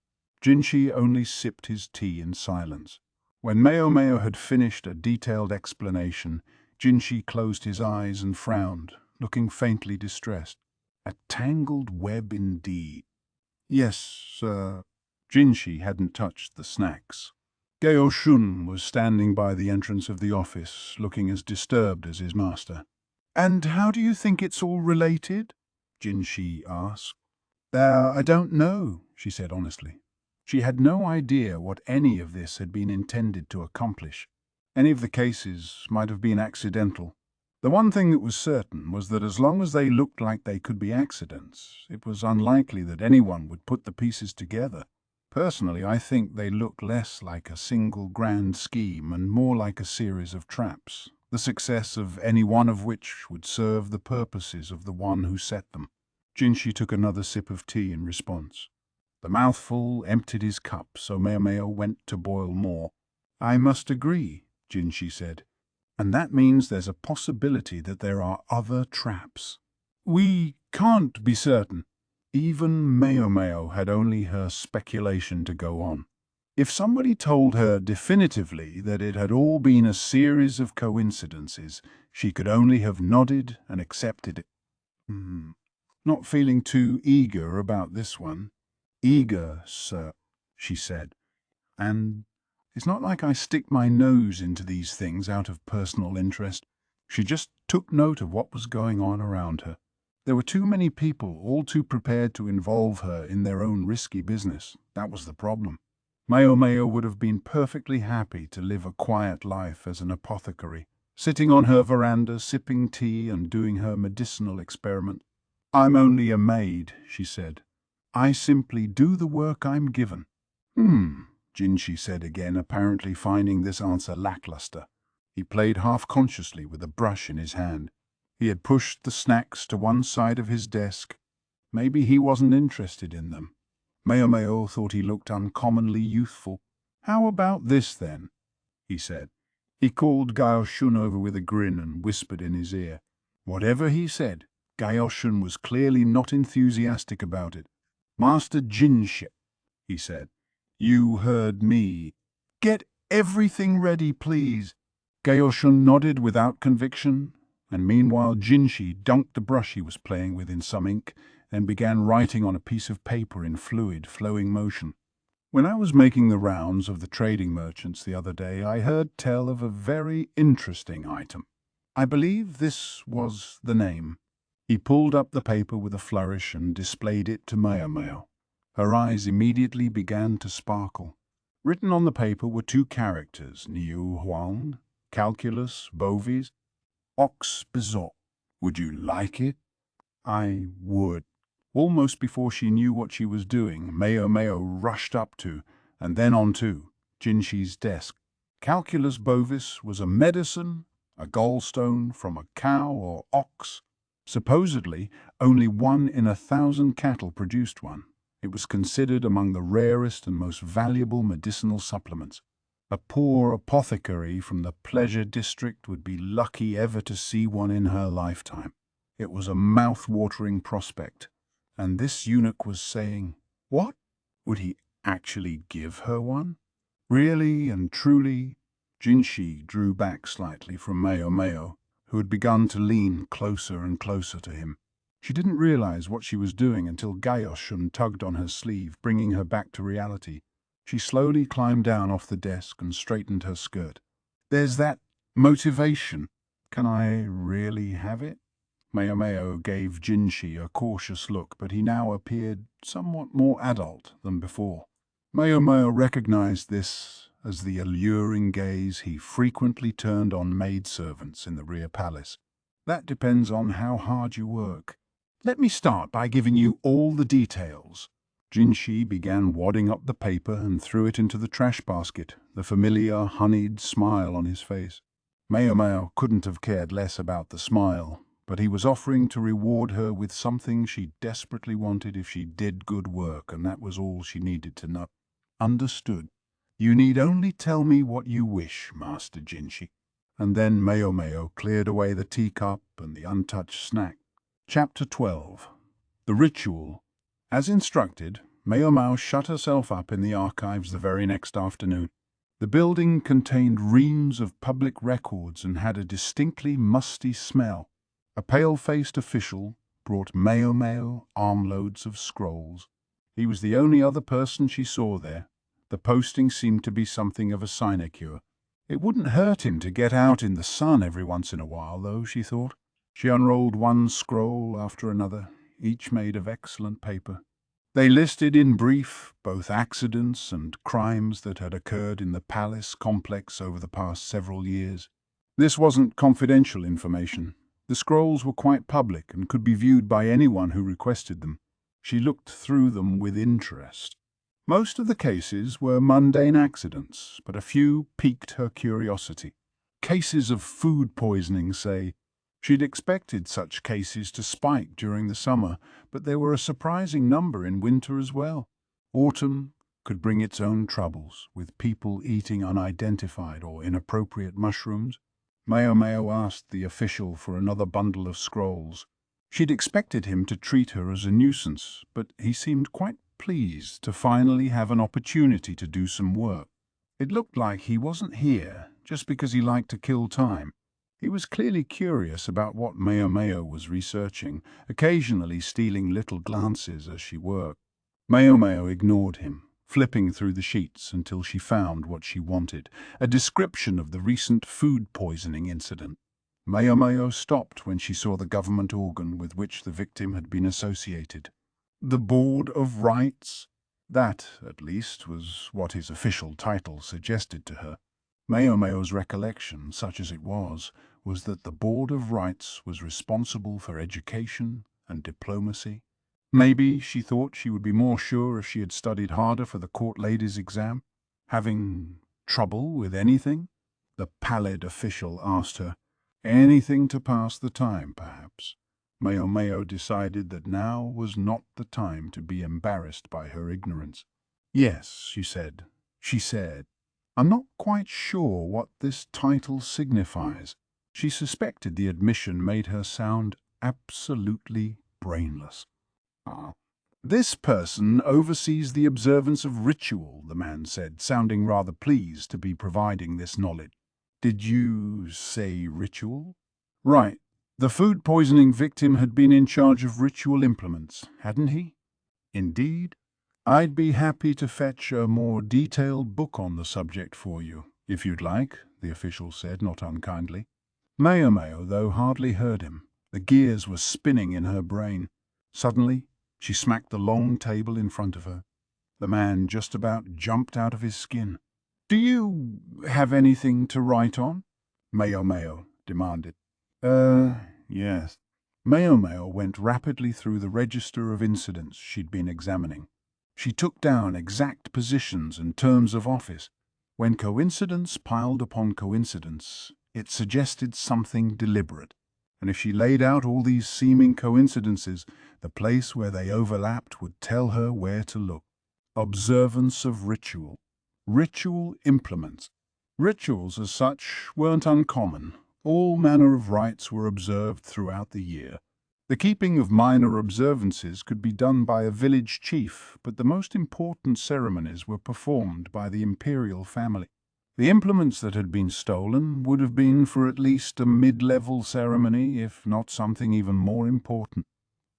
Jinshi only sipped his tea in silence. When Maomao had finished a detailed explanation, Jinshi closed his eyes and frowned, looking faintly distressed. A tangled web indeed. Yes, sir. Jinshi hadn't touched the snacks. Gaoshun was standing by the entrance of the office, looking as disturbed as his master. And how do you think it's all related? Jinshi asked. I don't know, she said honestly. She had no idea what any of this had been intended to accomplish. Any of the cases might have been accidental. The one thing that was certain was that as long as they looked like they could be accidents, it was unlikely that anyone would put the pieces together. Personally, I think they look less like a single grand scheme and more like a series of traps, the success of any one of which would serve the purposes of the one who set them. Jinshi took another sip of tea in response. The mouthful emptied his cup, so Maomao went to boil more. I must agree, Jinshi said. And that means there's a possibility that there are other traps. We can't be certain. Even Maomao had only her speculation to go on. If somebody told her definitively that it had all been a series of coincidences, she could only have nodded and accepted it. Not feeling too eager about this one. Eager, sir, she said. And it's not like I stick my nose into these things out of personal interest. She just took note of what was going on around her. There were too many people, all too prepared to involve her in their own risky business. That was the problem. Maomao would have been perfectly happy to live a quiet life as an apothecary, sitting on her veranda, sipping tea and doing her medicinal experiment. I'm only a maid, she said. I simply do the work I'm given. Jinshi said again, apparently finding this answer lackluster. He played half-consciously with a brush in his hand. He had pushed the snacks to one side of his desk. Maybe he wasn't interested in them. Maomao thought he looked uncommonly youthful. How about this, then? He said. He called Gaoshun over with a grin and whispered in his ear. Whatever he said, Gaoshun was clearly not enthusiastic about it. Master Jinshi, he said, you heard me. Get everything ready, please. Gaoshun nodded without conviction, and meanwhile Jinshi dunked the brush he was playing with in some ink and began writing on a piece of paper in fluid, flowing motion. When I was making the rounds of the trading merchants the other day, I heard tell of a very interesting item. I believe this was the name. He pulled up the paper with a flourish and displayed it to Maomao. Her eyes immediately began to sparkle. Written on the paper were two characters, Niu Huang, calculus, bovies, ox bezot. Would you like it? I would. Almost before she knew what she was doing, Maomao rushed up to, and then onto, Jinshi's desk. Calculus bovis was a medicine, a gallstone from a cow or ox. Supposedly, only 1 in 1,000 cattle produced one. It was considered among the rarest and most valuable medicinal supplements. A poor apothecary from the pleasure district would be lucky ever to see one in her lifetime. It was a mouth-watering prospect. And this eunuch was saying, what? Would he actually give her one? Really and truly? Jinshi drew back slightly from Maomao, who had begun to lean closer and closer to him. She didn't realize what she was doing until Gaoshun tugged on her sleeve, bringing her back to reality. She slowly climbed down off the desk and straightened her skirt. There's that motivation. Can I really have it? Maomao gave Jinshi a cautious look, but he now appeared somewhat more adult than before. Maomao recognized this as the alluring gaze he frequently turned on maidservants in the rear palace. That depends on how hard you work. Let me start by giving you all the details. Jinshi began wadding up the paper and threw it into the trash basket, the familiar honeyed smile on his face. Maomao couldn't have cared less about the smile, but he was offering to reward her with something she desperately wanted if she did good work, and that was all she needed to know. Understood. You need only tell me what you wish, Master Jinshi. And then Maomao cleared away the teacup and the untouched snack. Chapter 12. The Ritual. As instructed, Maomao shut herself up in the archives the very next afternoon. The building contained reams of public records and had a distinctly musty smell. A pale-faced official brought Maomao armloads of scrolls. He was the only other person she saw there. The posting seemed to be something of a sinecure. It wouldn't hurt him to get out in the sun every once in a while, though, she thought. She unrolled one scroll after another, each made of excellent paper. They listed in brief both accidents and crimes that had occurred in the palace complex over the past several years. This wasn't confidential information. The scrolls were quite public and could be viewed by anyone who requested them. She looked through them with interest. Most of the cases were mundane accidents, but a few piqued her curiosity. Cases of food poisoning, say. She'd expected such cases to spike during the summer, but there were a surprising number in winter as well. Autumn could bring its own troubles, with people eating unidentified or inappropriate mushrooms. Maomao asked the official for another bundle of scrolls. She'd expected him to treat her as a nuisance, but he seemed quite pleased to finally have an opportunity to do some work. It looked like he wasn't here just because he liked to kill time. He was clearly curious about what Maomao was researching, occasionally stealing little glances as she worked. Maomao ignored him, flipping through the sheets until she found what she wanted, a description of the recent food poisoning incident. Maomao stopped when she saw the government organ with which the victim had been associated. The Board of Rights? That, at least, was what his official title suggested to her. Maomao's recollection, such as it was that the Board of Rights was responsible for education and diplomacy. Maybe she thought she would be more sure if she had studied harder for the court lady's exam. Having trouble with anything? The pallid official asked her. Anything to pass the time, perhaps. Maomao decided that now was not the time to be embarrassed by her ignorance. Yes, she said. I'm not quite sure what this title signifies. She suspected the admission made her sound absolutely brainless. Ah. This person oversees the observance of ritual, the man said, sounding rather pleased to be providing this knowledge. Did you say ritual? Right. The food poisoning victim had been in charge of ritual implements, hadn't he? Indeed. I'd be happy to fetch a more detailed book on the subject for you, if you'd like, the official said, not unkindly. Maomao, though, hardly heard him. The gears were spinning in her brain. Suddenly, she smacked the long table in front of her. The man just about jumped out of his skin. Do you have anything to write on? Maomao demanded. Yes. Maomao went rapidly through the register of incidents she'd been examining. She took down exact positions and terms of office. When coincidence piled upon coincidence, it suggested something deliberate. And if she laid out all these seeming coincidences, the place where they overlapped would tell her where to look. Observance of ritual. Ritual implements. Rituals as such weren't uncommon. All manner of rites were observed throughout the year. The keeping of minor observances could be done by a village chief, but the most important ceremonies were performed by the imperial family. The implements that had been stolen would have been for at least a mid-level ceremony, if not something even more important.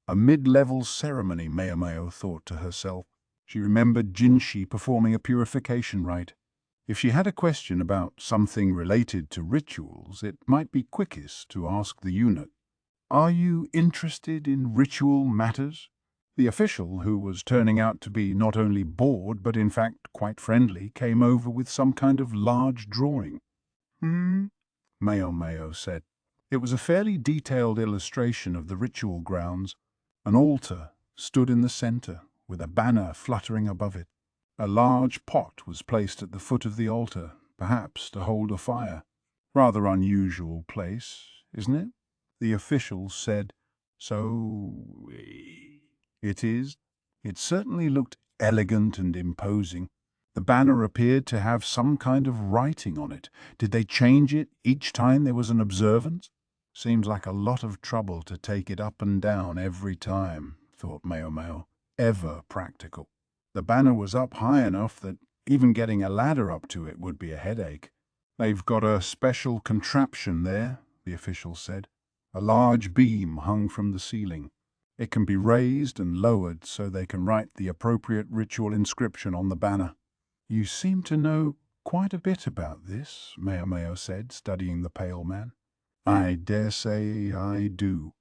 A mid-level ceremony, Maomao thought to herself. She remembered Jinshi performing a purification rite. If she had a question about something related to rituals, it might be quickest to ask the eunuch. Are you interested in ritual matters? The official, who was turning out to be not only bored but in fact quite friendly, came over with some kind of large drawing. Maomao said. It was a fairly detailed illustration of the ritual grounds. An altar stood in the center, with a banner fluttering above it. A large pot was placed at the foot of the altar, perhaps to hold a fire. Rather unusual place, isn't it? The official said. So, it is? It certainly looked elegant and imposing. The banner appeared to have some kind of writing on it. Did they change it each time there was an observance? Seems like a lot of trouble to take it up and down every time, thought Maomao. Ever practical. The banner was up high enough that even getting a ladder up to it would be a headache. They've got a special contraption there, the official said. A large beam hung from the ceiling. It can be raised and lowered so they can write the appropriate ritual inscription on the banner. You seem to know quite a bit about this, Maomao said, studying the pale man. I dare say I do.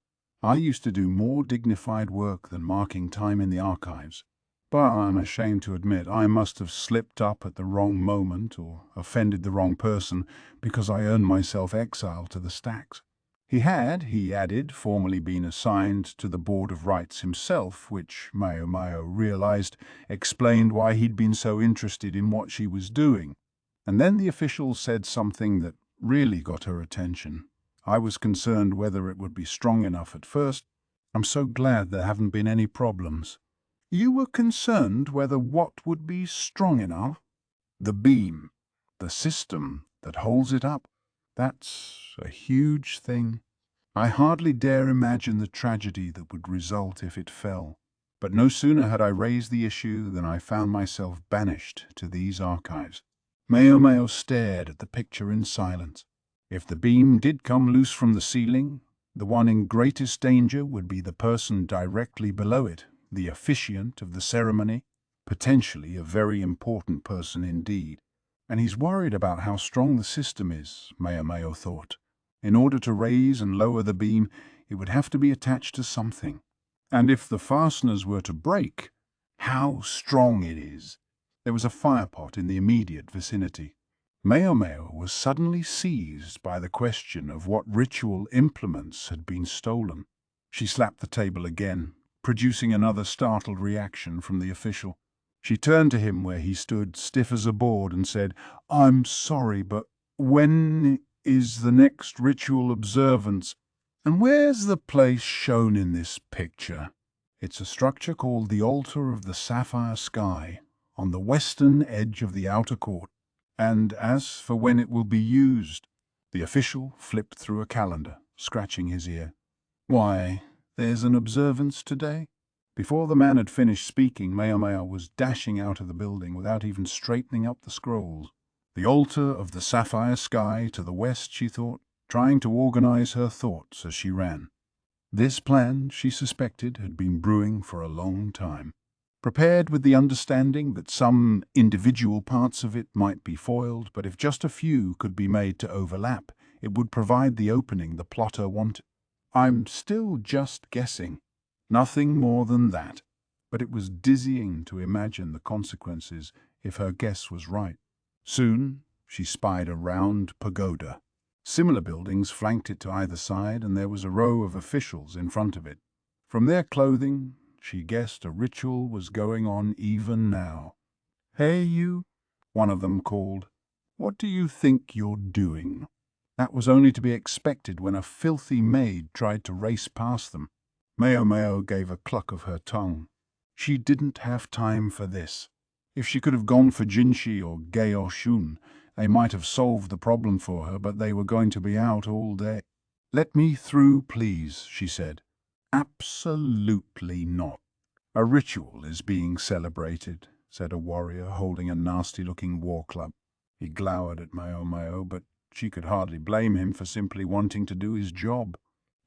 I used to do more dignified work than marking time in the archives. But I'm ashamed to admit I must have slipped up at the wrong moment or offended the wrong person because I earned myself exile to the stacks. He had, he added, formerly been assigned to the Board of Rites himself, which Maomao realized explained why he'd been so interested in what she was doing. And then the official said something that really got her attention. I was concerned whether it would be strong enough at first. I'm so glad there haven't been any problems. You were concerned whether what would be strong enough? The beam, the system that holds it up. That's a huge thing. I hardly dare imagine the tragedy that would result if it fell. But no sooner had I raised the issue than I found myself banished to these archives. Maomao stared at the picture in silence. If the beam did come loose from the ceiling, the one in greatest danger would be the person directly below it, the officiant of the ceremony, potentially a very important person indeed. And he's worried about how strong the system is, Maomao thought. In order to raise and lower the beam, it would have to be attached to something. And if the fasteners were to break, how strong it is. There was a firepot in the immediate vicinity. Maomao was suddenly seized by the question of what ritual implements had been stolen. She slapped the table again, producing another startled reaction from the official. She turned to him where he stood stiff as a board and said, I'm sorry, but when is the next ritual observance? And where's the place shown in this picture? It's a structure called the Altar of the Sapphire Sky, on the western edge of the outer court. And as for when it will be used, the official flipped through a calendar, scratching his ear. Why, there's an observance today? Before the man had finished speaking, Maomao was dashing out of the building without even straightening up the scrolls. The altar of the sapphire sky to the west, she thought, trying to organize her thoughts as she ran. This plan, she suspected, had been brewing for a long time. Prepared with the understanding that some individual parts of it might be foiled, but if just a few could be made to overlap, it would provide the opening the plotter wanted. I'm still just guessing. Nothing more than that. But it was dizzying to imagine the consequences if her guess was right. Soon, she spied a round pagoda. Similar buildings flanked it to either side, and there was a row of officials in front of it. From their clothing, she guessed a ritual was going on even now. "Hey, you," one of them called. "What do you think you're doing?" That was only to be expected when a filthy maid tried to race past them. Maomao gave a cluck of her tongue. She didn't have time for this. If she could have gone for Jinshi or Gaoshun, they might have solved the problem for her, but they were going to be out all day. "Let me through, please," she said. "Absolutely not. A ritual is being celebrated," said a warrior holding a nasty-looking war club. He glowered at Maomao, but she could hardly blame him for simply wanting to do his job.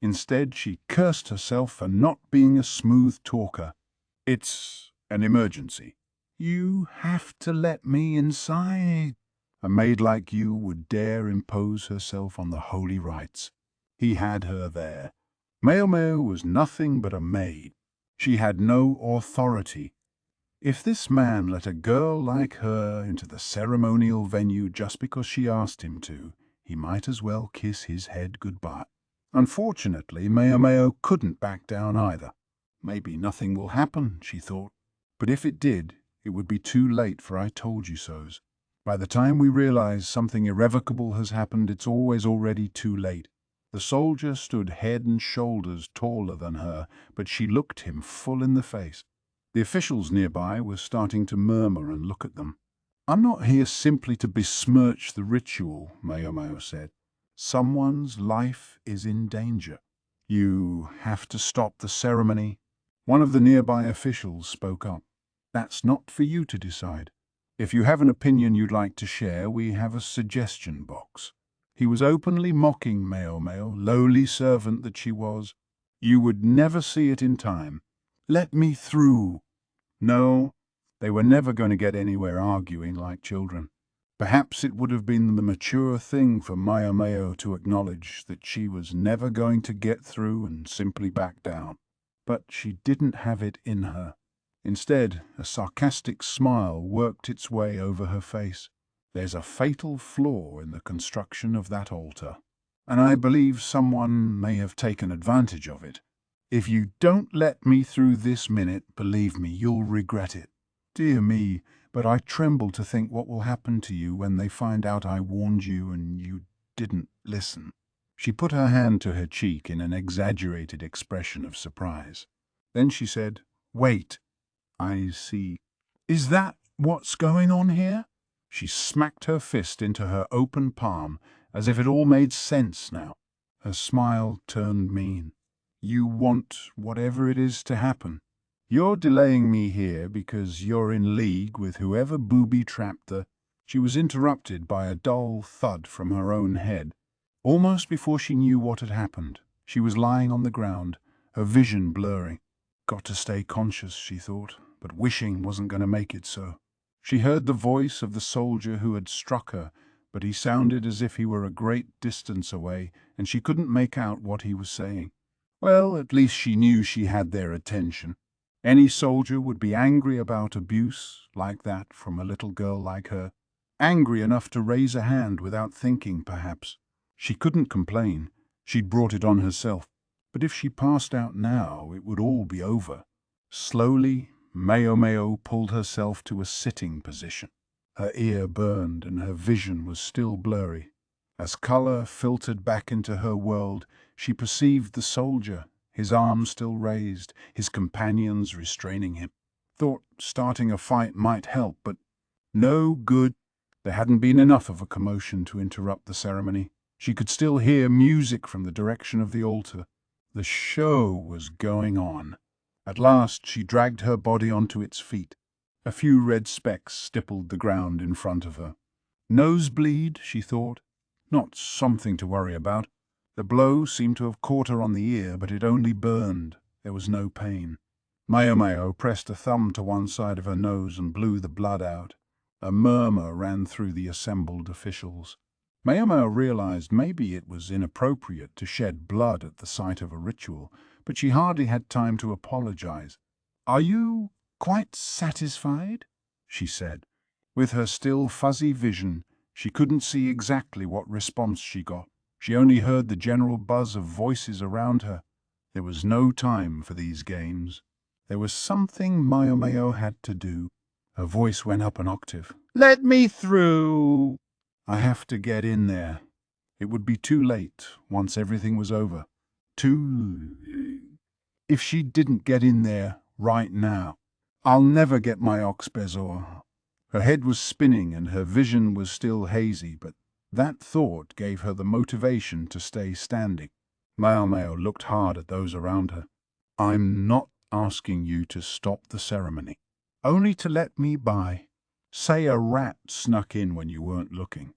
Instead, she cursed herself for not being a smooth talker. "It's an emergency." "You have to let me inside." A maid like you would dare impose herself on the holy rites. He had her there. Maomao was nothing but a maid. She had no authority. If this man let a girl like her into the ceremonial venue just because she asked him to, he might as well kiss his head goodbye. Unfortunately, Maomao couldn't back down either. Maybe nothing will happen, she thought. But if it did, it would be too late for I told you so's. By the time we realize something irrevocable has happened, it's already too late. The soldier stood head and shoulders taller than her, but she looked him full in the face. The officials nearby were starting to murmur and look at them. "I'm not here simply to besmirch the ritual," Maomao said. "Someone's life is in danger. You have to stop the ceremony." One of the nearby officials spoke up. "That's not for you to decide. If you have an opinion you'd like to share, we have a suggestion box." He was openly mocking Maomao, lowly servant that she was. You would never see it in time. "Let me through." No, they were never going to get anywhere arguing like children. Perhaps it would have been the mature thing for Maomao to acknowledge that she was never going to get through and simply back down. But she didn't have it in her. Instead, a sarcastic smile worked its way over her face. "There's a fatal flaw in the construction of that altar, and I believe someone may have taken advantage of it. If you don't let me through this minute, believe me, you'll regret it. Dear me, but I tremble to think what will happen to you when they find out I warned you and you didn't listen." She put her hand to her cheek in an exaggerated expression of surprise. Then she said, "Wait. I see. Is that what's going on here?" She smacked her fist into her open palm as if it all made sense now. Her smile turned mean. "You want whatever it is to happen. You're delaying me here because you're in league with whoever booby-trapped the—" She was interrupted by a dull thud from her own head. Almost before she knew what had happened, she was lying on the ground, her vision blurring. Got to stay conscious, she thought, but wishing wasn't going to make it so. She heard the voice of the soldier who had struck her, but he sounded as if he were a great distance away, and she couldn't make out what he was saying. Well, at least she knew she had their attention. Any soldier would be angry about abuse like that from a little girl like her. Angry enough to raise a hand without thinking, perhaps. She couldn't complain. She'd brought it on herself. But if she passed out now, it would all be over. Slowly, Maomao pulled herself to a sitting position. Her ear burned and her vision was still blurry. As color filtered back into her world, she perceived the soldier, his arms still raised, his companions restraining him. Thought starting a fight might help, but no good. There hadn't been enough of a commotion to interrupt the ceremony. She could still hear music from the direction of the altar. The show was going on. At last she dragged her body onto its feet. A few red specks stippled the ground in front of her. Nosebleed, she thought. Not something to worry about. The blow seemed to have caught her on the ear, but it only burned. There was no pain. Maomao pressed a thumb to one side of her nose and blew the blood out. A murmur ran through the assembled officials. Maomao realized maybe it was inappropriate to shed blood at the site of a ritual, but she hardly had time to apologize. "Are you quite satisfied?" she said. With her still fuzzy vision, she couldn't see exactly what response she got. She only heard the general buzz of voices around her. There was no time for these games. There was something Maomao had to do. Her voice went up an octave. "Let me through! I have to get in there." It would be too late once everything was over. If she didn't get in there right now, I'll never get my ox-bezor. Her head was spinning and her vision was still hazy, but that thought gave her the motivation to stay standing. Maomao looked hard at those around her. "I'm not asking you to stop the ceremony, only to let me by. Say a rat snuck in when you weren't looking."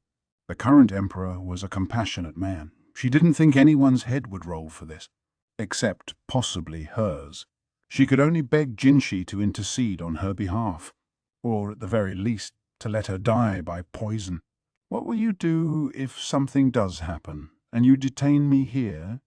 The current emperor was a compassionate man. She didn't think anyone's head would roll for this, except possibly hers. She could only beg Jinshi to intercede on her behalf, or at the very least to let her die by poison. "What will you do if something does happen, and you detain me here?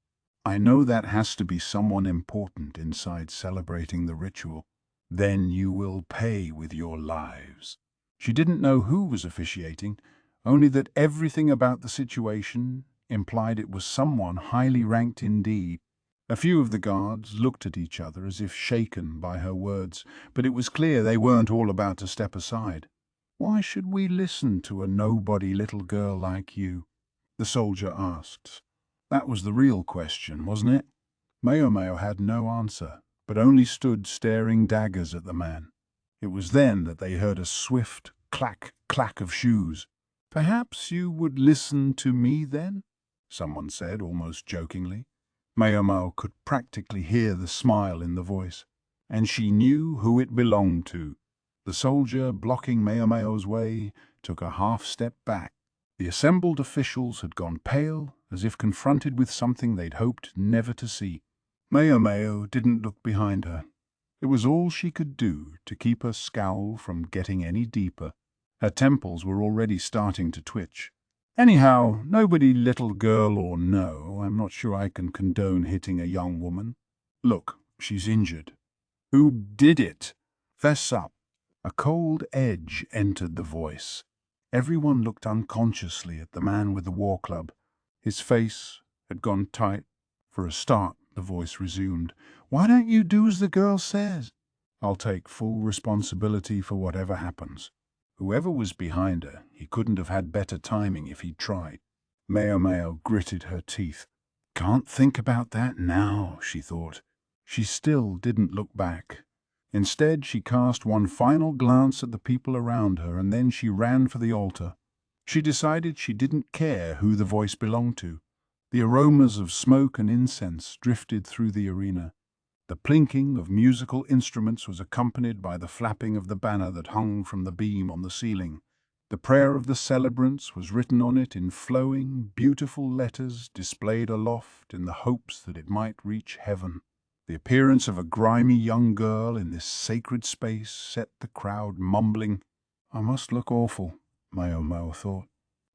I know that has to be someone important inside celebrating the ritual. Then you will pay with your lives." She didn't know who was officiating, only that everything about the situation implied it was someone highly ranked indeed. A few of the guards looked at each other as if shaken by her words, but it was clear they weren't all about to step aside. "Why should we listen to a nobody little girl like you?" the soldier asked. That was the real question, wasn't it? Maomao had no answer, but only stood staring daggers at the man. It was then that they heard a swift clack, clack of shoes. "Perhaps you would listen to me then?" someone said, almost jokingly. Maomao could practically hear the smile in the voice, and she knew who it belonged to. The soldier blocking Maomao's way took a half-step back. The assembled officials had gone pale, as if confronted with something they'd hoped never to see. Maomao didn't look behind her. It was all she could do to keep her scowl from getting any deeper. Her temples were already starting to twitch. "Anyhow, nobody little girl or no, I'm not sure I can condone hitting a young woman. Look, she's injured. Who did it? Fess up." A cold edge entered the voice. Everyone looked unconsciously at the man with the war club. His face had gone tight. "For a start," the voice resumed, "why don't you do as the girl says? I'll take full responsibility for whatever happens." Whoever was behind her, he couldn't have had better timing if he'd tried. Maomao gritted her teeth. "Can't think about that now," she thought. She still didn't look back. Instead, she cast one final glance at the people around her, and then she ran for the altar. She decided she didn't care who the voice belonged to. The aromas of smoke and incense drifted through the arena. The plinking of musical instruments was accompanied by the flapping of the banner that hung from the beam on the ceiling. The prayer of the celebrants was written on it in flowing, beautiful letters displayed aloft in the hopes that it might reach heaven. The appearance of a grimy young girl in this sacred space set the crowd mumbling. "I must look awful," Maomao thought.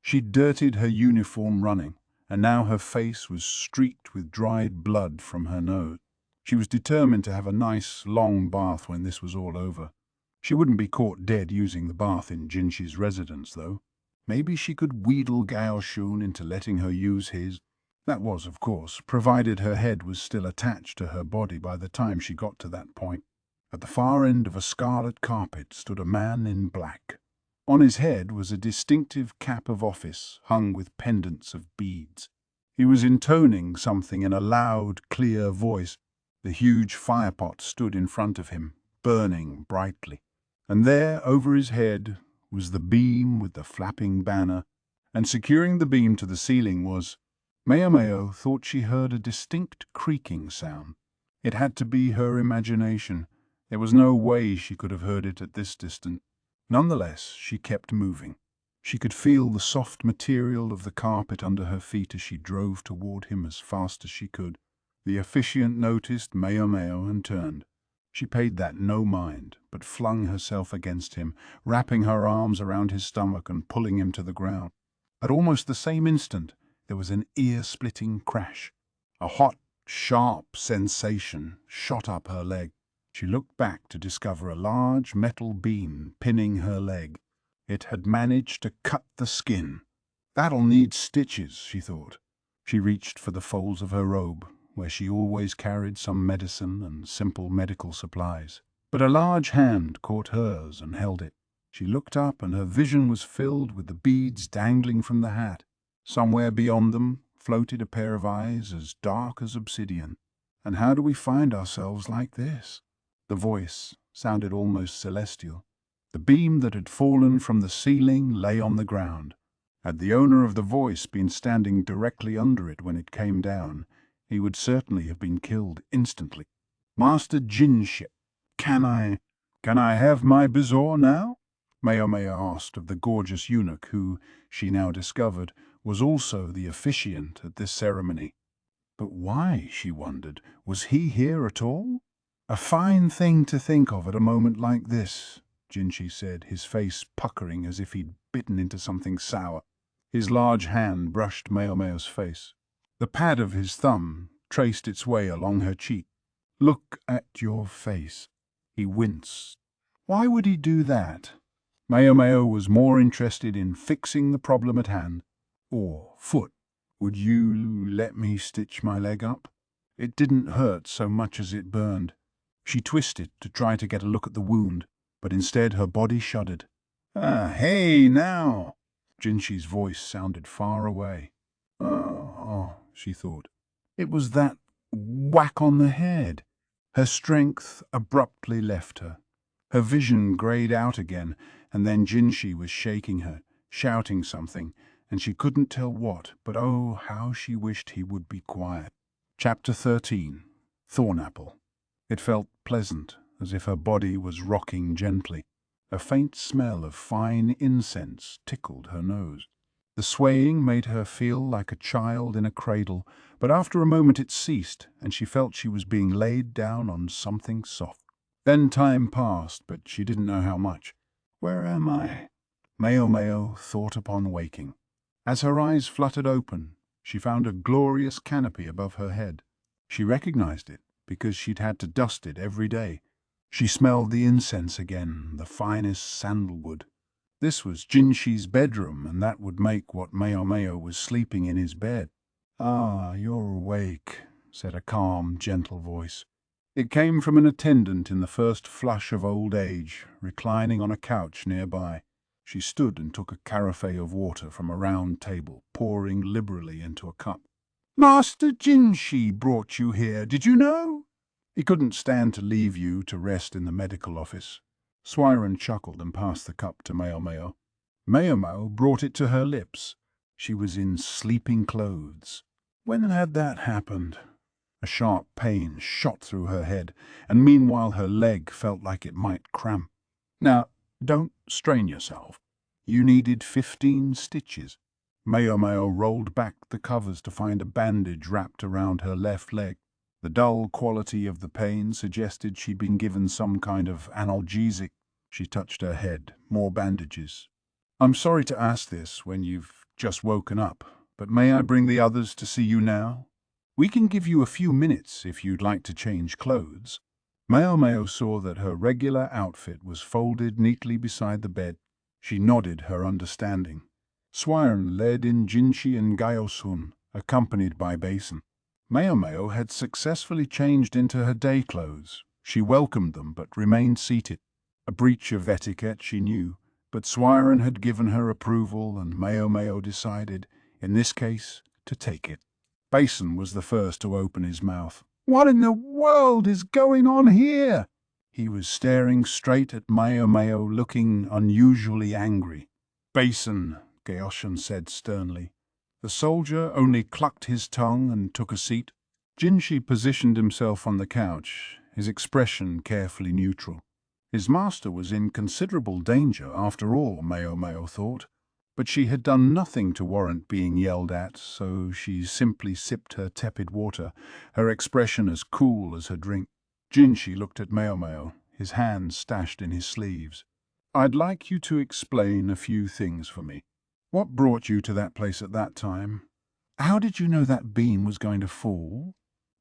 She'd dirtied her uniform running, and now her face was streaked with dried blood from her nose. She was determined to have a nice, long bath when this was all over. She wouldn't be caught dead using the bath in Jinshi's residence, though. Maybe she could wheedle Gaoshun into letting her use his. That was, of course, provided her head was still attached to her body by the time she got to that point. At the far end of a scarlet carpet stood a man in black. On his head was a distinctive cap of office hung with pendants of beads. He was intoning something in a loud, clear voice. The huge firepot stood in front of him, burning brightly. And there, over his head, was the beam with the flapping banner, and securing the beam to the ceiling was— Maomao thought she heard a distinct creaking sound. It had to be her imagination. There was no way she could have heard it at this distance. Nonetheless, she kept moving. She could feel the soft material of the carpet under her feet as she drove toward him as fast as she could. The officiant noticed Maomao and turned. She paid that no mind, but flung herself against him, wrapping her arms around his stomach and pulling him to the ground. At almost the same instant, there was an ear-splitting crash. A hot, sharp sensation shot up her leg. She looked back to discover a large metal beam pinning her leg. It had managed to cut the skin. That'll need stitches, she thought. She reached for the folds of her robe, where she always carried some medicine and simple medical supplies. But a large hand caught hers and held it. She looked up and her vision was filled with the beads dangling from the hat. Somewhere beyond them floated a pair of eyes as dark as obsidian. "And how do we find ourselves like this?" The voice sounded almost celestial. The beam that had fallen from the ceiling lay on the ground. Had the owner of the voice been standing directly under it when it came down, he would certainly have been killed instantly. "Master Jinshi, can I have my bezoar now?" Maomao asked of the gorgeous eunuch who, she now discovered, was also the officiant at this ceremony. But why, she wondered, was he here at all? "A fine thing to think of at a moment like this," Jinshi said, his face puckering as if he'd bitten into something sour. His large hand brushed Maomao's face. The pad of his thumb traced its way along her cheek. "Look at your face." He winced. Why would he do that? Maomao was more interested in fixing the problem at hand. "Or foot. Would you let me stitch my leg up?" It didn't hurt so much as it burned. She twisted to try to get a look at the wound, but instead her body shuddered. Hey, now!" Jinshi's voice sounded far away. Oh, she thought. It was that whack on the head. Her strength abruptly left her. Her vision greyed out again, and then Jinshi was shaking her, shouting something, and she couldn't tell what, but oh, how she wished he would be quiet. Chapter 13. Thornapple. It felt pleasant, as if her body was rocking gently. A faint smell of fine incense tickled her nose. The swaying made her feel like a child in a cradle, but after a moment it ceased, and she felt she was being laid down on something soft. Then time passed, but she didn't know how much. "Where am I?" Maomao thought upon waking. As her eyes fluttered open, she found a glorious canopy above her head. She recognized it, because she'd had to dust it every day. She smelled the incense again, the finest sandalwood. This was Jinshi's bedroom, and that would make what Maomao was sleeping in his bed. "Ah, you're awake," said a calm, gentle voice. It came from an attendant in the first flush of old age, reclining on a couch nearby. She stood and took a carafe of water from a round table, pouring liberally into a cup. "Master Jinshi brought you here, did you know? He couldn't stand to leave you to rest in the medical office." Suirei chuckled and passed the cup to Maomao. Maomao brought it to her lips. She was in sleeping clothes. When had that happened? A sharp pain shot through her head, and meanwhile her leg felt like it might cramp. "Now, don't strain yourself. You needed 15 stitches. Maomao rolled back the covers to find a bandage wrapped around her left leg. The dull quality of the pain suggested she'd been given some kind of analgesic. She touched her head. More bandages. "I'm sorry to ask this when you've just woken up, but may I bring the others to see you now? We can give you a few minutes if you'd like to change clothes." Maomao saw that her regular outfit was folded neatly beside the bed. She nodded her understanding. Suirei led in Jinshi and Gaoshun, accompanied by Balsam. Maomao had successfully changed into her day clothes. She welcomed them but remained seated. A breach of etiquette, she knew, but Suirei had given her approval, and Maomao decided, in this case, to take it. Balsam was the first to open his mouth. "What in the world is going on here?" He was staring straight at Maomao, looking unusually angry. "Basin," Gaoshun said sternly. The soldier only clucked his tongue and took a seat. Jinshi positioned himself on the couch, his expression carefully neutral. His master was in considerable danger, after all, Maomao thought. But she had done nothing to warrant being yelled at, so she simply sipped her tepid water, her expression as cool as her drink. Jinshi looked at Maomao, his hands stashed in his sleeves. "I'd like you to explain a few things for me. What brought you to that place at that time? How did you know that beam was going to fall?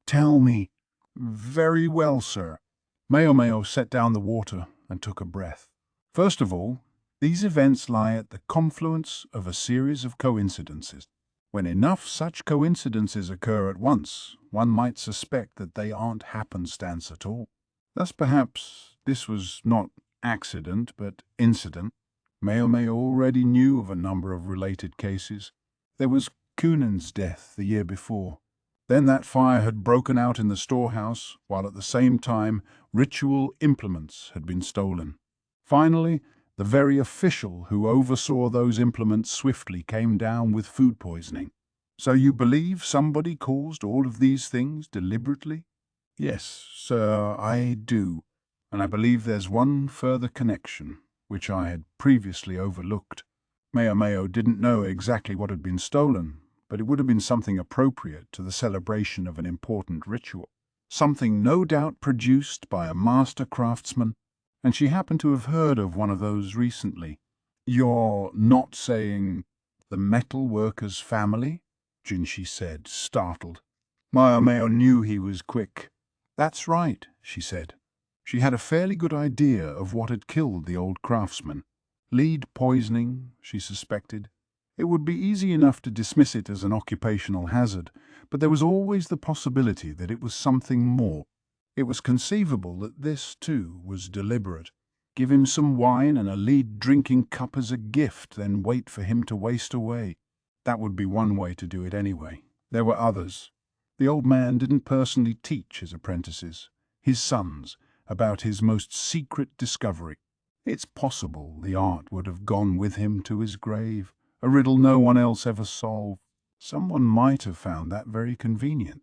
Tell me." "Very well, sir." Maomao set down the water and took a breath. "First of all, these events lie at the confluence of a series of coincidences. When enough such coincidences occur at once, one might suspect that they aren't happenstance at all. Thus perhaps this was not accident but incident. Maomao already knew of a number of related cases. There was Cunan's death the year before. Then that fire had broken out in the storehouse, while at the same time ritual implements had been stolen. Finally, the very official who oversaw those implements swiftly came down with food poisoning. So you believe somebody caused all of these things deliberately?" "Yes, sir, I do. And I believe there's one further connection, which I had previously overlooked. Maomao didn't know exactly what had been stolen, but it would have been something appropriate to the celebration of an important ritual. Something no doubt produced by a master craftsman, and she happened to have heard of one of those recently." "You're not saying the metal worker's family?" Jinshi said, startled. Maomao knew he was quick. "That's right," she said. She had a fairly good idea of what had killed the old craftsman. Lead poisoning, she suspected. It would be easy enough to dismiss it as an occupational hazard, but there was always the possibility that it was something more. It was conceivable that this, too, was deliberate. Give him some wine and a lead drinking cup as a gift, then wait for him to waste away. That would be one way to do it anyway. There were others. The old man didn't personally teach his apprentices, his sons, about his most secret discovery. It's possible the art would have gone with him to his grave, a riddle no one else ever solved. Someone might have found that very convenient.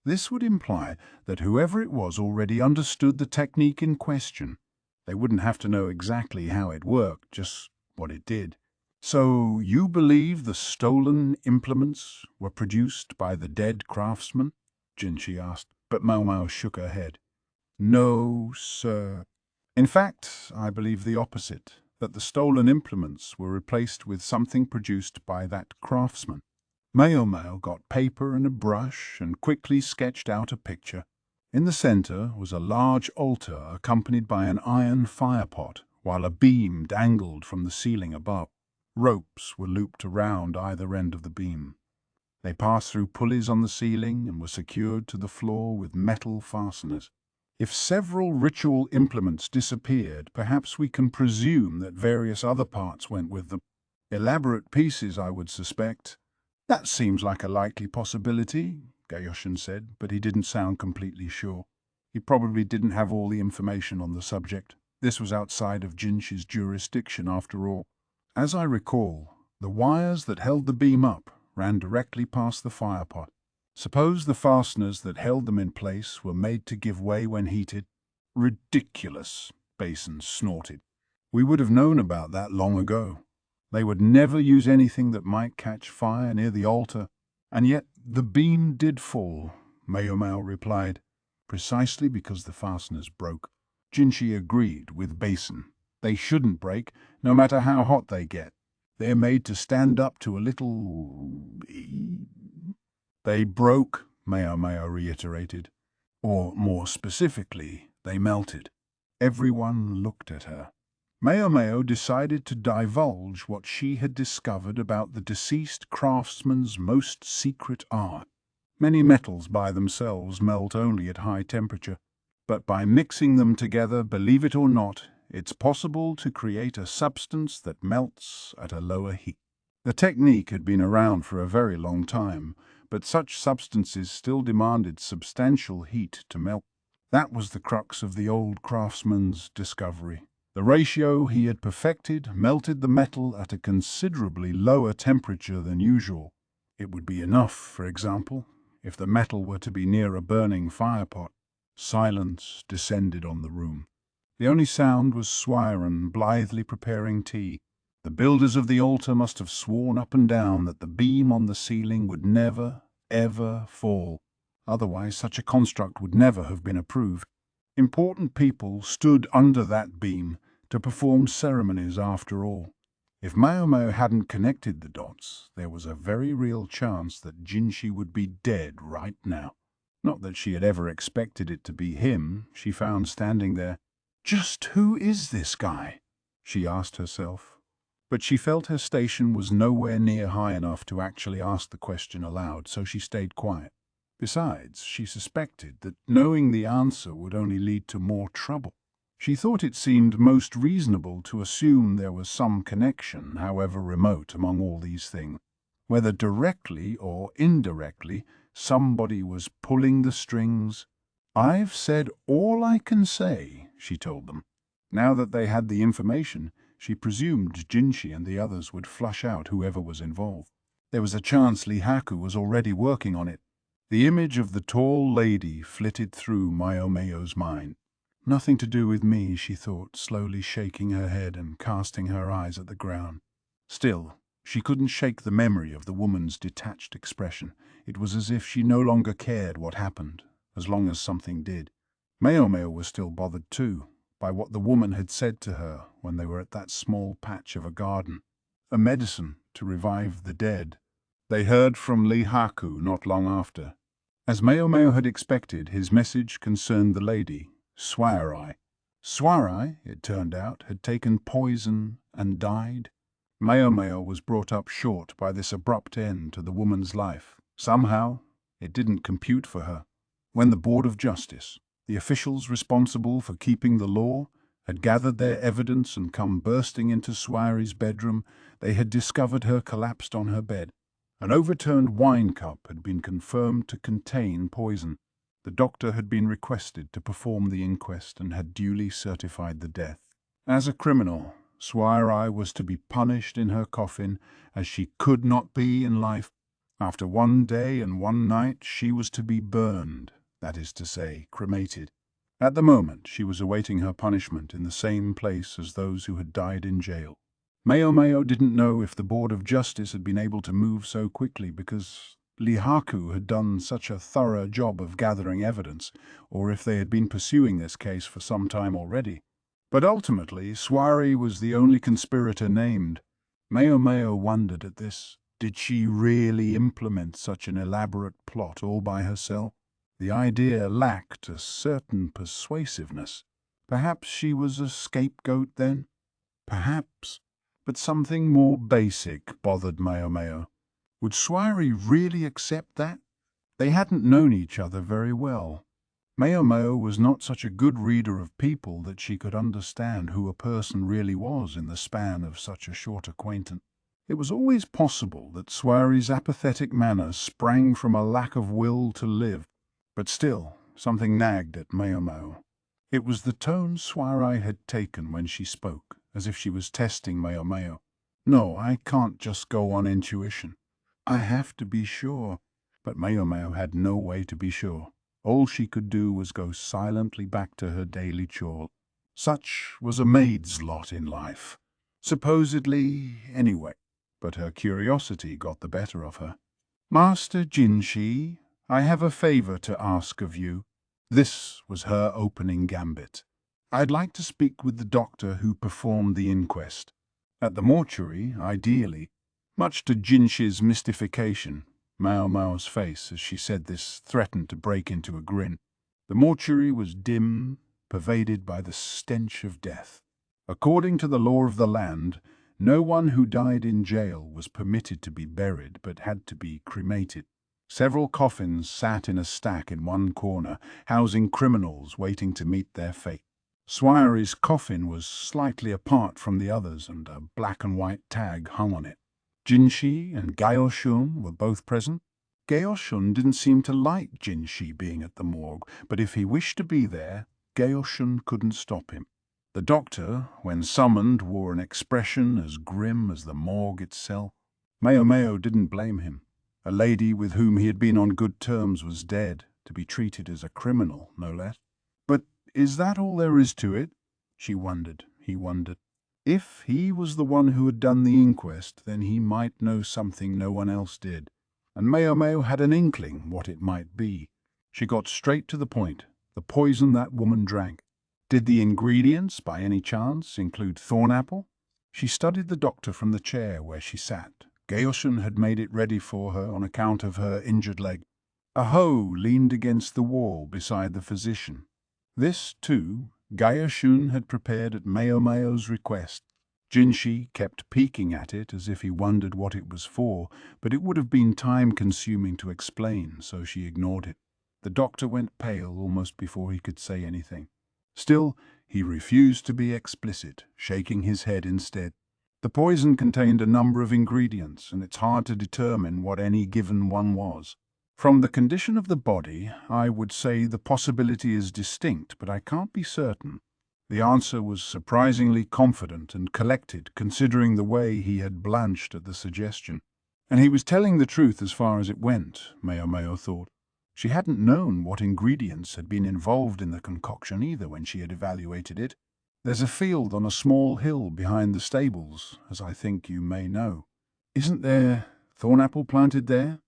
This would imply that whoever it was already understood the technique in question. They wouldn't have to know exactly how it worked, just what it did. "So you believe the stolen implements were produced by the dead craftsman?" Jinshi asked, but Maomao shook her head. "No, sir. In fact, I believe the opposite, that the stolen implements were replaced with something produced by that craftsman." Maomao got paper and a brush and quickly sketched out a picture. In the center was a large altar accompanied by an iron firepot, while a beam dangled from the ceiling above. Ropes were looped around either end of the beam. They passed through pulleys on the ceiling and were secured to the floor with metal fasteners. If several ritual implements disappeared, perhaps we can presume that various other parts went with them. Elaborate pieces, I would suspect. "That seems like a likely possibility," Gaoshun said, but he didn't sound completely sure. He probably didn't have all the information on the subject. This was outside of Jinshi's jurisdiction, after all. "As I recall, the wires that held the beam up ran directly past the firepot. Suppose the fasteners that held them in place were made to give way when heated?" "Ridiculous," Basin snorted. "We would have known about that long ago. They would never use anything that might catch fire near the altar." "And yet the beam did fall," Maomao replied, "precisely because the fasteners broke." Jinshi agreed with Basin. "They shouldn't break, no matter how hot they get. They're made to stand up to a little... "They broke," Maomao reiterated. "Or, more specifically, they melted." Everyone looked at her. Maomao decided to divulge what she had discovered about the deceased craftsman's most secret art. Many metals by themselves melt only at high temperature, but by mixing them together, believe it or not, it's possible to create a substance that melts at a lower heat. The technique had been around for a very long time, but such substances still demanded substantial heat to melt. That was the crux of the old craftsman's discovery. The ratio he had perfected melted the metal at a considerably lower temperature than usual. It would be enough, for example, if the metal were to be near a burning firepot. Silence descended on the room. The only sound was Suirei blithely preparing tea. The builders of the altar must have sworn up and down that the beam on the ceiling would never, ever fall. Otherwise, such a construct would never have been approved. Important people stood under that beam to perform ceremonies after all. If Maomao hadn't connected the dots, there was a very real chance that Jinshi would be dead right now. Not that she had ever expected it to be him she found standing there. Just who is this guy? She asked herself. But she felt her station was nowhere near high enough to actually ask the question aloud, so she stayed quiet. Besides, she suspected that knowing the answer would only lead to more trouble. She thought it seemed most reasonable to assume there was some connection, however remote, among all these things. Whether directly or indirectly, somebody was pulling the strings. "I've said all I can say," she told them. Now that they had the information, she presumed Jinshi and the others would flush out whoever was involved. There was a chance Lihaku was already working on it. The image of the tall lady flitted through Maomao's mind. Nothing to do with me, she thought, slowly shaking her head and casting her eyes at the ground. Still, she couldn't shake the memory of the woman's detached expression. It was as if she no longer cared what happened, as long as something did. Maomao was still bothered too, by what the woman had said to her when they were at that small patch of a garden. A medicine to revive the dead. They heard from Lihaku not long after. As Maomao had expected, his message concerned the lady, Suirei. Suirei, it turned out, had taken poison and died. Maomao was brought up short by this abrupt end to the woman's life. Somehow, it didn't compute for her. When the Board of Justice, the officials responsible for keeping the law, had gathered their evidence and come bursting into Suirei's bedroom, they had discovered her collapsed on her bed. An overturned wine cup had been confirmed to contain poison. The doctor had been requested to perform the inquest and had duly certified the death. As a criminal, Suirei was to be punished in her coffin, as she could not be in life. After 1 day and 1 night, she was to be burned, that is to say, cremated. At the moment, she was awaiting her punishment in the same place as those who had died in jail. Maomao didn't know if the Board of Justice had been able to move so quickly because Lihaku had done such a thorough job of gathering evidence, or if they had been pursuing this case for some time already. But ultimately, Suirei was the only conspirator named. Maomao wondered at this. Did she really implement such an elaborate plot all by herself? The idea lacked a certain persuasiveness. Perhaps she was a scapegoat then? Perhaps. But something more basic bothered Maomao. Would Suirei really accept that? They hadn't known each other very well. Maomao was not such a good reader of people that she could understand who a person really was in the span of such a short acquaintance. It was always possible that Suirei's apathetic manner sprang from a lack of will to live, but still something nagged at Maomao. It was the tone Suirei had taken when she spoke, as if she was testing Maomao. "No, I can't just go on intuition. I have to be sure." But Maomao had no way to be sure. All she could do was go silently back to her daily chore. Such was a maid's lot in life. Supposedly, anyway. But her curiosity got the better of her. "Master Jinshi, I have a favor to ask of you." This was her opening gambit. "I'd like to speak with the doctor who performed the inquest. At the mortuary, ideally." Much to Jinshi's mystification, Maomao's face, as she said this, threatened to break into a grin. The mortuary was dim, pervaded by the stench of death. According to the law of the land, no one who died in jail was permitted to be buried but had to be cremated. Several coffins sat in a stack in one corner, housing criminals waiting to meet their fate. Suirei's coffin was slightly apart from the others, and a black and white tag hung on it. Jinshi and Gaoshun were both present. Gaoshun didn't seem to like Jinshi being at the morgue, but if he wished to be there, Gaoshun couldn't stop him. The doctor, when summoned, wore an expression as grim as the morgue itself. Maomao didn't blame him. A lady with whom he had been on good terms was dead, to be treated as a criminal, no less. But is that all there is to it? She wondered, he wondered. If he was the one who had done the inquest, then he might know something no one else did. And Maomao had an inkling what it might be. She got straight to the point, the poison that woman drank. Did the ingredients, by any chance, include thornapple? She studied the doctor from the chair where she sat. Gaoshun had made it ready for her on account of her injured leg. A hoe leaned against the wall beside the physician. This, too, Gaoshun had prepared at Maomao's request. Jinshi kept peeking at it as if he wondered what it was for, but it would have been time-consuming to explain, so she ignored it. The doctor went pale almost before he could say anything. Still, he refused to be explicit, shaking his head instead. The poison contained a number of ingredients, and it's hard to determine what any given one was. From the condition of the body, I would say the possibility is distinct, but I can't be certain. The answer was surprisingly confident and collected, considering the way he had blanched at the suggestion. And he was telling the truth as far as it went, Maomao thought. She hadn't known what ingredients had been involved in the concoction either when she had evaluated it. There's a field on a small hill behind the stables, as I think you may know. Isn't there thornapple planted there?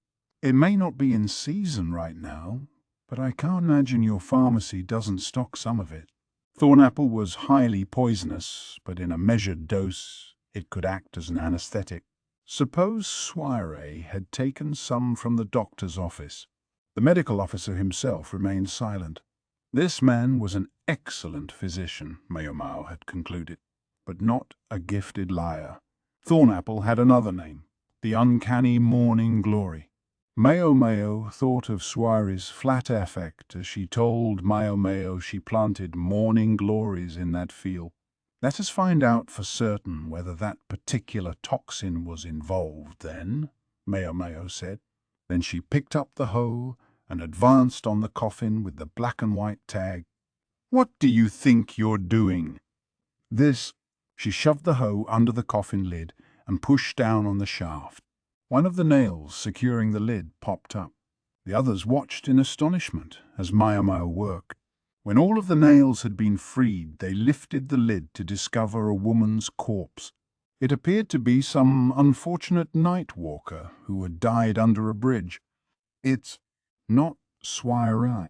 It may not be in season right now, but I can't imagine your pharmacy doesn't stock some of it. Thornapple was highly poisonous, but in a measured dose it could act as an anesthetic. Suppose Suirei had taken some from the doctor's office. The medical officer himself remained silent. This man was an excellent physician, Maomao had concluded, but not a gifted liar. Thornapple had another name, the uncanny morning glory. Maomao thought of Suirei's flat affect as she told Maomao she planted morning glories in that field. Let us find out for certain whether that particular toxin was involved then, Maomao said. Then she picked up the hoe and advanced on the coffin with the black and white tag. What do you think you're doing? This. She shoved the hoe under the coffin lid and pushed down on the shaft. One of the nails securing the lid popped up. The others watched in astonishment as Maomao worked. When all of the nails had been freed, they lifted the lid to discover a woman's corpse. It appeared to be some unfortunate night walker who had died under a bridge. It's not Suirei,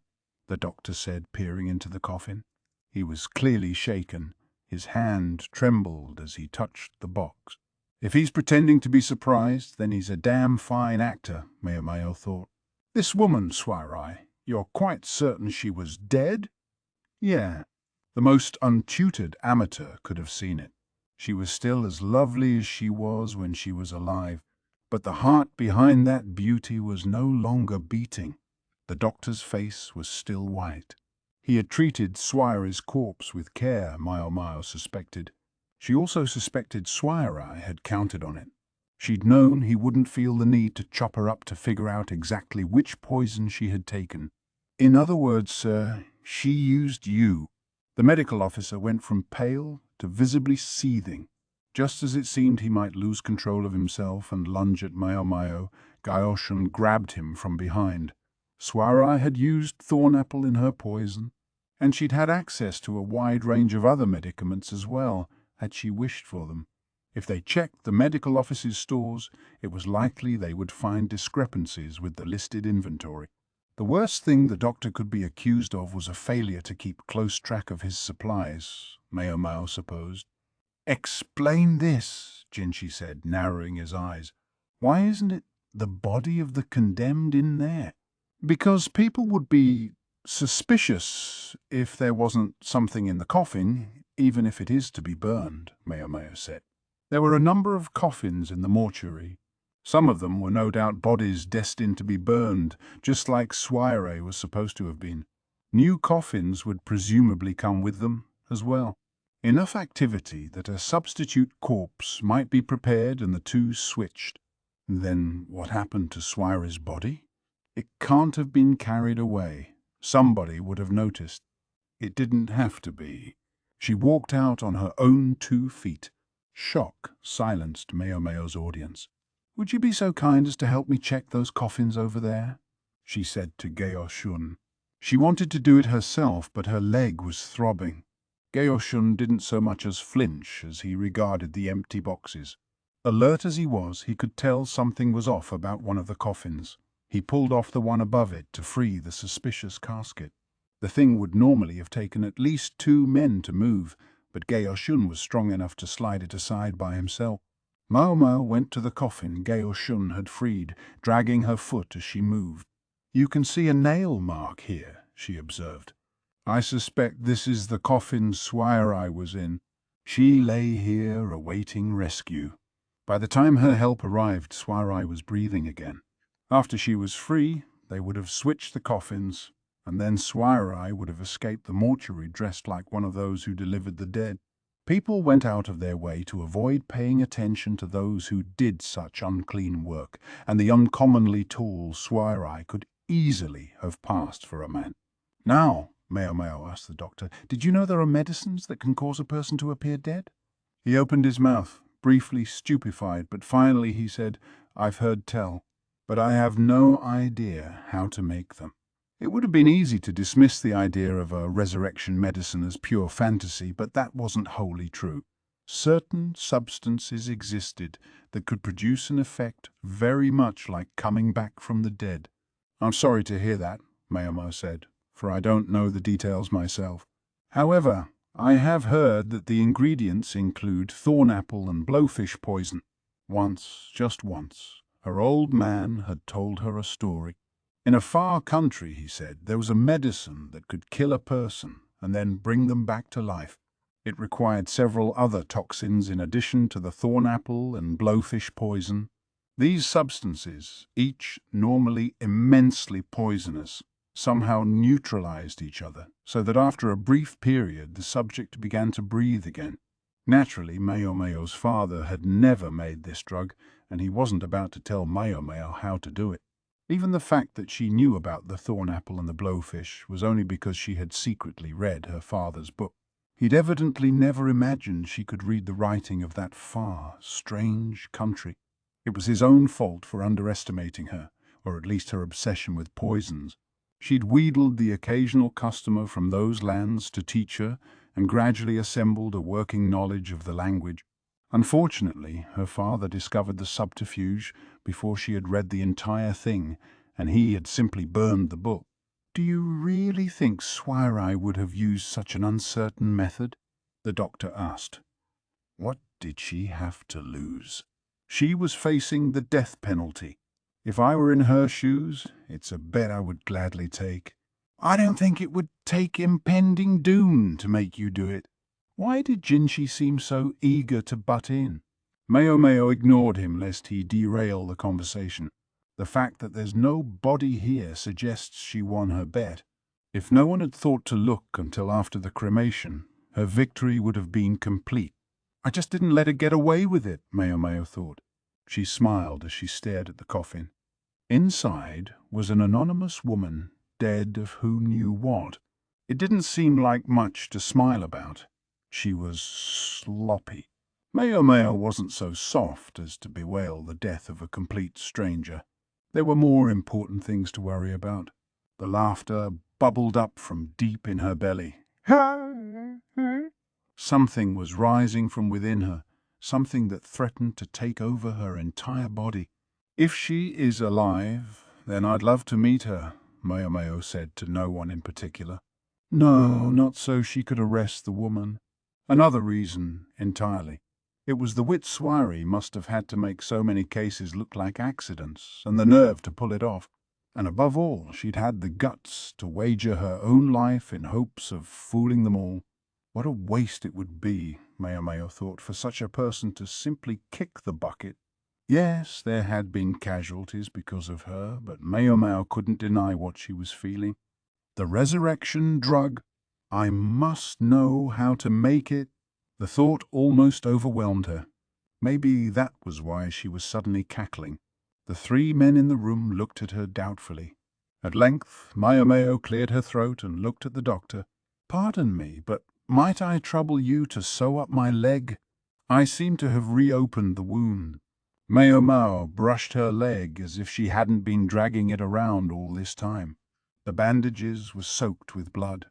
the doctor said, peering into the coffin. He was clearly shaken. His hand trembled as he touched the box. If he's pretending to be surprised, then he's a damn fine actor, Maomao thought. This woman, Suirei, you're quite certain she was dead? Yeah. The most untutored amateur could have seen it. She was still as lovely as she was when she was alive, but the heart behind that beauty was no longer beating. The doctor's face was still white. He had treated Suirei's corpse with care, Maomao suspected. She also suspected Suirei had counted on it. She'd known he wouldn't feel the need to chop her up to figure out exactly which poison she had taken. In other words, sir, she used you. The medical officer went from pale to visibly seething. Just as it seemed he might lose control of himself and lunge at Maomao, Gaoshun grabbed him from behind. Suirei had used thornapple in her poison, and she'd had access to a wide range of other medicaments as well, had she wished for them. If they checked the medical office's stores, it was likely they would find discrepancies with the listed inventory. The worst thing the doctor could be accused of was a failure to keep close track of his supplies, Maomao supposed. Explain this, Jinshi said, narrowing his eyes. Why isn't it the body of the condemned in there? Because people would be suspicious if there wasn't something in the coffin, even if it is to be burned, Maomao said. There were a number of coffins in the mortuary. Some of them were no doubt bodies destined to be burned, just like Suirei was supposed to have been. New coffins would presumably come with them as well. Enough activity that a substitute corpse might be prepared and the two switched. Then what happened to Suirei's body? It can't have been carried away. Somebody would have noticed. It didn't have to be. She walked out on her own 2 feet. Shock silenced Maomao's audience. "Would you be so kind as to help me check those coffins over there?" she said to Gaoshun. She wanted to do it herself, but her leg was throbbing. Gaoshun didn't so much as flinch as he regarded the empty boxes. Alert as he was, he could tell something was off about one of the coffins. He pulled off the one above it to free the suspicious casket. The thing would normally have taken at least 2 men to move, but Gaoshun was strong enough to slide it aside by himself. Maomao went to the coffin Gaoshun had freed, dragging her foot as she moved. "You can see a nail mark here," she observed. "I suspect this is the coffin Suirei was in. She lay here awaiting rescue." By the time her help arrived, Suirei was breathing again. After she was free, they would have switched the coffins, and then Suirei would have escaped the mortuary dressed like one of those who delivered the dead. People went out of their way to avoid paying attention to those who did such unclean work, and the uncommonly tall Suirei could easily have passed for a man. "Now," Maomao asked the doctor, "did you know there are medicines that can cause a person to appear dead?" He opened his mouth, briefly stupefied, but finally he said, "I've heard tell, but I have no idea how to make them." It would have been easy to dismiss the idea of a resurrection medicine as pure fantasy, but that wasn't wholly true. Certain substances existed that could produce an effect very much like coming back from the dead. "I'm sorry to hear that," Maomao said, "for I don't know the details myself. However, I have heard that the ingredients include thornapple and blowfish poison." Once, just once, her old man had told her a story. In a far country, he said, there was a medicine that could kill a person and then bring them back to life. It required several other toxins in addition to the thornapple and blowfish poison. These substances, each normally immensely poisonous, somehow neutralized each other, so that after a brief period the subject began to breathe again. Naturally, Maomao's father had never made this drug, and he wasn't about to tell Maomao how to do it. Even the fact that she knew about the thornapple and the blowfish was only because she had secretly read her father's book. He'd evidently never imagined she could read the writing of that far, strange country. It was his own fault for underestimating her, or at least her obsession with poisons. She'd wheedled the occasional customer from those lands to teach her, and gradually assembled a working knowledge of the language. Unfortunately, her father discovered the subterfuge before she had read the entire thing, and he had simply burned the book. "Do you really think Suirei would have used such an uncertain method?" the doctor asked. What did she have to lose? She was facing the death penalty. If I were in her shoes, it's a bet I would gladly take. "I don't think it would take impending doom to make you do it." Why did Jinshi seem so eager to butt in? Maomao ignored him lest he derail the conversation. The fact that there's no body here suggests she won her bet. If no one had thought to look until after the cremation, her victory would have been complete. "I just didn't let her get away with it," Maomao thought. She smiled as she stared at the coffin. Inside was an anonymous woman, dead of who knew what. It didn't seem like much to smile about. She was sloppy. Maomao wasn't so soft as to bewail the death of a complete stranger. There were more important things to worry about. The laughter bubbled up from deep in her belly. Something was rising from within her, something that threatened to take over her entire body. "If she is alive, then I'd love to meet her," Maomao said to no one in particular. No, not so she could arrest the woman. Another reason entirely. It was the wit Suirei must have had to make so many cases look like accidents, and the nerve to pull it off. And above all, she'd had the guts to wager her own life in hopes of fooling them all. What a waste it would be, Maomao thought, for such a person to simply kick the bucket. Yes, there had been casualties because of her, but Maomao couldn't deny what she was feeling. The resurrection drug. I must know how to make it. The thought almost overwhelmed her. Maybe that was why she was suddenly cackling. The 3 men in the room looked at her doubtfully. At length, Maomao cleared her throat and looked at the doctor. "Pardon me, but might I trouble you to sew up my leg? I seem to have reopened the wound." Maomao brushed her leg as if she hadn't been dragging it around all this time. The bandages were soaked with blood.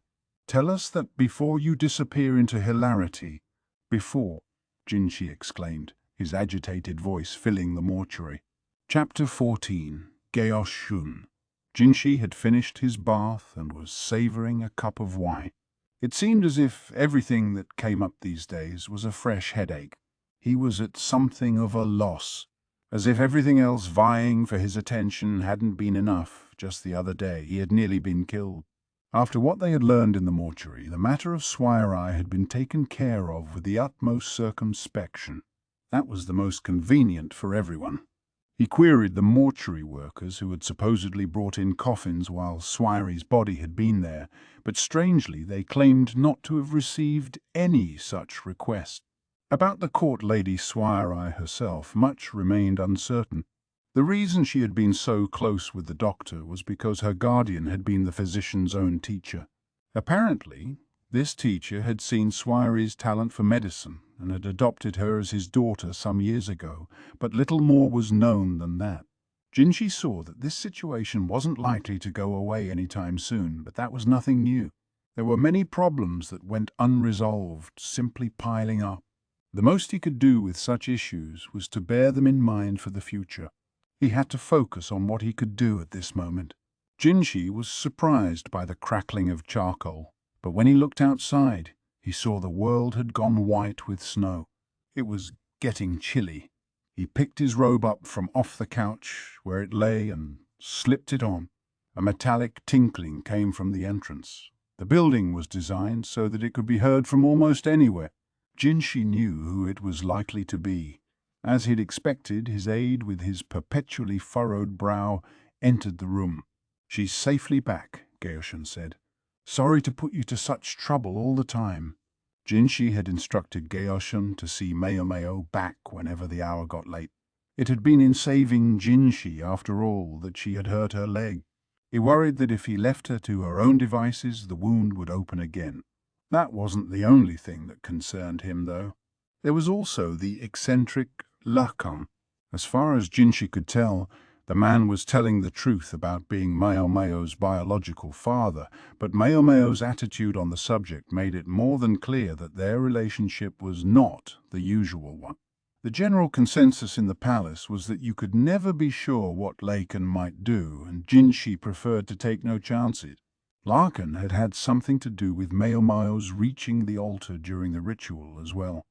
"Tell us that before you disappear into hilarity." "Before," Jinshi exclaimed, his agitated voice filling the mortuary. Chapter 14. Gaoshun. Jinshi had finished his bath and was savouring a cup of wine. It seemed as if everything that came up these days was a fresh headache. He was at something of a loss, as if everything else vying for his attention hadn't been enough. Just the other day he had nearly been killed. After what they had learned in the mortuary, the matter of Suirei had been taken care of with the utmost circumspection. That was the most convenient for everyone. He queried the mortuary workers who had supposedly brought in coffins while Suirei's body had been there, but strangely they claimed not to have received any such request. About the court lady Suirei herself, much remained uncertain. The reason she had been so close with the doctor was because her guardian had been the physician's own teacher. Apparently, this teacher had seen Suirei's talent for medicine and had adopted her as his daughter some years ago, but little more was known than that. Jinshi saw that this situation wasn't likely to go away anytime soon, but that was nothing new. There were many problems that went unresolved, simply piling up. The most he could do with such issues was to bear them in mind for the future. He had to focus on what he could do at this moment. Jinshi was surprised by the crackling of charcoal, but when he looked outside, he saw the world had gone white with snow. It was getting chilly. He picked his robe up from off the couch where it lay and slipped it on. A metallic tinkling came from the entrance. The building was designed so that it could be heard from almost anywhere. Jinshi knew who it was likely to be. As he'd expected, his aide, with his perpetually furrowed brow, entered the room. "She's safely back," Gaoshun said. "Sorry to put you to such trouble all the time." Jinshi had instructed Gaoshun to see Maomao back whenever the hour got late. It had been in saving Jinshi, after all, that she had hurt her leg. He worried that if he left her to her own devices, the wound would open again. That wasn't the only thing that concerned him, though. There was also the eccentric Lakan. As far as Jinshi could tell, the man was telling the truth about being Maomao's biological father, but Maomao's attitude on the subject made it more than clear that their relationship was not the usual one. The general consensus in the palace was that you could never be sure what Lakan might do, and Jinshi preferred to take no chances. Lakan had had something to do with Maomao's reaching the altar during the ritual as well.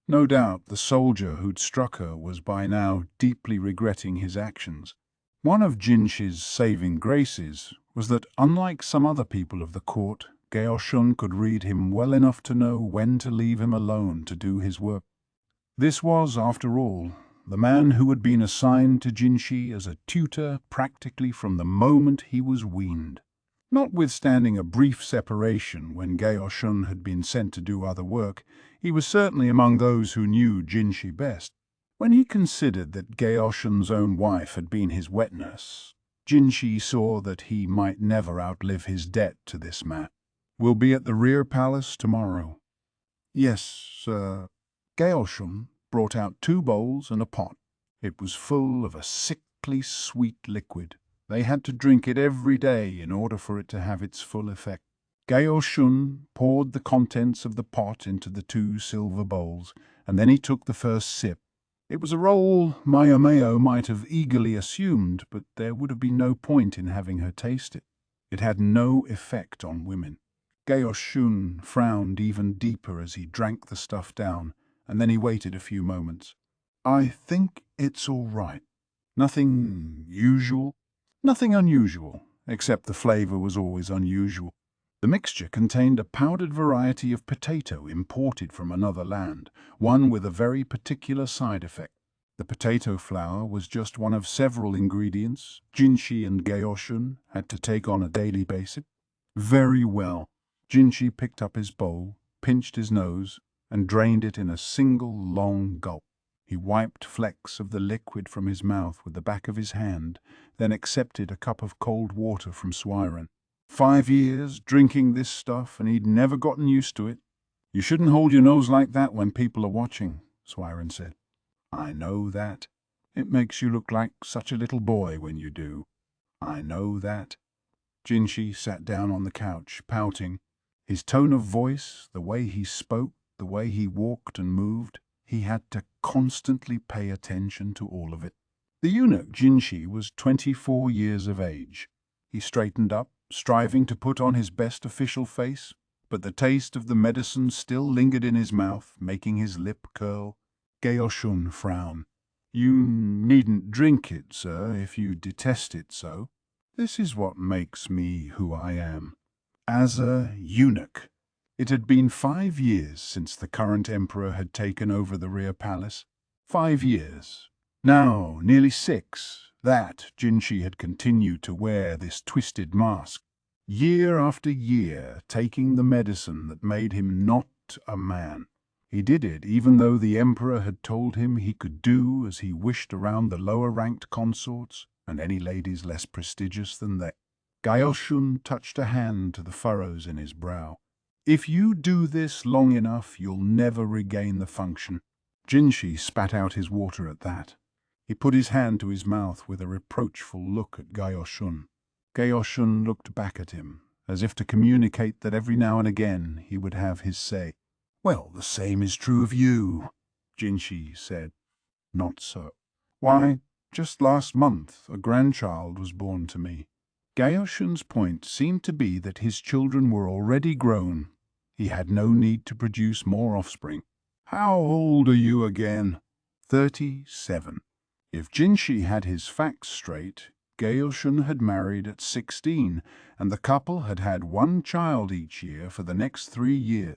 No doubt the soldier who'd struck her was by now deeply regretting his actions. One of Jinshi's saving graces was that, unlike some other people of the court, Gaoshun could read him well enough to know when to leave him alone to do his work. This was, after all, the man who had been assigned to Jinshi as a tutor practically from the moment he was weaned. Notwithstanding a brief separation when Gaoshun had been sent to do other work, he was certainly among those who knew Jinshi best. When he considered that Gaoshun's own wife had been his wet nurse, Jinshi saw that he might never outlive his debt to this man. "We'll be at the rear palace tomorrow." "Yes, sir." Gaoshun brought out 2 bowls and a pot. It was full of a sickly sweet liquid. They had to drink it every day in order for it to have its full effect. Gaoshun poured the contents of the pot into the 2 silver bowls, and then he took the first sip. It was a role Maomao might have eagerly assumed, but there would have been no point in having her taste it. It had no effect on women. Gaoshun frowned even deeper as he drank the stuff down, and then he waited a few moments. "I think it's all right. Nothing usual?" "Nothing unusual, except the flavor was always unusual." The mixture contained a powdered variety of potato imported from another land, one with a very particular side effect. The potato flour was just one of several ingredients Jinshi and Gaoshun had to take on a daily basis. "Very well." Jinshi picked up his bowl, pinched his nose, and drained it in a single long gulp. He wiped flecks of the liquid from his mouth with the back of his hand, then accepted a cup of cold water from Suirei. 5 years drinking this stuff, and he'd never gotten used to it. "You shouldn't hold your nose like that when people are watching," Suirei said. "I know that. It makes you look like such a little boy when you do." "I know that." Jinshi sat down on the couch, pouting. His tone of voice, the way he spoke, the way he walked and moved, he had to constantly pay attention to all of it. The eunuch Jinshi was 24 years of age. He straightened up, striving to put on his best official face, but the taste of the medicine still lingered in his mouth, making his lip curl. Gaoshun frowned. "You needn't drink it, sir, if you detest it so. This is what makes me who I am. As a eunuch." It had been 5 years since the current emperor had taken over the rear palace. 5 years. Now, nearly 6, that Jinshi had continued to wear this twisted mask. Year after year, taking the medicine that made him not a man. He did it even though the emperor had told him he could do as he wished around the lower-ranked consorts and any ladies less prestigious than they. Gaoshun touched a hand to the furrows in his brow. "If you do this long enough, you'll never regain the function." Jinshi spat out his water at that. He put his hand to his mouth with a reproachful look at Gaoshun. Gaoshun looked back at him, as if to communicate that every now and again he would have his say. "Well, the same is true of you," Jinshi said. "Not so." "Why, just last month a grandchild was born to me." Gaoshun's point seemed to be that his children were already grown. He had no need to produce more offspring. "How old are you again?" 37. If Jinshi had his facts straight, Gaoshun had married at 16, and the couple had had 1 child each year for the next 3 years.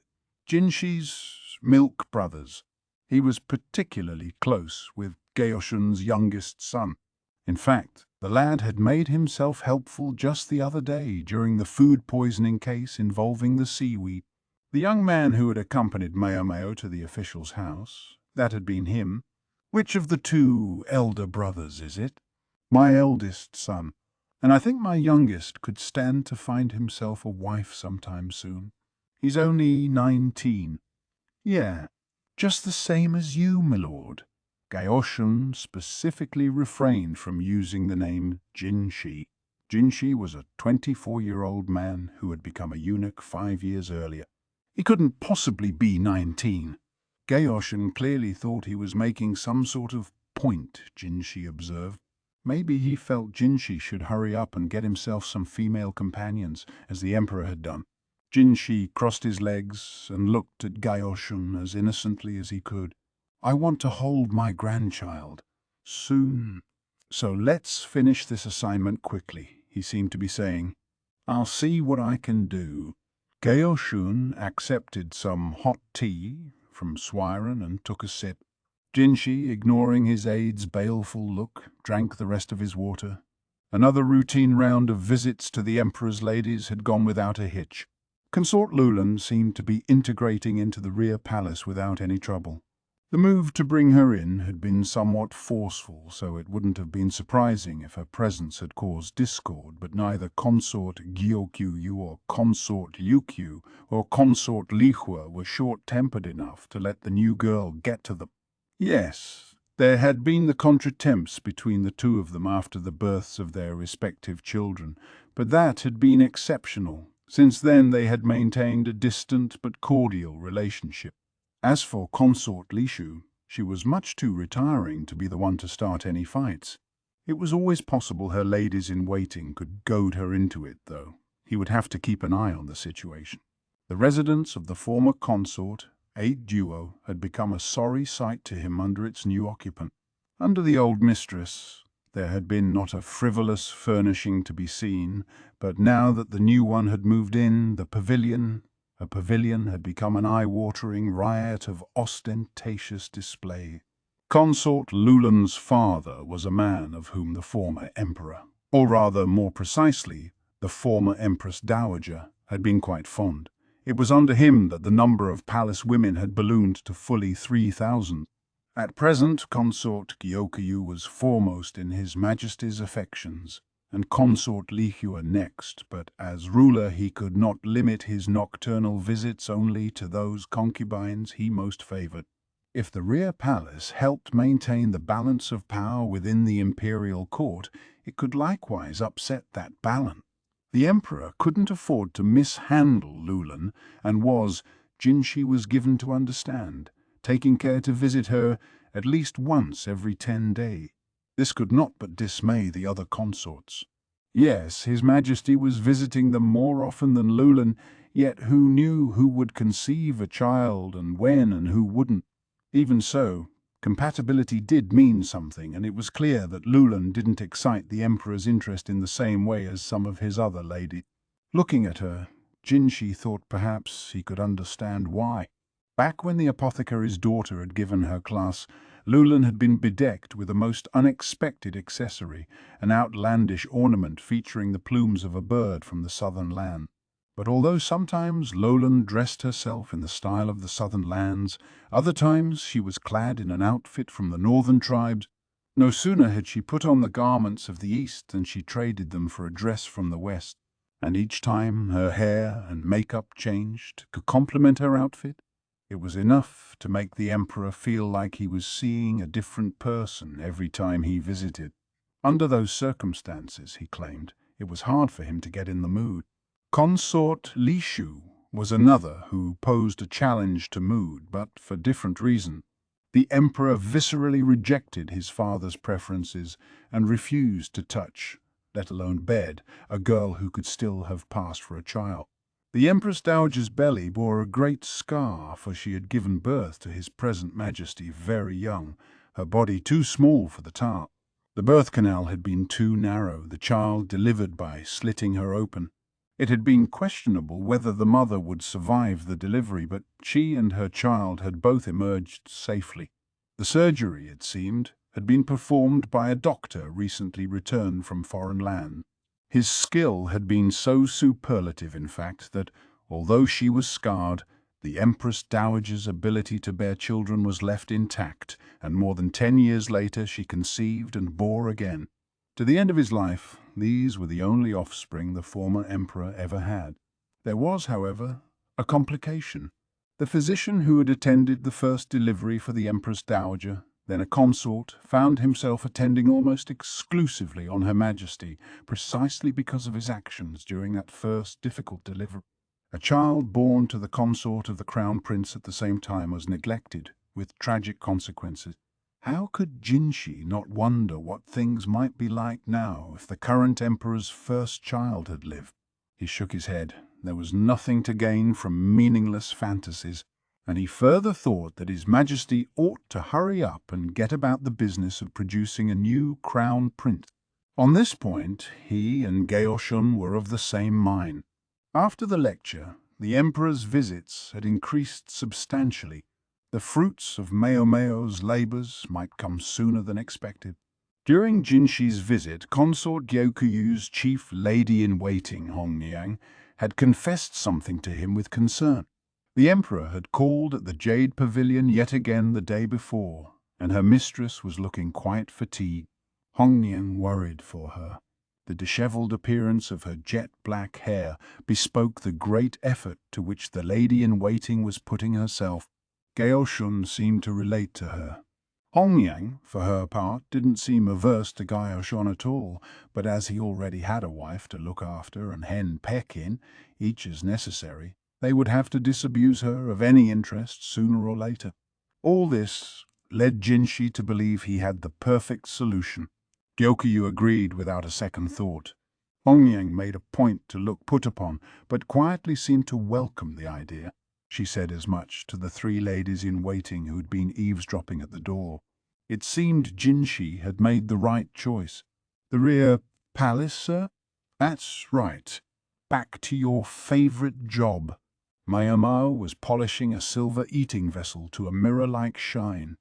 Jinshi's milk brothers. He was particularly close with Gaoshun's youngest son. In fact, the lad had made himself helpful just the other day during the food poisoning case involving the seaweed. The young man who had accompanied Maomao to the official's house, that had been him. "Which of the 2 elder brothers is it?" "My eldest son. And I think my youngest could stand to find himself a wife sometime soon. He's only 19. "Yeah, just the same as you, my lord." Gaoshun specifically refrained from using the name Jinshi. Jinshi was a 24-year-old man who had become a eunuch 5 years earlier. He couldn't possibly be 19. Gaoshun clearly thought he was making some sort of point, Jinshi observed. Maybe he felt Jinshi should hurry up and get himself some female companions, as the emperor had done. Jinshi crossed his legs and looked at Gaoshun as innocently as he could. "I want to hold my grandchild. Soon. So let's finish this assignment quickly," he seemed to be saying. "I'll see what I can do." Gaoshun accepted some hot tea from Suirei and took a sip. Jinshi, ignoring his aide's baleful look, drank the rest of his water. Another routine round of visits to the emperor's ladies had gone without a hitch. Consort Lulan seemed to be integrating into the rear palace without any trouble. The move to bring her in had been somewhat forceful, so it wouldn't have been surprising if her presence had caused discord, but neither Consort Gyokyu or Consort Liukyu or Consort Lihua were short-tempered enough to let the new girl get to them. Yes, there had been the contretemps between the 2 of them after the births of their respective children, but that had been exceptional. Since then they had maintained a distant but cordial relationship. As for Consort Lishu, she was much too retiring to be the one to start any fights. It was always possible her ladies-in-waiting could goad her into it, though. He would have to keep an eye on the situation. The residence of the former consort, 8 Duo, had become a sorry sight to him under its new occupant. Under the old mistress, there had been not a frivolous furnishing to be seen, but now that the new one had moved in, a pavilion had become an eye-watering riot of ostentatious display. Consort Lulan's father was a man of whom the former emperor, or rather more precisely, the former Empress Dowager, had been quite fond. It was under him that the number of palace women had ballooned to fully 3,000. At present, Consort Gyokyu was foremost in His Majesty's affections, and Consort Lihua next, but as ruler he could not limit his nocturnal visits only to those concubines he most favored. If the rear palace helped maintain the balance of power within the imperial court, it could likewise upset that balance. The emperor couldn't afford to mishandle Lulan, and Jinshi was given to understand, taking care to visit her at least once every 10 days. This could not but dismay the other consorts. Yes, His Majesty was visiting them more often than Lulan, yet who knew who would conceive a child and when and who wouldn't? Even so, compatibility did mean something, and it was clear that Lulan didn't excite the Emperor's interest in the same way as some of his other ladies. Looking at her, Jinshi thought perhaps he could understand why. Back when the apothecary's daughter had given her class, Lulan had been bedecked with a most unexpected accessory, an outlandish ornament featuring the plumes of a bird from the southern land. But although sometimes Lulan dressed herself in the style of the southern lands, other times she was clad in an outfit from the northern tribes. No sooner had she put on the garments of the east than she traded them for a dress from the west, and each time her hair and makeup changed to complement her outfit. It was enough to make the emperor feel like he was seeing a different person every time he visited. Under those circumstances, he claimed, it was hard for him to get in the mood. Consort Lishu was another who posed a challenge to mood, but for different reason. The emperor viscerally rejected his father's preferences and refused to touch, let alone bed, a girl who could still have passed for a child. The Empress Dowager's belly bore a great scar, for she had given birth to His present Majesty very young, her body too small for the task. The birth canal had been too narrow, the child delivered by slitting her open. It had been questionable whether the mother would survive the delivery, but she and her child had both emerged safely. The surgery, it seemed, had been performed by a doctor recently returned from foreign land. His skill had been so superlative, in fact, that, although she was scarred, the Empress Dowager's ability to bear children was left intact, and more than 10 years later she conceived and bore again. To the end of his life, these were the only offspring the former emperor ever had. There was, however, a complication. The physician who had attended the first delivery for the Empress Dowager, then a consort, found himself attending almost exclusively on Her Majesty, precisely because of his actions during that first difficult delivery. A child born to the consort of the Crown Prince at the same time was neglected, with tragic consequences. How could Jinshi not wonder what things might be like now if the current emperor's first child had lived? He shook his head. There was nothing to gain from meaningless fantasies, and he further thought that His Majesty ought to hurry up and get about the business of producing a new crown prince. On this point, he and Gaoshun were of the same mind. After the lecture, the emperor's visits had increased substantially. The fruits of Maomao's labors might come sooner than expected. During Jinshi's visit, Consort Gyoku's chief lady-in-waiting, Hongyang, had confessed something to him with concern. The emperor had called at the Jade Pavilion yet again the day before, and her mistress was looking quite fatigued. Hongyang worried for her. The disheveled appearance of her jet-black hair bespoke the great effort to which the lady-in-waiting was putting herself. Gaoshun seemed to relate to her. Hongyang, for her part, didn't seem averse to Gaoshun at all, but as he already had a wife to look after and hen peck in, each as necessary, they would have to disabuse her of any interest sooner or later. All this led Jinshi to believe he had the perfect solution. Gyokyu agreed without a second thought. Hongyang made a point to look put upon, but quietly seemed to welcome the idea. She said as much to the 3 ladies-in-waiting who'd been eavesdropping at the door. It seemed Jinshi had made the right choice. The rear palace, sir? That's right. Back to your favorite job. Maomao was polishing a silver eating vessel to a mirror-like shine.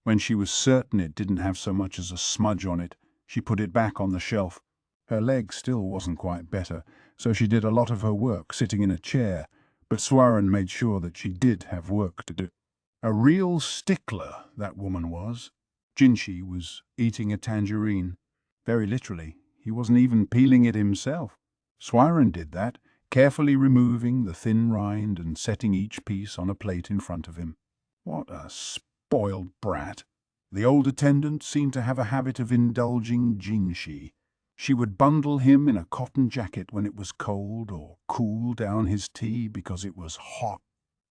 When she was certain it didn't have so much as a smudge on it, she put it back on the shelf. Her leg still wasn't quite better, so she did a lot of her work sitting in a chair, but Suirei made sure that she did have work to do. A real stickler, that woman was. Jinshi was eating a tangerine. Very literally, he wasn't even peeling it himself. Suirei did that, carefully removing the thin rind and setting each piece on a plate in front of him. What a spoiled brat. The old attendant seemed to have a habit of indulging Jinshi. She would bundle him in a cotton jacket when it was cold, or cool down his tea because it was hot.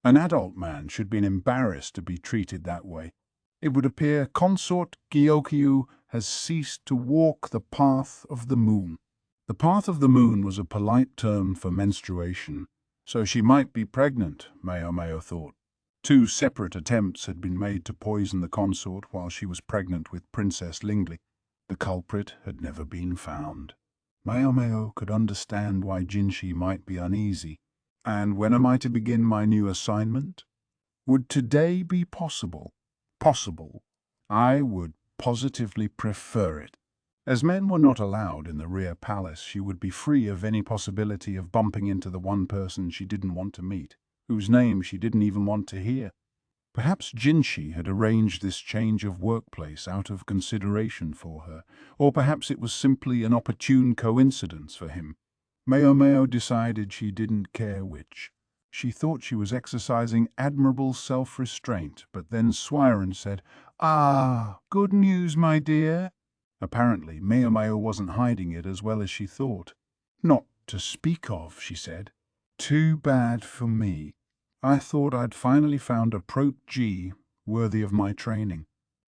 An adult man should be embarrassed to be treated that way. It would appear Consort Gyokyu has ceased to walk the path of the moon. The path of the moon was a polite term for menstruation, so she might be pregnant, Maomao thought. 2 separate attempts had been made to poison the consort while she was pregnant with Princess Lingli. The culprit had never been found. Maomao could understand why Jinshi might be uneasy. And when am I to begin my new assignment? Would today be possible? Possible. I would positively prefer it. As men were not allowed in the rear palace, she would be free of any possibility of bumping into the one person she didn't want to meet, whose name she didn't even want to hear. Perhaps Jinshi had arranged this change of workplace out of consideration for her, or perhaps it was simply an opportune coincidence for him. Maomao decided she didn't care which. She thought she was exercising admirable self-restraint, but then Suirei said, "Ah, good news, my dear." Apparently, Maomao wasn't hiding it as well as she thought. "Not to speak of," she said. "Too bad for me. I thought I'd finally found a Prot-G worthy of my training."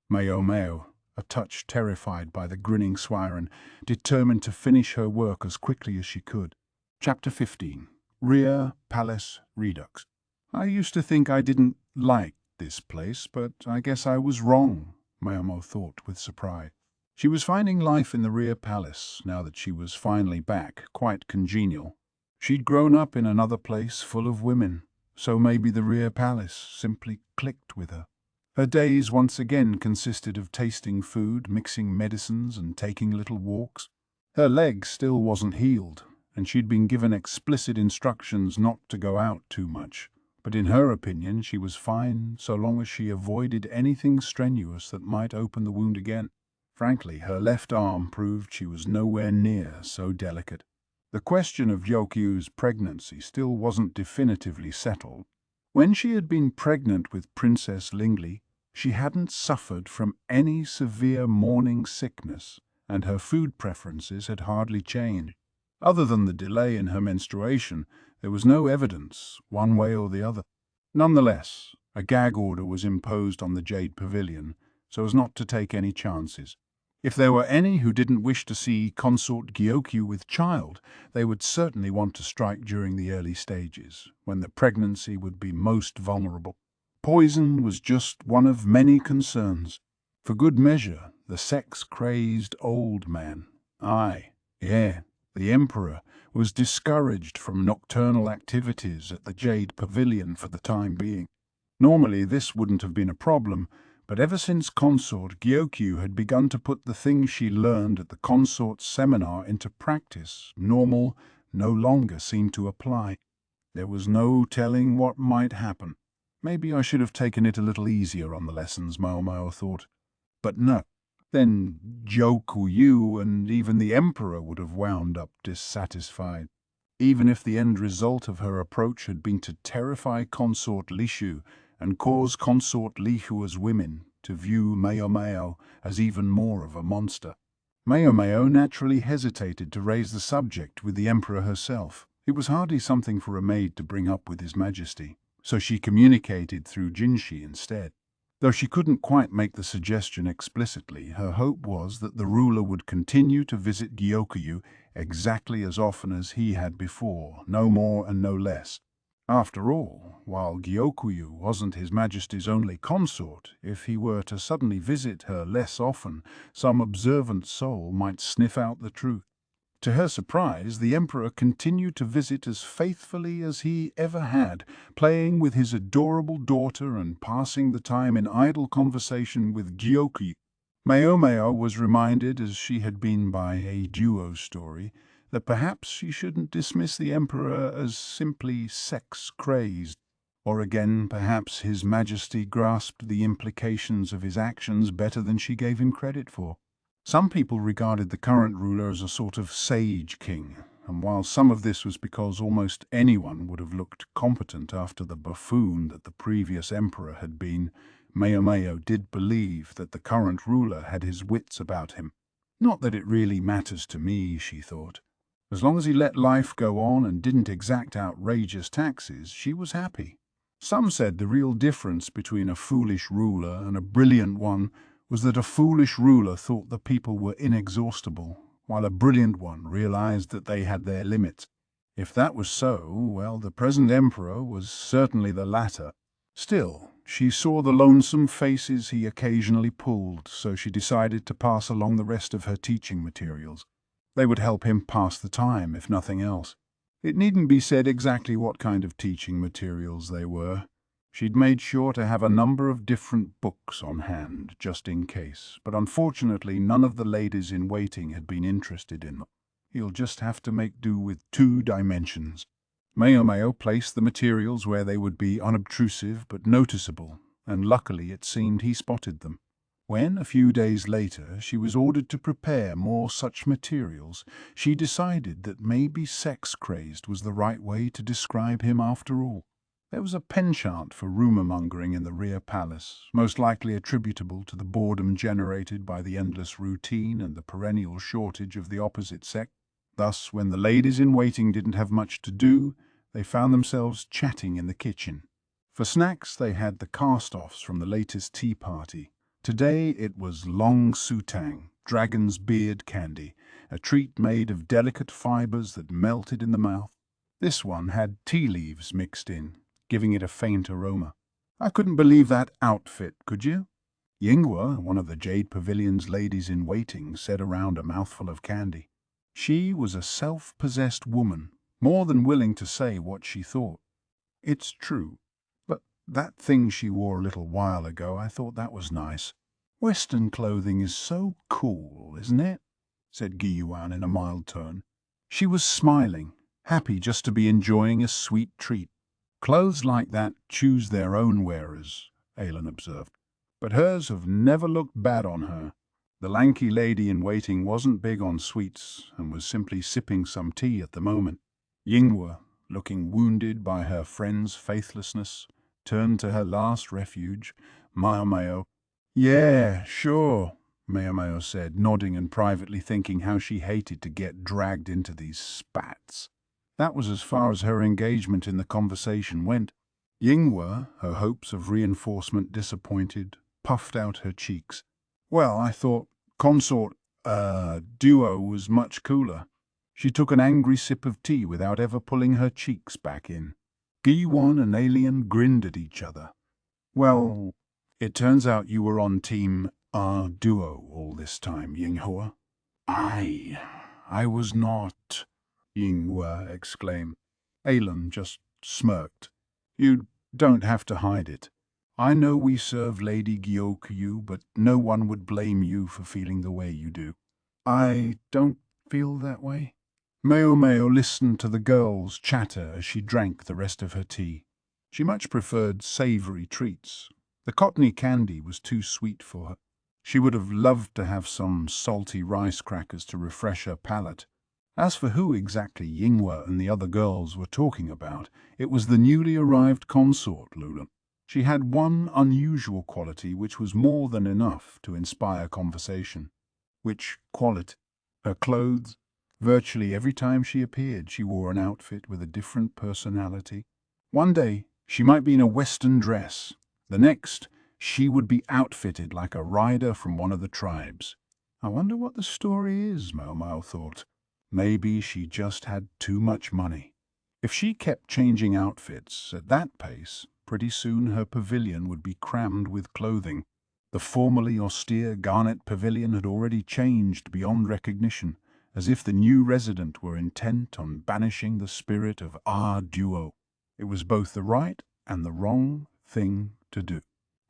Maomao, a touch terrified by the grinning Suirei, determined to finish her work as quickly as she could. Chapter 15. Rear Palace Redux. I used to think I didn't like this place, but I guess I was wrong, Maomao thought with surprise. She was finding life in the rear palace, now that she was finally back, quite congenial. She'd grown up in another place full of women, so maybe the rear palace simply clicked with her. Her days once again consisted of tasting food, mixing medicines, and taking little walks. Her leg still wasn't healed, and she'd been given explicit instructions not to go out too much. But in her opinion, she was fine so long as she avoided anything strenuous that might open the wound again. Frankly, her left arm proved she was nowhere near so delicate. The question of Gyokyu's pregnancy still wasn't definitively settled. When she had been pregnant with Princess Lingli, she hadn't suffered from any severe morning sickness, and her food preferences had hardly changed. Other than the delay in her menstruation, there was no evidence, one way or the other. Nonetheless, a gag order was imposed on the Jade Pavilion, so as not to take any chances. If there were any who didn't wish to see Consort Gyokyu with child, they would certainly want to strike during the early stages, when the pregnancy would be most vulnerable. Poison was just one of many concerns. For good measure, the sex-crazed old man, the Emperor, was discouraged from nocturnal activities at the Jade Pavilion for the time being. Normally this wouldn't have been a problem, but ever since Consort Gyokyu had begun to put the things she learned at the consort seminar into practice, normal no longer seemed to apply. There was no telling what might happen. Maybe I should have taken it a little easier on the lessons, Maomao thought. But no. Then Gyokyu and even the Emperor would have wound up dissatisfied. Even if the end result of her approach had been to terrify Consort Lishu and cause Consort Lihua's women to view Maomao as even more of a monster. Maomao naturally hesitated to raise the subject with the Emperor herself. It was hardly something for a maid to bring up with His Majesty, so she communicated through Jinshi instead. Though she couldn't quite make the suggestion explicitly, her hope was that the ruler would continue to visit Gyokyu exactly as often as he had before, no more and no less. After all, while Gyokyu wasn't His Majesty's only consort, if he were to suddenly visit her less often, some observant soul might sniff out the truth. To her surprise, the Emperor continued to visit as faithfully as he ever had, playing with his adorable daughter and passing the time in idle conversation with Gyokyu. Maomao was reminded, as she had been by a duo story, that perhaps she shouldn't dismiss the Emperor as simply sex-crazed. Or again, perhaps His Majesty grasped the implications of his actions better than she gave him credit for. Some people regarded the current ruler as a sort of sage king, and while some of this was because almost anyone would have looked competent after the buffoon that the previous emperor had been, Maomao did believe that the current ruler had his wits about him. Not that it really matters to me, she thought. As long as he let life go on and didn't exact outrageous taxes, she was happy. Some said the real difference between a foolish ruler and a brilliant one was that a foolish ruler thought the people were inexhaustible, while a brilliant one realized that they had their limits. If that was so, well, the present emperor was certainly the latter. Still, she saw the lonesome faces he occasionally pulled, so she decided to pass along the rest of her teaching materials. They would help him pass the time, if nothing else. It needn't be said exactly what kind of teaching materials they were. She'd made sure to have a number of different books on hand, just in case, but unfortunately none of the ladies in waiting had been interested in them. He'll just have to make do with 2 dimensions. Maomao placed the materials where they would be unobtrusive but noticeable, and luckily it seemed he spotted them. When, a few days later, she was ordered to prepare more such materials, she decided that maybe sex-crazed was the right way to describe him after all. There was a penchant for rumour-mongering in the rear palace, most likely attributable to the boredom generated by the endless routine and the perennial shortage of the opposite sex. Thus, when the ladies in waiting didn't have much to do, they found themselves chatting in the kitchen. For snacks, they had the cast-offs from the latest tea party. Today it was long sutang, dragon's beard candy, a treat made of delicate fibres that melted in the mouth. This one had tea leaves mixed in, giving it a faint aroma. I couldn't believe that outfit, could you? Yinghua, one of the Jade Pavilion's ladies in waiting, said around a mouthful of candy. She was a self-possessed woman, more than willing to say what she thought. It's true. But that thing she wore a little while ago, I thought that was nice. Western clothing is so cool, isn't it? Said Guiyuan in a mild tone. She was smiling, happy just to be enjoying a sweet treat. Clothes like that choose their own wearers, Alan observed. But hers have never looked bad on her. The lanky lady in waiting wasn't big on sweets and was simply sipping some tea at the moment. Yinghua, looking wounded by her friend's faithlessness, turned to her last refuge, Maomao. Yeah, sure, Maomao said, nodding and privately thinking how she hated to get dragged into these spats. That was as far as her engagement in the conversation went. Yinghua, her hopes of reinforcement disappointed, puffed out her cheeks. Well, I thought consort, duo was much cooler. She took an angry sip of tea without ever pulling her cheeks back in. Guiyuan and Alien grinned at each other. Well, it turns out you were on team duo all this time, Yinghua. I was not, Yinghua exclaimed. Alan just smirked. You don't have to hide it. I know we serve Lady Gyokyu, but no one would blame you for feeling the way you do. I don't feel that way. Maomao listened to the girls chatter as she drank the rest of her tea. She much preferred savoury treats. The cottony candy was too sweet for her. She would have loved to have some salty rice crackers to refresh her palate. As for who exactly Yinghua and the other girls were talking about, it was the newly arrived consort, Lulan. She had one unusual quality which was more than enough to inspire conversation. Which quality? Her clothes. Virtually every time she appeared, she wore an outfit with a different personality. One day, she might be in a Western dress. The next, she would be outfitted like a rider from one of the tribes. I wonder what the story is, Maomao thought. Maybe she just had too much money. If she kept changing outfits at that pace, pretty soon her pavilion would be crammed with clothing. The formerly austere Garnet Pavilion had already changed beyond recognition, as if the new resident were intent on banishing the spirit of our duo. It was both the right and the wrong thing to do.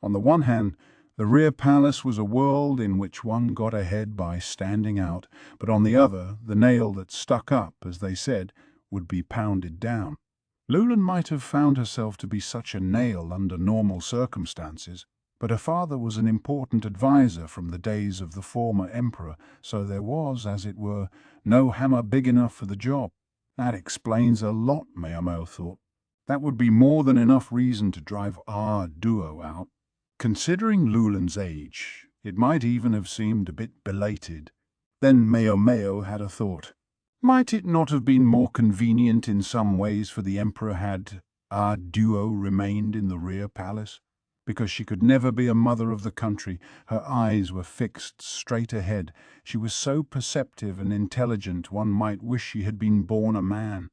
On the one hand, the rear palace was a world in which one got ahead by standing out, but on the other, the nail that stuck up, as they said, would be pounded down. Lulan might have found herself to be such a nail under normal circumstances, but her father was an important advisor from the days of the former emperor, so there was, as it were, no hammer big enough for the job. That explains a lot, Maomao thought. That would be more than enough reason to drive our duo out. Considering Lulan's age, it might even have seemed a bit belated. Then Maomao had a thought. Might it not have been more convenient in some ways for the emperor had our duo remained in the rear palace? Because she could never be a mother of the country, her eyes were fixed straight ahead. She was so perceptive and intelligent one might wish she had been born a man.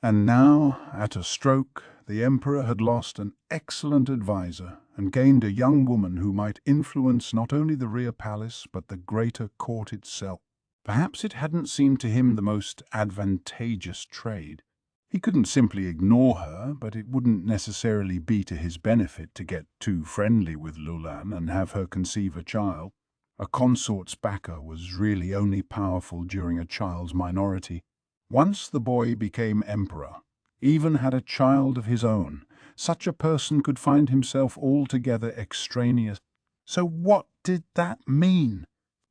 And now, at a stroke, the emperor had lost an excellent advisor and gained a young woman who might influence not only the rear palace but the greater court itself. Perhaps it hadn't seemed to him the most advantageous trade. He couldn't simply ignore her, but it wouldn't necessarily be to his benefit to get too friendly with Lulan and have her conceive a child. A consort's backer was really only powerful during a child's minority. Once the boy became emperor, even had a child of his own, such a person could find himself altogether extraneous. So what did that mean?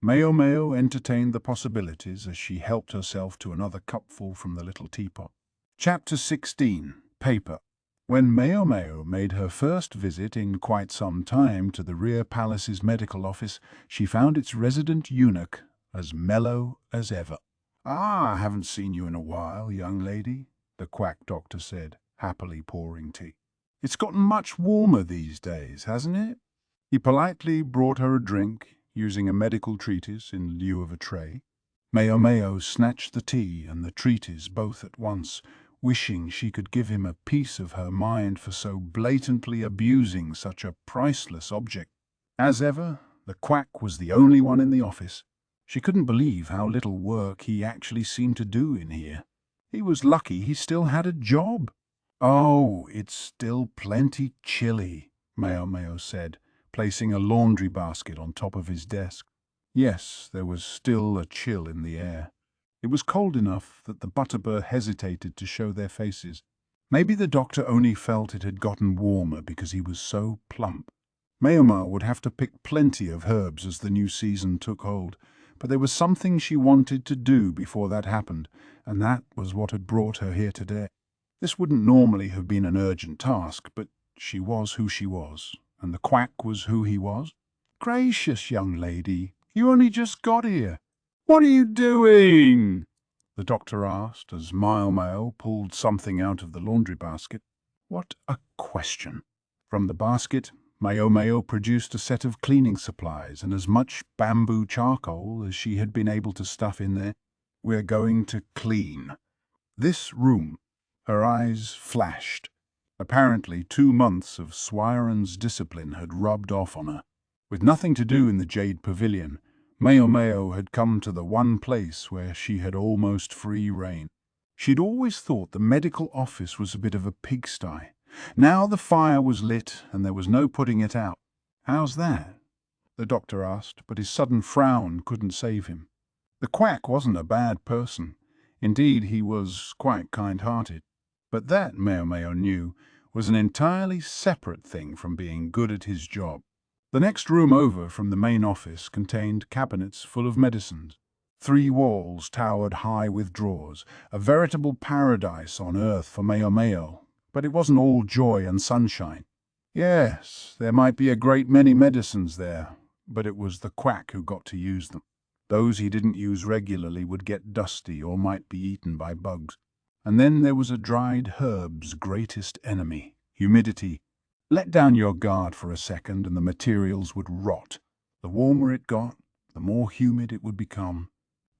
Maomao entertained the possibilities as she helped herself to another cupful from the little teapot. Chapter 16. Paper. When Maomao made her first visit in quite some time to the rear palace's medical office, she found its resident eunuch as mellow as ever. "Ah, I haven't seen you in a while, young lady," the quack doctor said, happily pouring tea. "It's gotten much warmer these days, hasn't it?" He politely brought her a drink, using a medical treatise in lieu of a tray. Maomao snatched the tea and the treatise both at once, wishing she could give him a piece of her mind for so blatantly abusing such a priceless object. As ever, the quack was the only one in the office. She couldn't believe how little work he actually seemed to do in here. He was lucky he still had a job. "Oh, it's still plenty chilly," Maomao said, placing a laundry basket on top of his desk. Yes, there was still a chill in the air. It was cold enough that the Butterbur hesitated to show their faces. Maybe the doctor only felt it had gotten warmer because he was so plump. Maomao would have to pick plenty of herbs as the new season took hold, but there was something she wanted to do before that happened, and that was what had brought her here today. This wouldn't normally have been an urgent task, but she was who she was, and the quack was who he was. "Gracious, young lady, you only just got here. What are you doing?" the doctor asked as Maomao pulled something out of the laundry basket. What a question! From the basket, Maomao produced a set of cleaning supplies and as much bamboo charcoal as she had been able to stuff in there. "We're going to clean this room." Her eyes flashed. Apparently 2 months of Suiren's discipline had rubbed off on her. With nothing to do in the Jade Pavilion, Maomao had come to the one place where she had almost free rein. She'd always thought the medical office was a bit of a pigsty. Now the fire was lit and there was no putting it out. "How's that?" the doctor asked, but his sudden frown couldn't save him. The quack wasn't a bad person. Indeed, he was quite kind-hearted. But that, Maomao knew, was an entirely separate thing from being good at his job. The next room over from the main office contained cabinets full of medicines. 3 walls towered high with drawers, a veritable paradise on earth for Maomao, but it wasn't all joy and sunshine. Yes, there might be a great many medicines there, but it was the quack who got to use them. Those he didn't use regularly would get dusty or might be eaten by bugs. And then there was a dried herb's greatest enemy, humidity. Let down your guard for a second and the materials would rot. The warmer it got, the more humid it would become.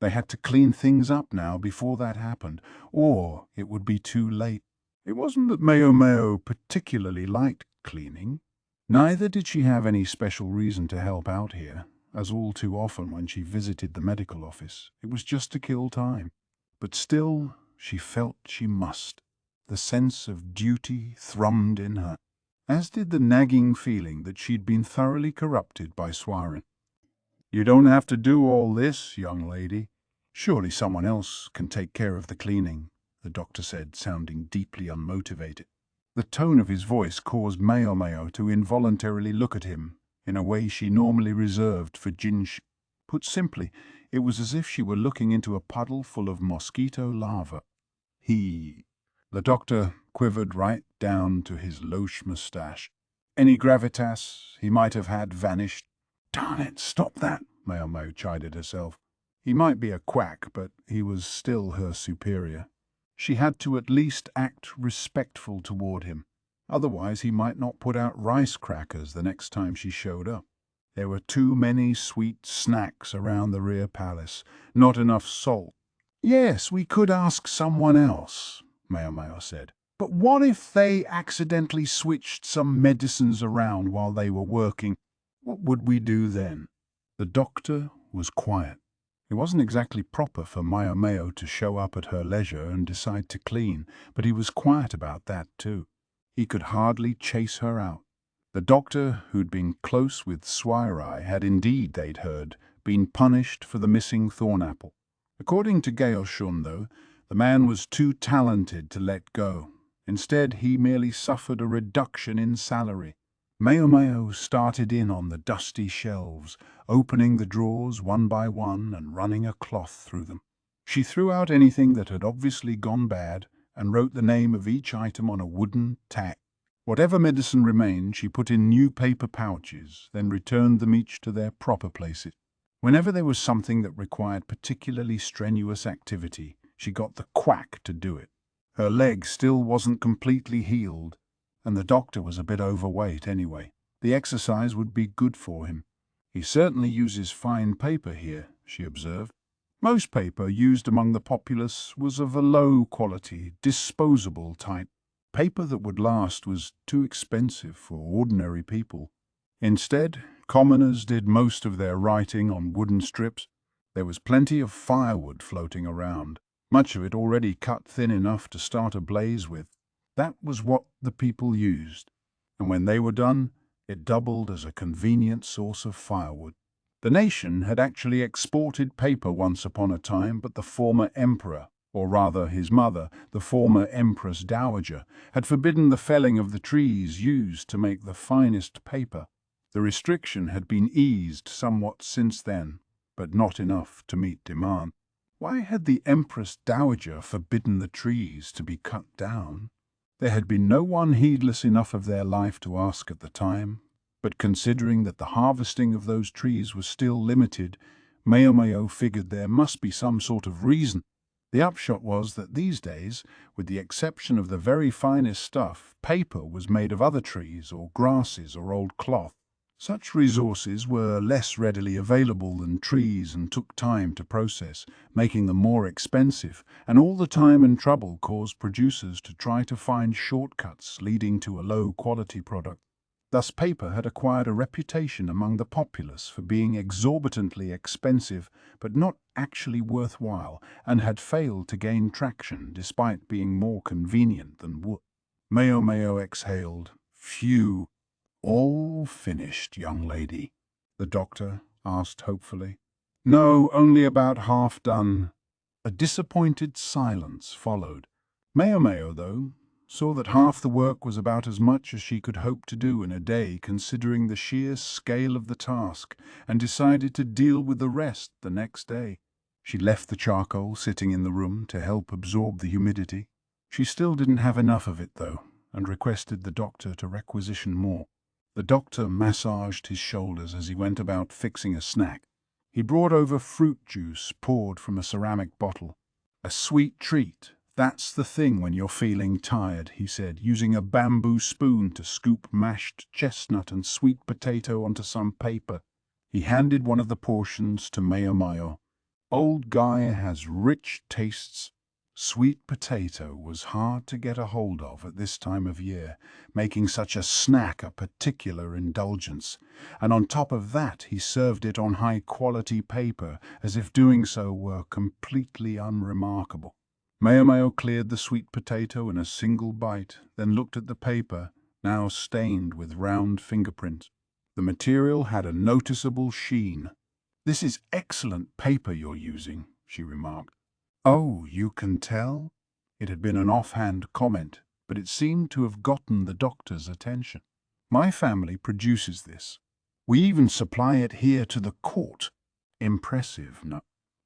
They had to clean things up now before that happened, or it would be too late. It wasn't that Maomao particularly liked cleaning. Neither did she have any special reason to help out here, as all too often when she visited the medical office, it was just to kill time. But still, she felt she must. The sense of duty thrummed in her, as did the nagging feeling that she'd been thoroughly corrupted by Suirei. "You don't have to do all this, young lady. Surely someone else can take care of the cleaning," the doctor said, sounding deeply unmotivated. The tone of his voice caused Maomao to involuntarily look at him in a way she normally reserved for Jinshi. Put simply, it was as if she were looking into a puddle full of mosquito larvae. The doctor quivered right down to his loche moustache. Any gravitas he might have had vanished. Darn it, stop that, Maomao chided herself. He might be a quack, but he was still her superior. She had to at least act respectful toward him. Otherwise he might not put out rice crackers the next time she showed up. There were too many sweet snacks around the rear palace, not enough salt. Yes, we could ask someone else, Maomao said. But what if they accidentally switched some medicines around while they were working? What would we do then? The doctor was quiet. It wasn't exactly proper for Maomao to show up at her leisure and decide to clean, but he was quiet about that too. He could hardly chase her out. The doctor, who'd been close with Suirei, had indeed, they'd heard, been punished for the missing Thornapple. According to Gaoshun, though, the man was too talented to let go. Instead, he merely suffered a reduction in salary. Maomao started in on the dusty shelves, opening the drawers one by one and running a cloth through them. She threw out anything that had obviously gone bad and wrote the name of each item on a wooden tack. Whatever medicine remained, she put in new paper pouches, then returned them each to their proper places. Whenever there was something that required particularly strenuous activity, she got the quack to do it. Her leg still wasn't completely healed, and the doctor was a bit overweight anyway. The exercise would be good for him. He certainly uses fine paper here, she observed. Most paper used among the populace was of a low-quality, disposable type. Paper that would last was too expensive for ordinary people. Instead, commoners did most of their writing on wooden strips. There was plenty of firewood floating around, much of it already cut thin enough to start a blaze with. That was what the people used, and when they were done, it doubled as a convenient source of firewood. The nation had actually exported paper once upon a time, but the former emperor, or rather his mother, the former Empress Dowager, had forbidden the felling of the trees used to make the finest paper. The restriction had been eased somewhat since then, but not enough to meet demand. Why had the Empress Dowager forbidden the trees to be cut down? There had been no one heedless enough of their life to ask at the time, but considering that the harvesting of those trees was still limited, Maomao figured there must be some sort of reason. The upshot was that these days, with the exception of the very finest stuff, paper was made of other trees or grasses or old cloth. Such resources were less readily available than trees and took time to process, making them more expensive, and all the time and trouble caused producers to try to find shortcuts leading to a low-quality product. Thus paper had acquired a reputation among the populace for being exorbitantly expensive but not actually worthwhile, and had failed to gain traction despite being more convenient than wood. Maomao exhaled. Phew. All finished, young lady? The doctor asked hopefully. No, only about half done. A disappointed silence followed. Maomao, though, saw that half the work was about as much as she could hope to do in a day considering the sheer scale of the task, and decided to deal with the rest the next day. She left the charcoal sitting in the room to help absorb the humidity. She still didn't have enough of it, though, and requested the doctor to requisition more. The doctor massaged his shoulders as he went about fixing a snack. He brought over fruit juice poured from a ceramic bottle. A sweet treat. That's the thing when you're feeling tired, he said, using a bamboo spoon to scoop mashed chestnut and sweet potato onto some paper. He handed one of the portions to Maomao. Old guy has rich tastes. Sweet potato was hard to get a hold of at this time of year, making such a snack a particular indulgence, and on top of that he served it on high-quality paper, as if doing so were completely unremarkable. Maomao cleared the sweet potato in a single bite, then looked at the paper, now stained with round fingerprints. The material had a noticeable sheen. "This is excellent paper you're using," she remarked. "Oh, you can tell?" It had been an offhand comment, but it seemed to have gotten the doctor's attention. "My family produces this. We even supply it here to the court." Impressive, no?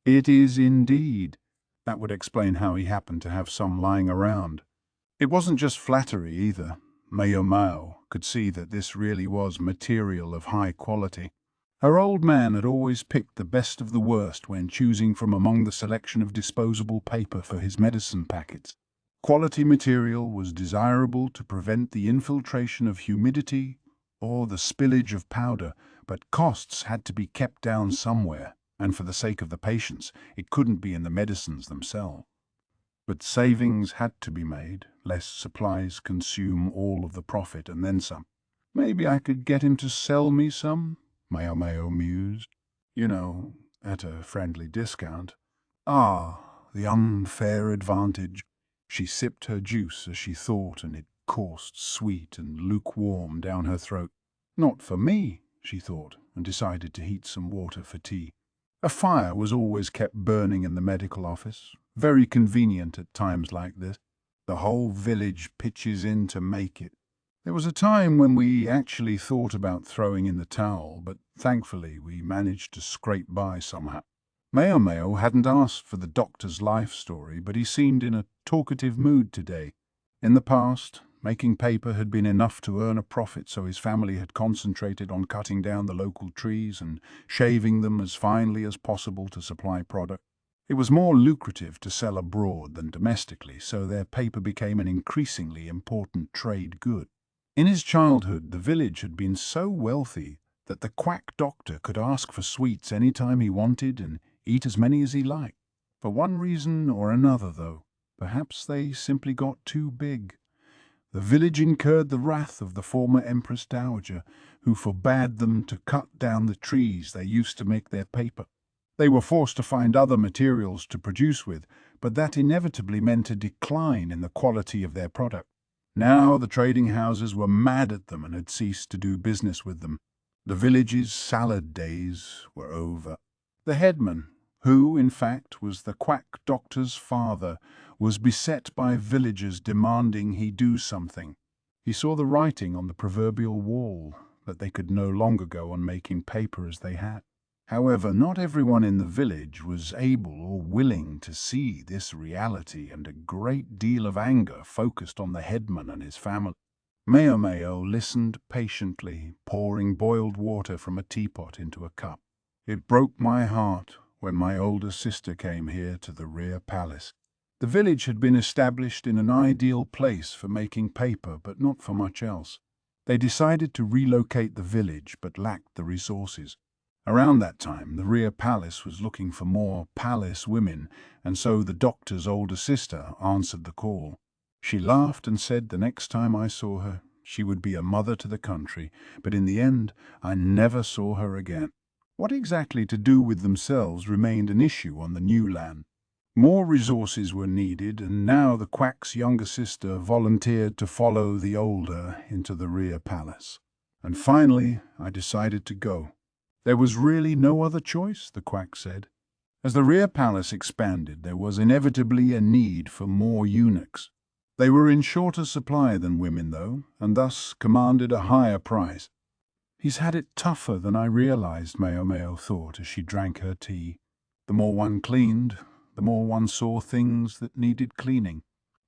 It is indeed. That would explain how he happened to have some lying around. It wasn't just flattery either. Maomao could see that this really was material of high quality. Her old man had always picked the best of the worst when choosing from among the selection of disposable paper for his medicine packets. Quality material was desirable to prevent the infiltration of humidity or the spillage of powder, but costs had to be kept down somewhere, and for the sake of the patients, it couldn't be in the medicines themselves. But savings had to be made, lest supplies consume all of the profit and then some. "Maybe I could get him to sell me some," Maomao mused. "You know, at a friendly discount." Ah, the unfair advantage. She sipped her juice as she thought, and it coursed sweet and lukewarm down her throat. Not for me, she thought, and decided to heat some water for tea. A fire was always kept burning in the medical office, very convenient at times like this. The whole village pitches in to make it. There was a time when we actually thought about throwing in the towel, but thankfully we managed to scrape by somehow. Maomao hadn't asked for the doctor's life story, but he seemed in a talkative mood today. In the past, making paper had been enough to earn a profit, so his family had concentrated on cutting down the local trees and shaving them as finely as possible to supply product. It was more lucrative to sell abroad than domestically, so their paper became an increasingly important trade good. In his childhood, the village had been so wealthy that the quack doctor could ask for sweets any time he wanted and eat as many as he liked. For one reason or another, though, perhaps they simply got too big. The village incurred the wrath of the former Empress Dowager, who forbade them to cut down the trees they used to make their paper. They were forced to find other materials to produce with, but that inevitably meant a decline in the quality of their product. Now the trading houses were mad at them and had ceased to do business with them. The village's salad days were over. The headman, who, in fact, was the quack doctor's father, was beset by villagers demanding he do something. He saw the writing on the proverbial wall, that they could no longer go on making paper as they had. However, not everyone in the village was able or willing to see this reality, and a great deal of anger focused on the headman and his family. Maomao listened patiently, pouring boiled water from a teapot into a cup. "It broke my heart when my older sister came here to the rear palace. The village had been established in an ideal place for making paper, but not for much else. They decided to relocate the village, but lacked the resources. Around that time, the rear palace was looking for more palace women, and so the doctor's older sister answered the call. She laughed and said the next time I saw her, she would be a mother to the country, but in the end, I never saw her again." What exactly to do with themselves remained an issue on the new land. More resources were needed, and now the quack's younger sister volunteered to follow the older into the rear palace. And finally, I decided to go. There was really no other choice, the quack said. As the rear palace expanded, there was inevitably a need for more eunuchs. They were in shorter supply than women, though, and thus commanded a higher price. "He's had it tougher than I realized," Maomao thought as she drank her tea. The more one cleaned, the more one saw things that needed cleaning.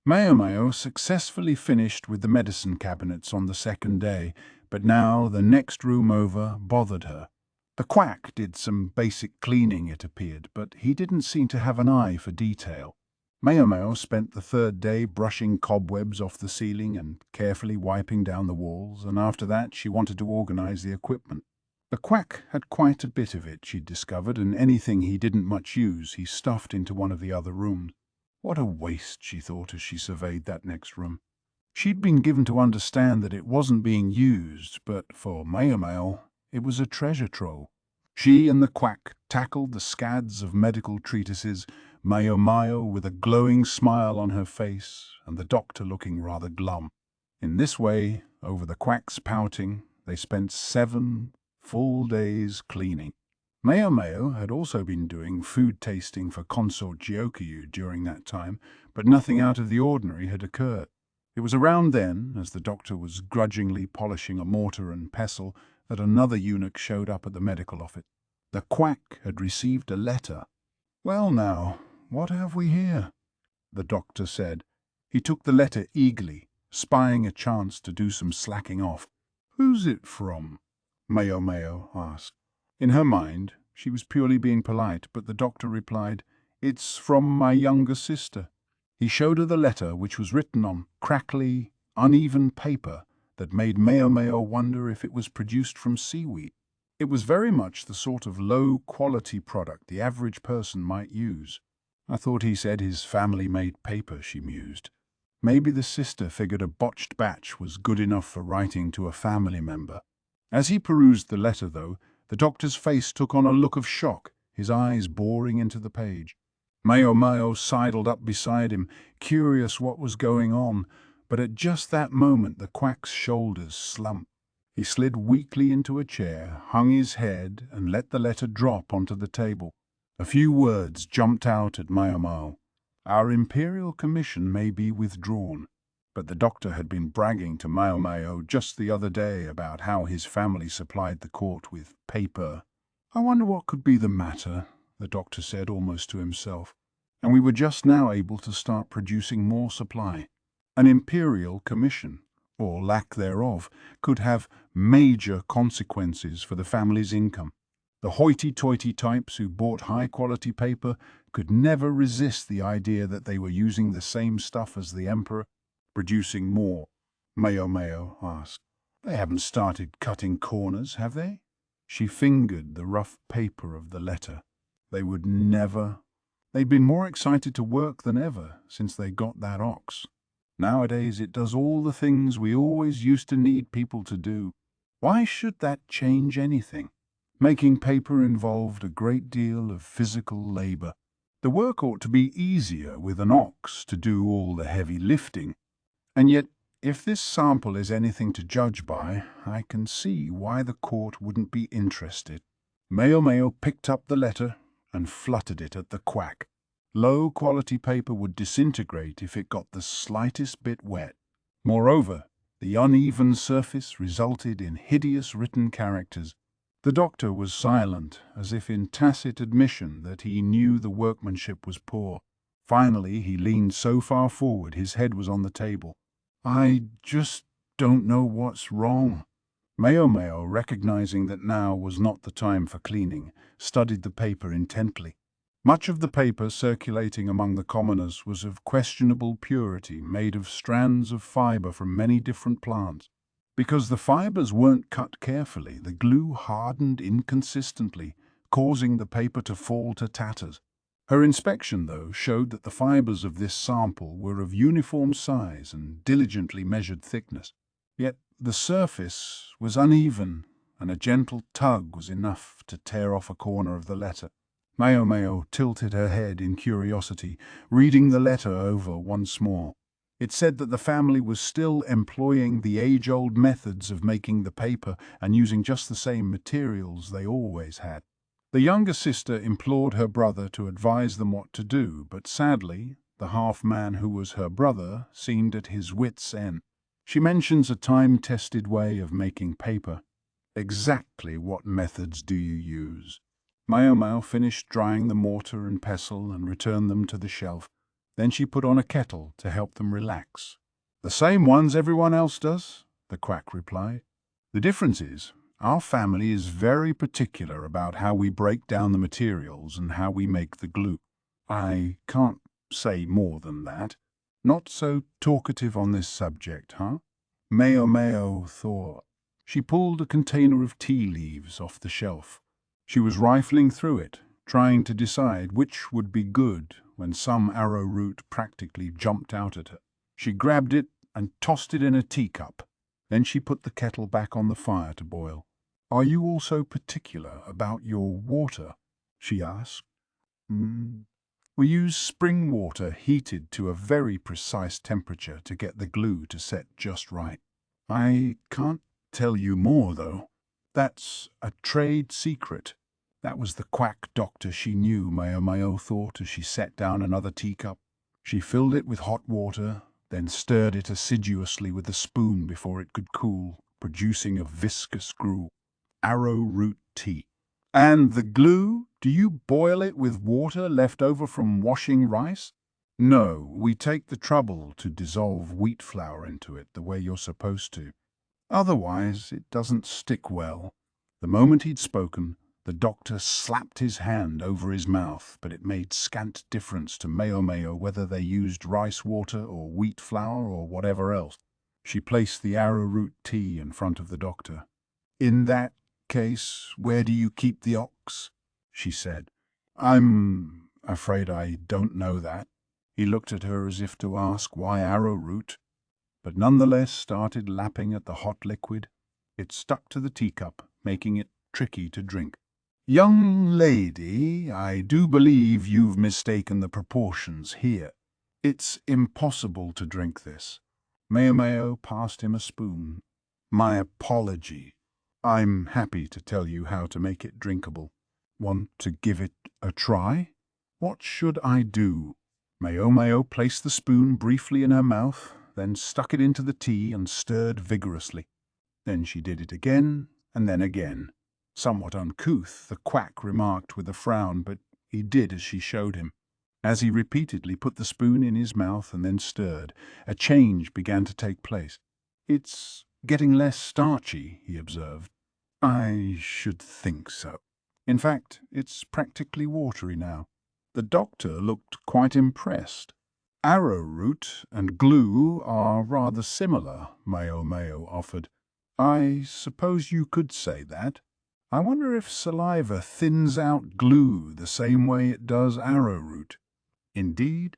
Maomao successfully finished with the medicine cabinets on the second day, but now the next room over bothered her. The quack did some basic cleaning, it appeared, but he didn't seem to have an eye for detail. Maomao spent the third day brushing cobwebs off the ceiling and carefully wiping down the walls, and after that she wanted to organize the equipment. The quack had quite a bit of it, she'd discovered, and anything he didn't much use he stuffed into one of the other rooms. What a waste, she thought as she surveyed that next room. She'd been given to understand that it wasn't being used, but for Maomao it was a treasure trove. She and the quack tackled the scads of medical treatises, Maomao with a glowing smile on her face, and the doctor looking rather glum. In this way, over the quack's pouting, they spent 7 full days cleaning. Maomao had also been doing food tasting for Consort Gyokyu during that time, but nothing out of the ordinary had occurred. It was around then, as the doctor was grudgingly polishing a mortar and pestle, that another eunuch showed up at the medical office. The quack had received a letter. "Well now, what have we here?" the doctor said. He took the letter eagerly, spying a chance to do some slacking off. "Who's it from?" Maomao asked. In her mind, she was purely being polite, but the doctor replied, "It's from my younger sister." He showed her the letter, which was written on crackly, uneven paper that made Maomao wonder if it was produced from seaweed. It was very much the sort of low-quality product the average person might use. "I thought he said his family made paper," she mused. Maybe the sister figured a botched batch was good enough for writing to a family member. As he perused the letter, though, the doctor's face took on a look of shock, his eyes boring into the page. Maomao sidled up beside him, curious what was going on, but at just that moment the quack's shoulders slumped. He slid weakly into a chair, hung his head, and let the letter drop onto the table. A few words jumped out at Maomao. "Our Imperial Commission may be withdrawn." But the doctor had been bragging to Maomao just the other day about how his family supplied the court with paper. "I wonder what could be the matter," the doctor said almost to himself. "And we were just now able to start producing more supply." An Imperial Commission, or lack thereof, could have major consequences for the family's income. The hoity-toity types who bought high-quality paper could never resist the idea that they were using the same stuff as the Emperor. "Producing more?" Maomao asked. "They haven't started cutting corners, have they?" She fingered the rough paper of the letter. They would never. They'd been more excited to work than ever since they got that ox. Nowadays it does all the things we always used to need people to do. Why should that change anything? Making paper involved a great deal of physical labor. The work ought to be easier with an ox to do all the heavy lifting. And yet, if this sample is anything to judge by, I can see why the court wouldn't be interested. Maomao picked up the letter and fluttered it at the quack. Low-quality paper would disintegrate if it got the slightest bit wet. Moreover, the uneven surface resulted in hideous written characters. The doctor was silent, as if in tacit admission that he knew the workmanship was poor. Finally, he leaned so far forward his head was on the table. "I just don't know what's wrong." Maomao, recognizing that now was not the time for cleaning, studied the paper intently. Much of the paper circulating among the commoners was of questionable purity, made of strands of fiber from many different plants. Because the fibers weren't cut carefully, the glue hardened inconsistently, causing the paper to fall to tatters. Her inspection, though, showed that the fibers of this sample were of uniform size and diligently measured thickness. Yet the surface was uneven, and a gentle tug was enough to tear off a corner of the letter. Maomao tilted her head in curiosity, reading the letter over once more. It said that the family was still employing the age-old methods of making the paper and using just the same materials they always had. The younger sister implored her brother to advise them what to do, but sadly, the half-man who was her brother seemed at his wits' end. She mentions a time-tested way of making paper. "Exactly what methods do you use?" Maomao finished drying the mortar and pestle and returned them to the shelf. Then she put on a kettle to help them relax. "The same ones everyone else does," the quack replied. "The difference is, our family is very particular about how we break down the materials and how we make the glue." "I can't say more than that." "Not so talkative on this subject, huh?" Maomao thought. She pulled a container of tea leaves off the shelf. She was rifling through it, trying to decide which would be good when some arrowroot practically jumped out at her. She grabbed it and tossed it in a teacup. Then she put the kettle back on the fire to boil. "Are you also particular about your water?" she asked. We use spring water heated to a very precise temperature to get the glue to set just right." "I can't tell you more, though. That's a trade secret." That was the quack doctor she knew, Maomao thought as she set down another teacup. She filled it with hot water, then stirred it assiduously with a spoon before it could cool, producing a viscous gruel. Arrowroot tea. And the glue? Do you boil it with water left over from washing rice? No, we take the trouble to dissolve wheat flour into it the way you're supposed to. Otherwise, it doesn't stick well. The moment he'd spoken, the doctor slapped his hand over his mouth, but it made scant difference to Maomao whether they used rice water or wheat flour or whatever else. She placed the arrowroot tea in front of the doctor. In that case, where do you keep the ox? She said. I'm afraid I don't know that. He looked at her as if to ask why arrowroot, but nonetheless started lapping at the hot liquid. It stuck to the teacup, making it tricky to drink. Young lady, I do believe you've mistaken the proportions here. It's impossible to drink this. Maomao passed him a spoon. My apology. I'm happy to tell you how to make it drinkable. Want to give it a try? What should I do? Maomao placed the spoon briefly in her mouth, then stuck it into the tea and stirred vigorously. Then she did it again, and then again. Somewhat uncouth, the quack remarked with a frown, but he did as she showed him. As he repeatedly put the spoon in his mouth and then stirred, a change began to take place. It's getting less starchy, he observed. I should think so. In fact, it's practically watery now. The doctor looked quite impressed. Arrowroot and glue are rather similar, Maomao offered. I suppose you could say that. I wonder if saliva thins out glue the same way it does arrowroot. Indeed,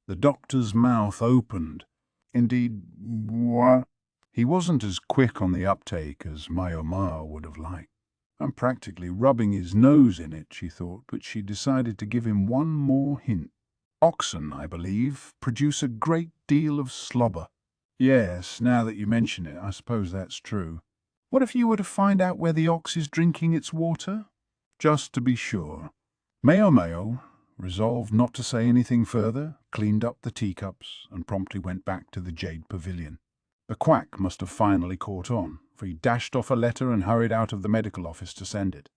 the doctor's mouth opened. Indeed, what? He wasn't as quick on the uptake as Maomao would have liked. I'm practically rubbing his nose in it, she thought, but she decided to give him one more hint. Oxen, I believe, produce a great deal of slobber. Yes, now that you mention it, I suppose that's true. What if you were to find out where the ox is drinking its water? Just to be sure. Maomao, resolved not to say anything further, cleaned up the teacups and promptly went back to the jade pavilion. The quack must have finally caught on, for he dashed off a letter and hurried out of the medical office to send it.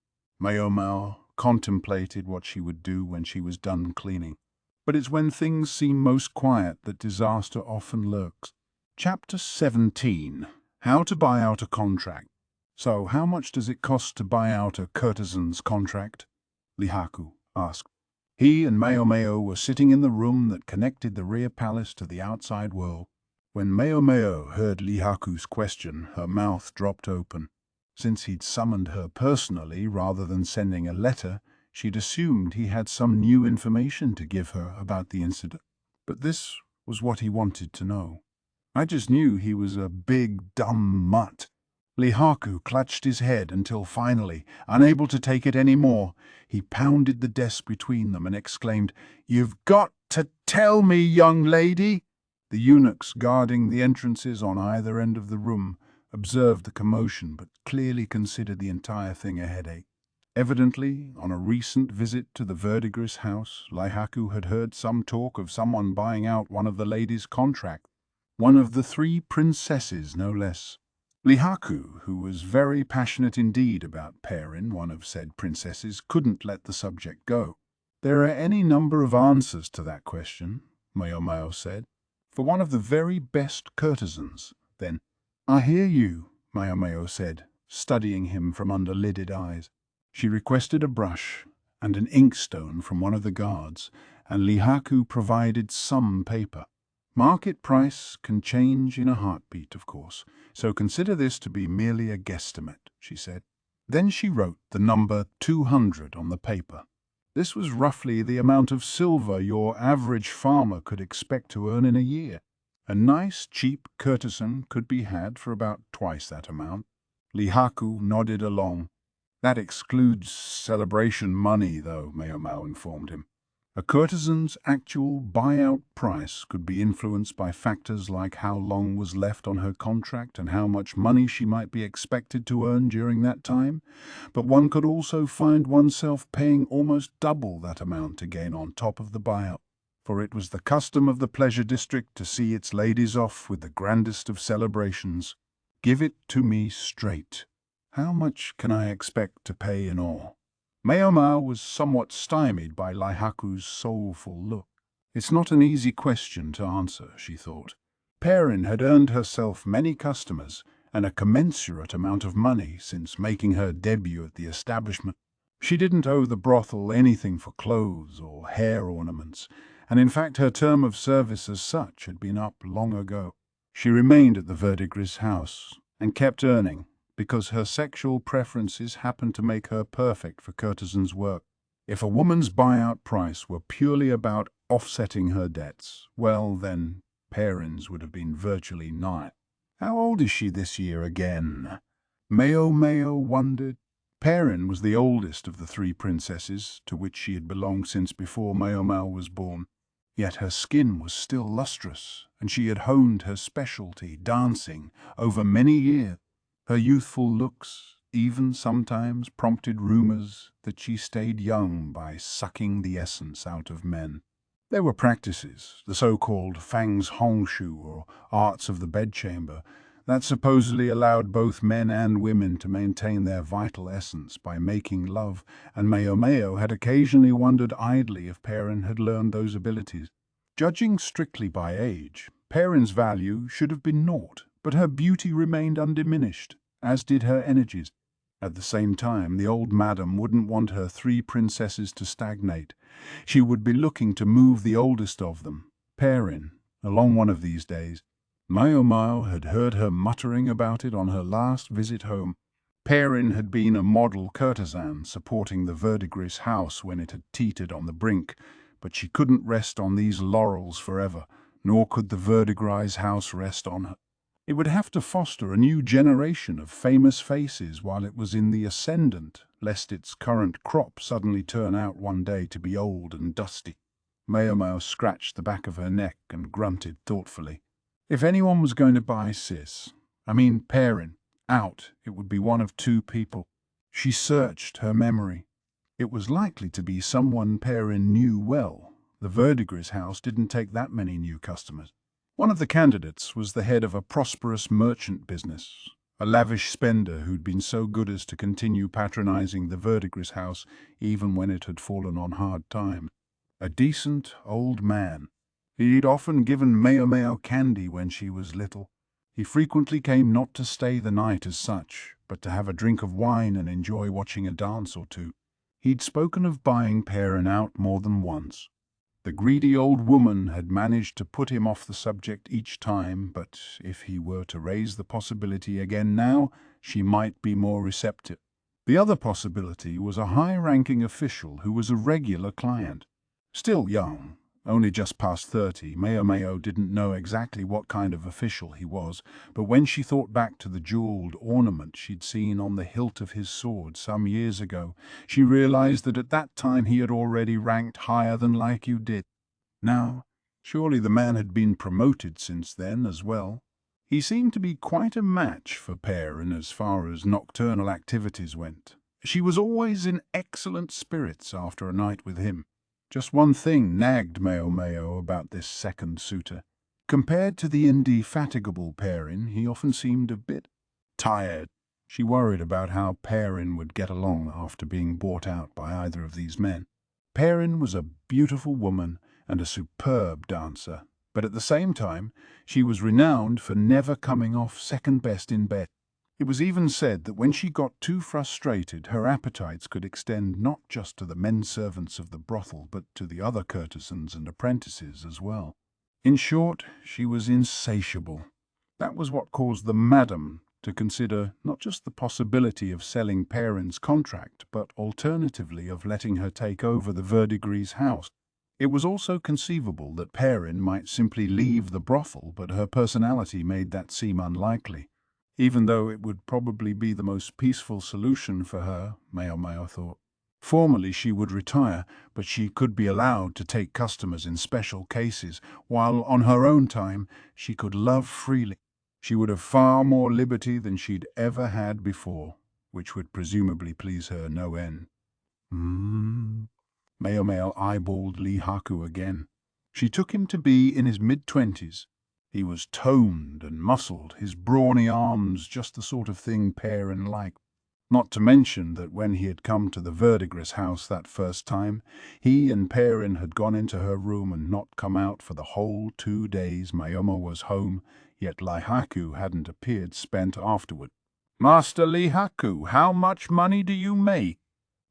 Maomao contemplated what she would do when she was done cleaning. But it's when things seem most quiet that disaster often lurks. Chapter 17. How to buy out a contract. So, how much does it cost to buy out a courtesan's contract? Lihaku asked. He and Maomao were sitting in the room that connected the rear palace to the outside world. When Maomao heard Lihaku's question, her mouth dropped open. Since he'd summoned her personally rather than sending a letter, she'd assumed he had some new information to give her about the incident. But this was what he wanted to know. I just knew he was a big, dumb mutt. Lihaku clutched his head until finally, unable to take it any more, he pounded the desk between them and exclaimed, "You've got to tell me, young lady!" The eunuchs guarding the entrances on either end of the room observed the commotion but clearly considered the entire thing a headache. Evidently, on a recent visit to the Verdigris house, Lihaku had heard some talk of someone buying out one of the ladies' contract. One of the 3 princesses, no less. Lihaku, who was very passionate indeed about Perrin, one of said princesses, couldn't let the subject go. There are any number of answers to that question, Maomao said. For one of the very best courtesans, then. I hear you, Maomao said, studying him from under lidded eyes. She requested a brush and an inkstone from one of the guards, and Lihaku provided some paper. Market price can change in a heartbeat, of course, so consider this to be merely a guesstimate, she said. Then she wrote the number 200 on the paper. This was roughly the amount of silver your average farmer could expect to earn in a year. A nice, cheap courtesan could be had for about twice that amount. Lihaku nodded along. That excludes celebration money, though, Maomao informed him. A courtesan's actual buyout price could be influenced by factors like how long was left on her contract and how much money she might be expected to earn during that time, but one could also find oneself paying almost double that amount again on top of the buyout, for it was the custom of the pleasure district to see its ladies off with the grandest of celebrations. Give it to me straight. How much can I expect to pay in all? Maomao was somewhat stymied by Laihaku's soulful look. It's not an easy question to answer, she thought. Perrin had earned herself many customers and a commensurate amount of money since making her debut at the establishment. She didn't owe the brothel anything for clothes or hair ornaments, and in fact her term of service as such had been up long ago. She remained at the Verdigris house and kept earning, because her sexual preferences happened to make her perfect for courtesan's work. If a woman's buyout price were purely about offsetting her debts, well then, Perrin's would have been virtually nigh. How old is she this year again? Maomao wondered. Perrin was the oldest of the three princesses, to which she had belonged since before Maomao was born. Yet her skin was still lustrous, and she had honed her specialty, dancing, over many years. Her youthful looks even sometimes prompted rumors that she stayed young by sucking the essence out of men. There were practices, the so-called fangs hongshu, or arts of the bedchamber, that supposedly allowed both men and women to maintain their vital essence by making love, and Maomao had occasionally wondered idly if Perrin had learned those abilities. Judging strictly by age, Perrin's value should have been naught, but her beauty remained undiminished, as did her energies. At the same time, the old madam wouldn't want her three princesses to stagnate. She would be looking to move the oldest of them, Perrin, along one of these days. Maomao had heard her muttering about it on her last visit home. Perrin had been a model courtesan supporting the Verdigris house when it had teetered on the brink, but she couldn't rest on these laurels forever, nor could the Verdigris house rest on her. It would have to foster a new generation of famous faces while it was in the ascendant, lest its current crop suddenly turn out one day to be old and dusty. Maomao scratched the back of her neck and grunted thoughtfully. If anyone was going to buy Perrin, out, it would be one of two people. She searched her memory. It was likely to be someone Perrin knew well. The Verdigris house didn't take that many new customers. One of the candidates was the head of a prosperous merchant business, a lavish spender who'd been so good as to continue patronizing the Verdigris house even when it had fallen on hard times. A decent old man. He'd often given Maomao candy when she was little. He frequently came not to stay the night as such, but to have a drink of wine and enjoy watching a dance or two. He'd spoken of buying Perrin out more than once. The greedy old woman had managed to put him off the subject each time, but if he were to raise the possibility again now, she might be more receptive. The other possibility was a high-ranking official who was a regular client. Still young, only just past 30, Maomao didn't know exactly what kind of official he was, but when she thought back to the jeweled ornament she'd seen on the hilt of his sword some years ago, she realized that at that time he had already ranked higher than Laiku did. Now, surely the man had been promoted since then as well. He seemed to be quite a match for Perrin as far as nocturnal activities went. She was always in excellent spirits after a night with him. Just one thing nagged Maomao about this second suitor. Compared to the indefatigable Perrin, he often seemed a bit tired. She worried about how Perrin would get along after being bought out by either of these men. Perrin was a beautiful woman and a superb dancer, but at the same time, she was renowned for never coming off second best in bed. It was even said that when she got too frustrated, her appetites could extend not just to the men servants of the brothel, but to the other courtesans and apprentices as well. In short, she was insatiable. That was what caused the madam to consider not just the possibility of selling Perrin's contract, but alternatively of letting her take over the Verdigris house. It was also conceivable that Perrin might simply leave the brothel, but her personality made that seem unlikely. Even though it would probably be the most peaceful solution for her, Maomao thought. Formally she would retire, but she could be allowed to take customers in special cases, while on her own time she could love freely. She would have far more liberty than she'd ever had before, which would presumably please her no end. Maomao eyeballed Lee Haku again. She took him to be in his mid-20s. He was toned and muscled, his brawny arms just the sort of thing Perrin liked. Not to mention that when he had come to the Verdigris house that first time, he and Perrin had gone into her room and not come out for the whole 2 days Maomao was home, yet Lihaku hadn't appeared spent afterward. "Master Lihaku, how much money do you make?"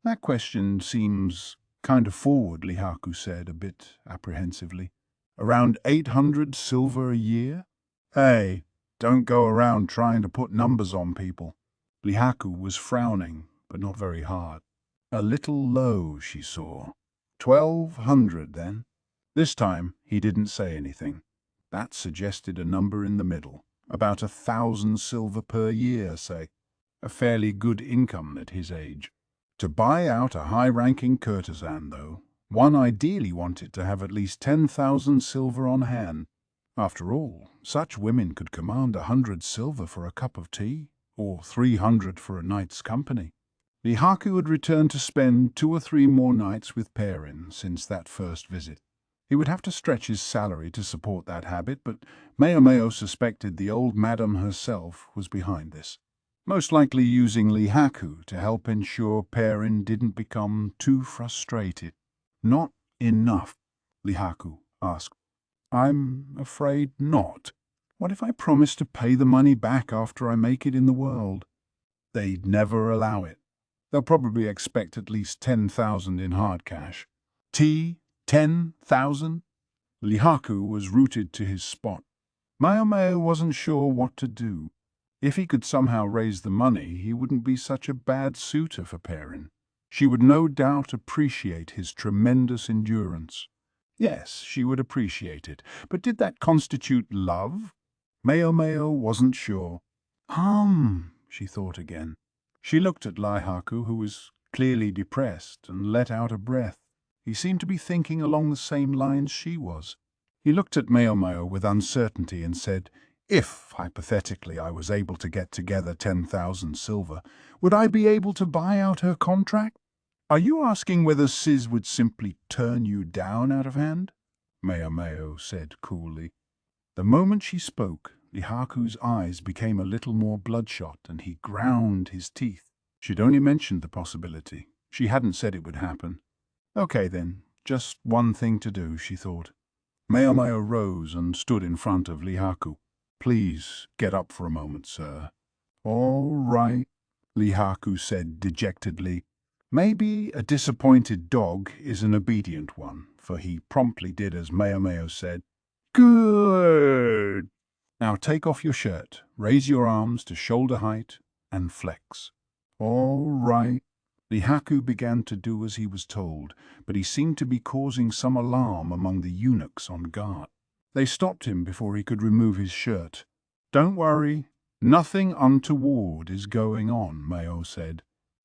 "That question seems kind of forward," Lihaku said, a bit apprehensively. "Around 800 silver a year?" "Hey, don't go around trying to put numbers on people." Lihaku was frowning, but not very hard. A little low, she saw. 1,200, then. This time he didn't say anything. That suggested a number in the middle, about 1,000 silver per year, say. A fairly good income at his age. To buy out a high-ranking courtesan, though, one ideally wanted to have at least 10,000 silver on hand. After all, such women could command 100 silver for a cup of tea, or 300 for a night's company. Lihaku had returned to spend 2 or 3 more nights with Perrin since that first visit. He would have to stretch his salary to support that habit, but Maomao suspected the old madam herself was behind this, most likely using Lihaku to help ensure Perrin didn't become too frustrated. "Not enough?" Lihaku asked. "I'm afraid not. What if I promise to pay the money back after I make it in the world?" "They'd never allow it. They'll probably expect at least 10,000 in hard cash." "Tea? 10,000?" Lihaku was rooted to his spot. Maomao wasn't sure what to do. If he could somehow raise the money, he wouldn't be such a bad suitor for Perrin. She would no doubt appreciate his tremendous endurance. Yes, she would appreciate it, but did that constitute love? Maomao wasn't sure. She thought again. She looked at Lihaku, who was clearly depressed, and let out a breath. He seemed to be thinking along the same lines she was. He looked at Maomao with uncertainty and said, "If, hypothetically, I was able to get together 10,000 silver, would I be able to buy out her contract?" "Are you asking whether Sis would simply turn you down out of hand?" Maomao said coolly. The moment she spoke, Lihaku's eyes became a little more bloodshot and he ground his teeth. She'd only mentioned the possibility. She hadn't said it would happen. Okay then, just one thing to do, she thought. Maomao rose and stood in front of Lihaku. "Please get up for a moment, sir." "All right," Lihaku said dejectedly. Maybe a disappointed dog is an obedient one, for he promptly did as Maomao said. "Good! Now take off your shirt, raise your arms to shoulder height, and flex." "All right." Lihaku began to do as he was told, but he seemed to be causing some alarm among the eunuchs on guard. They stopped him before he could remove his shirt. "Don't worry, nothing untoward is going on," Mao said.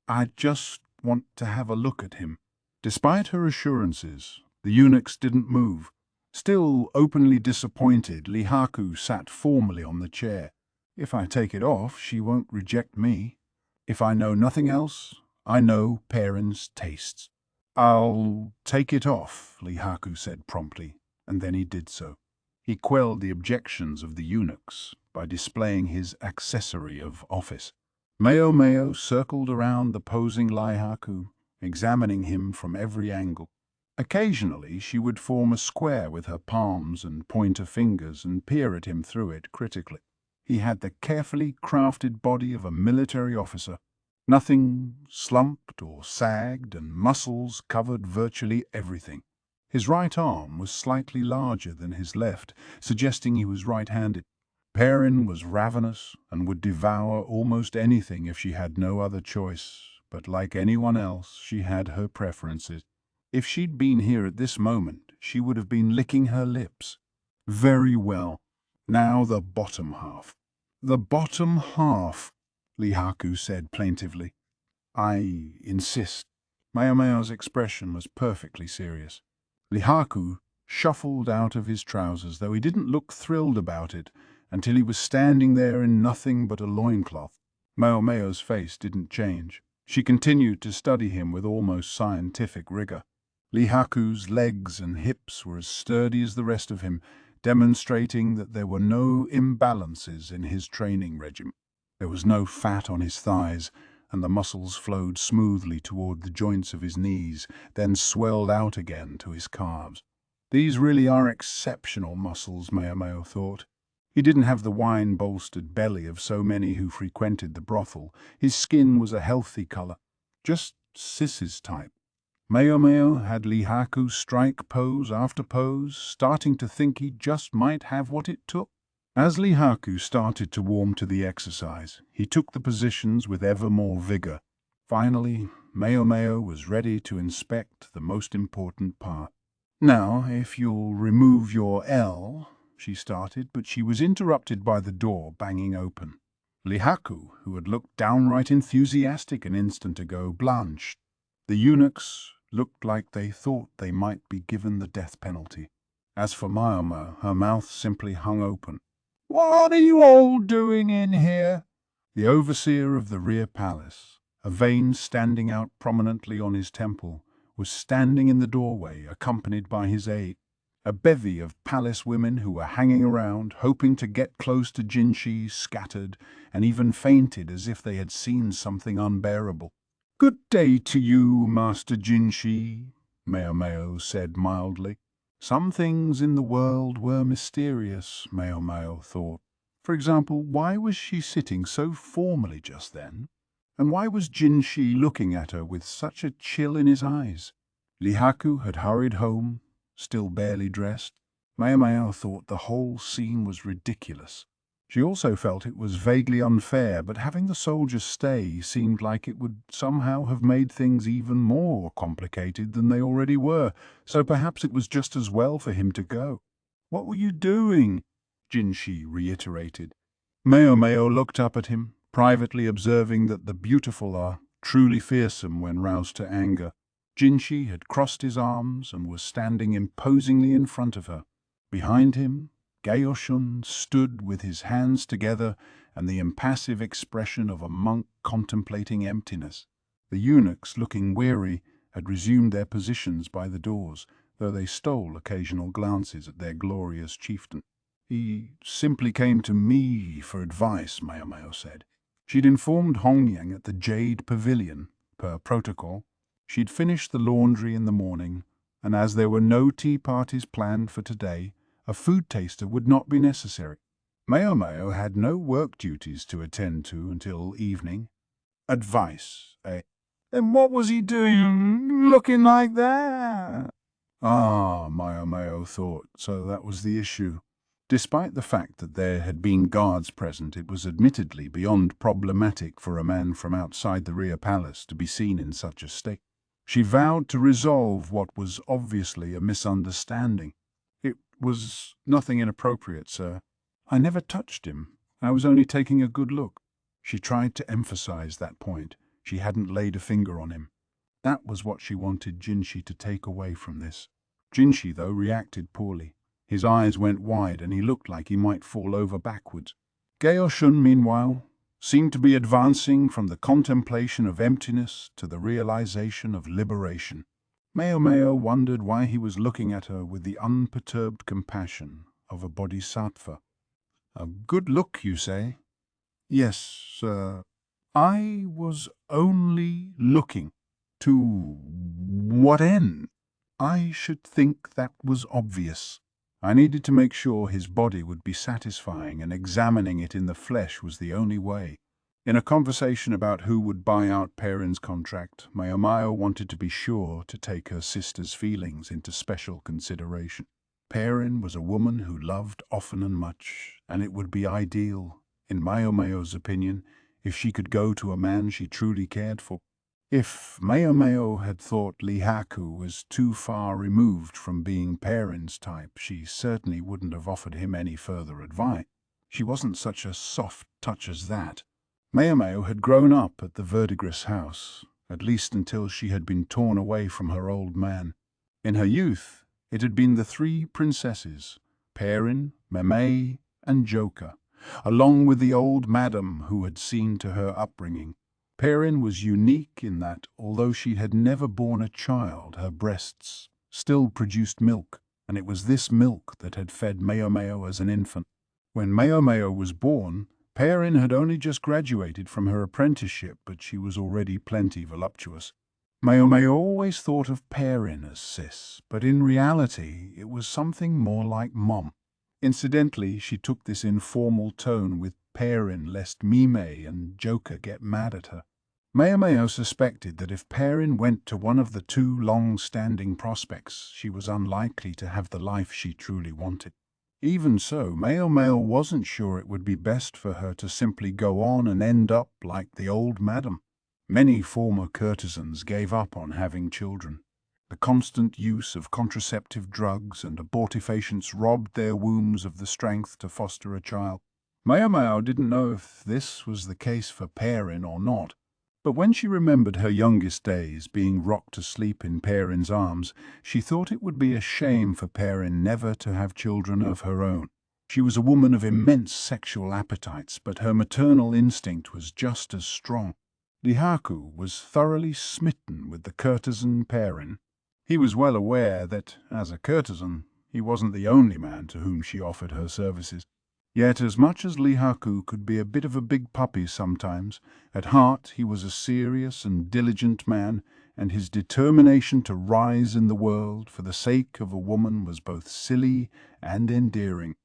"I just want to have a look at him." Despite her assurances, the eunuchs didn't move. Still openly disappointed, Lihaku sat formally on the chair. "If I take it off, she won't reject me. If I know nothing else, I know Perrin's tastes." "I'll take it off," Lihaku said promptly, and then he did so. He quelled the objections of the eunuchs by displaying his accessory of office. Maomao circled around the posing Lihaku, examining him from every angle. Occasionally she would form a square with her palms and point her fingers and peer at him through it critically. He had the carefully crafted body of a military officer. Nothing slumped or sagged, and muscles covered virtually everything. His right arm was slightly larger than his left, suggesting he was right-handed. Perrin was ravenous and would devour almost anything if she had no other choice, but like anyone else, she had her preferences. If she'd been here at this moment, she would have been licking her lips. "Very well. Now the bottom half." "The bottom half," Lihaku said plaintively. "I insist." Maomao's expression was perfectly serious. Lihaku shuffled out of his trousers, though he didn't look thrilled about it, until he was standing there in nothing but a loincloth. Maomao's face didn't change. She continued to study him with almost scientific rigor. Lihaku's legs and hips were as sturdy as the rest of him, demonstrating that there were no imbalances in his training regimen. There was no fat on his thighs, and the muscles flowed smoothly toward the joints of his knees, then swelled out again to his calves. These really are exceptional muscles, Maomao thought. He didn't have the wine-bolstered belly of so many who frequented the brothel. His skin was a healthy color, just Sis's type. Maomao had Lihaku strike pose after pose, starting to think he just might have what it took. As Lihaku started to warm to the exercise, he took the positions with ever more vigor. Finally, Maomao was ready to inspect the most important part. "Now, if you'll remove your L," she started, but she was interrupted by the door banging open. Lihaku, who had looked downright enthusiastic an instant ago, blanched. The eunuchs looked like they thought they might be given the death penalty. As for Maomao, her mouth simply hung open. "What are you all doing in here?" The overseer of the rear palace, a vein standing out prominently on his temple, was standing in the doorway, accompanied by his aide. A bevy of palace women who were hanging around, hoping to get close to Jinshi, scattered, and even fainted as if they had seen something unbearable. "Good day to you, Master Jinshi," Maomao said mildly. Some things in the world were mysterious, Maomao thought. For example, why was she sitting so formally just then? And why was Jinshi looking at her with such a chill in his eyes? Lihaku had hurried home, still barely dressed. Maomao thought the whole scene was ridiculous. She also felt it was vaguely unfair, but having the soldiers stay seemed like it would somehow have made things even more complicated than they already were, so perhaps it was just as well for him to go. "What were you doing?" Jinshi reiterated. Maomao looked up at him, privately observing that the beautiful are truly fearsome when roused to anger. Jinshi had crossed his arms and was standing imposingly in front of her. Behind him, Gaoshun stood with his hands together and the impassive expression of a monk contemplating emptiness. The eunuchs, looking weary, had resumed their positions by the doors, though they stole occasional glances at their glorious chieftain. "He simply came to me for advice," Maomao said. She'd informed Hongyang at the Jade Pavilion, per protocol. She'd finished the laundry in the morning, and as there were no tea parties planned for today, a food taster would not be necessary. Maomao had no work duties to attend to until evening. "Advice, eh? Then what was he doing, looking like that?" Ah, Maomao thought, so that was the issue. Despite the fact that there had been guards present, it was admittedly beyond problematic for a man from outside the rear palace to be seen in such a state. She vowed to resolve what was obviously a misunderstanding. "It was nothing inappropriate, sir. I never touched him. I was only taking a good look." She tried to emphasize that point. She hadn't laid a finger on him. That was what she wanted Jinshi to take away from this. Jinshi, though, reacted poorly. His eyes went wide and he looked like he might fall over backwards. Gaoshun, meanwhile, seemed to be advancing from the contemplation of emptiness to the realization of liberation. Maomao wondered why he was looking at her with the unperturbed compassion of a bodhisattva. "A good look, you say?" "Yes, sir. I was only looking. To what end?" "I should think that was obvious." I needed to make sure his body would be satisfying, and examining it in the flesh was the only way. In a conversation about who would buy out Perrin's contract, Maomao wanted to be sure to take her sister's feelings into special consideration. Perrin was a woman who loved often and much, and it would be ideal, in Maomao's opinion, if she could go to a man she truly cared for. If Maomao had thought Lihaku was too far removed from being Perrin's type, she certainly wouldn't have offered him any further advice. She wasn't such a soft touch as that. Maomao had grown up at the Verdigris house, at least until she had been torn away from her old man. In her youth, it had been the three princesses, Perrin, Maomao, and Joka, along with the old madam who had seen to her upbringing. Perrin was unique in that, although she had never borne a child, her breasts still produced milk, and it was this milk that had fed Maomao as an infant. When Maomao was born, Perrin had only just graduated from her apprenticeship, but she was already plenty voluptuous. Maomao always thought of Perrin as sis, but in reality it was something more like Mom. Incidentally, she took this informal tone with Perrin lest Mime and Joka get mad at her. Maomao suspected that if Perrin went to one of the two long-standing prospects, she was unlikely to have the life she truly wanted. Even so, Maomao wasn't sure it would be best for her to simply go on and end up like the old madam. Many former courtesans gave up on having children. The constant use of contraceptive drugs and abortifacients robbed their wombs of the strength to foster a child. Maomao didn't know if this was the case for Perrin or not, but when she remembered her youngest days being rocked to sleep in Perrin's arms, she thought it would be a shame for Perrin never to have children of her own. She was a woman of immense sexual appetites, but her maternal instinct was just as strong. Lihaku was thoroughly smitten with the courtesan Perrin. He was well aware that, as a courtesan, he wasn't the only man to whom she offered her services. Yet, as much as Lihaku could be a bit of a big puppy sometimes, at heart he was a serious and diligent man, and his determination to rise in the world for the sake of a woman was both silly and endearing.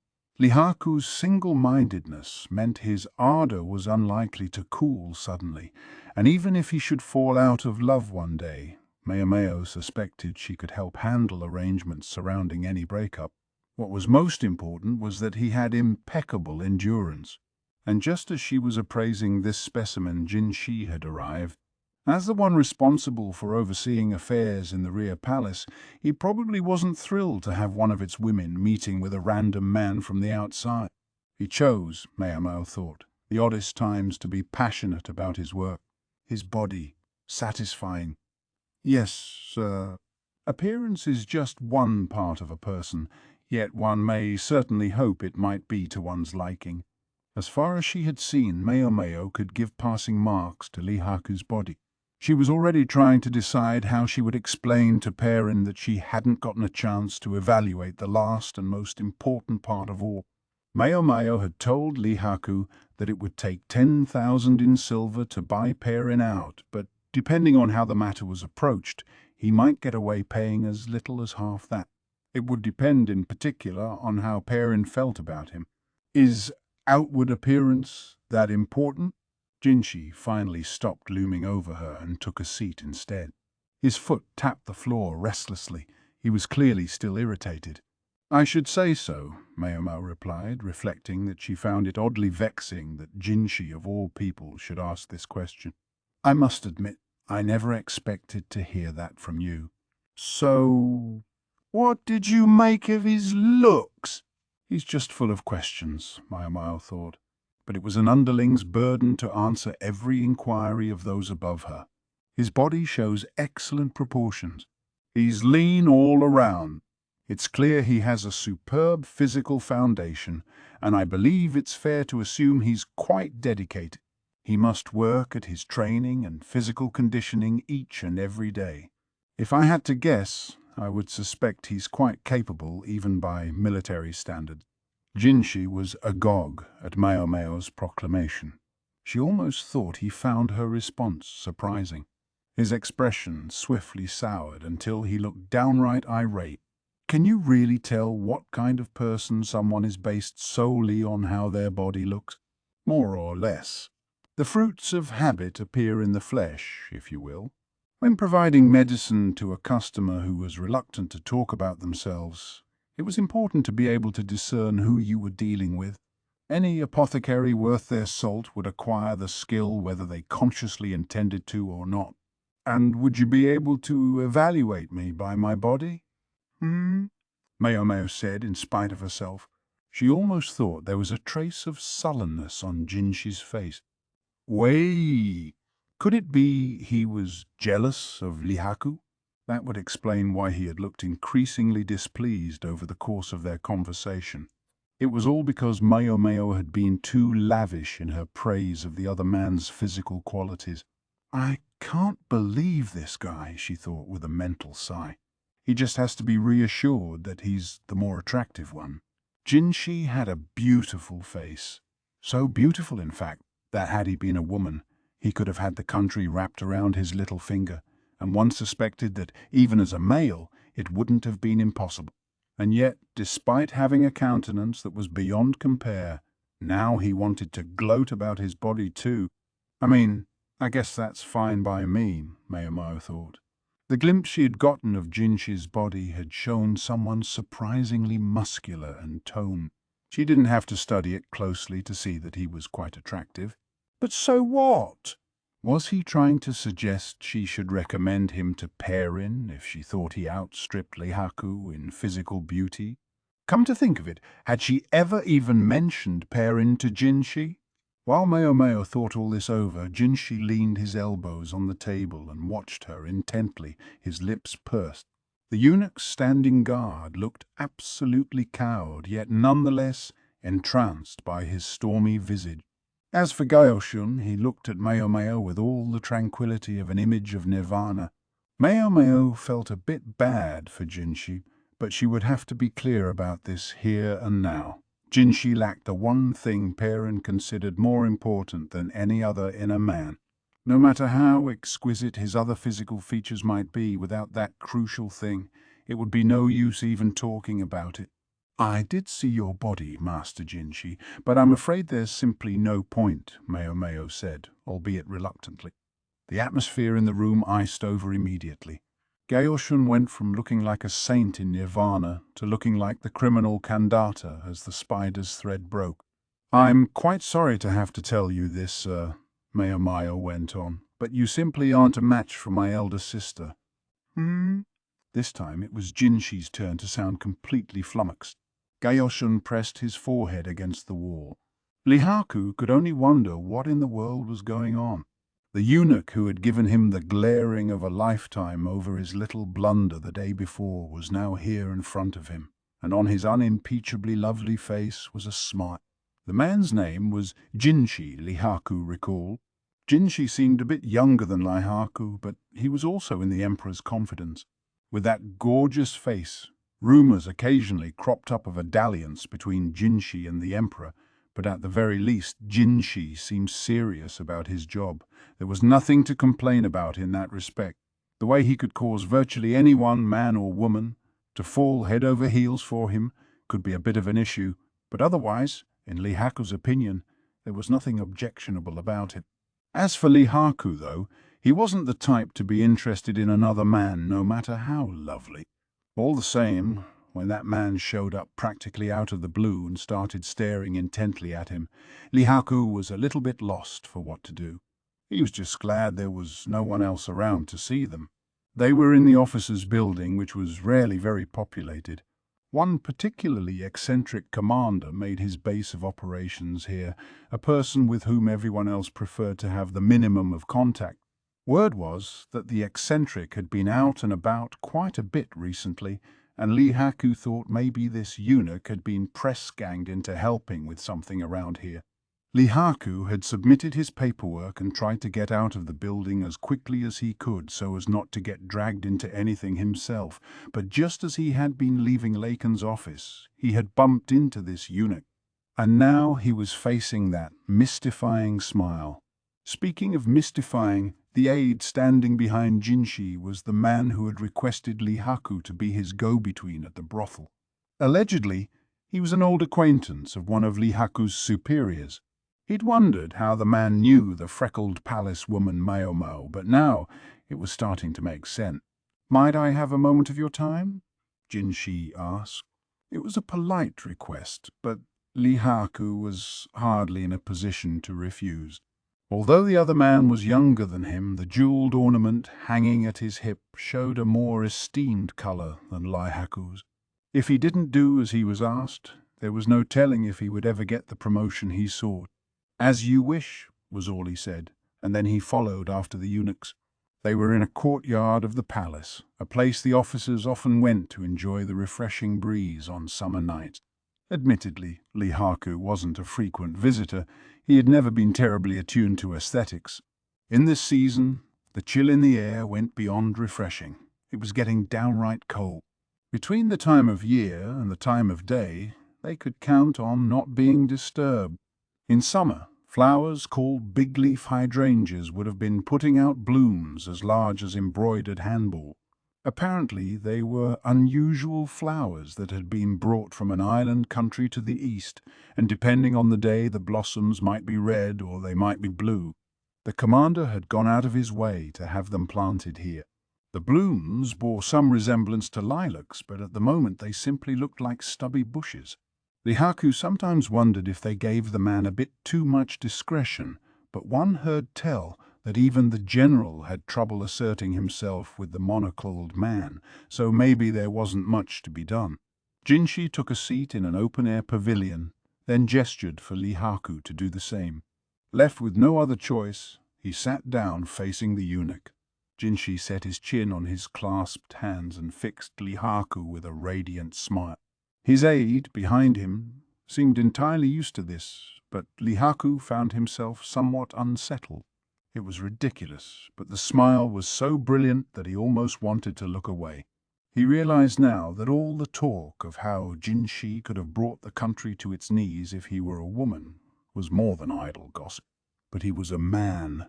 Lihaku's single-mindedness meant his ardor was unlikely to cool suddenly, and even if he should fall out of love one day, Maomao suspected she could help handle arrangements surrounding any breakup. What was most important was that he had impeccable endurance. And just as she was appraising this specimen, Jinshi had arrived. As the one responsible for overseeing affairs in the rear palace, he probably wasn't thrilled to have one of its women meeting with a random man from the outside. He chose, Maomao thought, the oddest times to be passionate about his work. His body, satisfying. Yes, appearance is just one part of a person, yet one may certainly hope it might be to one's liking. As far as she had seen, Maomao could give passing marks to Lihaku's body. She was already trying to decide how she would explain to Perrin that she hadn't gotten a chance to evaluate the last and most important part of all. Maomao had told Lihaku that it would take 10,000 in silver to buy Perrin out, but depending on how the matter was approached, he might get away paying as little as half that. It would depend in particular on how Perrin felt about him. Is outward appearance that important? Jinshi finally stopped looming over her and took a seat instead. His foot tapped the floor restlessly. He was clearly still irritated. I should say so, Maomao replied, reflecting that she found it oddly vexing that Jinshi of all people should ask this question. I must admit, I never expected to hear that from you. So, what did you make of his looks? He's just full of questions, Maomao thought, but it was an underling's burden to answer every inquiry of those above her. His body shows excellent proportions. He's lean all around. It's clear he has a superb physical foundation, and I believe it's fair to assume he's quite dedicated. He must work at his training and physical conditioning each and every day. If I had to guess, I would suspect he's quite capable even by military standards. Jinshi was agog at Maomao's proclamation. She almost thought he found her response surprising. His expression swiftly soured until he looked downright irate. Can you really tell what kind of person someone is based solely on how their body looks? More or less. The fruits of habit appear in the flesh, if you will. When providing medicine to a customer who was reluctant to talk about themselves, it was important to be able to discern who you were dealing with. Any apothecary worth their salt would acquire the skill whether they consciously intended to or not. And would you be able to evaluate me by my body? Maomao said in spite of herself. She almost thought there was a trace of sullenness on Jinshi's face. Wait, Could it be he was jealous of Lihaku? That would explain why he had looked increasingly displeased over the course of their conversation. It was all because Maomao had been too lavish in her praise of the other man's physical qualities. I can't believe this guy, she thought with a mental sigh. He just has to be reassured that he's the more attractive one. Jinshi had a beautiful face. So beautiful, in fact, that had he been a woman, he could have had the country wrapped around his little finger, and one suspected that, even as a male, it wouldn't have been impossible. And yet, despite having a countenance that was beyond compare, now he wanted to gloat about his body too. I mean, I guess that's fine by me, Maomao thought. The glimpse she had gotten of Jinshi's body had shown someone surprisingly muscular and toned. She didn't have to study it closely to see that he was quite attractive. But so what? Was he trying to suggest she should recommend him to Perrin if she thought he outstripped Lihaku in physical beauty? Come to think of it, had she ever even mentioned Perrin to Jinshi? While Maomao thought all this over, Jinshi leaned his elbows on the table and watched her intently, his lips pursed. The eunuch standing guard looked absolutely cowed, yet nonetheless entranced by his stormy visage. As for Gaoshun, he looked at Maomao with all the tranquility of an image of nirvana. Maomao felt a bit bad for Jinshi, but she would have to be clear about this here and now. Jinshi lacked the one thing Perrin considered more important than any other in a man. No matter how exquisite his other physical features might be, without that crucial thing, it would be no use even talking about it. I did see your body, Master Jinshi, but I'm afraid there's simply no point, Maomao said, albeit reluctantly. The atmosphere in the room iced over immediately. Gaoshun went from looking like a saint in nirvana to looking like the criminal Kandata as the spider's thread broke. I'm quite sorry to have to tell you this, Maomao went on, but you simply aren't a match for my elder sister. This time it was Jinshi's turn to sound completely flummoxed. Gaoshun pressed his forehead against the wall. Lihaku could only wonder what in the world was going on. The eunuch who had given him the glaring of a lifetime over his little blunder the day before was now here in front of him, and on his unimpeachably lovely face was a smile. The man's name was Jinshi, Lihaku recalled. Jinshi seemed a bit younger than Lihaku, but he was also in the Emperor's confidence. With that gorgeous face, rumors occasionally cropped up of a dalliance between Jinshi and the Emperor, but at the very least Jinshi seemed serious about his job. There was nothing to complain about in that respect. The way he could cause virtually anyone, man or woman, to fall head over heels for him could be a bit of an issue, but otherwise, in Lihaku's opinion, there was nothing objectionable about it. As for Lihaku, though, he wasn't the type to be interested in another man, no matter how lovely. All the same, when that man showed up practically out of the blue and started staring intently at him, Lihaku was a little bit lost for what to do. He was just glad there was no one else around to see them. They were in the officers' building, which was rarely very populated. One particularly eccentric commander made his base of operations here, a person with whom everyone else preferred to have the minimum of contact. Word was that the eccentric had been out and about quite a bit recently, and Lihaku thought maybe this eunuch had been press-ganged into helping with something around here. Lihaku had submitted his paperwork and tried to get out of the building as quickly as he could so as not to get dragged into anything himself, but just as he had been leaving Lakan's office, he had bumped into this eunuch, and now he was facing that mystifying smile. Speaking of mystifying, the aide standing behind Jinshi was the man who had requested Lihaku to be his go-between at the brothel. Allegedly, he was an old acquaintance of one of Lihaku's superiors. He'd wondered how the man knew the freckled palace woman Maomao, but now it was starting to make sense. "Might I have a moment of your time?" Jinshi asked. It was a polite request, but Lihaku was hardly in a position to refuse. Although the other man was younger than him, the jeweled ornament hanging at his hip showed a more esteemed color than Lihaku's. If he didn't do as he was asked, there was no telling if he would ever get the promotion he sought. "As you wish," was all he said, and then he followed after the eunuchs. They were in a courtyard of the palace, a place the officers often went to enjoy the refreshing breeze on summer nights. Admittedly, Lihaku wasn't a frequent visitor. He had never been terribly attuned to aesthetics. In this season, the chill in the air went beyond refreshing. It was getting downright cold. Between the time of year and the time of day, they could count on not being disturbed. In summer, flowers called big-leaf hydrangeas would have been putting out blooms as large as embroidered handballs. Apparently, they were unusual flowers that had been brought from an island country to the east, and depending on the day, the blossoms might be red or they might be blue. The commander had gone out of his way to have them planted here. The blooms bore some resemblance to lilacs, but at the moment they simply looked like stubby bushes. Lihaku sometimes wondered if they gave the man a bit too much discretion, but one heard tell that even the general had trouble asserting himself with the monocled man, so maybe there wasn't much to be done. Jinshi took a seat in an open-air pavilion, then gestured for Lihaku to do the same. Left with no other choice, he sat down facing the eunuch. Jinshi set his chin on his clasped hands and fixed Lihaku with a radiant smile. His aide, behind him, seemed entirely used to this, but Lihaku found himself somewhat unsettled. It was ridiculous, but the smile was so brilliant that he almost wanted to look away. He realized now that all the talk of how Jinshi could have brought the country to its knees if he were a woman was more than idle gossip. But he was a man.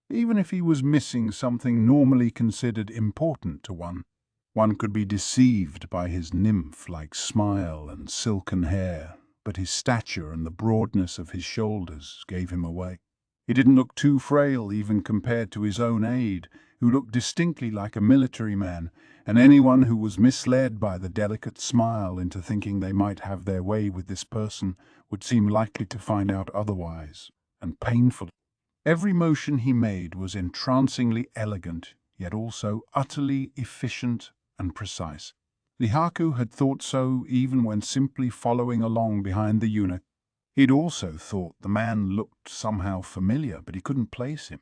Even if he was missing something normally considered important to one, one could be deceived by his nymph-like smile and silken hair, but his stature and the broadness of his shoulders gave him away. He didn't look too frail even compared to his own aide, who looked distinctly like a military man, and anyone who was misled by the delicate smile into thinking they might have their way with this person would seem likely to find out otherwise, and painful. Every motion he made was entrancingly elegant, yet also utterly efficient and precise. Lihaku had thought so even when simply following along behind the eunuch. He'd also thought the man looked somehow familiar, but he couldn't place him.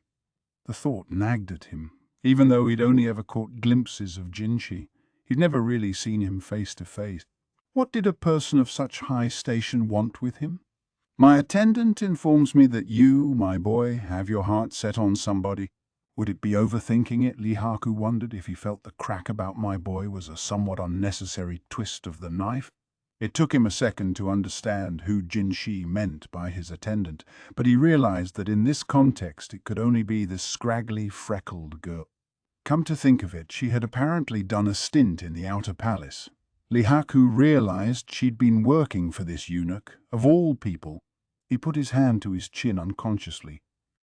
The thought nagged at him, even though he'd only ever caught glimpses of Jinshi. He'd never really seen him face to face. What did a person of such high station want with him? My attendant informs me that you, my boy, have your heart set on somebody. Would it be overthinking it? Lihaku wondered if he felt the crack about my boy was a somewhat unnecessary twist of the knife. It took him a second to understand who Jinshi meant by his attendant, but he realized that in this context it could only be this scraggly, freckled girl. Come to think of it, she had apparently done a stint in the outer palace. Lihaku realized she'd been working for this eunuch, of all people. He put his hand to his chin unconsciously.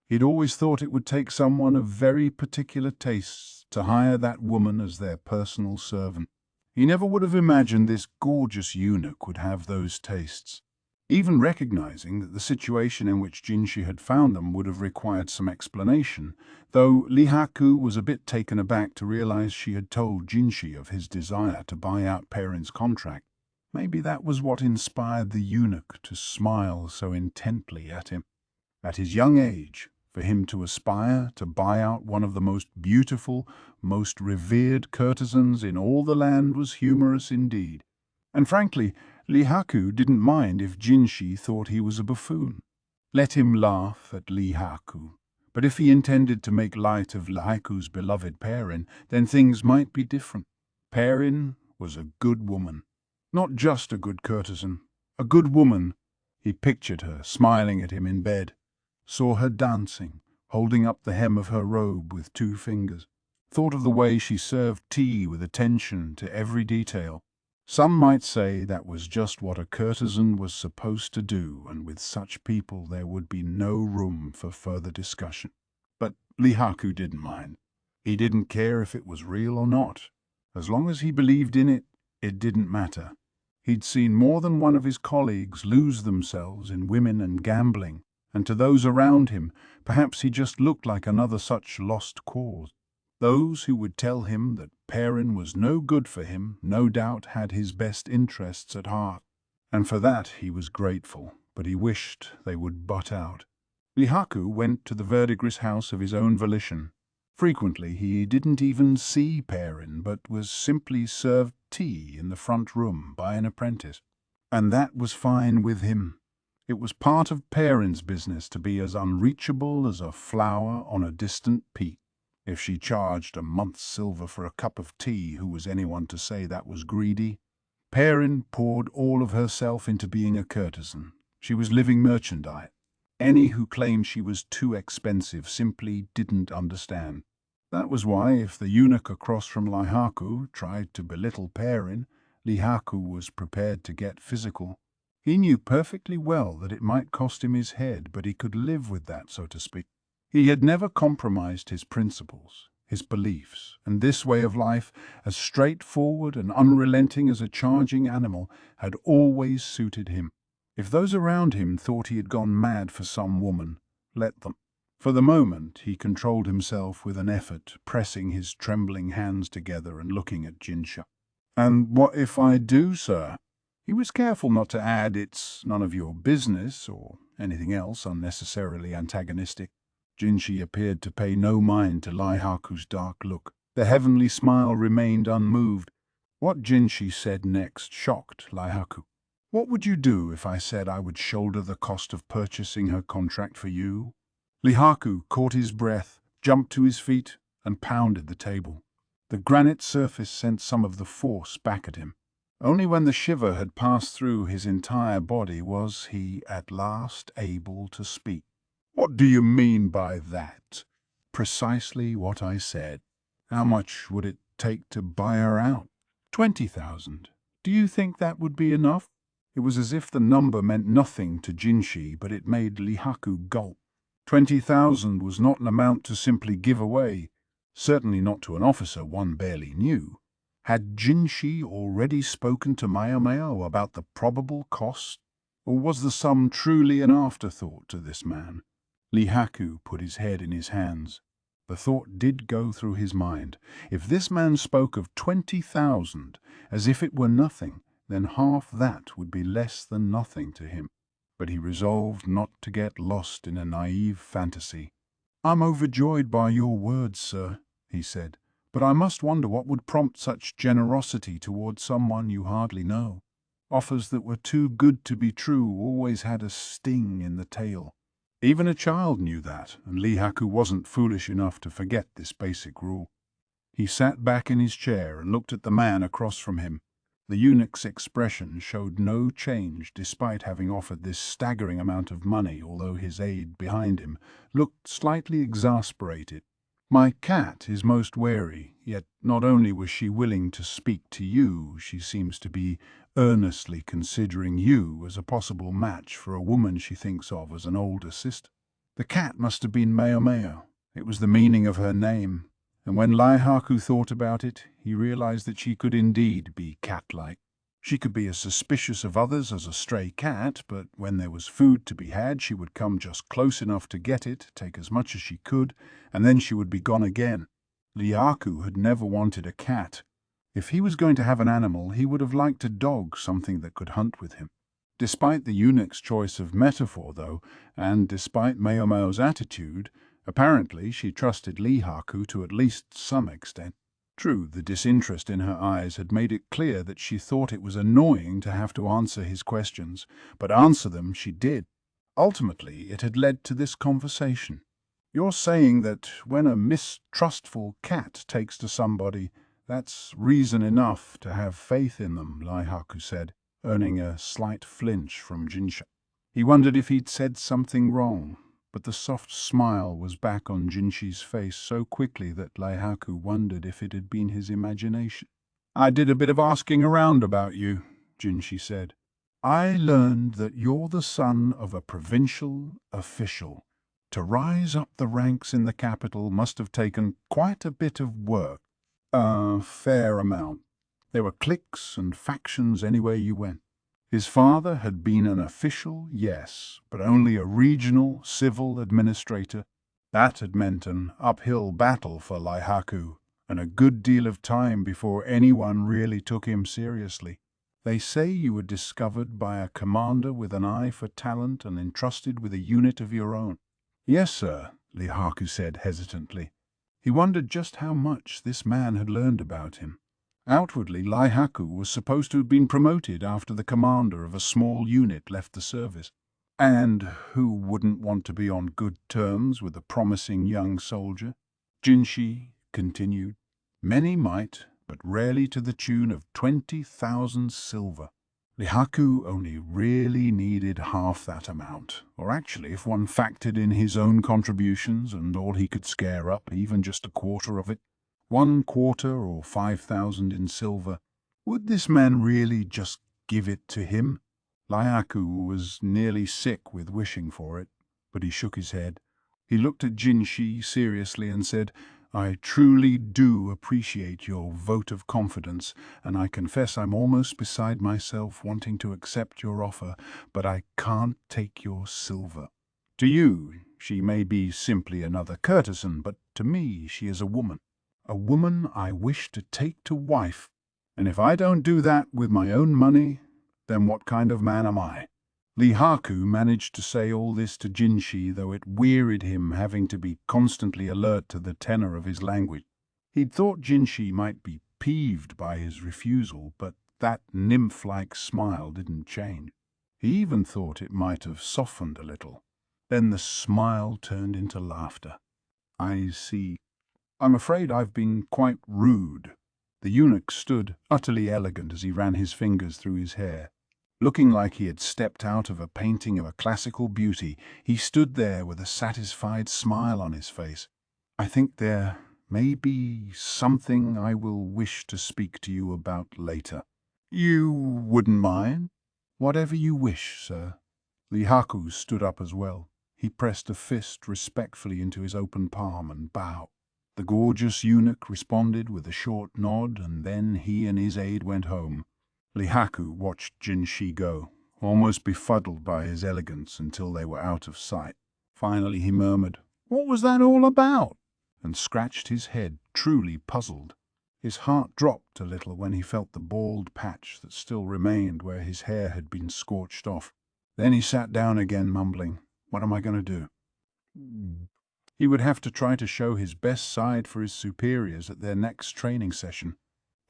He'd always thought it would take someone of very particular tastes to hire that woman as their personal servant. He never would have imagined this gorgeous eunuch would have those tastes. Even recognizing that the situation in which Jinshi had found them would have required some explanation, though Lihaku was a bit taken aback to realize she had told Jinshi of his desire to buy out Perrin's contract. Maybe that was what inspired the eunuch to smile so intently at him. At his young age, for him to aspire to buy out one of the most beautiful, most revered courtesans in all the land was humorous indeed. And frankly, Lihaku didn't mind if Jinshi thought he was a buffoon. Let him laugh at Lihaku. But if he intended to make light of Lihaku's beloved Perrin, then things might be different. Perrin was a good woman. Not just a good courtesan, a good woman. He pictured her smiling at him in bed, saw her dancing, holding up the hem of her robe with 2 fingers, thought of the way she served tea with attention to every detail. Some might say that was just what a courtesan was supposed to do, and with such people there would be no room for further discussion. But Lihaku didn't mind. He didn't care if it was real or not. As long as he believed in it, it didn't matter. He'd seen more than one of his colleagues lose themselves in women and gambling, and to those around him, perhaps he just looked like another such lost cause. Those who would tell him that Perrin was no good for him no doubt had his best interests at heart, and for that he was grateful, but he wished they would butt out. Lihaku went to the verdigris house of his own volition. Frequently he didn't even see Perrin, but was simply served tea in the front room by an apprentice. And that was fine with him. It was part of Perrin's business to be as unreachable as a flower on a distant peak. If she charged a month's silver for a cup of tea, who was anyone to say that was greedy? Perrin poured all of herself into being a courtesan. She was living merchandise. Any who claimed she was too expensive simply didn't understand. That was why, if the eunuch across from Lihaku tried to belittle Perrin, Lihaku was prepared to get physical. He knew perfectly well that it might cost him his head, but he could live with that, so to speak. He had never compromised his principles, his beliefs, and this way of life, as straightforward and unrelenting as a charging animal, had always suited him. If those around him thought he had gone mad for some woman, let them. For the moment, he controlled himself with an effort, pressing his trembling hands together and looking at Jinsha. "And what if I do, sir?" He was careful not to add, "It's none of your business," or anything else unnecessarily antagonistic. Jinshi appeared to pay no mind to Lihaku's dark look. The heavenly smile remained unmoved. What Jinshi said next shocked Lihaku. "What would you do if I said I would shoulder the cost of purchasing her contract for you?" Lihaku caught his breath, jumped to his feet, and pounded the table. The granite surface sent some of the force back at him. Only when the shiver had passed through his entire body was he at last able to speak. "What do you mean by that?" "Precisely what I said. How much would it take to buy her out?" 20,000. Do you think that would be enough?" It was as if the number meant nothing to Jinshi, but it made Lihaku gulp. 20,000 was not an amount to simply give away, certainly not to an officer one barely knew. Had Jinshi already spoken to Maomao about the probable cost, or was the sum truly an afterthought to this man? Lihaku put his head in his hands. The thought did go through his mind. If this man spoke of 20,000 as if it were nothing, then half that would be less than nothing to him. But he resolved not to get lost in a naive fantasy. "I'm overjoyed by your words, sir," he said, "but I must wonder what would prompt such generosity toward someone you hardly know. Offers that were too good to be true always had a sting in the tail." Even a child knew that, and Lihaku wasn't foolish enough to forget this basic rule. He sat back in his chair and looked at the man across from him. The eunuch's expression showed no change despite having offered this staggering amount of money, although his aide behind him looked slightly exasperated. "My cat is most wary, yet not only was she willing to speak to you, she seems to be earnestly considering you as a possible match for a woman she thinks of as an older sister." The cat must have been Maomao. It was the meaning of her name. And when Lihaku thought about it, he realized that she could indeed be cat-like. She could be as suspicious of others as a stray cat, but when there was food to be had, she would come just close enough to get it, take as much as she could, and then she would be gone again. Lihaku had never wanted a cat. If he was going to have an animal, he would have liked a dog, something that could hunt with him. Despite the eunuch's choice of metaphor, though, and despite Maomao's attitude, apparently she trusted Lihaku to at least some extent. True, the disinterest in her eyes had made it clear that she thought it was annoying to have to answer his questions, but answer them she did. Ultimately, it had led to this conversation. "You're saying that when a mistrustful cat takes to somebody, that's reason enough to have faith in them," Lihaku said, earning a slight flinch from Jinsha. He wondered if he'd said something wrong, but the soft smile was back on Jinshi's face so quickly that Lihaku wondered if it had been his imagination. "I did a bit of asking around about you," Jinshi said. "I learned that you're the son of a provincial official. To rise up the ranks in the capital must have taken quite a bit of work." "A fair amount. There were cliques and factions anywhere you went." His father had been an official, yes, but only a regional civil administrator. That had meant an uphill battle for Lihaku, and a good deal of time before anyone really took him seriously. "They say you were discovered by a commander with an eye for talent and entrusted with a unit of your own." Yes, sir, Lihaku said hesitantly. He wondered just how much this man had learned about him. Outwardly, Lihaku was supposed to have been promoted after the commander of a small unit left the service. And who wouldn't want to be on good terms with a promising young soldier? Jinshi continued. Many might, but rarely to the tune of 20,000 silver. Lihaku only really needed half that amount, or actually, if one factored in his own contributions and all he could scare up, even just a quarter of it, 1/4 or 5,000 in silver. Would this man really just give it to him? Lihaku was nearly sick with wishing for it, but he shook his head. He looked at Jinshi seriously and said, I truly do appreciate your vote of confidence, and I confess I'm almost beside myself wanting to accept your offer, but I can't take your silver. To you, she may be simply another courtesan, but to me she is a woman I wish to take to wife, and if I don't do that with my own money, then what kind of man am I? Lihaku managed to say all this to Jinshi, though it wearied him having to be constantly alert to the tenor of his language. He'd thought Jinshi might be peeved by his refusal, but that nymph-like smile didn't change. He even thought it might have softened a little. Then the smile turned into laughter. I see. I'm afraid I've been quite rude. The eunuch stood utterly elegant as he ran his fingers through his hair. Looking like he had stepped out of a painting of a classical beauty, he stood there with a satisfied smile on his face. I think there may be something I will wish to speak to you about later. You wouldn't mind? Whatever you wish, sir. Lihaku stood up as well. He pressed a fist respectfully into his open palm and bowed. The gorgeous eunuch responded with a short nod, and then he and his aide went home. Lihaku watched Jinshi go, almost befuddled by his elegance until they were out of sight. Finally he murmured, "What was that all about?" and scratched his head, truly puzzled. His heart dropped a little when he felt the bald patch that still remained where his hair had been scorched off. Then he sat down again, mumbling, "What am I going to do?" He would have to try to show his best side for his superiors at their next training session.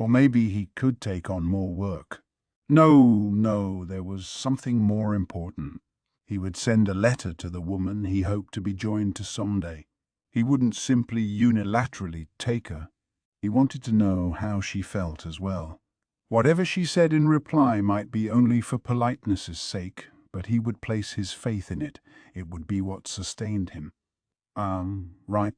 Or maybe he could take on more work. No, there was something more important. He would send a letter to the woman he hoped to be joined to someday. He wouldn't simply unilaterally take her. He wanted to know how she felt as well. Whatever she said in reply might be only for politeness' sake, but he would place his faith in it. It would be what sustained him. Right.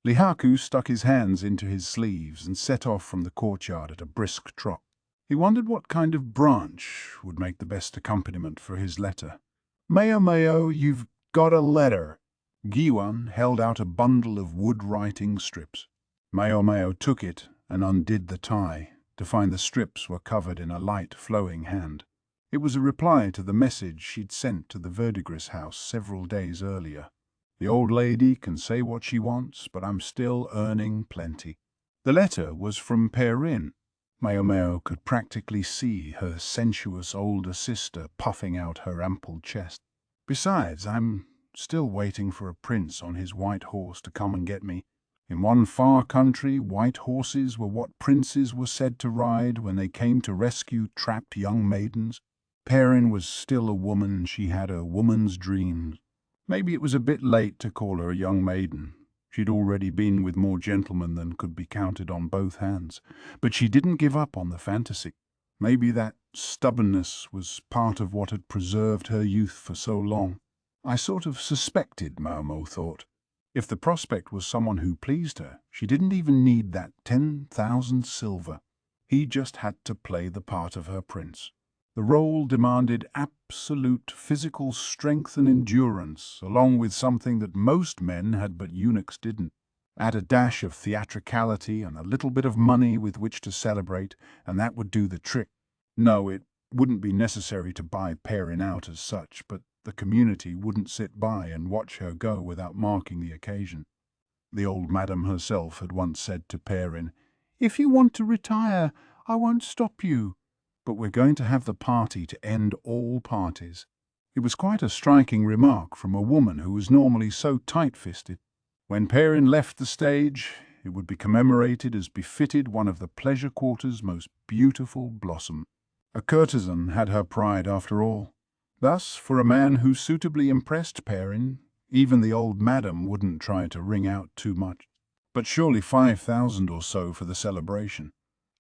Lihaku stuck his hands into his sleeves and set off from the courtyard at a brisk trot. He wondered what kind of branch would make the best accompaniment for his letter. Maomao, you've got a letter. Giwan held out a bundle of wood writing strips. Maomao took it and undid the tie, to find the strips were covered in a light, flowing hand. It was a reply to the message she'd sent to the Verdigris house several days earlier. The old lady can say what she wants, but I'm still earning plenty. The letter was from Perrin. Maomao could practically see her sensuous older sister puffing out her ample chest. Besides, I'm still waiting for a prince on his white horse to come and get me. In one far country, white horses were what princes were said to ride when they came to rescue trapped young maidens. Perrin was still a woman, she had a woman's dreams. Maybe it was a bit late to call her a young maiden. She'd already been with more gentlemen than could be counted on both hands. But she didn't give up on the fantasy. Maybe that stubbornness was part of what had preserved her youth for so long. I sort of suspected, Maomao thought. If the prospect was someone who pleased her, she didn't even need that 10,000 silver. He just had to play the part of her prince. The role demanded absolute physical strength and endurance, along with something that most men had but eunuchs didn't. Add a dash of theatricality and a little bit of money with which to celebrate, and that would do the trick. No, it wouldn't be necessary to buy Perrin out as such, but the community wouldn't sit by and watch her go without marking the occasion. The old madam herself had once said to Perrin, "If you want to retire, I won't stop you. But we're going to have the party to end all parties." It was quite a striking remark from a woman who was normally so tight-fisted. When Perrin left the stage, it would be commemorated as befitted one of the pleasure quarter's most beautiful blossom. A courtesan had her pride after all. Thus, for a man who suitably impressed Perrin, even the old madam wouldn't try to wring out too much. But surely 5,000 or so for the celebration.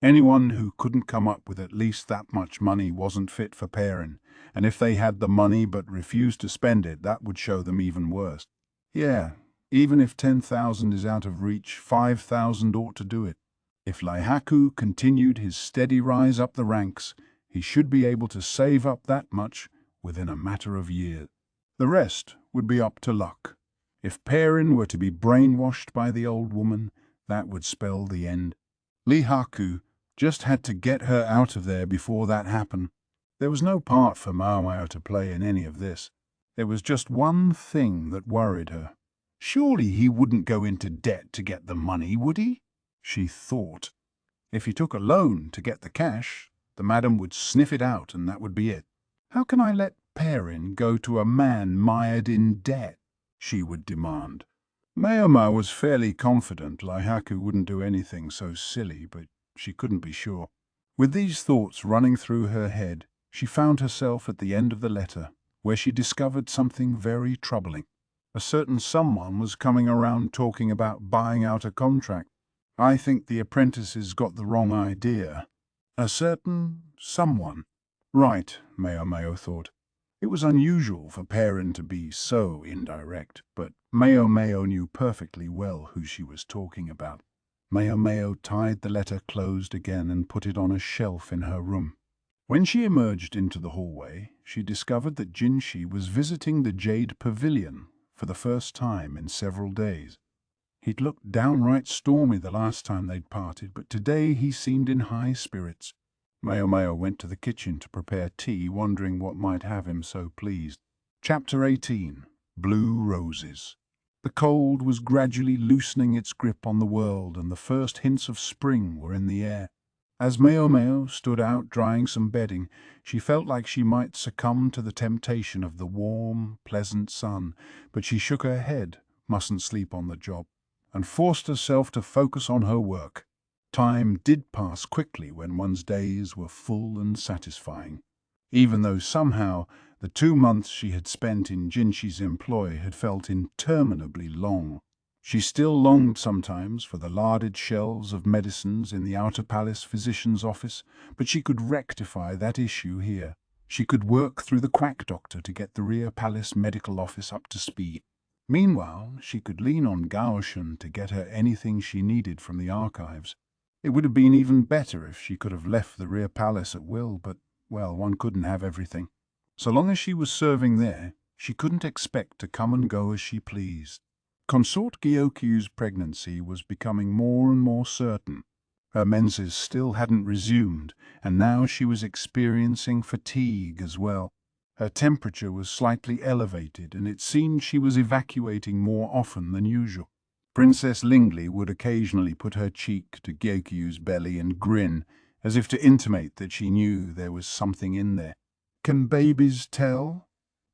Anyone who couldn't come up with at least that much money wasn't fit for Perrin, and if they had the money but refused to spend it, that would show them even worse. Yeah, even if 10,000 is out of reach, 5,000 ought to do it. If Laihaku continued his steady rise up the ranks, he should be able to save up that much within a matter of years. The rest would be up to luck. If Perrin were to be brainwashed by the old woman, that would spell the end. Laihaku just had to get her out of there before that happened. There was no part for Maomao to play in any of this. There was just one thing that worried her. Surely he wouldn't go into debt to get the money, would he? She thought. If he took a loan to get the cash, the madam would sniff it out and that would be it. How can I let Perrin go to a man mired in debt? She would demand. Maomao was fairly confident Laihaku wouldn't do anything so silly, but she couldn't be sure. With these thoughts running through her head, she found herself at the end of the letter, where she discovered something very troubling. A certain someone was coming around talking about buying out a contract. I think the apprentices got the wrong idea. A certain someone. Right, Maomao thought. It was unusual for Perrin to be so indirect, but Maomao knew perfectly well who she was talking about. Maomao tied the letter closed again and put it on a shelf in her room. When she emerged into the hallway, she discovered that Jinshi was visiting the Jade Pavilion for the first time in several days. He'd looked downright stormy the last time they'd parted, but today he seemed in high spirits. Maomao went to the kitchen to prepare tea, wondering what might have him so pleased. Chapter 18. Blue Roses. The cold was gradually loosening its grip on the world, and the first hints of spring were in the air. As Maomao stood out drying some bedding, she felt like she might succumb to the temptation of the warm, pleasant sun, but she shook her head, mustn't sleep on the job, and forced herself to focus on her work. Time did pass quickly when one's days were full and satisfying, even though somehow the 2 months she had spent in Jinshi's employ had felt interminably long. She still longed sometimes for the larded shelves of medicines in the Outer Palace physician's office, but she could rectify that issue here. She could work through the quack doctor to get the Rear Palace medical office up to speed. Meanwhile, she could lean on Gaoshun to get her anything she needed from the archives. It would have been even better if she could have left the Rear Palace at will, but, well, one couldn't have everything. So long as she was serving there, she couldn't expect to come and go as she pleased. Consort Gyokyu's pregnancy was becoming more and more certain. Her menses still hadn't resumed, and now she was experiencing fatigue as well. Her temperature was slightly elevated, and it seemed she was evacuating more often than usual. Princess Lingley would occasionally put her cheek to Gyokyu's belly and grin, as if to intimate that she knew there was something in there. Can babies tell?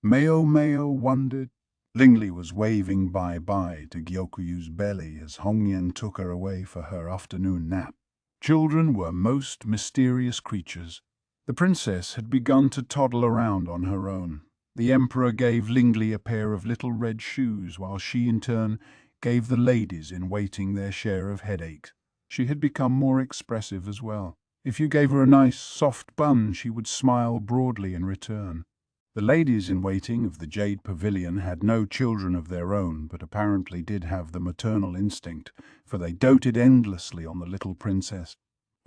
Maomao wondered. Lingley was waving bye-bye to Gyokyu's belly as Hongyan took her away for her afternoon nap. Children were most mysterious creatures. The princess had begun to toddle around on her own. The emperor gave Lingley a pair of little red shoes, while she in turn gave the ladies-in-waiting their share of headaches. She had become more expressive as well. If you gave her a nice, soft bun, she would smile broadly in return. The ladies-in-waiting of the Jade Pavilion had no children of their own, but apparently did have the maternal instinct, for they doted endlessly on the little princess.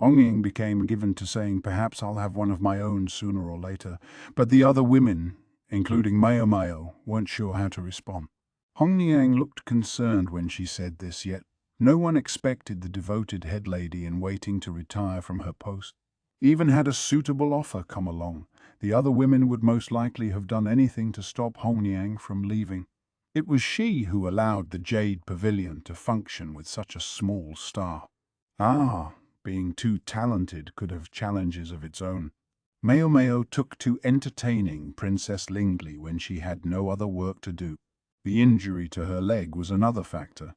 Ongying became given to saying, "Perhaps I'll have one of my own sooner or later," but the other women, including Maomao, weren't sure how to respond. Hongyang looked concerned when she said this, yet no one expected the devoted head lady-in-waiting to retire from her post. Even had a suitable offer come along, the other women would most likely have done anything to stop Hongyang from leaving. It was she who allowed the Jade Pavilion to function with such a small staff. Being too talented could have challenges of its own. Maomao took to entertaining Princess Lingli when she had no other work to do. The injury to her leg was another factor.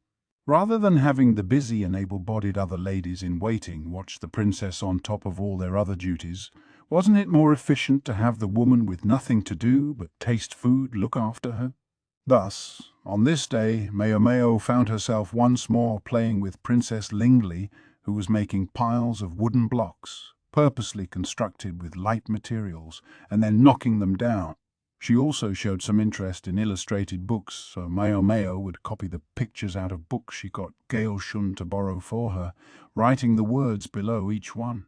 Rather than having the busy and able-bodied other ladies in waiting watch the princess on top of all their other duties, wasn't it more efficient to have the woman with nothing to do but taste food look after her? Thus, on this day, Maomao found herself once more playing with Princess Lingli, who was making piles of wooden blocks, purposely constructed with light materials, and then knocking them down. She also showed some interest in illustrated books, so Maomao would copy the pictures out of books she got Gaoshun to borrow for her, writing the words below each one.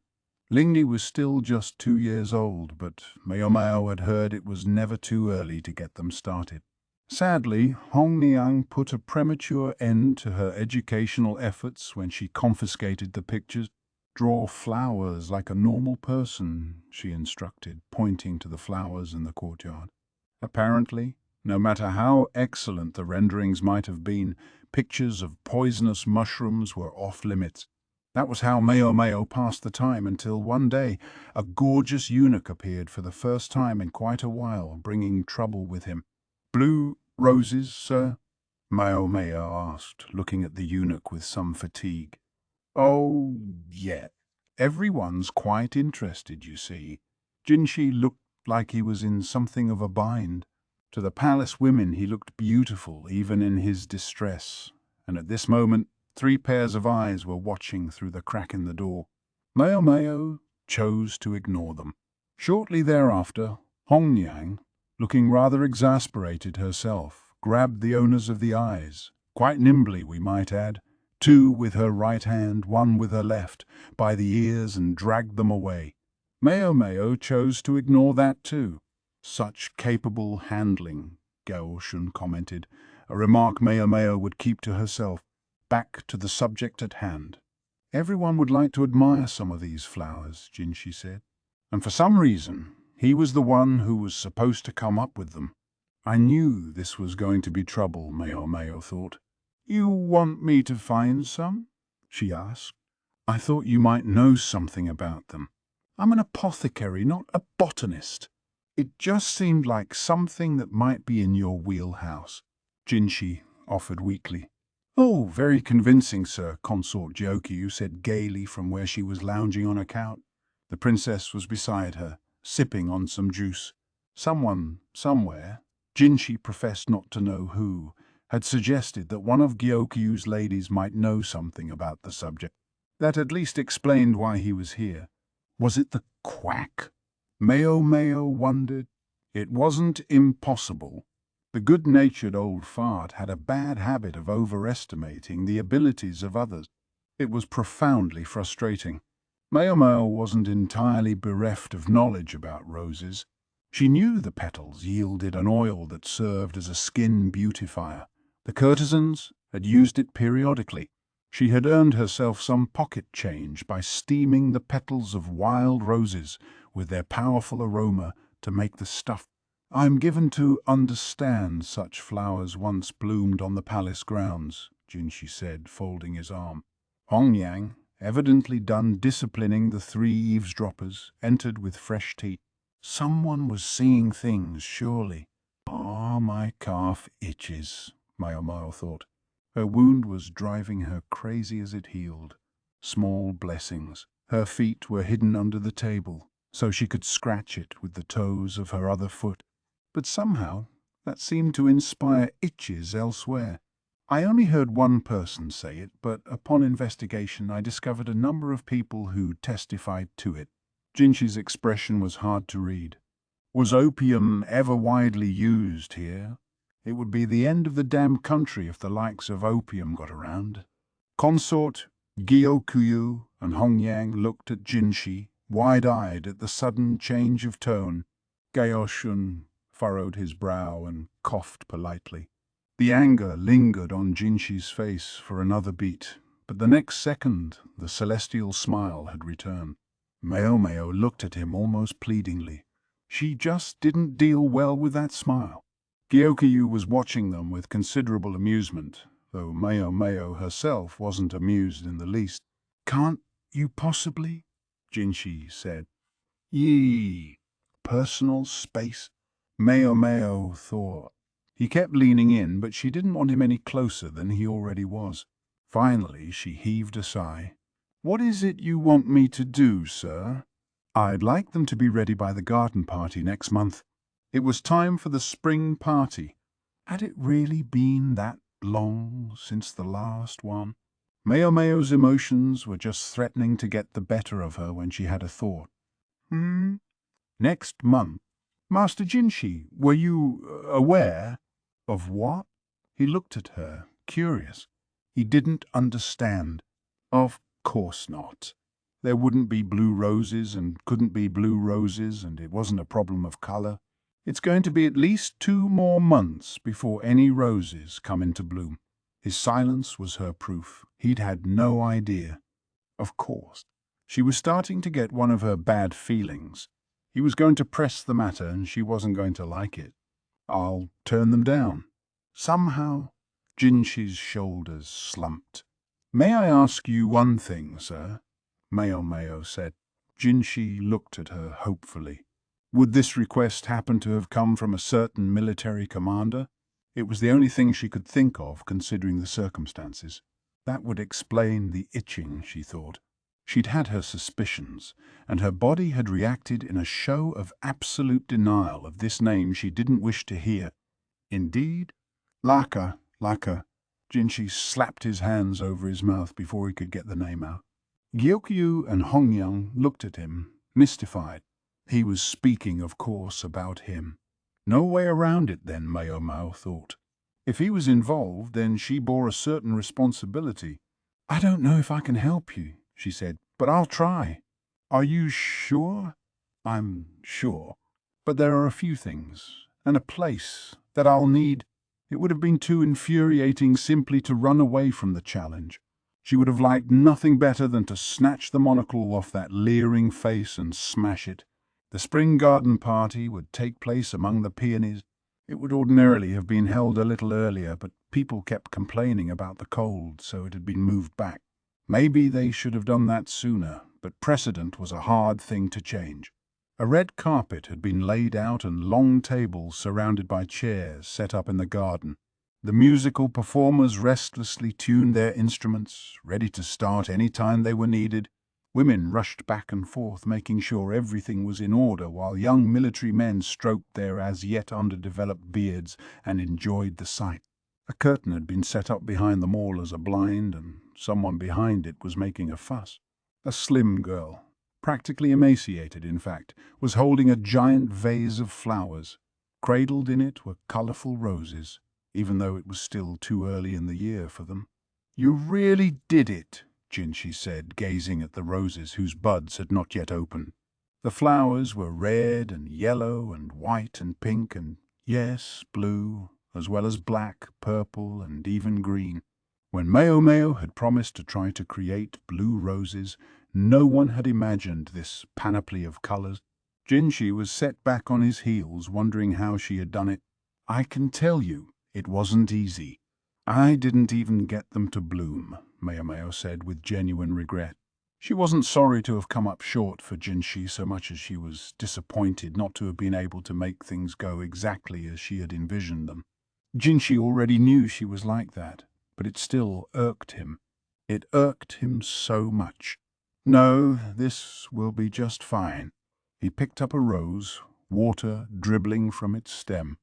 Lingli was still just 2 years old, but Maomao had heard it was never too early to get them started. Sadly, Hongniang put a premature end to her educational efforts when she confiscated the pictures. "Draw flowers like a normal person," she instructed, pointing to the flowers in the courtyard. Apparently, no matter how excellent the renderings might have been, pictures of poisonous mushrooms were off limits. That was how Maomao passed the time until one day a gorgeous eunuch appeared for the first time in quite a while, bringing trouble with him. "Blue roses, sir?" Maomao asked, looking at the eunuch with some fatigue. "Oh, yeah. Everyone's quite interested, you see." Jinshi looked like he was in something of a bind. To the palace women he looked beautiful even in his distress, and at this moment 3 pairs of eyes were watching through the crack in the door. Maomao chose to ignore them. Shortly thereafter, Hongniang, looking rather exasperated herself, grabbed the owners of the eyes, quite nimbly we might add, 2 with her right hand, 1 with her left, by the ears and dragged them away. Maomao chose to ignore that too. "Such capable handling," Gaoshun commented, a remark Maomao would keep to herself. Back to the subject at hand. "Everyone would like to admire some of these flowers," Jinshi said. "And for some reason, he was the one who was supposed to come up with them." I knew this was going to be trouble, Maomao thought. "You want me to find some?" she asked. "I thought you might know something about them. I'm an apothecary, not a botanist. It just seemed like something that might be in your wheelhouse," Jinshi offered weakly. "Oh, very convincing, sir," Consort Gyokyu said gaily from where she was lounging on a couch. The princess was beside her, sipping on some juice. Someone, somewhere, Jinshi professed not to know who, had suggested that one of Gyokyu's ladies might know something about the subject. That at least explained why he was here. Was it the quack? Maomao wondered. It wasn't impossible. The good-natured old fart had a bad habit of overestimating the abilities of others. It was profoundly frustrating. Maomao wasn't entirely bereft of knowledge about roses. She knew the petals yielded an oil that served as a skin beautifier. The courtesans had used it periodically. She had earned herself some pocket change by steaming the petals of wild roses with their powerful aroma to make the stuff. "I'm given to understand such flowers once bloomed on the palace grounds," Jinshi said, folding his arm. Hongniang, evidently done disciplining the 3 eavesdroppers, entered with fresh tea. Someone was seeing things, surely. "Ah, my calf itches," Maomao thought. Her wound was driving her crazy as it healed. Small blessings. Her feet were hidden under the table, so she could scratch it with the toes of her other foot. But somehow, that seemed to inspire itches elsewhere. I only heard one person say it, but upon investigation I discovered a number of people who testified to it. Jinshi's expression was hard to read. "Was opium ever widely used here? It would be the end of the damn country if the likes of opium got around." Consort, Gyokyu, and Hongniang looked at Jinshi, wide-eyed at the sudden change of tone. Gaoshun furrowed his brow and coughed politely. The anger lingered on Jinshi's face for another beat, but the next second the celestial smile had returned. Maomao looked at him almost pleadingly. She just didn't deal well with that smile. Gyokyu was watching them with considerable amusement, though Maomao herself wasn't amused in the least. "Can't you possibly?" Jinshi said. Yee, personal space? Maomao thought. He kept leaning in, but she didn't want him any closer than he already was. Finally, she heaved a sigh. "What is it you want me to do, sir?" "I'd like them to be ready by the garden party next month." It was time for the spring party. Had it really been that long since the last one? Maomao's emotions were just threatening to get the better of her when she had a thought. Next month? Master Jinshi, were you aware? Of what? He looked at her, curious. He didn't understand. Of course not. There wouldn't be blue roses and couldn't be blue roses, and it wasn't a problem of colour. It's going to be at least 2 more months before any roses come into bloom. His silence was her proof. He'd had no idea. Of course. She was starting to get one of her bad feelings. He was going to press the matter and she wasn't going to like it. "I'll turn them down." Somehow, Jinshi's shoulders slumped. "May I ask you one thing, sir?" Maomao said. Jinshi looked at her hopefully. Would this request happen to have come from a certain military commander? It was the only thing she could think of, considering the circumstances. That would explain the itching, she thought. She'd had her suspicions, and her body had reacted in a show of absolute denial of this name she didn't wish to hear. Indeed? Laka. Jinshi slapped his hands over his mouth before he could get the name out. Gyokyu and Hongyang looked at him, mystified. He was speaking, of course, about him. No way around it then, Maomao thought. If he was involved, then she bore a certain responsibility. "I don't know if I can help you," she said, "but I'll try." "Are you sure?" "I'm sure. But there are a few things, and a place, that I'll need." It would have been too infuriating simply to run away from the challenge. She would have liked nothing better than to snatch the monocle off that leering face and smash it. The spring garden party would take place among the peonies. It would ordinarily have been held a little earlier, but people kept complaining about the cold, so it had been moved back. Maybe they should have done that sooner, but precedent was a hard thing to change. A red carpet had been laid out and long tables surrounded by chairs set up in the garden. The musical performers restlessly tuned their instruments, ready to start any time they were needed. Women rushed back and forth, making sure everything was in order, while young military men stroked their as yet underdeveloped beards and enjoyed the sight. A curtain had been set up behind them all as a blind, and someone behind it was making a fuss. A slim girl, practically emaciated in fact, was holding a giant vase of flowers. Cradled in it were colourful roses, even though it was still too early in the year for them. "You really did it," Jinshi said, gazing at the roses whose buds had not yet opened. The flowers were red and yellow and white and pink and, yes, blue, as well as black, purple, and even green. When Maomao had promised to try to create blue roses, no one had imagined this panoply of colours. Jinshi was set back on his heels, wondering how she had done it. "I can tell you, it wasn't easy. I didn't even get them to bloom," Maomao said with genuine regret. She wasn't sorry to have come up short for Jinshi so much as she was disappointed not to have been able to make things go exactly as she had envisioned them. Jinshi already knew she was like that, but it still irked him. It irked him so much. "No, this will be just fine." He picked up a rose, water dribbling from its stem.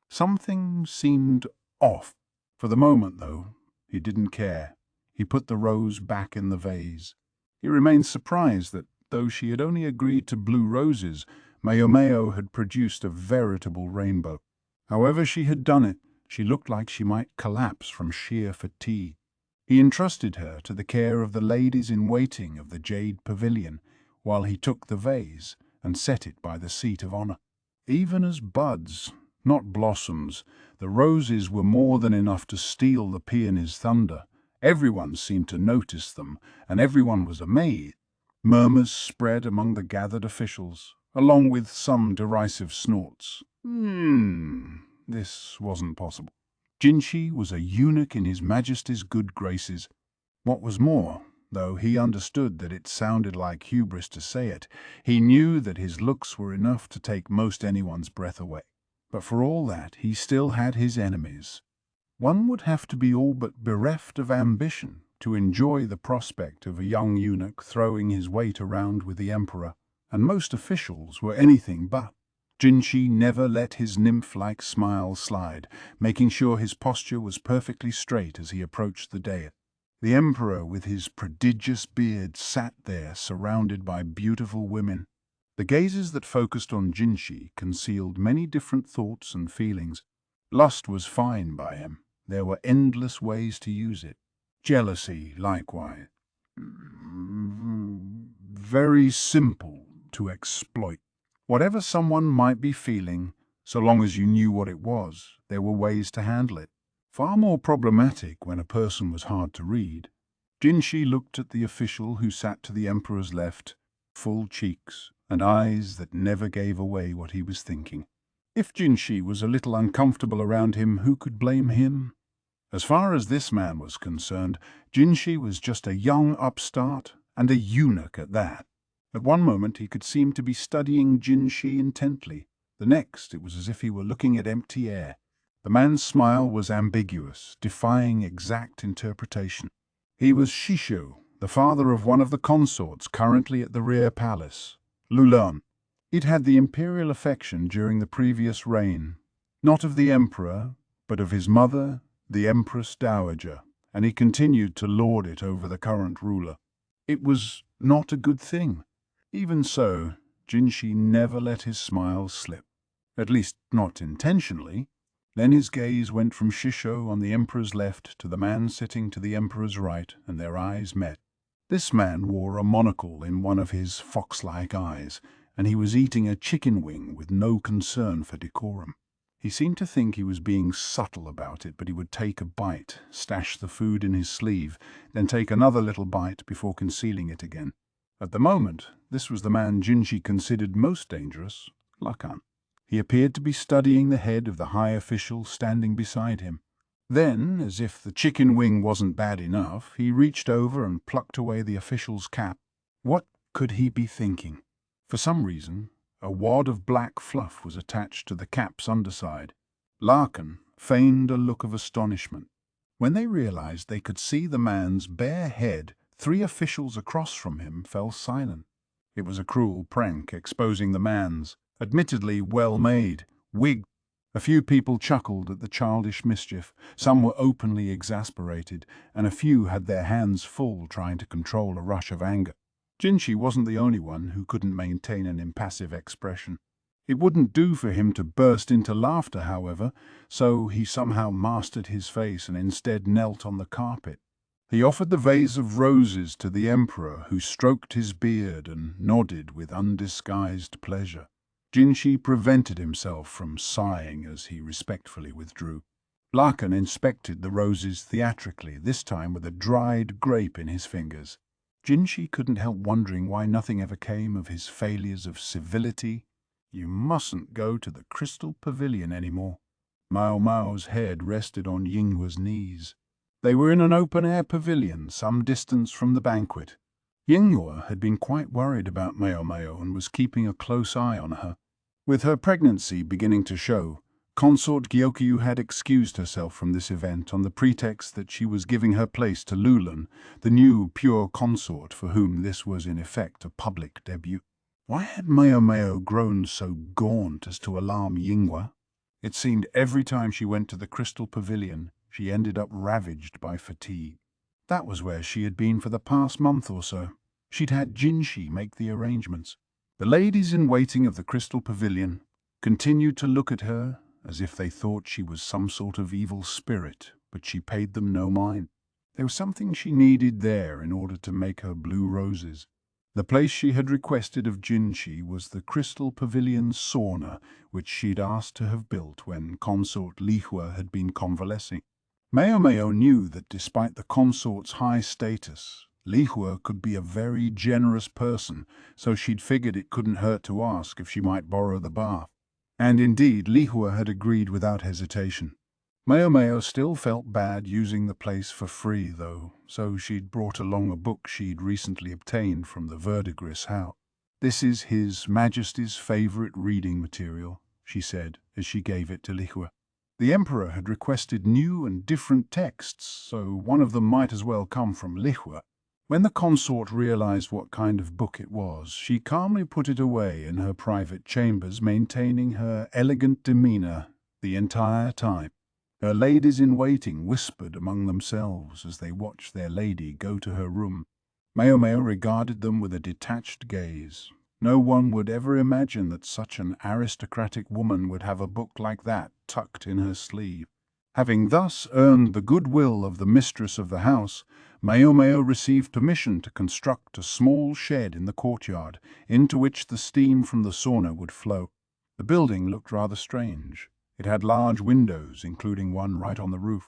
Something seemed off. For the moment, though, he didn't care. He put the rose back in the vase. He remained surprised that, though she had only agreed to blue roses, Maomao had produced a veritable rainbow. However she had done it, she looked like she might collapse from sheer fatigue. He entrusted her to the care of the ladies-in-waiting of the Jade Pavilion, while he took the vase and set it by the seat of honour. Even as buds, not blossoms, the roses were more than enough to steal the peony's thunder. Everyone seemed to notice them, and everyone was amazed. Murmurs spread among the gathered officials, along with some derisive snorts. This wasn't possible. Jinshi was a eunuch in His Majesty's good graces. What was more, Though he understood that it sounded like hubris to say it, he knew that his looks were enough to take most anyone's breath away. But for all that, he still had his enemies. One would have to be all but bereft of ambition to enjoy the prospect of a young eunuch throwing his weight around with the emperor, and most officials were anything but. Jinshi never let his nymph-like smile slide, making sure his posture was perfectly straight as he approached the dais. The emperor, with his prodigious beard, sat there surrounded by beautiful women. The gazes that focused on Jinshi concealed many different thoughts and feelings. Lust was fine by him. There were endless ways to use it. Jealousy, likewise. Very simple to exploit. Whatever someone might be feeling, so long as you knew what it was, there were ways to handle it. Far more problematic when a person was hard to read. Jinshi looked at the official who sat to the emperor's left, full cheeks and eyes that never gave away what he was thinking. If Jinshi was a little uncomfortable around him, who could blame him? As far as this man was concerned, Jinshi was just a young upstart, and a eunuch at that. At one moment he could seem to be studying Jinshi intently. The next it was as if he were looking at empty air. The man's smile was ambiguous, defying exact interpretation. He was Shishu, the father of one of the consorts currently at the rear palace, Lulan. It had the imperial affection during the previous reign, not of the emperor, but of his mother, the Empress Dowager, and he continued to lord it over the current ruler. It was not a good thing. Even so, Jinshi never let his smile slip, at least not intentionally. Then his gaze went from Shisho on the emperor's left to the man sitting to the emperor's right, and their eyes met. This man wore a monocle in one of his fox-like eyes, and he was eating a chicken wing with no concern for decorum. He seemed to think he was being subtle about it, but he would take a bite, stash the food in his sleeve, then take another little bite before concealing it again. At the moment, this was the man Jinshi considered most dangerous, Lakan. He appeared to be studying the head of the high official standing beside him. Then, as if the chicken wing wasn't bad enough, he reached over and plucked away the official's cap. What could he be thinking? For some reason, a wad of black fluff was attached to the cap's underside. Lakan feigned a look of astonishment. When they realized they could see the man's bare head, 3 officials across from him fell silent. It was a cruel prank, exposing the man's, admittedly well-made, wig. A few people chuckled at the childish mischief, some were openly exasperated, and a few had their hands full trying to control a rush of anger. Jinshi wasn't the only one who couldn't maintain an impassive expression. It wouldn't do for him to burst into laughter, however, so he somehow mastered his face and instead knelt on the carpet. He offered the vase of roses to the emperor, who stroked his beard and nodded with undisguised pleasure. Jinshi prevented himself from sighing as he respectfully withdrew. Lakan inspected the roses theatrically, this time with a dried grape in his fingers. Jinshi couldn't help wondering why nothing ever came of his failures of civility. You mustn't go to the Crystal Pavilion anymore. Maomao's head rested on Yinghua's knees. They were in an open-air pavilion some distance from the banquet. Yinghua had been quite worried about Maomao and was keeping a close eye on her. With her pregnancy beginning to show, Consort Gyokyu had excused herself from this event on the pretext that she was giving her place to Lulan, the new pure consort for whom this was in effect a public debut. Why had Maomao grown so gaunt as to alarm Yinghua? It seemed every time she went to the Crystal Pavilion, she ended up ravaged by fatigue. That was where she had been for the past month or so. She'd had Jinshi make the arrangements. The ladies-in-waiting of the Crystal Pavilion continued to look at her as if they thought she was some sort of evil spirit, but she paid them no mind. There was something she needed there in order to make her blue roses. The place she had requested of Jinshi was the Crystal Pavilion sauna, which she'd asked to have built when Consort Lihua had been convalescing. Maomao knew that despite the consort's high status, Lihua could be a very generous person, so she'd figured it couldn't hurt to ask if she might borrow the bath. And indeed, Lihua had agreed without hesitation. Maomao still felt bad using the place for free, though, so she'd brought along a book she'd recently obtained from the verdigris house. "This is His Majesty's favourite reading material," she said as she gave it to Lihua. The Emperor had requested new and different texts, so one of them might as well come from Lihua. When the consort realized what kind of book it was, she calmly put it away in her private chambers, maintaining her elegant demeanor the entire time. Her ladies-in-waiting whispered among themselves as they watched their lady go to her room. Maomao regarded them with a detached gaze. No one would ever imagine that such an aristocratic woman would have a book like that tucked in her sleeve. Having thus earned the goodwill of the mistress of the house, Maomao received permission to construct a small shed in the courtyard, into which the steam from the sauna would flow. The building looked rather strange. It had large windows, including one right on the roof.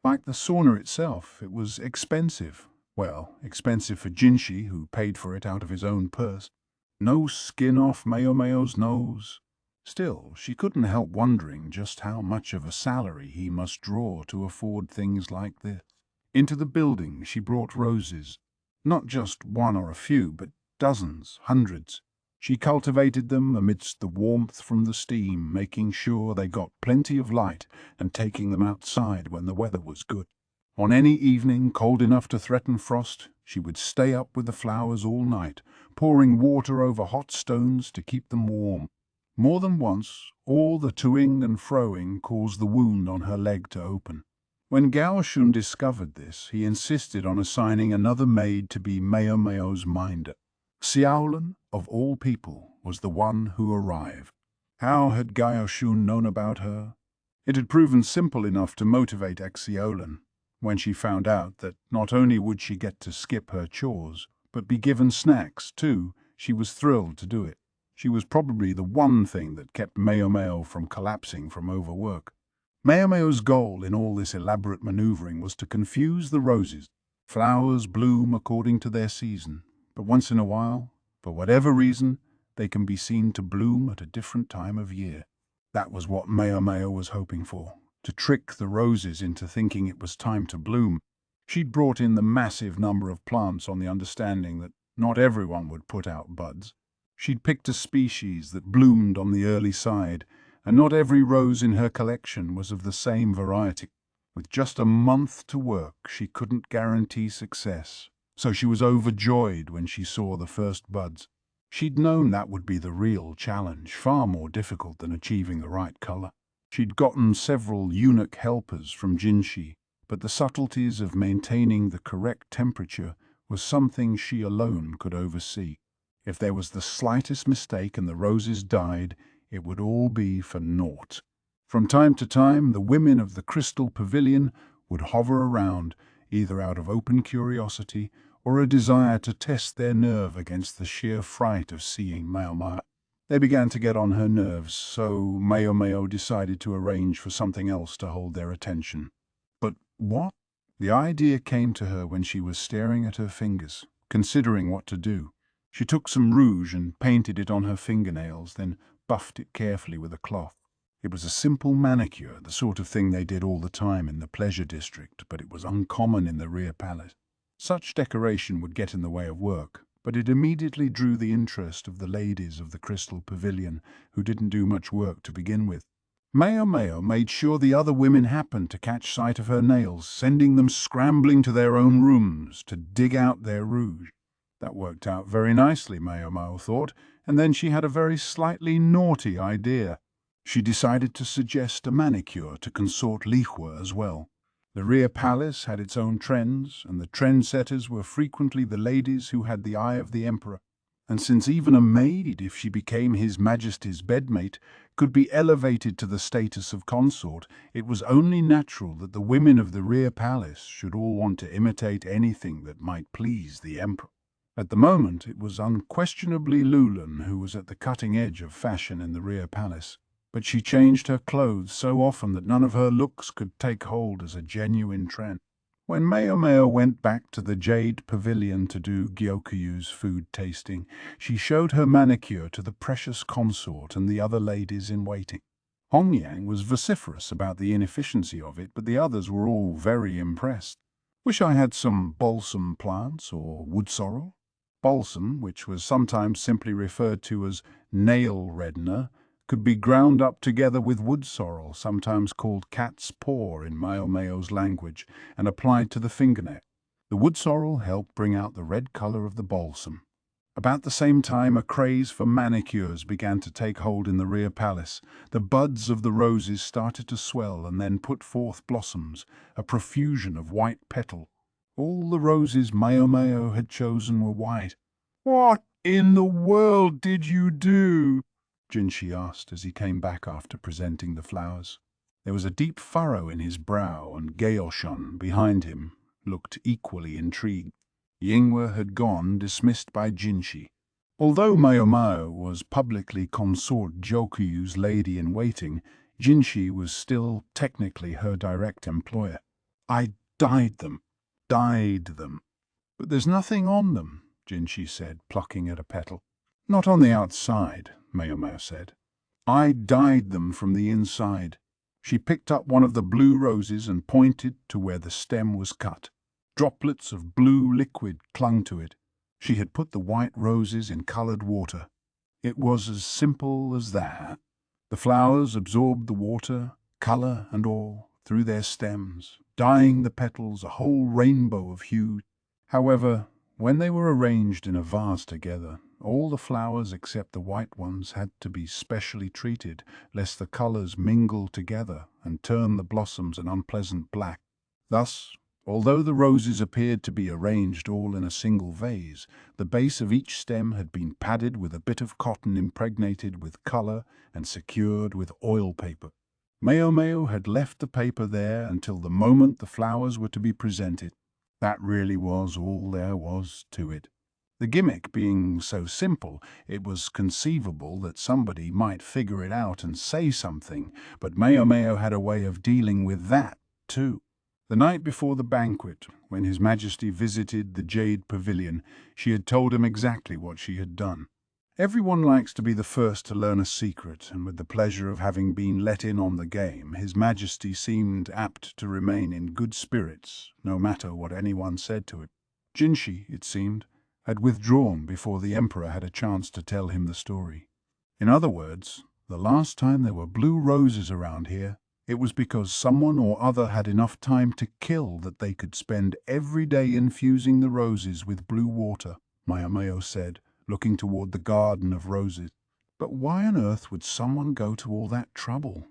Like the sauna itself, it was expensive. Well, expensive for Jinshi, who paid for it out of his own purse. No skin off Maomao's nose. Still, she couldn't help wondering just how much of a salary he must draw to afford things like this. Into the building she brought roses. Not just one or a few, but dozens, hundreds. She cultivated them amidst the warmth from the steam, making sure they got plenty of light and taking them outside when the weather was good. On any evening cold enough to threaten frost, she would stay up with the flowers all night, pouring water over hot stones to keep them warm. More than once, all the toing and froing caused the wound on her leg to open. When Gaoshun discovered this, he insisted on assigning another maid to be Maomao's minder. Xiaolan, of all people, was the one who arrived. How had Gaoshun known about her? It had proven simple enough to motivate Xiaolan. When she found out that not only would she get to skip her chores, but be given snacks too, she was thrilled to do it. She was probably the one thing that kept Maomao from collapsing from overwork. Maomao's goal in all this elaborate maneuvering was to confuse the roses. Flowers bloom according to their season, but once in a while, for whatever reason, they can be seen to bloom at a different time of year. That was what Maomao was hoping for, to trick the roses into thinking it was time to bloom. She'd brought in the massive number of plants on the understanding that not everyone would put out buds. She'd picked a species that bloomed on the early side, and not every rose in her collection was of the same variety. With just a month to work, she couldn't guarantee success, so she was overjoyed when she saw the first buds. She'd known that would be the real challenge, far more difficult than achieving the right color. She'd gotten several eunuch helpers from Jinshi, but the subtleties of maintaining the correct temperature was something she alone could oversee. If there was the slightest mistake and the roses died, it would all be for naught. From time to time, the women of the Crystal Pavilion would hover around, either out of open curiosity or a desire to test their nerve against the sheer fright of seeing Maomao. They began to get on her nerves, so Maomao decided to arrange for something else to hold their attention. But what? The idea came to her when she was staring at her fingers, considering what to do. She took some rouge and painted it on her fingernails, then buffed it carefully with a cloth. It was a simple manicure, the sort of thing they did all the time in the pleasure district, but it was uncommon in the rear palace. Such decoration would get in the way of work, but it immediately drew the interest of the ladies of the Crystal Pavilion, who didn't do much work to begin with. Maomao made sure the other women happened to catch sight of her nails, sending them scrambling to their own rooms to dig out their rouge. That worked out very nicely, Maomao thought, and then she had a very slightly naughty idea. She decided to suggest a manicure to consort Lihua as well. The rear palace had its own trends, and the trendsetters were frequently the ladies who had the eye of the emperor. And since even a maid, if she became His Majesty's bedmate, could be elevated to the status of consort, it was only natural that the women of the rear palace should all want to imitate anything that might please the emperor. At the moment, it was unquestionably Lulan who was at the cutting edge of fashion in the rear palace, but she changed her clothes so often that none of her looks could take hold as a genuine trend. When Maomao went back to the Jade Pavilion to do Gyokuyu's food tasting, she showed her manicure to the precious consort and the other ladies in waiting. Hongyang was vociferous about the inefficiency of it, but the others were all very impressed. Wish I had some balsam plants or woodsorrel. Balsam, which was sometimes simply referred to as nail reddener, could be ground up together with woodsorrel, sometimes called cat's paw in Maomao's language, and applied to the fingernail. The woodsorrel helped bring out the red color of the balsam. About the same time, a craze for manicures began to take hold in the rear palace. The buds of the roses started to swell and then put forth blossoms, a profusion of white petal. All the roses Maomao had chosen were white. "What in the world did you do?" Jinshi asked as he came back after presenting the flowers. There was a deep furrow in his brow, and Gaoshun, behind him, looked equally intrigued. Yingwe had gone, dismissed by Jinshi. Although Maomao was publicly consort Jokuyu's lady-in-waiting, Jinshi was still technically her direct employer. "I dyed them. But there's nothing on them," Jinshi said, plucking at a petal. "Not on the outside," Maomao said. "I dyed them from the inside." She picked up one of the blue roses and pointed to where the stem was cut. Droplets of blue liquid clung to it. She had put the white roses in colored water. It was as simple as that. The flowers absorbed the water, color and all, through their stems, dyeing the petals a whole rainbow of hues. However, when they were arranged in a vase together, all the flowers except the white ones had to be specially treated, lest the colors mingle together and turn the blossoms an unpleasant black. Thus, although the roses appeared to be arranged all in a single vase, the base of each stem had been padded with a bit of cotton impregnated with color and secured with oil paper. Maomao had left the paper there until the moment the flowers were to be presented. That really was all there was to it. The gimmick being so simple, it was conceivable that somebody might figure it out and say something, but Maomao had a way of dealing with that, too. The night before the banquet, when His Majesty visited the Jade Pavilion, she had told him exactly what she had done. Everyone likes to be the first to learn a secret, and with the pleasure of having been let in on the game, His Majesty seemed apt to remain in good spirits, no matter what anyone said to him. Jinshi, it seemed, had withdrawn before the Emperor had a chance to tell him the story. In other words, the last time there were blue roses around here, it was because someone or other had enough time to kill that they could spend every day infusing the roses with blue water, Maomao said, looking toward the garden of roses. But why on earth would someone go to all that trouble?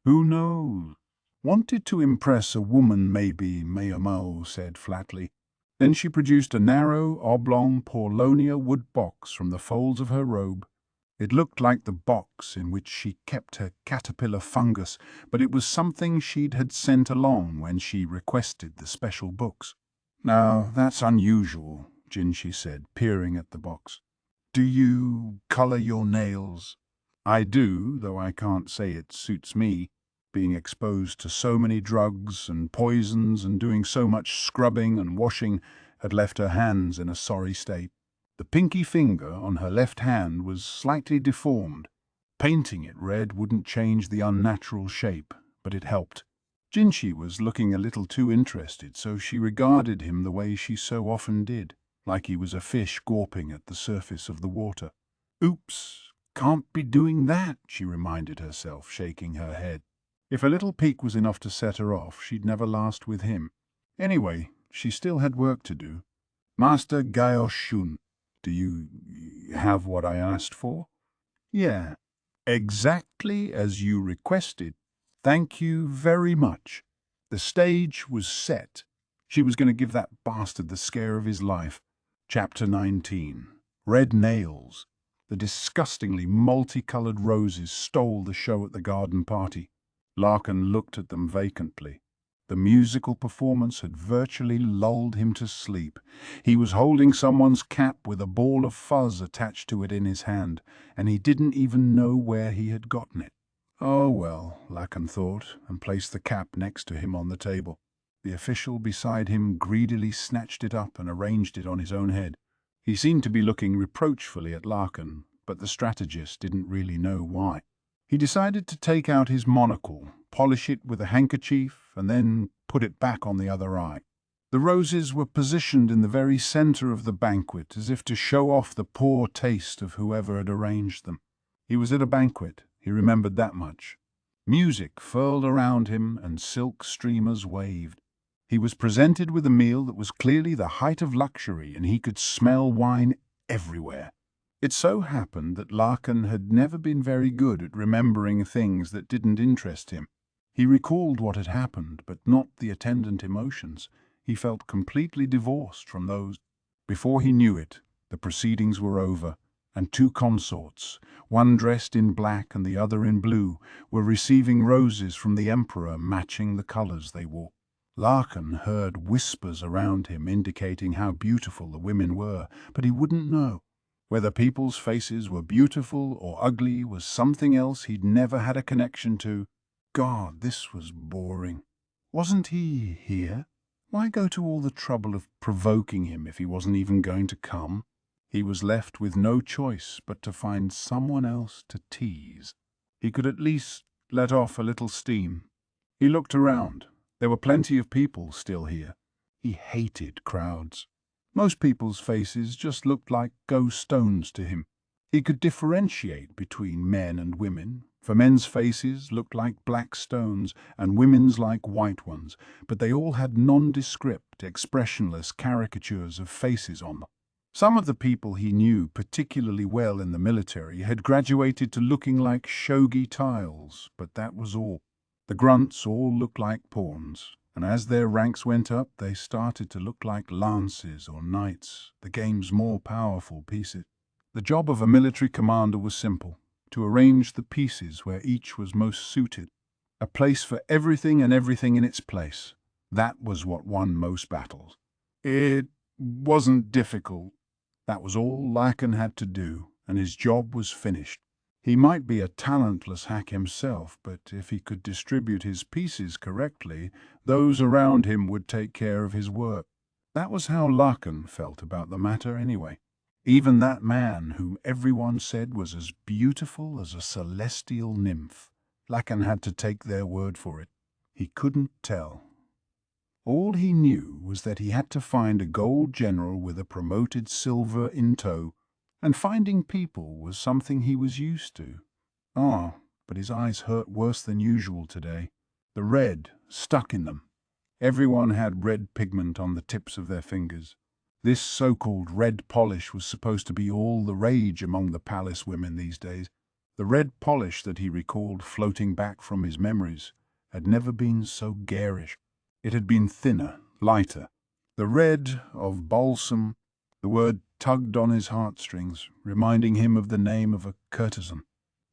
Who knows? Wanted to impress a woman, maybe, Maomao said flatly. Then she produced a narrow, oblong Paulownia wood box from the folds of her robe. It looked like the box in which she kept her caterpillar fungus, but it was something she'd had sent along when she requested the special books. "Now, that's unusual," Jinshi said, peering at the box. "Do you color your nails?" "I do, though I can't say it suits me. Being exposed to so many drugs and poisons and doing so much scrubbing and washing had left her hands in a sorry state." The pinky finger on her left hand was slightly deformed. Painting it red wouldn't change the unnatural shape, but it helped. Jinshi was looking a little too interested, so she regarded him the way she so often did, like he was a fish gawping at the surface of the water. "Oops, can't be doing that," she reminded herself, shaking her head. If a little peek was enough to set her off, she'd never last with him. Anyway, she still had work to do. "Master Gaoshun, do you have what I asked for?" "Yeah, exactly as you requested. Thank you very much." The stage was set. She was going to give that bastard the scare of his life. Chapter 19. Red Nails. The disgustingly multicolored roses stole the show at the garden party. Lakan looked at them vacantly. The musical performance had virtually lulled him to sleep. He was holding someone's cap with a ball of fuzz attached to it in his hand, and he didn't even know where he had gotten it. Oh well, Lakan thought, and placed the cap next to him on the table. The official beside him greedily snatched it up and arranged it on his own head. He seemed to be looking reproachfully at Lakan, but the strategist didn't really know why. He decided to take out his monocle, polish it with a handkerchief, and then put it back on the other eye. The roses were positioned in the very center of the banquet, as if to show off the poor taste of whoever had arranged them. He was at a banquet, he remembered that much. Music furled around him and silk streamers waved. He was presented with a meal that was clearly the height of luxury, and he could smell wine everywhere. It so happened that Lakan had never been very good at remembering things that didn't interest him. He recalled what had happened, but not the attendant emotions. He felt completely divorced from those. Before he knew it, the proceedings were over, and two consorts, one dressed in black and the other in blue, were receiving roses from the emperor matching the colors they wore. Lakan heard whispers around him indicating how beautiful the women were, but he wouldn't know. Whether people's faces were beautiful or ugly was something else he'd never had a connection to. God, this was boring. Wasn't he here? Why go to all the trouble of provoking him if he wasn't even going to come? He was left with no choice but to find someone else to tease. He could at least let off a little steam. He looked around. There were plenty of people still here. He hated crowds. Most people's faces just looked like ghost stones to him. He could differentiate between men and women, for men's faces looked like black stones and women's like white ones, but they all had nondescript, expressionless caricatures of faces on them. Some of the people he knew particularly well in the military had graduated to looking like shogi tiles, but that was all. The grunts all looked like pawns, and as their ranks went up, they started to look like lances or knights, the game's more powerful pieces. The job of a military commander was simple: to arrange the pieces where each was most suited. A place for everything and everything in its place. That was what won most battles. It wasn't difficult. That was all Lakan had to do, and his job was finished. He might be a talentless hack himself, but if he could distribute his pieces correctly, those around him would take care of his work. That was how Lakan felt about the matter anyway. Even that man whom everyone said was as beautiful as a celestial nymph, Lakan had to take their word for it. He couldn't tell. All he knew was that he had to find a gold general with a promoted silver in tow, and finding people was something he was used to. But his eyes hurt worse than usual today. The red stuck in them. Everyone had red pigment on the tips of their fingers. This so-called red polish was supposed to be all the rage among the palace women these days. The red polish that he recalled floating back from his memories had never been so garish. It had been thinner, lighter. The red of balsam, the word tugged on his heartstrings, reminding him of the name of a courtesan.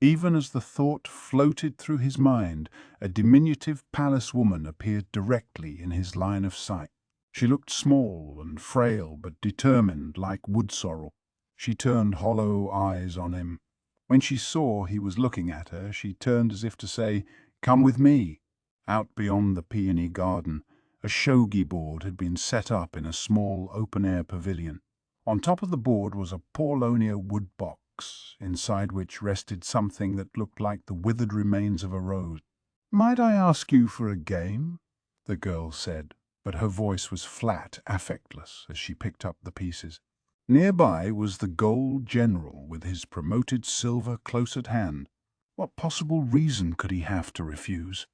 Even as the thought floated through his mind, a diminutive palace woman appeared directly in his line of sight. She looked small and frail, but determined, like Woodsorrel. She turned hollow eyes on him. When she saw he was looking at her, she turned as if to say, "Come with me." Out beyond the peony garden, a shogi board had been set up in a small open-air pavilion. On top of the board was a Paulownia wood box, inside which rested something that looked like the withered remains of a rose. "Might I ask you for a game?" the girl said, but her voice was flat, affectless, as she picked up the pieces. Nearby was the gold general with his promoted silver close at hand. What possible reason could he have to refuse?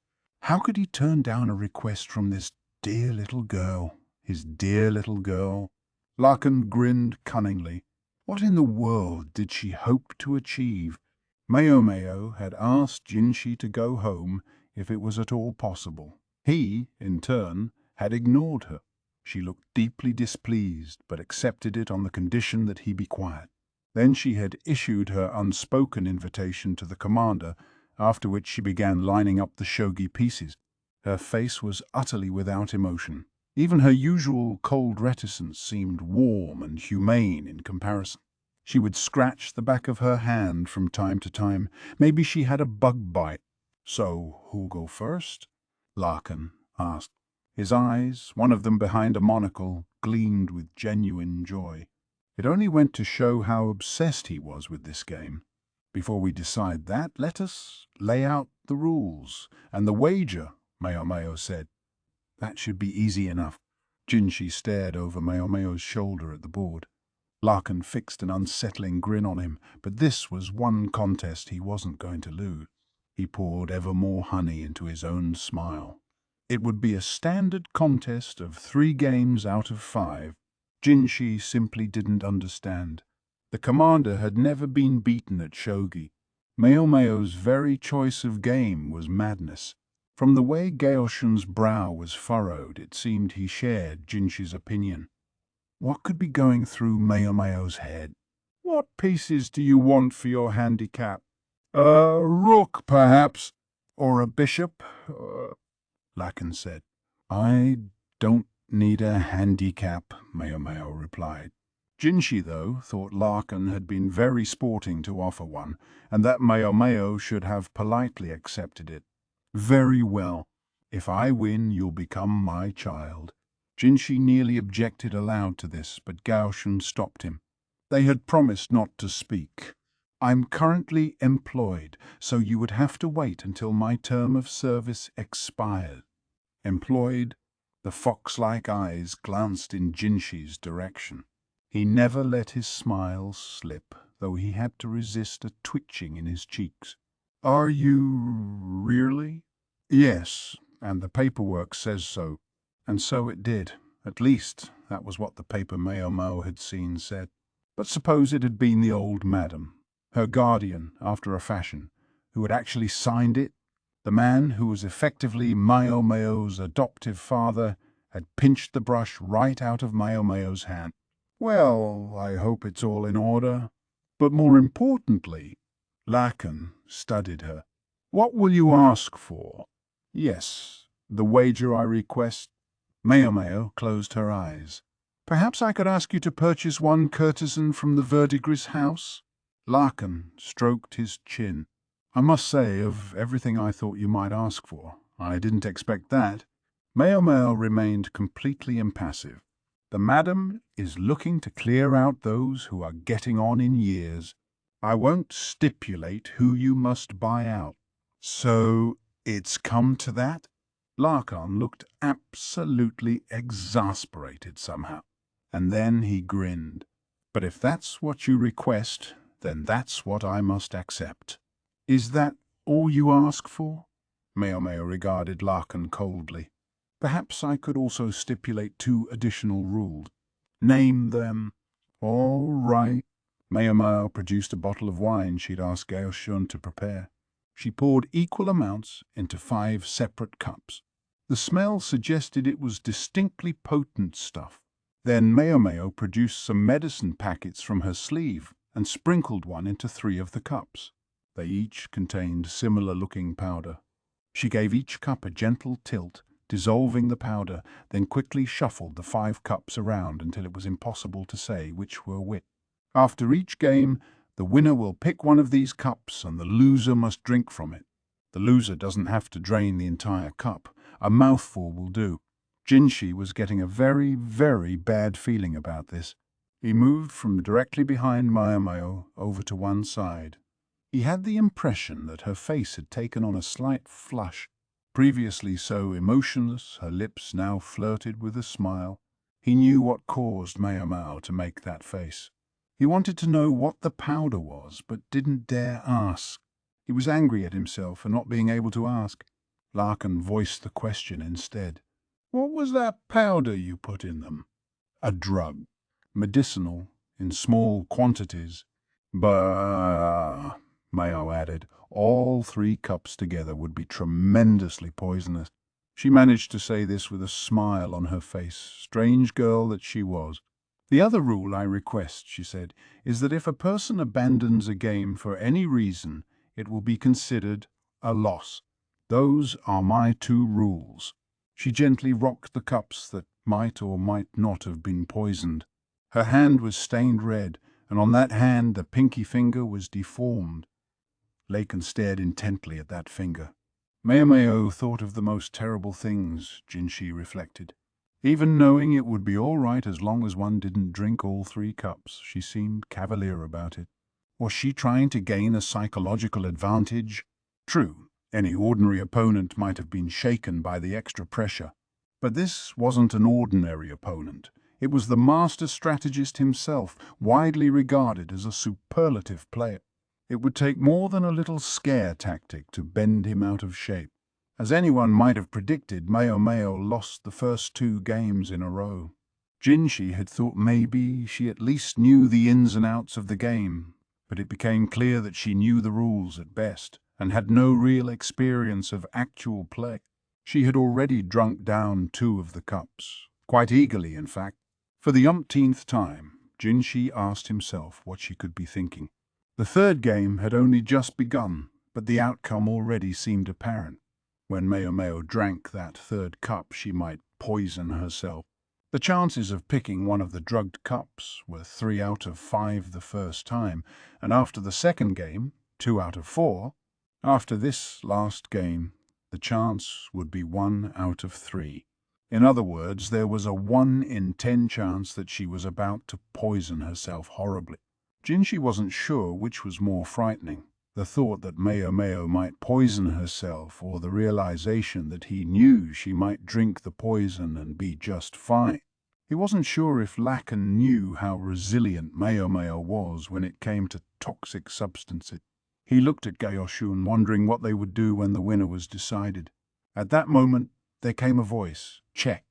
How could he turn down a request from this dear little girl, his dear little girl? Lakan grinned cunningly. What in the world did she hope to achieve? Maomao had asked Jinshi to go home if it was at all possible. He, in turn, had ignored her. She looked deeply displeased, but accepted it on the condition that he be quiet. Then she had issued her unspoken invitation to the commander, after which she began lining up the shogi pieces. Her face was utterly without emotion. Even her usual cold reticence seemed warm and humane in comparison. She would scratch the back of her hand from time to time. Maybe she had a bug bite. "So, who'll go first?" Lakan asked. His eyes, one of them behind a monocle, gleamed with genuine joy. It only went to show how obsessed he was with this game. Before we decide that, let us lay out the rules. And the wager, Maomao said. That should be easy enough. Jinshi stared over Maomao's shoulder at the board. Lakan fixed an unsettling grin on him, but this was one contest he wasn't going to lose. He poured ever more honey into his own smile. It would be a standard contest of 3 games out of 5. Jinshi simply didn't understand. The commander had never been beaten at shogi. Maomao's very choice of game was madness. From the way Gaoshun's brow was furrowed, it seemed he shared Jinshi's opinion. What could be going through Maomao's head? What pieces do you want for your handicap? A rook, perhaps, or a bishop, Lakan said. I don't need a handicap, Maomao replied. Jinshi, though, thought Lakan had been very sporting to offer one, and that Maomao should have politely accepted it. Very well. If I win, you'll become my child. Jinshi nearly objected aloud to this, but Gaoshun stopped him. They had promised not to speak. I'm currently employed, so you would have to wait until my term of service expired. Employed? The fox-like eyes glanced in Jinshi's direction. He never let his smile slip, though he had to resist a twitching in his cheeks. Are you really? Yes, and the paperwork says so. And so it did. At least, that was what the paper Maomao had seen said. But suppose it had been the old madam, her guardian, after a fashion, who had actually signed it? The man who was effectively Maomao's adoptive father had pinched the brush right out of Maomao's hand. Well, I hope it's all in order. But more importantly, Lakan studied her. What will you ask for? Yes, the wager I request. Maomao closed her eyes. Perhaps I could ask you to purchase one courtesan from the verdigris house? Lakan stroked his chin. I must say, of everything I thought you might ask for, I didn't expect that. Maomao remained completely impassive. The madam is looking to clear out those who are getting on in years. I won't stipulate who you must buy out. So it's come to that? Lakan looked absolutely exasperated somehow, and then he grinned. But if that's what you request, then that's what I must accept. Is that all you ask for? Maomao regarded Lakan coldly. Perhaps I could also stipulate 2 additional rules. Name them. All right. Maomao produced a bottle of wine she'd asked Gaoshun to prepare. She poured equal amounts into 5 separate cups. The smell suggested it was distinctly potent stuff. Then Maomao produced some medicine packets from her sleeve and sprinkled one into 3 of the cups. They each contained similar-looking powder. She gave each cup a gentle tilt, dissolving the powder, then quickly shuffled the 5 cups around until it was impossible to say which were which. After each game, the winner will pick one of these cups and the loser must drink from it. The loser doesn't have to drain the entire cup. A mouthful will do. Jinshi was getting a very, very bad feeling about this. He moved from directly behind Maomao over to one side. He had the impression that her face had taken on a slight flush. Previously so emotionless, her lips now flirted with a smile. He knew what caused Maomao to make that face. He wanted to know what the powder was, but didn't dare ask. He was angry at himself for not being able to ask. Lakan voiced the question instead. What was that powder you put in them? A drug. Medicinal, in small quantities. Bah, Mao added. All 3 cups together would be tremendously poisonous. She managed to say this with a smile on her face, strange girl that she was. The other rule I request, she said, is that if a person abandons a game for any reason, it will be considered a loss. Those are my 2 rules. She gently rocked the cups that might or might not have been poisoned. Her hand was stained red, and on that hand the pinky finger was deformed. Lakan stared intently at that finger. Maomao thought of the most terrible things, Jinshi reflected. Even knowing it would be all right as long as one didn't drink all 3 cups, she seemed cavalier about it. Was she trying to gain a psychological advantage? True, any ordinary opponent might have been shaken by the extra pressure. But this wasn't an ordinary opponent. It was the master strategist himself, widely regarded as a superlative player. It would take more than a little scare tactic to bend him out of shape. As anyone might have predicted, Maomao lost the first 2 games in a row. Jinshi had thought maybe she at least knew the ins and outs of the game, but it became clear that she knew the rules at best and had no real experience of actual play. She had already drunk down 2 of the cups, quite eagerly in fact. For the umpteenth time, Jinshi asked himself what she could be thinking. The 3rd game had only just begun, but the outcome already seemed apparent. When Maomao drank that 3rd cup, she might poison herself. The chances of picking one of the drugged cups were 3 out of 5 the first time, and after the 2nd game, 2 out of 4. After this last game, the chance would be 1 out of 3. In other words, there was a 1 in 10 chance that she was about to poison herself horribly. Jinshi wasn't sure which was more frightening, the thought that Maomao might poison herself or the realization that he knew she might drink the poison and be just fine. He wasn't sure if Lakan knew how resilient Maomao was when it came to toxic substances. He looked at Gaoshun, wondering what they would do when the winner was decided. At that moment, there came a voice, "Check."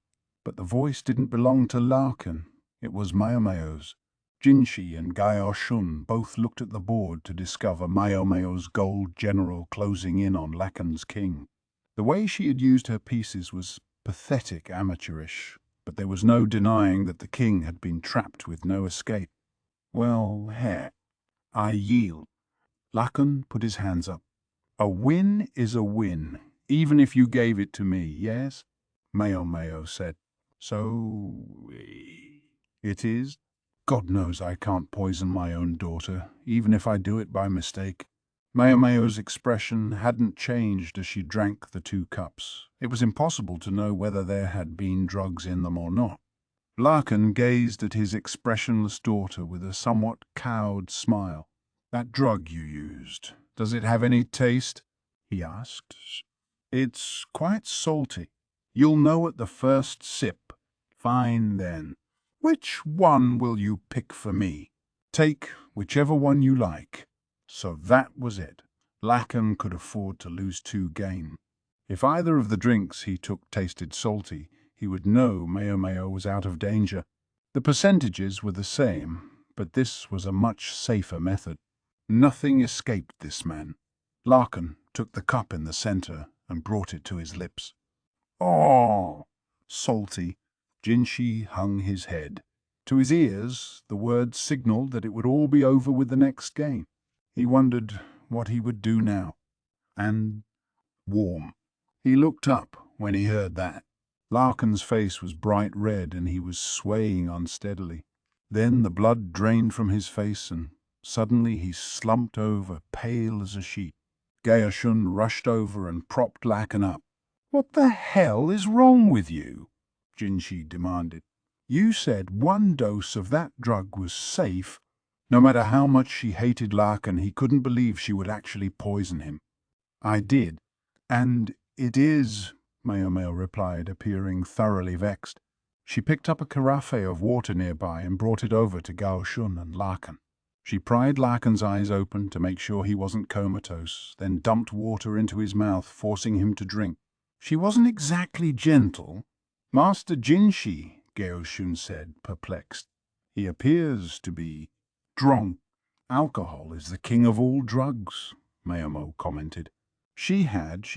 But the voice didn't belong to Lakan. It was Maomao's. Jinshi and Gaoshun both looked at the board to discover Maomao's gold general closing in on Lakan's king. The way she had used her pieces was pathetic amateurish, but there was no denying that the king had been trapped with no escape. "Well, heck, I yield." Lakan put his hands up. "A win is a win, even if you gave it to me, yes?" Maomao said. "So it is? God knows I can't poison my own daughter, even if I do it by mistake." Maomao's expression hadn't changed as she drank the 2 cups. It was impossible to know whether there had been drugs in them or not. Lakan gazed at his expressionless daughter with a somewhat cowed smile. "That drug you used, does it have any taste?" he asked. "It's quite salty. You'll know at the first sip." "Fine then. Which one will you pick for me?" "Take whichever one you like." So that was it. Lakan could afford to lose 2 games. If either of the drinks he took tasted salty, he would know Maomao was out of danger. The percentages were the same, but this was a much safer method. Nothing escaped this man. Lakan took the cup in the center and brought it to his lips. "Oh, salty." Jinshi hung his head. To his ears, the words signaled that it would all be over with the next game. He wondered what he would do now. And warm. He looked up when he heard that. Lakan's face was bright red and he was swaying unsteadily. Then the blood drained from his face and suddenly he slumped over, pale as a sheet. Gaoshun rushed over and propped Lakan up. "What the hell is wrong with you?" Jinshi demanded. "You said 1 dose of that drug was safe." No matter how much she hated Lakan, he couldn't believe she would actually poison him. "I did. And it is," Maomao replied, appearing thoroughly vexed. She picked up a carafe of water nearby and brought it over to Gaoshun and Lakan. She pried Lakan's eyes open to make sure he wasn't comatose, then dumped water into his mouth, forcing him to drink. She wasn't exactly gentle. "Master Jinshi," Gaoshun said, perplexed. "He appears to be drunk." "Alcohol is the king of all drugs," Maomao commented. She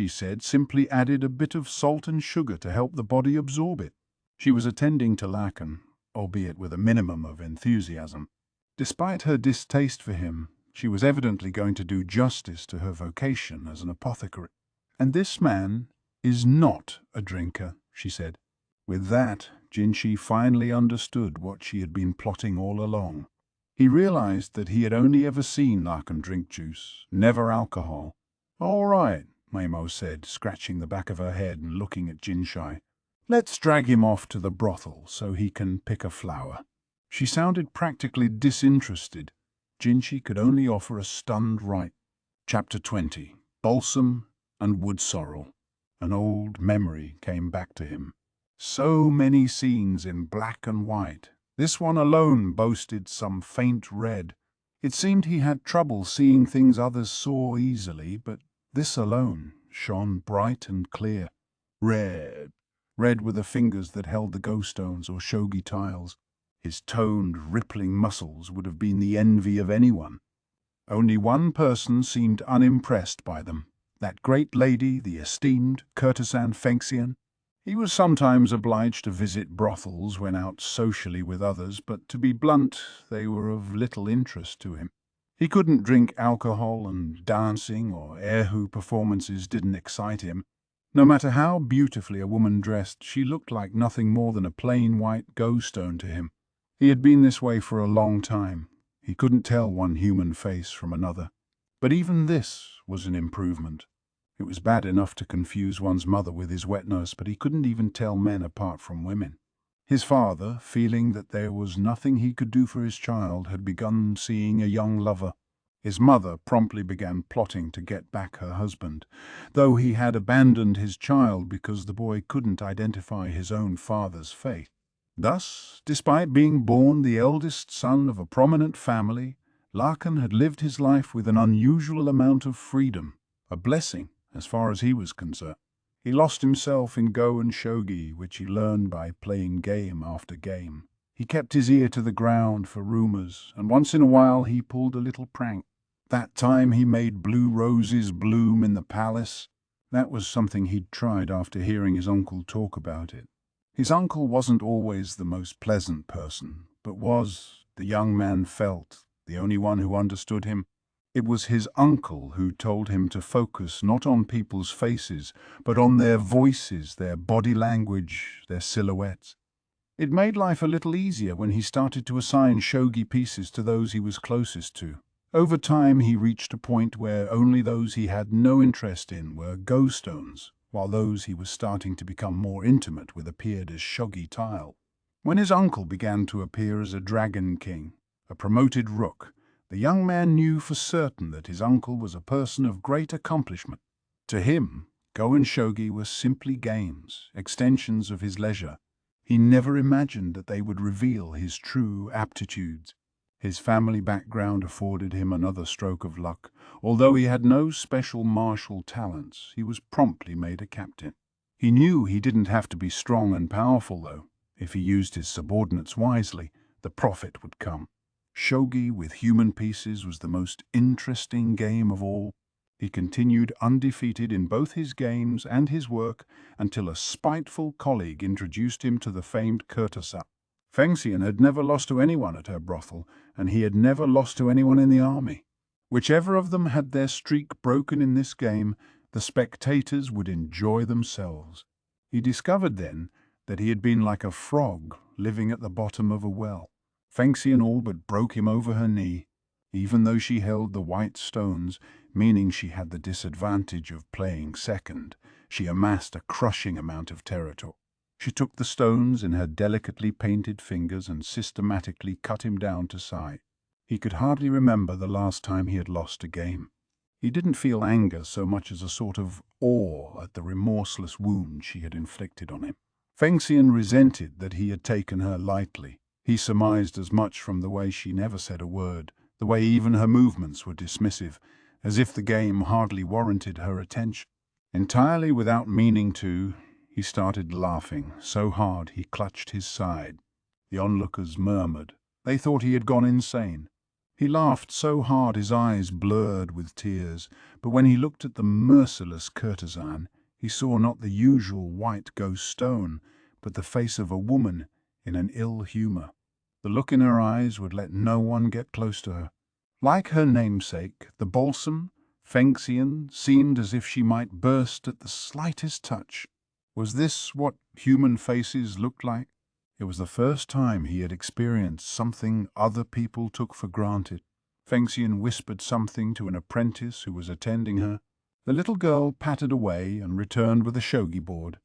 said, simply added a bit of salt and sugar to help the body absorb it. She was attending to Lakan, albeit with a minimum of enthusiasm. Despite her distaste for him, she was evidently going to do justice to her vocation as an apothecary. "And this man is not a drinker," she said. With that, Jinshi finally understood what she had been plotting all along. He realized that he had only ever seen Lakan drink juice, never alcohol. "All right," Maomao said, scratching the back of her head and looking at Jinshi. "Let's drag him off to the brothel so he can pick a flower." She sounded practically disinterested. Jinshi could only offer a stunned right. Chapter 20. Balsam and Woodsorrel. An old memory came back to him. So many scenes in black and white. This one alone boasted some faint red. It seemed he had trouble seeing things others saw easily, but this alone shone bright and clear. Red. Red were the fingers that held the go-stones or shogi tiles. His toned, rippling muscles would have been the envy of anyone. Only one person seemed unimpressed by them, that great lady, the esteemed courtesan Fengxian. He was sometimes obliged to visit brothels when out socially with others, but to be blunt, they were of little interest to him. He couldn't drink alcohol, and dancing or erhu performances didn't excite him. No matter how beautifully a woman dressed, she looked like nothing more than a plain white go-stone to him. He had been this way for a long time. He couldn't tell one human face from another. But even this was an improvement. It was bad enough to confuse one's mother with his wet nurse, but he couldn't even tell men apart from women. His father, feeling that there was nothing he could do for his child, had begun seeing a young lover. His mother promptly began plotting to get back her husband, though he had abandoned his child because the boy couldn't identify his own father's faith. Thus, despite being born the eldest son of a prominent family, Lakan had lived his life with an unusual amount of freedom, a blessing as far as he was concerned. He lost himself in Go and Shogi, which he learned by playing game after game. He kept his ear to the ground for rumors, and once in a while he pulled a little prank. That time he made blue roses bloom in the palace. That was something he'd tried after hearing his uncle talk about it. His uncle wasn't always the most pleasant person, but was, the young man felt, the only one who understood him. It was his uncle who told him to focus not on people's faces, but on their voices, their body language, their silhouettes. It made life a little easier when he started to assign shogi pieces to those he was closest to. Over time he reached a point where only those he had no interest in were go-stones, while those he was starting to become more intimate with appeared as shogi tile. When his uncle began to appear as a dragon king, a promoted rook, the young man knew for certain that his uncle was a person of great accomplishment. To him, Go and Shogi were simply games, extensions of his leisure. He never imagined that they would reveal his true aptitudes. His family background afforded him another stroke of luck. Although he had no special martial talents, he was promptly made a captain. He knew he didn't have to be strong and powerful, though. If he used his subordinates wisely, the profit would come. Shogi with human pieces was the most interesting game of all. He continued undefeated in both his games and his work until a spiteful colleague introduced him to the famed courtesan. Fengxian had never lost to anyone at her brothel, and he had never lost to anyone in the army. Whichever of them had their streak broken in this game, the spectators would enjoy themselves. He discovered then that he had been like a frog living at the bottom of a well. Fengxian all but broke him over her knee. Even though she held the white stones, meaning she had the disadvantage of playing second, she amassed a crushing amount of territory. She took the stones in her delicately painted fingers and systematically cut him down to size. He could hardly remember the last time he had lost a game. He didn't feel anger so much as a sort of awe at the remorseless wound she had inflicted on him. Fengxian resented that he had taken her lightly. He surmised as much from the way she never said a word, the way even her movements were dismissive, as if the game hardly warranted her attention. Entirely without meaning to, he started laughing so hard he clutched his side. The onlookers murmured. They thought he had gone insane. He laughed so hard his eyes blurred with tears, but when he looked at the merciless courtesan, he saw not the usual white ghost stone, but the face of a woman in an ill humor. The look in her eyes would let no one get close to her. Like her namesake, the Balsam, Fengxian seemed as if she might burst at the slightest touch. Was this what human faces looked like? It was the first time he had experienced something other people took for granted. Fengxian whispered something to an apprentice who was attending her. The little girl pattered away and returned with a shogi board.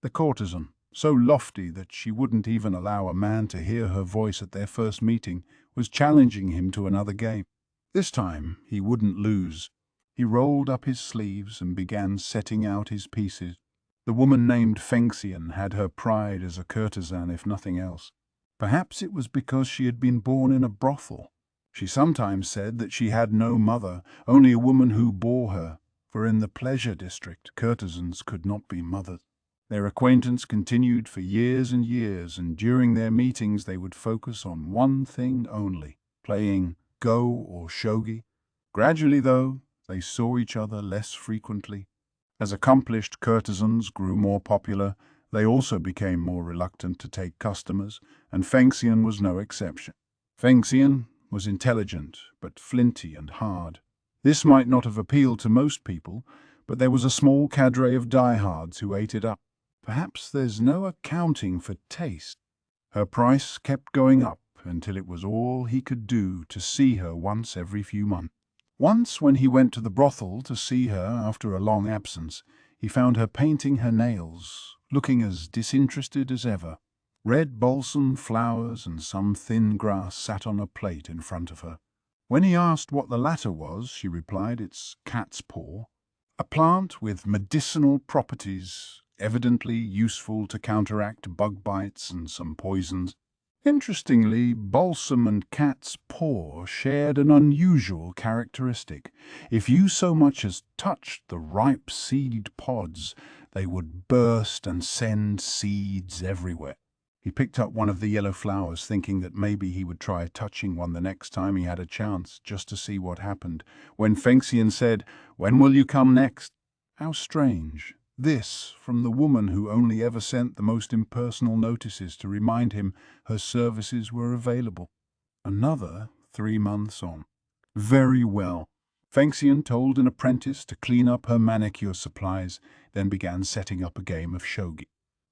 The courtesan, so lofty that she wouldn't even allow a man to hear her voice at their first meeting, was challenging him to another game. This time he wouldn't lose. He rolled up his sleeves and began setting out his pieces. The woman named Fengxian had her pride as a courtesan, if nothing else. Perhaps it was because she had been born in a brothel. She sometimes said that she had no mother, only a woman who bore her, for in the pleasure district courtesans could not be mothers. Their acquaintance continued for years and years, and during their meetings they would focus on one thing only, playing Go or Shogi. Gradually, though, they saw each other less frequently. As accomplished courtesans grew more popular, they also became more reluctant to take customers, and Fengxian was no exception. Fengxian was intelligent, but flinty and hard. This might not have appealed to most people, but there was a small cadre of diehards who ate it up. Perhaps there's no accounting for taste. Her price kept going up until it was all he could do to see her once every few months. Once, when he went to the brothel to see her after a long absence, he found her painting her nails, looking as disinterested as ever. Red balsam flowers and some thin grass sat on a plate in front of her. When he asked what the latter was, she replied, "It's cat's paw, a plant with medicinal properties, evidently useful to counteract bug bites and some poisons." Interestingly, balsam and cat's paw shared an unusual characteristic. If you so much as touched the ripe seed pods, they would burst and send seeds everywhere. He picked up one of the yellow flowers, thinking that maybe he would try touching one the next time he had a chance, just to see what happened, when Fengxian said, "When will you come next?" How strange. This from the woman who only ever sent the most impersonal notices to remind him her services were available. Another 3 months on. Very well. Fengxian told an apprentice to clean up her manicure supplies, then began setting up a game of shogi.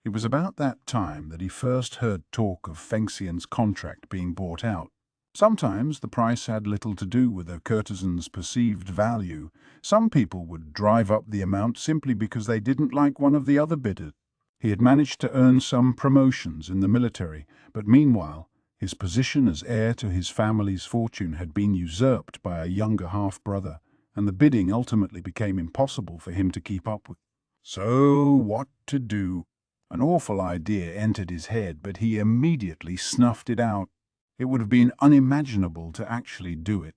It was about that time that he first heard talk of Fengxian's contract being bought out. Sometimes the price had little to do with a courtesan's perceived value. Some people would drive up the amount simply because they didn't like one of the other bidders. He had managed to earn some promotions in the military, but meanwhile, his position as heir to his family's fortune had been usurped by a younger half-brother, and the bidding ultimately became impossible for him to keep up with. So what to do? An awful idea entered his head, but he immediately snuffed it out. It would have been unimaginable to actually do it.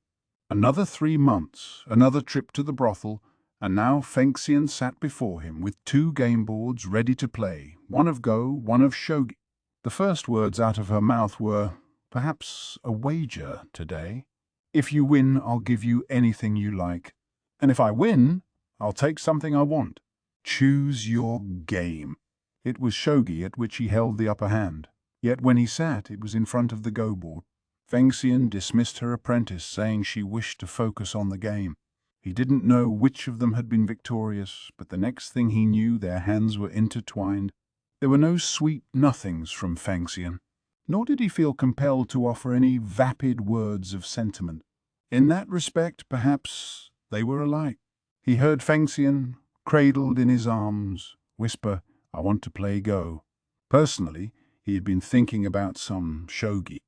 Another 3 months, another trip to the brothel, and now Fengxian sat before him with 2 game boards ready to play, one of Go, one of Shogi. The first words out of her mouth were, "Perhaps a wager today. If you win, I'll give you anything you like. And if I win, I'll take something I want. Choose your game." It was Shogi at which he held the upper hand. Yet when he sat, it was in front of the Go board. Fengxian dismissed her apprentice, saying she wished to focus on the game. He didn't know which of them had been victorious, but the next thing he knew, their hands were intertwined. There were no sweet nothings from Fengxian, nor did he feel compelled to offer any vapid words of sentiment. In that respect, perhaps, they were alike. He heard Fengxian, cradled in his arms, whisper, "I want to play Go." Personally, he had been thinking about some shogi.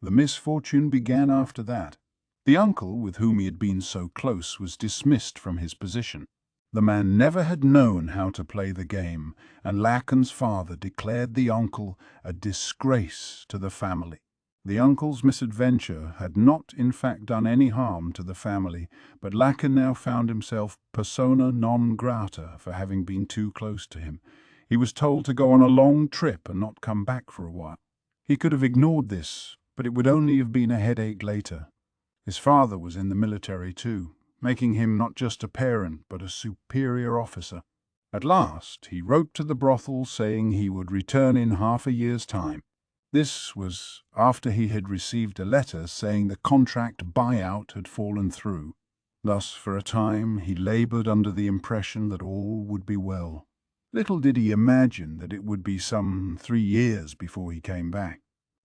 The misfortune began after that. The uncle with whom he had been so close was dismissed from his position. The man never had known how to play the game, and Lakan's father declared the uncle a disgrace to the family. The uncle's misadventure had not in fact done any harm to the family, but Lakan now found himself persona non grata for having been too close to him. He was told to go on a long trip and not come back for a while. He could have ignored this, but it would only have been a headache later. His father was in the military too, making him not just a parent but a superior officer. At last he wrote to the brothel saying he would return in half a year's time. This was after he had received a letter saying the contract buyout had fallen through. Thus, for a time, he labored under the impression that all would be well. Little did he imagine that it would be some 3 years before he came back.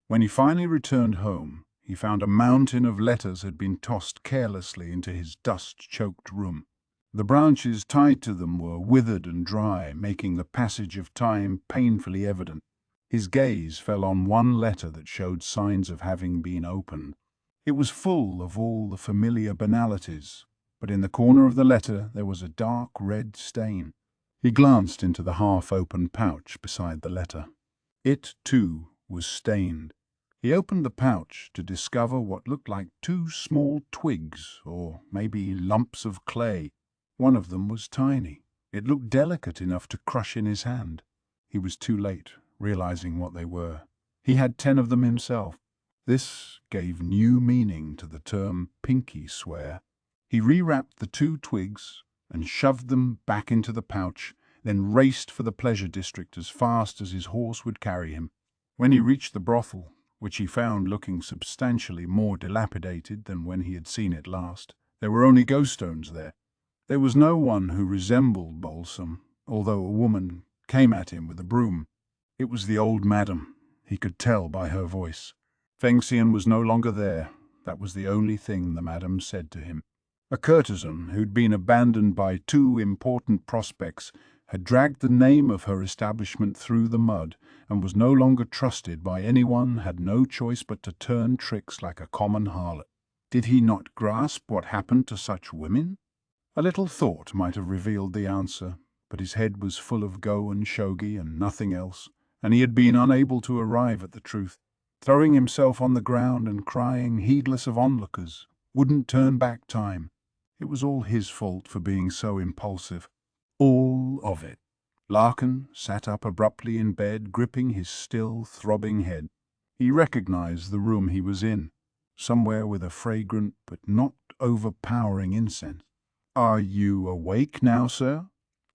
When he finally returned home, he found a mountain of letters had been tossed carelessly into his dust-choked room. The branches tied to them were withered and dry, making the passage of time painfully evident. His gaze fell on one letter that showed signs of having been opened. It was full of all the familiar banalities, but in the corner of the letter there was a dark red stain. He glanced into the half-open pouch beside the letter. It, too, was stained. He opened the pouch to discover what looked like 2 small twigs, or maybe lumps of clay. One of them was tiny. It looked delicate enough to crush in his hand. He was too late, realizing what they were. He had 10 of them himself. This gave new meaning to the term pinky swear. He rewrapped the 2 twigs and shoved them back into the pouch, then raced for the pleasure district as fast as his horse would carry him. When he reached the brothel, which he found looking substantially more dilapidated than when he had seen it last, there were only ghost-stones there. There was no one who resembled Balsam, although a woman came at him with a broom. It was the old madam. He could tell by her voice. Fengxian was no longer there. That was the only thing the madam said to him. A courtesan who'd been abandoned by 2 important prospects had dragged the name of her establishment through the mud and was no longer trusted by anyone, had no choice but to turn tricks like a common harlot. Did he not grasp what happened to such women? A little thought might have revealed the answer, but his head was full of go and shogi and nothing else, and he had been unable to arrive at the truth. Throwing himself on the ground and crying, heedless of onlookers, wouldn't turn back time. It was all his fault for being so impulsive. All of it. Lakan sat up abruptly in bed, gripping his still throbbing head. He recognized the room he was in, somewhere with a fragrant but not overpowering incense. "Are you awake now, sir?"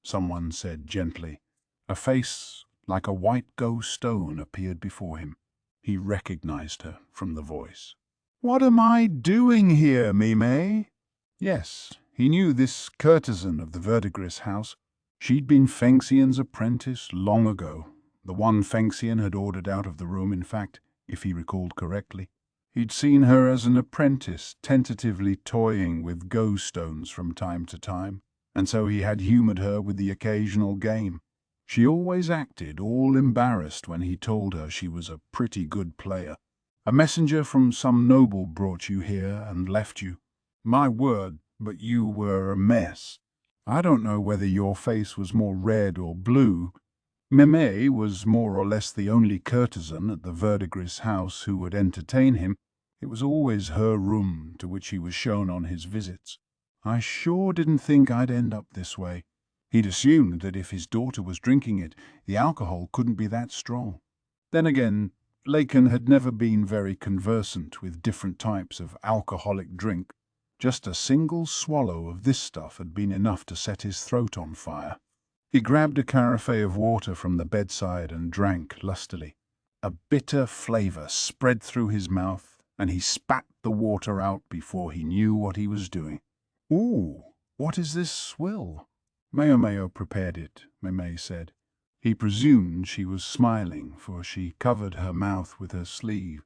someone said gently. A face like a white ghost stone appeared before him. He recognized her from the voice. "What am I doing here, Mime?" Yes, he knew this courtesan of the Verdigris house. She'd been Fengxian's apprentice long ago. The one Fengxian had ordered out of the room, in fact, if he recalled correctly. He'd seen her as an apprentice, tentatively toying with ghost stones from time to time, and so he had humored her with the occasional game. She always acted all embarrassed when he told her she was a pretty good player. "A messenger from some noble brought you here and left you. My word, but you were a mess. I don't know whether your face was more red or blue." Meme was more or less the only courtesan at the Verdigris house who would entertain him. It was always her room to which he was shown on his visits. "I sure didn't think I'd end up this way." He'd assumed that if his daughter was drinking it, the alcohol couldn't be that strong. Then again, Lakan had never been very conversant with different types of alcoholic drink. Just a single swallow of this stuff had been enough to set his throat on fire. He grabbed a carafe of water from the bedside and drank lustily. A bitter flavor spread through his mouth, and he spat the water out before he knew what he was doing. "Ooh, what is this swill?" "Maomao prepared it," Meme said. He presumed she was smiling, for she covered her mouth with her sleeve.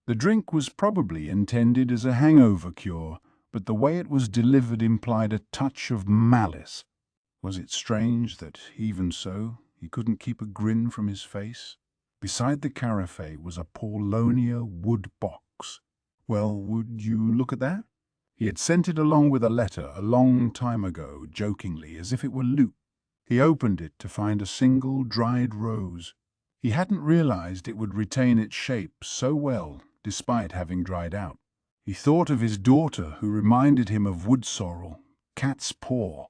The drink was probably intended as a hangover cure, but the way it was delivered implied a touch of malice. Was it strange that, even so, he couldn't keep a grin from his face? Beside the carafe was a Paulonia wood box. "Well, would you look at that?" He had sent it along with a letter a long time ago, jokingly, as if it were loot. He opened it to find a single dried rose. He hadn't realized it would retain its shape so well, despite having dried out. He thought of his daughter, who reminded him of Woodsorrel, cat's paw.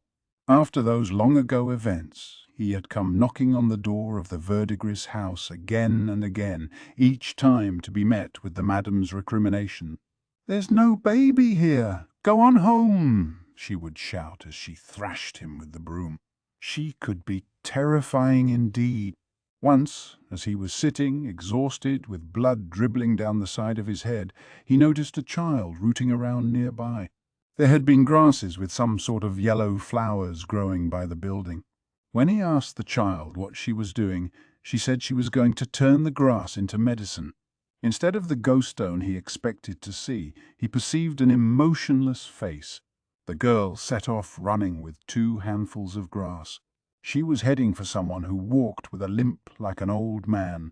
After those long-ago events, he had come knocking on the door of the Verdigris house again and again, each time to be met with the madam's recrimination. "There's no baby here. Go on home," she would shout as she thrashed him with the broom. She could be terrifying indeed. Once, as he was sitting, exhausted, with blood dribbling down the side of his head, he noticed a child rooting around nearby. There had been grasses with some sort of yellow flowers growing by the building. When he asked the child what she was doing, she said she was going to turn the grass into medicine. Instead of the ghost stone he expected to see, he perceived an emotionless face. The girl set off running with 2 handfuls of grass. She was heading for someone who walked with a limp like an old man.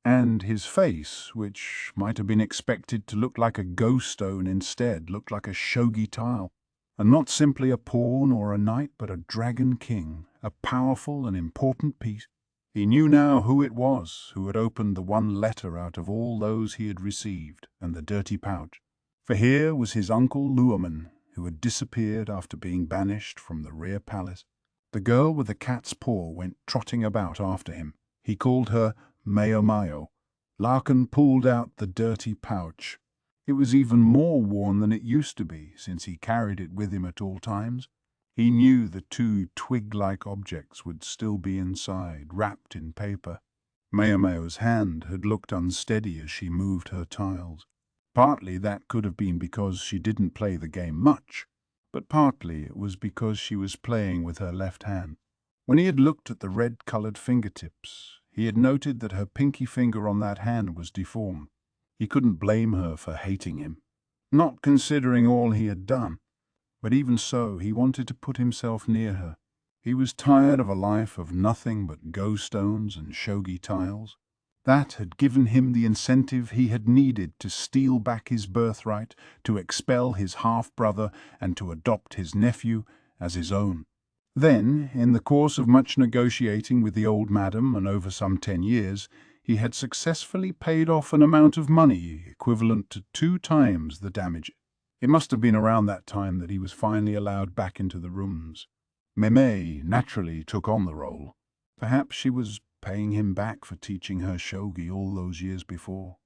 And his face, which might have been expected to look like a ghost stone, instead looked like a shogi tile. And not simply a pawn or a knight, but a dragon king, a powerful and important piece. He knew now who it was who had opened the one letter out of all those he had received, and the dirty pouch. For here was his uncle Luoman, who had disappeared after being banished from the rear palace. The girl with the cat's paw went trotting about after him. He called her Maomao. Lakan pulled out the dirty pouch. It was even more worn than it used to be, since he carried it with him at all times. He knew the two twig-like objects would still be inside, wrapped in paper. Maomao's hand had looked unsteady as she moved her tiles. Partly that could have been because she didn't play the game much, but partly it was because she was playing with her left hand. When he had looked at the red-colored fingertips, he had noted that her pinky finger on that hand was deformed. He couldn't blame her for hating him, not considering all he had done. But even so, he wanted to put himself near her. He was tired of a life of nothing but go stones and shogi tiles. That had given him the incentive he had needed to steal back his birthright, to expel his half-brother, and to adopt his nephew as his own. Then, in the course of much negotiating with the old madam and over some 10 years, he had successfully paid off an amount of money equivalent to 2 times the damage. It must have been around that time that he was finally allowed back into the rooms. Meme naturally took on the role. Perhaps she was paying him back for teaching her shogi all those years before.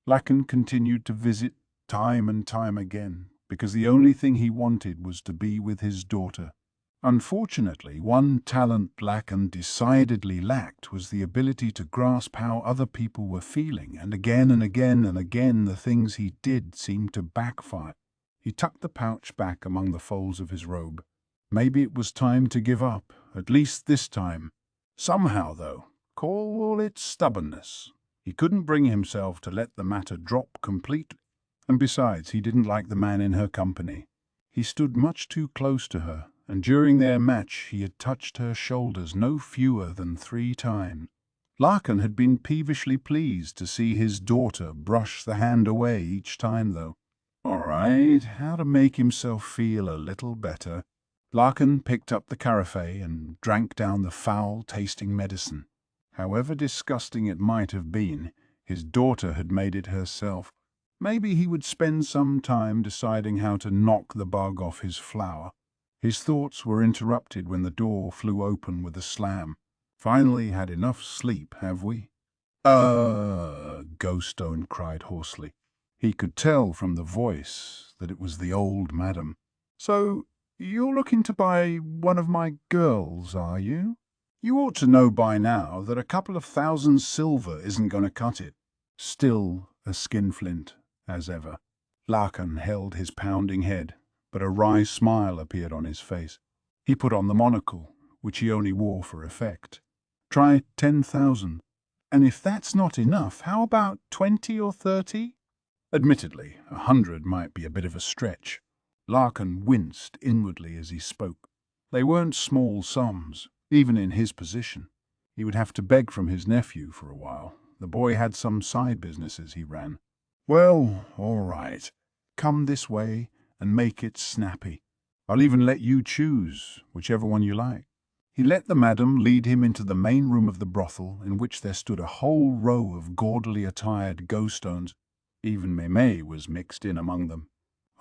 Lakan continued to visit time and time again, because the only thing he wanted was to be with his daughter. Unfortunately, one talent Lakan decidedly lacked was the ability to grasp how other people were feeling, and again and again and again the things he did seemed to backfire. He tucked the pouch back among the folds of his robe. Maybe it was time to give up, at least this time. Somehow, though, call it stubbornness, he couldn't bring himself to let the matter drop completely. And besides, he didn't like the man in her company. He stood much too close to her, and during their match he had touched her shoulders no fewer than 3 times. Lakan had been peevishly pleased to see his daughter brush the hand away each time, though. All right, how to make himself feel a little better. Lakan picked up the carafe and drank down the foul-tasting medicine. However disgusting it might have been, his daughter had made it herself. Maybe he would spend some time deciding how to knock the bug off his flower. His thoughts were interrupted when the door flew open with a slam. Finally had enough sleep, have we? Gaoshun cried hoarsely. He could tell from the voice that it was the old madam. So, you're looking to buy one of my girls, are you? You ought to know by now that a couple of 1,000 silver isn't going to cut it. Still a skinflint, as ever. Lakan held his pounding head, but a wry smile appeared on his face. He put on the monocle, which he only wore for effect. Try 10,000. And if that's not enough, how about 20 or 30? Admittedly, 100 might be a bit of a stretch. Lakan winced inwardly as he spoke. They weren't small sums, even in his position. He would have to beg from his nephew for a while. The boy had some side businesses he ran. Well, all right. Come this way and make it snappy. I'll even let you choose, whichever one you like. He let the madam lead him into the main room of the brothel, in which there stood a whole row of gaudily attired ghostones. Even Meme was mixed in among them.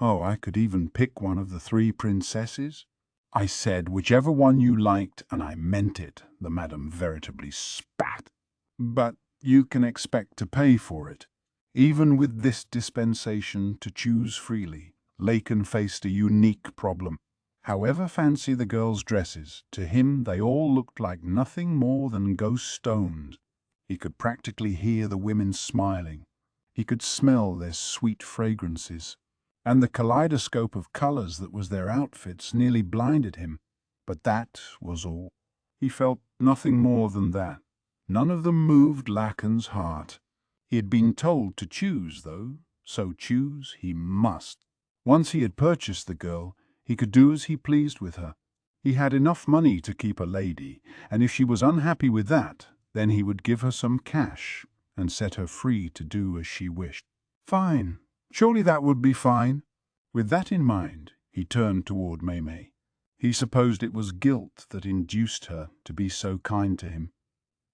Oh, I could even pick one of the 3 princesses. I said whichever one you liked, and I meant it, the madam veritably spat. But you can expect to pay for it. Even with this dispensation to choose freely, Lakan faced a unique problem. However fancy the girls' dresses, to him they all looked like nothing more than ghost stones. He could practically hear the women smiling. He could smell their sweet fragrances. And the kaleidoscope of colors that was their outfits nearly blinded him. But that was all. He felt nothing more than that. None of them moved Lakan's heart. He had been told to choose, though, so choose he must. Once he had purchased the girl, he could do as he pleased with her. He had enough money to keep a lady, and if she was unhappy with that, then he would give her some cash, and set her free to do as she wished. Fine. Surely that would be fine. With that in mind, he turned toward Maomao. He supposed it was guilt that induced her to be so kind to him.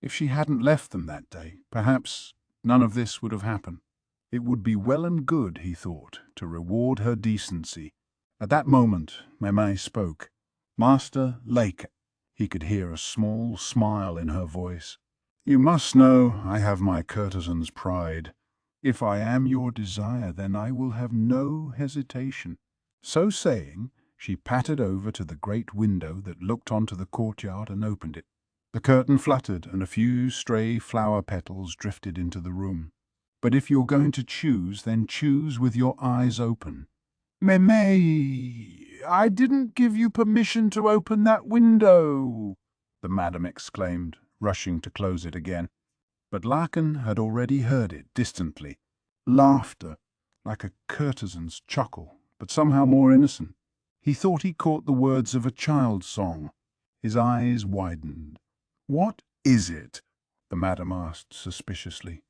If she hadn't left them that day, perhaps none of this would have happened. It would be well and good, he thought, to reward her decency. At that moment, Maomao spoke. Master Lakan. He could hear a small smile in her voice. You must know I have my courtesan's pride. If I am your desire, then I will have no hesitation. So saying, she pattered over to the great window that looked onto the courtyard and opened it. The curtain fluttered and a few stray flower petals drifted into the room. But if you're going to choose, then choose with your eyes open. Maomao, I didn't give you permission to open that window, the madam exclaimed, rushing to close it again. But Lakan had already heard it distantly. Laughter, like a courtesan's chuckle, but somehow more innocent. He thought he caught the words of a child's song. His eyes widened. What is it? The madam asked suspiciously.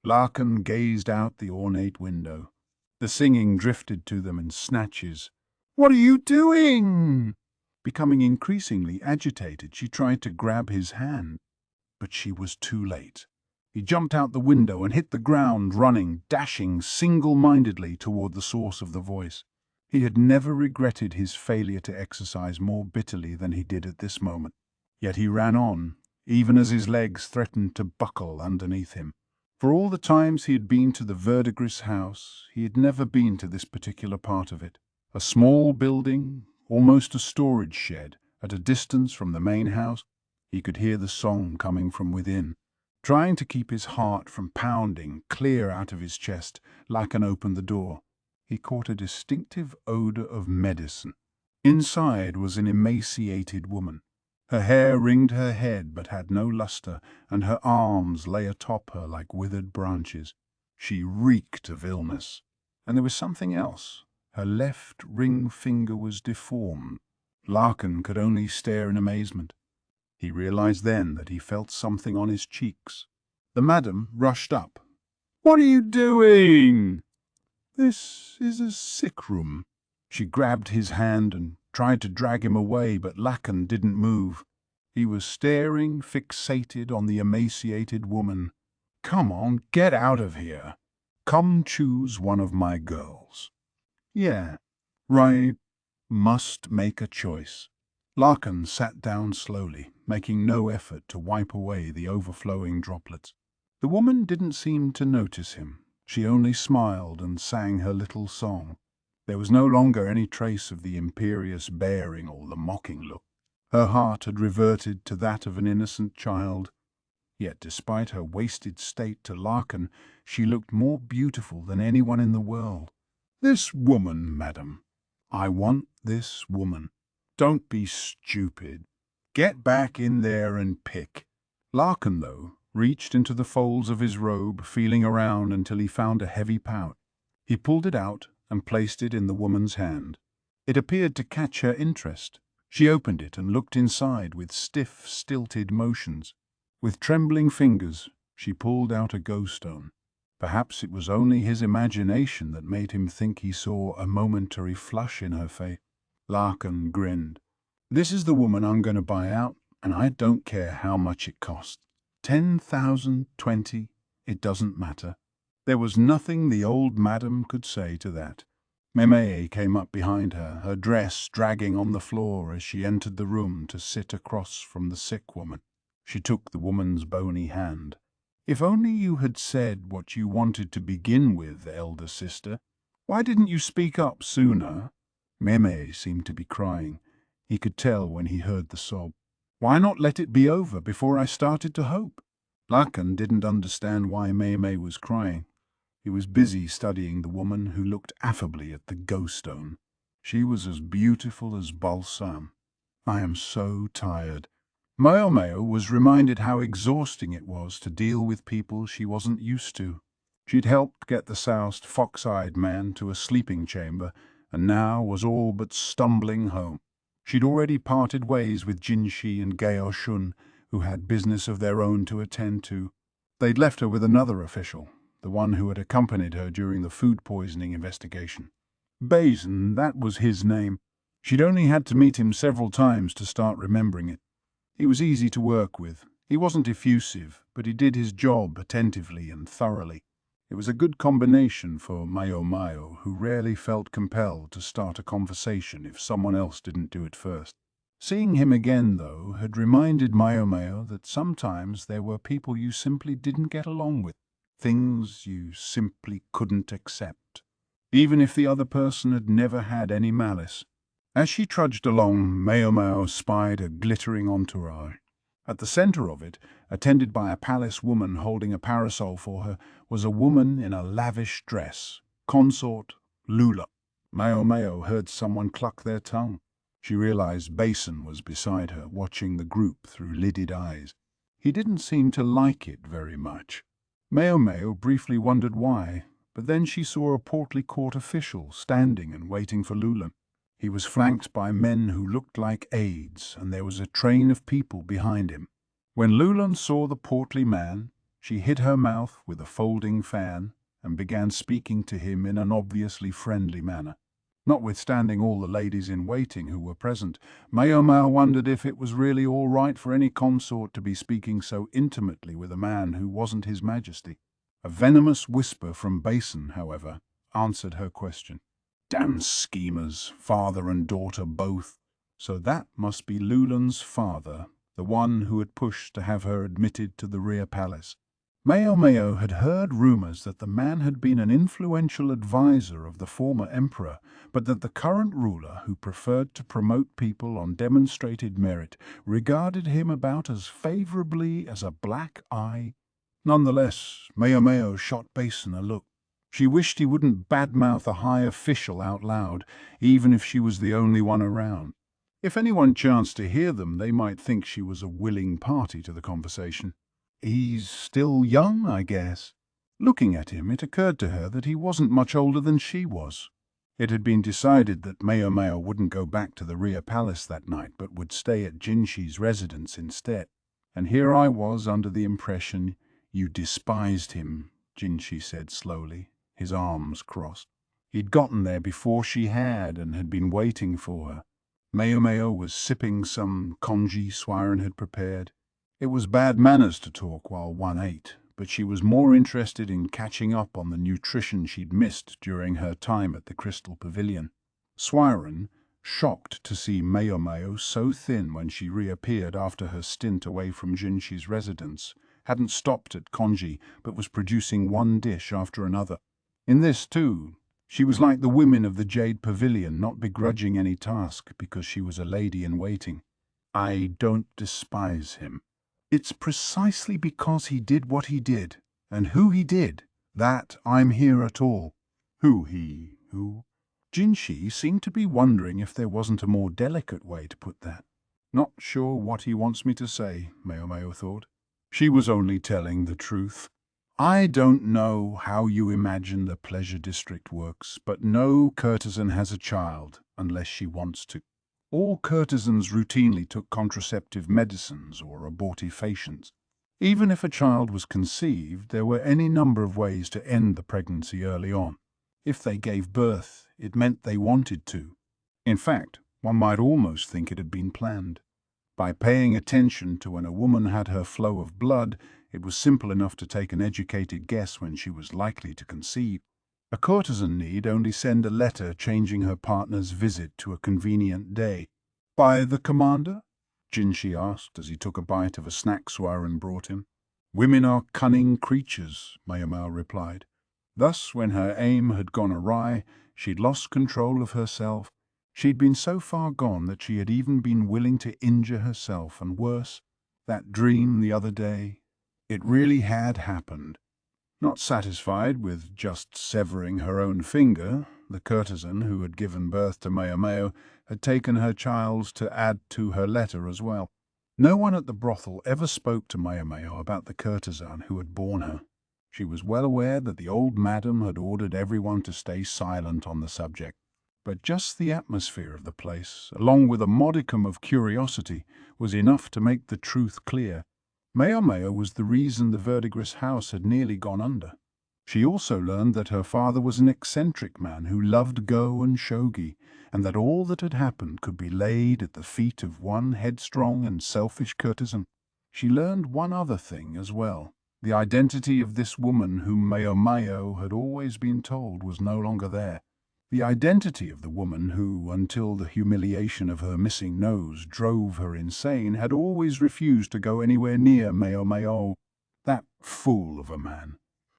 Lakan gazed out the ornate window. The singing drifted to them in snatches. What are you doing? Becoming increasingly agitated, she tried to grab his hand, but she was too late. He jumped out the window and hit the ground, running, dashing single-mindedly toward the source of the voice. He had never regretted his failure to exercise more bitterly than he did at this moment. Yet he ran on, even as his legs threatened to buckle underneath him. For all the times he had been to the Verdigris house, he had never been to this particular part of it. A small building, almost a storage shed, at a distance from the main house. He could hear the song coming from within. Trying to keep his heart from pounding clear out of his chest, Lakan opened the door. He caught a distinctive odor of medicine. Inside was an emaciated woman. Her hair ringed her head but had no luster, and her arms lay atop her like withered branches. She reeked of illness. And there was something else. Her left ring finger was deformed. Lakan could only stare in amazement. He realized then that he felt something on his cheeks. The madam rushed up. What are you doing? This is a sick room. She grabbed his hand and tried to drag him away, but Lakan didn't move. He was staring, fixated on the emaciated woman. Come on, get out of here. Come choose one of my girls. Yeah, right. Must make a choice. Lakan sat down slowly, making no effort to wipe away the overflowing droplets. The woman didn't seem to notice him. She only smiled and sang her little song. There was no longer any trace of the imperious bearing or the mocking look. Her heart had reverted to that of an innocent child. Yet despite her wasted state to Lakan, she looked more beautiful than anyone in the world. This woman, madam. I want this woman. Don't be stupid. Get back in there and pick. Lakan, though, reached into the folds of his robe, feeling around until he found a heavy pouch. He pulled it out and placed it in the woman's hand. It appeared to catch her interest. She opened it and looked inside with stiff, stilted motions. With trembling fingers, she pulled out a glowstone. Perhaps it was only his imagination that made him think he saw a momentary flush in her face. Lakan grinned. This is the woman I'm going to buy out, and I don't care how much it costs. 10,000, 20, it doesn't matter. There was nothing the old madam could say to that. Maomao came up behind her, her dress dragging on the floor as she entered the room to sit across from the sick woman. She took the woman's bony hand. If only you had said what you wanted to begin with, elder sister. Why didn't you speak up sooner? Maomao seemed to be crying. He could tell when he heard the sob. Why not let it be over before I started to hope? Lakan didn't understand why Maomao was crying. He was busy studying the woman who looked affably at the glowstone. She was as beautiful as Balsam. I am so tired. Maomao was reminded how exhausting it was to deal with people she wasn't used to. She'd helped get the soused, fox-eyed man to a sleeping chamber, and now was all but stumbling home. She'd already parted ways with Jinshi and Gaoshun, who had business of their own to attend to. They'd left her with another official, the one who had accompanied her during the food poisoning investigation. Balsam, that was his name. She'd only had to meet him several times to start remembering it. He was easy to work with. He wasn't effusive, but he did his job attentively and thoroughly. It was a good combination for Maomao, who rarely felt compelled to start a conversation if someone else didn't do it first. Seeing him again, though, had reminded Maomao that sometimes there were people you simply didn't get along with, things you simply couldn't accept, even if the other person had never had any malice. As she trudged along, Maomao spied a glittering entourage. At the center of it, attended by a palace woman holding a parasol for her, was a woman in a lavish dress, consort Lula. Maomao heard someone cluck their tongue. She realized Balsam was beside her, watching the group through lidded eyes. He didn't seem to like it very much. Maomao briefly wondered why, but then she saw a portly court official standing and waiting for Lula. He was flanked by men who looked like aides, and there was a train of people behind him. When Lulan saw the portly man, she hid her mouth with a folding fan and began speaking to him in an obviously friendly manner. Notwithstanding all the ladies in waiting who were present, Maomao wondered if it was really all right for any consort to be speaking so intimately with a man who wasn't His Majesty. A venomous whisper from Balsam, however, answered her question. Damn schemers, father and daughter both. So that must be Lulan's father, the one who had pushed to have her admitted to the rear palace. Maomao had heard rumors that the man had been an influential advisor of the former emperor, but that the current ruler, who preferred to promote people on demonstrated merit, regarded him about as favorably as a black eye. Nonetheless, Maomao shot Balsam a look. She wished he wouldn't badmouth a high official out loud, even if she was the only one around. If anyone chanced to hear them, they might think she was a willing party to the conversation. He's still young, I guess. Looking at him, it occurred to her that he wasn't much older than she was. It had been decided that Maomao wouldn't go back to the rear palace that night, but would stay at Jinshi's residence instead. And here I was under the impression you despised him, Jinshi said slowly, his arms crossed. He'd gotten there before she and had been waiting for her. Maomao was sipping some congee Suirei had prepared. It was bad manners to talk while one ate, but she was more interested in catching up on the nutrition she'd missed during her time at the Crystal Pavilion. Suirei, shocked to see Maomao so thin when she reappeared after her stint away from Jinshi's residence, hadn't stopped at congee, but was producing one dish after another. In this, too, she was like the women of the Jade Pavilion, not begrudging any task because she was a lady in waiting. I don't despise him. It's precisely because he did what he did, and who he did, that I'm here at all. Who? Jinshi seemed to be wondering if there wasn't a more delicate way to put that. Not sure what he wants me to say, Maomao thought. She was only telling the truth. I don't know how you imagine the pleasure district works, but no courtesan has a child unless she wants to. All courtesans routinely took contraceptive medicines or abortifacients. Even if a child was conceived, there were any number of ways to end the pregnancy early on. If they gave birth, it meant they wanted to. In fact, one might almost think it had been planned. By paying attention to when a woman had her flow of blood, it was simple enough to take an educated guess when she was likely to conceive. A courtesan need only send a letter changing her partner's visit to a convenient day. By the commander? Jinshi asked as he took a bite of a snack Suirei brought him. Women are cunning creatures, Maomao replied. Thus, when her aim had gone awry, she'd lost control of herself. She'd been so far gone that she had even been willing to injure herself, and worse, that dream the other day. It really had happened. Not satisfied with just severing her own finger, the courtesan who had given birth to Maomao had taken her child to add to her letter as well. No one at the brothel ever spoke to Maomao about the courtesan who had borne her. She was well aware that the old madam had ordered everyone to stay silent on the subject. But just the atmosphere of the place, along with a modicum of curiosity, was enough to make the truth clear. Maomao was the reason the verdigris house had nearly gone under. She also learned that her father was an eccentric man who loved go and shogi, and that all that had happened could be laid at the feet of one headstrong and selfish courtesan. She learned one other thing as well. The identity of this woman whom Maomao had always been told was no longer there. The identity of the woman who, until the humiliation of her missing nose drove her insane, had always refused to go anywhere near Maomao. That fool of a man.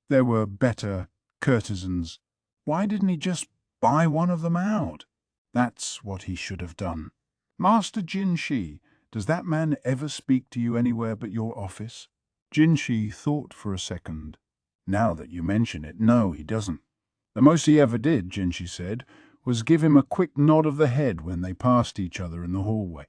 There were better courtesans. Why didn't he just buy one of them out? That's what he should have done. Master Jinshi, does that man ever speak to you anywhere but your office? Jinshi thought for a second. Now that you mention it, no, he doesn't. The most he ever did, Jinshi said, was give him a quick nod of the head when they passed each other in the hallway.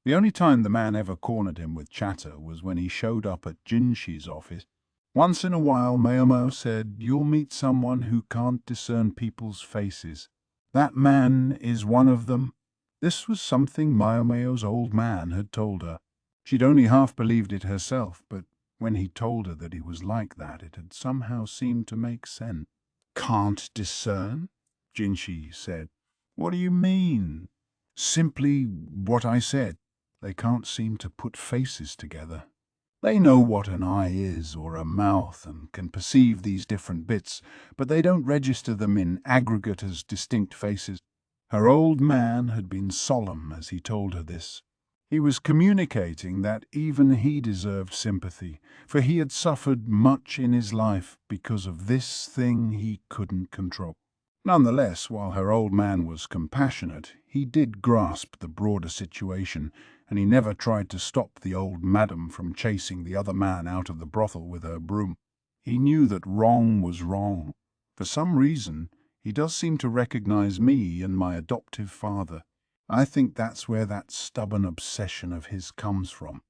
The only time the man ever cornered him with chatter was when he showed up at Jinshi's office. Once in a while, Maomao said, "You'll meet someone who can't discern people's faces. That man is one of them." This was something Maomao's old man had told her. She'd only half believed it herself, but when he told her that he was like that, it had somehow seemed to make sense. "Can't discern?" Jinshi said. "What do you mean?" "Simply what I said. They can't seem to put faces together. They know what an eye is or a mouth and can perceive these different bits, but they don't register them in aggregate as distinct faces." Her old man had been solemn as he told her this. He was communicating that even he deserved sympathy, for he had suffered much in his life because of this thing he couldn't control. Nonetheless, while her old man was compassionate, he did grasp the broader situation, and he never tried to stop the old madam from chasing the other man out of the brothel with her broom. He knew that wrong was wrong. For some reason, he does seem to recognize me and my adoptive father. I think that's where that stubborn obsession of his comes from.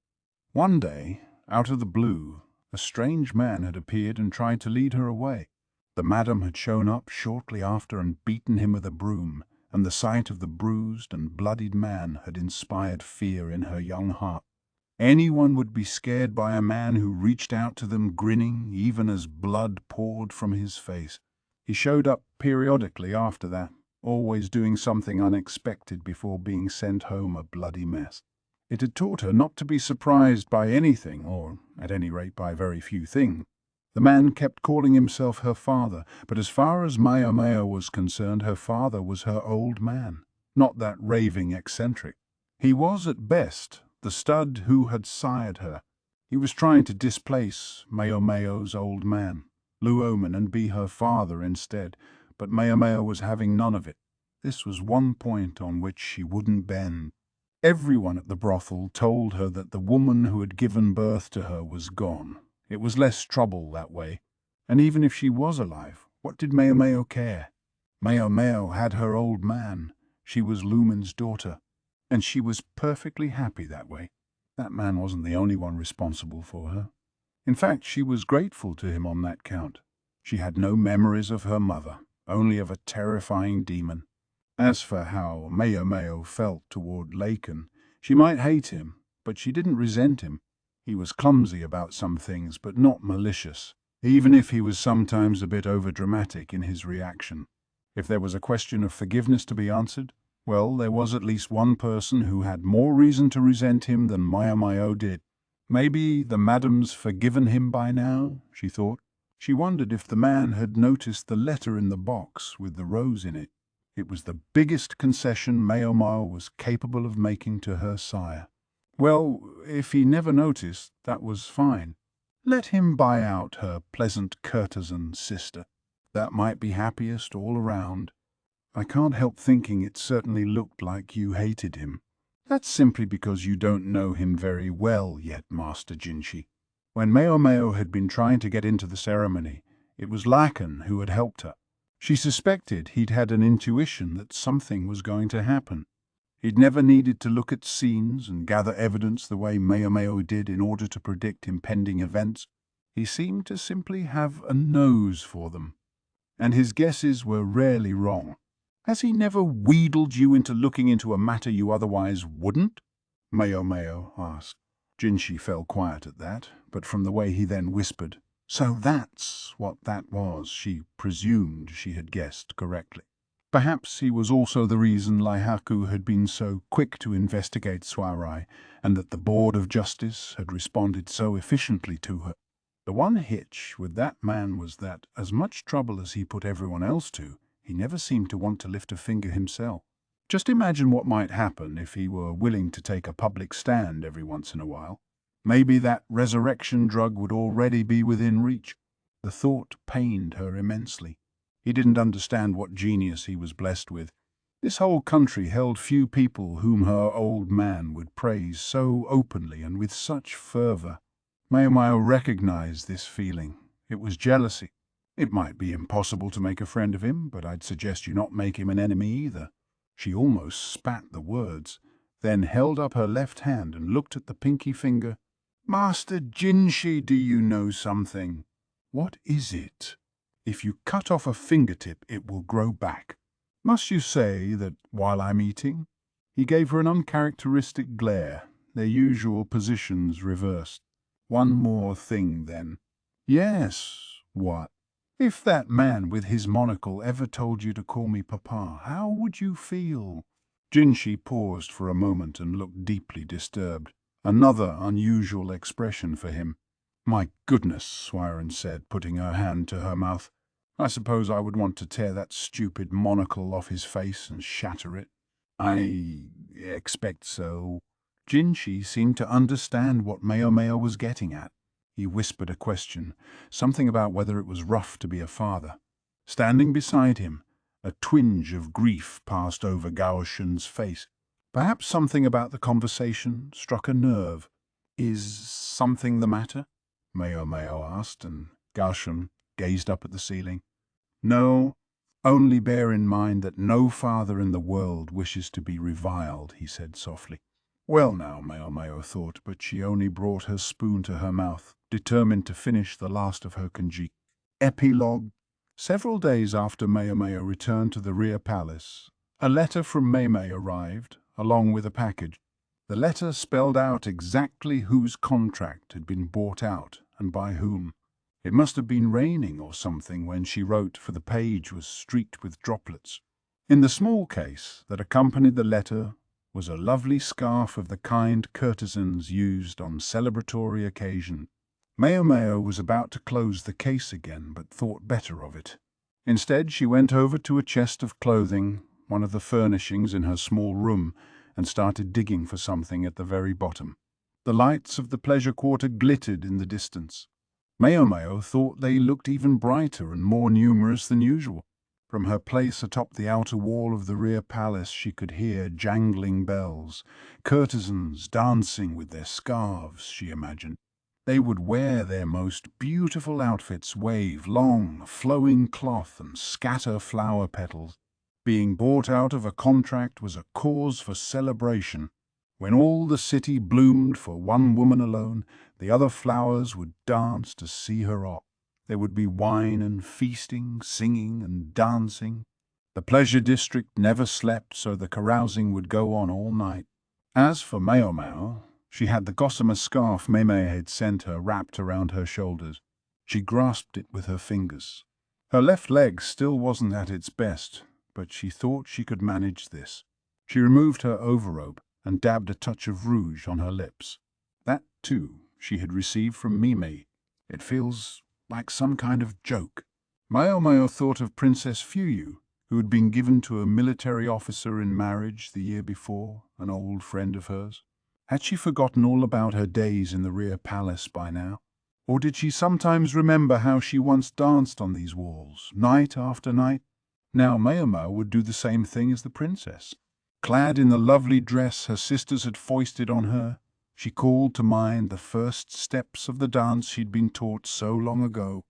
One day, out of the blue, a strange man had appeared and tried to lead her away. The madam had shown up shortly after and beaten him with a broom, and the sight of the bruised and bloodied man had inspired fear in her young heart. Anyone would be scared by a man who reached out to them grinning, even as blood poured from his face. He showed up periodically after that, always doing something unexpected before being sent home a bloody mess. It had taught her not to be surprised by anything, or at any rate by very few things. The man kept calling himself her father, but as far as Maomao was concerned, her father was her old man, not that raving eccentric. He was, at best, the stud who had sired her. He was trying to displace Maomao's old man, Luoman, and be her father instead, but Maomao was having none of it. This was one point on which she wouldn't bend. Everyone at the brothel told her that the woman who had given birth to her was gone. It was less trouble that way. And even if she was alive, what did Maomao care? Maomao had her old man. She was Lumen's daughter. And she was perfectly happy that way. That man wasn't the only one responsible for her. In fact, she was grateful to him on that count. She had no memories of her mother, only of a terrifying demon. As for how Maomao felt toward Lakan, she might hate him, but she didn't resent him. He was clumsy about some things, but not malicious, even if he was sometimes a bit overdramatic in his reaction. If there was a question of forgiveness to be answered, well, there was at least one person who had more reason to resent him than Maomao did. Maybe the madam's forgiven him by now, she thought. She wondered if the man had noticed the letter in the box with the rose in it. It was the biggest concession Maomao was capable of making to her sire. Well, if he never noticed, that was fine. Let him buy out her pleasant courtesan sister. That might be happiest all around. I can't help thinking it certainly looked like you hated him. That's simply because you don't know him very well yet, Master Jinshi. When Maomao had been trying to get into the ceremony, it was Lakan who had helped her. She suspected he'd had an intuition that something was going to happen. He'd never needed to look at scenes and gather evidence the way Maomao did in order to predict impending events. He seemed to simply have a nose for them, and his guesses were rarely wrong. Has he never wheedled you into looking into a matter you otherwise wouldn't? Maomao asked. Jinshi fell quiet at that, but from the way he then whispered, "So that's what that was," she presumed she had guessed correctly. Perhaps he was also the reason Laihaku had been so quick to investigate Suirei, and that the Board of Justice had responded so efficiently to her. The one hitch with that man was that, as much trouble as he put everyone else to, he never seemed to want to lift a finger himself. Just imagine what might happen if he were willing to take a public stand every once in a while. Maybe that resurrection drug would already be within reach. The thought pained her immensely. He didn't understand what genius he was blessed with. This whole country held few people whom her old man would praise so openly and with such fervor. Maomao recognized this feeling. It was jealousy. It might be impossible to make a friend of him, but I'd suggest you not make him an enemy either. She almost spat the words, then held up her left hand and looked at the pinky finger. "Master Jinshi, do you know something?" "What is it?" "If you cut off a fingertip, it will grow back. Must you say that while I'm eating?" He gave her an uncharacteristic glare, their usual positions reversed. "One more thing, then." "Yes, what?" "If that man with his monocle ever told you to call me Papa, how would you feel?" Jinshi paused for a moment and looked deeply disturbed. Another unusual expression for him. "My goodness," Suirei said, putting her hand to her mouth. "I suppose I would want to tear that stupid monocle off his face and shatter it." "I expect so." Jinshi seemed to understand what Maomao was getting at. He whispered a question, something about whether it was rough to be a father. Standing beside him, a twinge of grief passed over Gaoshun's face. Perhaps something about the conversation struck a nerve. "Is something the matter?" Maomao asked, and Gaoshun gazed up at the ceiling. "No, only bear in mind that no father in the world wishes to be reviled," he said softly. Well now, Maomao thought, but she only brought her spoon to her mouth, determined to finish the last of her conjecture. Epilogue. Several days after Maomao returned to the rear palace, a letter from Maomao arrived, along with a package. The letter spelled out exactly whose contract had been bought out and by whom. It must have been raining or something when she wrote, for the page was streaked with droplets. In the small case that accompanied the letter was a lovely scarf of the kind courtesans used on celebratory occasion. Maomao was about to close the case again, but thought better of it. Instead, she went over to a chest of clothing, one of the furnishings in her small room, and started digging for something at the very bottom. The lights of the pleasure quarter glittered in the distance. Maomao thought they looked even brighter and more numerous than usual. From her place atop the outer wall of the rear palace she could hear jangling bells, courtesans dancing with their scarves, she imagined. They would wear their most beautiful outfits, wave long, flowing cloth and scatter flower petals. Being bought out of a contract was a cause for celebration. When all the city bloomed for one woman alone, the other flowers would dance to see her off. There would be wine and feasting, singing and dancing. The pleasure district never slept, so the carousing would go on all night. As for Maomao, she had the gossamer scarf Maomao had sent her wrapped around her shoulders. She grasped it with her fingers. Her left leg still wasn't at its best, but she thought she could manage this. She removed her overrobe and dabbed a touch of rouge on her lips. That, too, she had received from Mimi. It feels like some kind of joke. Maomao thought of Princess Fuyu, who had been given to a military officer in marriage the year before, an old friend of hers. Had she forgotten all about her days in the rear palace by now? Or did she sometimes remember how she once danced on these walls, night after night? Now Maomao would do the same thing as the princess. Clad in the lovely dress her sisters had foisted on her, she called to mind the first steps of the dance she'd been taught so long ago.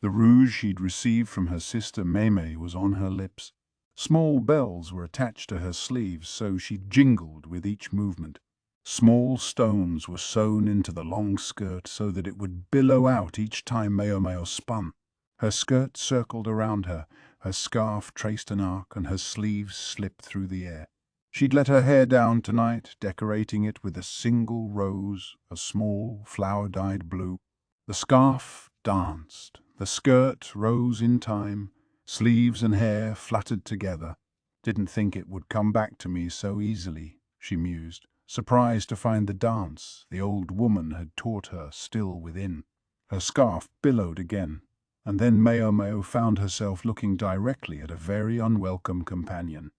The rouge she'd received from her sister Meme was on her lips. Small bells were attached to her sleeves, so she jingled with each movement. Small stones were sewn into the long skirt so that it would billow out each time Maomao spun. Her skirt circled around her, her scarf traced an arc, and her sleeves slipped through the air. She'd let her hair down tonight, decorating it with a single rose, a small flower-dyed blue. The scarf danced, the skirt rose in time, sleeves and hair fluttered together. Didn't think it would come back to me so easily, she mused, surprised to find the dance the old woman had taught her still within. Her scarf billowed again, and then Maomao found herself looking directly at a very unwelcome companion.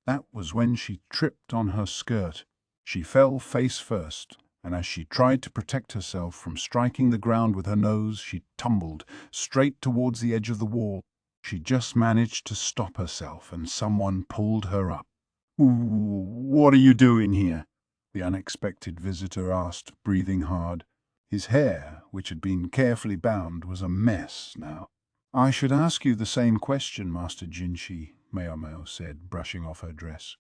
That was when she tripped on her skirt. She fell face first, and as she tried to protect herself from striking the ground with her nose, she tumbled straight towards the edge of the wall. She just managed to stop herself, and someone pulled her up. "What are you doing here?" the unexpected visitor asked, breathing hard. His hair, which had been carefully bound, was a mess now. "I should ask you the same question, Master Jinshi," Maomao said, brushing off her dress.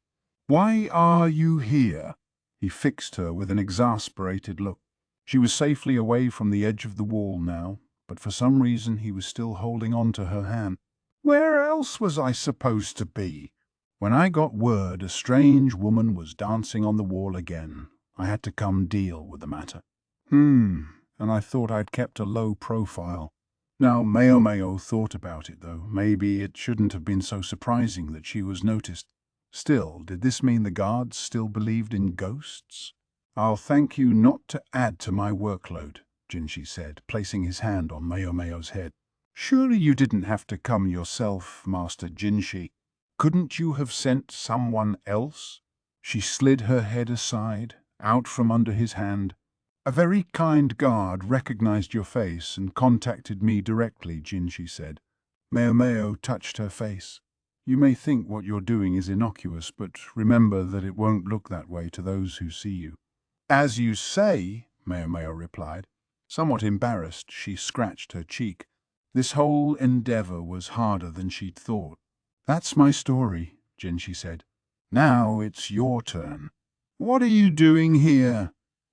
"Why are you here?" He fixed her with an exasperated look. She was safely away from the edge of the wall now, but for some reason he was still holding on to her hand. "Where else was I supposed to be?" "When I got word a strange woman was dancing on the wall again, I had to come deal with the matter." And I thought I'd kept a low profile." Now Maomao thought about it, though. Maybe it shouldn't have been so surprising that she was noticed. Still, did this mean the guards still believed in ghosts? "I'll thank you not to add to my workload," Jinshi said, placing his hand on Maomao's head. "Surely you didn't have to come yourself, Master Jinshi. Couldn't you have sent someone else?" She slid her head aside, out from under his hand. "A very kind guard recognized your face and contacted me directly," Jinshi said. Maomao touched her face. "You may think what you're doing is innocuous, but remember that it won't look that way to those who see you." "As you say," Maomao replied. Somewhat embarrassed, she scratched her cheek. This whole endeavor was harder than she'd thought. "That's my story," Jinshi said. "Now it's your turn." "What are you doing here?"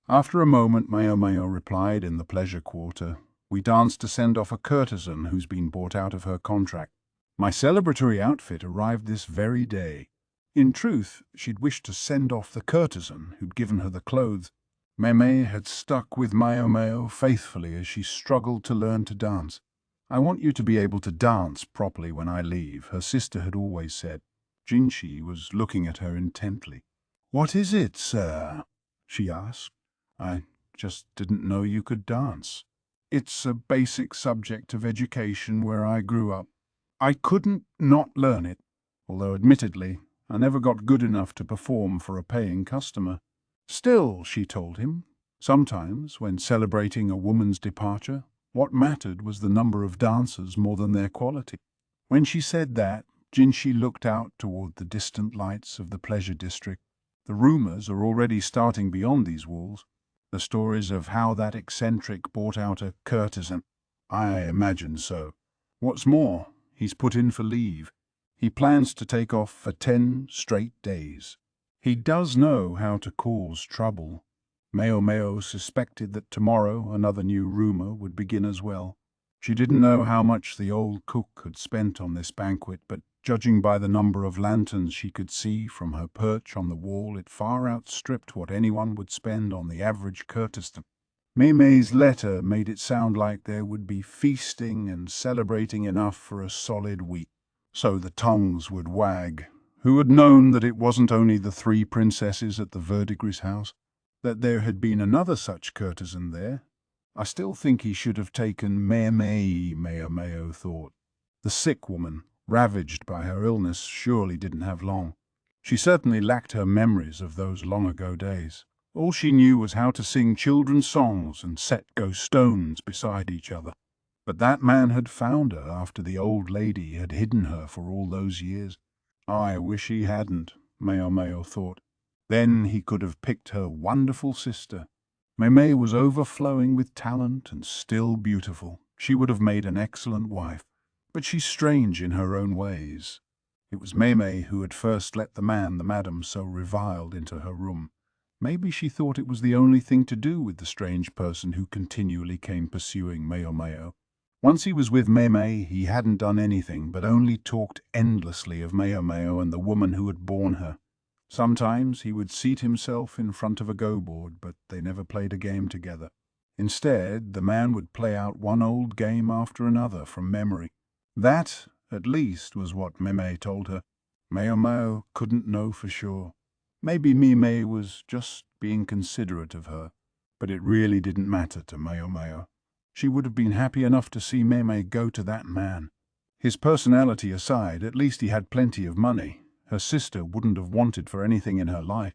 After a moment, Maomao replied in the pleasure quarter. "We danced to send off a courtesan who's been bought out of her contract. My celebratory outfit arrived this very day." In truth, she'd wished to send off the courtesan who'd given her the clothes. Meme had stuck with Maomao faithfully as she struggled to learn to dance. "I want you to be able to dance properly when I leave," her sister had always said. Jinshi was looking at her intently. "What is it, sir?" she asked. "I just didn't know you could dance. It's a basic subject of education where I grew up. I couldn't not learn it, although admittedly I never got good enough to perform for a paying customer." Still, she told him, sometimes when celebrating a woman's departure, what mattered was the number of dancers more than their quality. When she said that, Jinshi looked out toward the distant lights of the pleasure district. The rumors are already starting beyond these walls. The stories of how that eccentric bought out a courtesan. "I imagine so. What's more, he's put in for leave. He plans to take off for 10 straight days. He does know how to cause trouble." Maomao suspected that tomorrow another new rumor would begin as well. She didn't know how much the old cook had spent on this banquet, but judging by the number of lanterns she could see from her perch on the wall, it far outstripped what anyone would spend on the average courtesan. Meme's letter made it sound like there would be feasting and celebrating enough for a solid week. So the tongues would wag. Who had known that it wasn't only the 3 princesses at the Verdigris house? That there had been another such courtesan there? I still think he should have taken Meme, Maomao thought. The sick woman, ravaged by her illness, surely didn't have long. She certainly lacked her memories of those long-ago days. All she knew was how to sing children's songs and set ghost stones beside each other. But that man had found her after the old lady had hidden her for all those years. I wish he hadn't, Maomao thought. Then he could have picked her wonderful sister. Meme was overflowing with talent and still beautiful. She would have made an excellent wife. But she's strange in her own ways. It was Meme who had first let the man the madam so reviled into her room. Maybe she thought it was the only thing to do with the strange person who continually came pursuing Maomao. Once he was with Meme, he hadn't done anything but only talked endlessly of Maomao and the woman who had borne her. Sometimes he would seat himself in front of a go-board, but they never played a game together. Instead, the man would play out one old game after another from memory. That, at least, was what Meme told her. Maomao couldn't know for sure. Maybe Mime was just being considerate of her, but it really didn't matter to Maomao. She would have been happy enough to see Meme go to that man. His personality aside, at least he had plenty of money. Her sister wouldn't have wanted for anything in her life.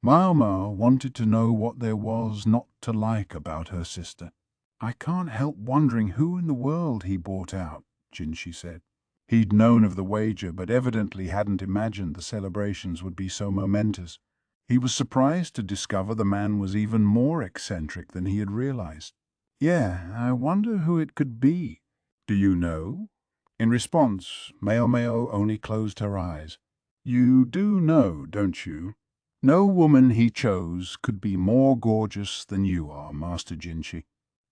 Maomao wanted to know what there was not to like about her sister. "I can't help wondering who in the world he bought out," Jinshi said. He'd known of the wager, but evidently hadn't imagined the celebrations would be so momentous. He was surprised to discover the man was even more eccentric than he had realized. "Yeah, I wonder who it could be. Do you know?" In response, Maomao only closed her eyes. "You do know, don't you? No woman he chose could be more gorgeous than you are, Master Jinshi."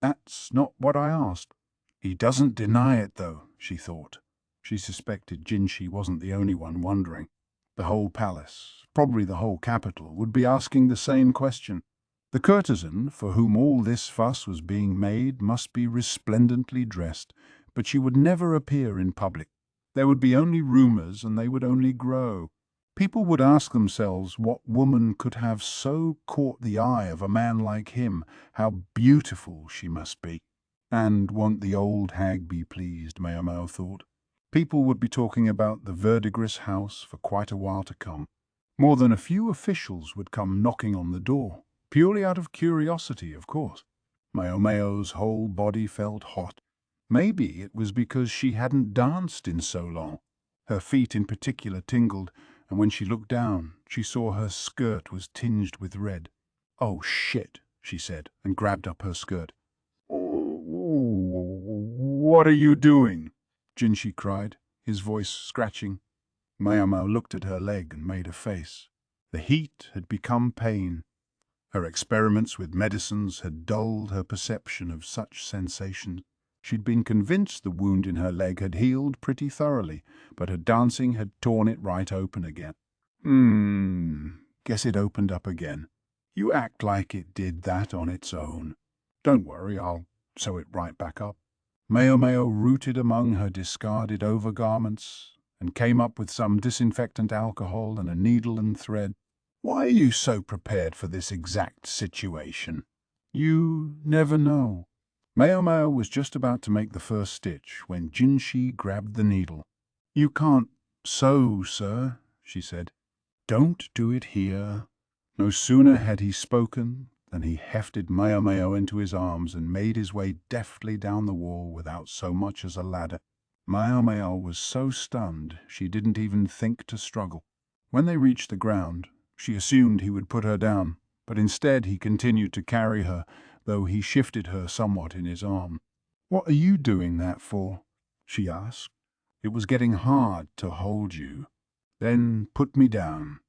"That's not what I asked." "He doesn't deny it, though," she thought. She suspected Jinshi wasn't the only one wondering. The whole palace, probably the whole capital, would be asking the same question. The courtesan, for whom all this fuss was being made, must be resplendently dressed, but she would never appear in public. There would be only rumors, and they would only grow. People would ask themselves what woman could have so caught the eye of a man like him, how beautiful she must be. And won't the old hag be pleased, Maomao thought. People would be talking about the verdigris house for quite a while to come. More than a few officials would come knocking on the door, purely out of curiosity, of course. Maomao's whole body felt hot. Maybe it was because she hadn't danced in so long. Her feet in particular tingled, and when she looked down, she saw her skirt was tinged with red. "Oh, shit," she said, and grabbed up her skirt. "What are you doing?" Jinshi cried, his voice scratching. Maomao looked at her leg and made a face. The heat had become pain. Her experiments with medicines had dulled her perception of such sensations. She'd been convinced the wound in her leg had healed pretty thoroughly, but her dancing had torn it right open again. Guess it opened up again. You act like it did that on its own. Don't worry, I'll sew it right back up." Maomao rooted among her discarded overgarments and came up with some disinfectant alcohol and a needle and thread. "Why are you so prepared for this exact situation?" "You never know." Maomao was just about to make the first stitch when Jinshi grabbed the needle. "You can't sew, sir," she said. "Don't do it here." No sooner had he spoken than he hefted Maomao into his arms and made his way deftly down the wall without so much as a ladder. Maomao was so stunned she didn't even think to struggle. When they reached the ground, she assumed he would put her down, but instead he continued to carry her, though he shifted her somewhat in his arm. "What are you doing that for?" she asked. "It was getting hard to hold you." "Then put me down."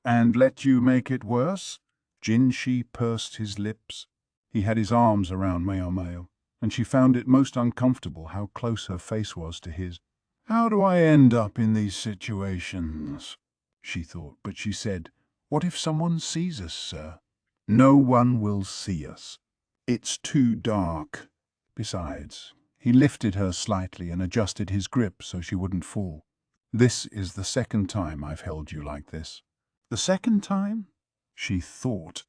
"And let you make it worse?" Jinshi pursed his lips. He had his arms around Maomao, and she found it most uncomfortable how close her face was to his. "How do I end up in these situations?" she thought, but she said, "What if someone sees us, sir?" "No one will see us. It's too dark." Besides, he lifted her slightly and adjusted his grip so she wouldn't fall. "This is the second time I've held you like this." "The second time?" she thought.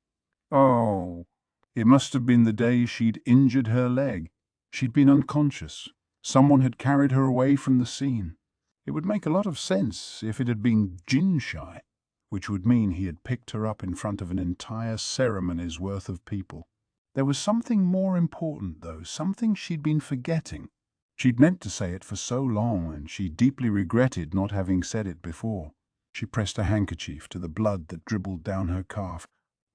Oh, it must have been the day she'd injured her leg. She'd been unconscious. Someone had carried her away from the scene. It would make a lot of sense if it had been Jinshi, which would mean he had picked her up in front of an entire ceremony's worth of people. There was something more important, though, something she'd been forgetting. She'd meant to say it for so long, and she deeply regretted not having said it before. She pressed a handkerchief to the blood that dribbled down her calf.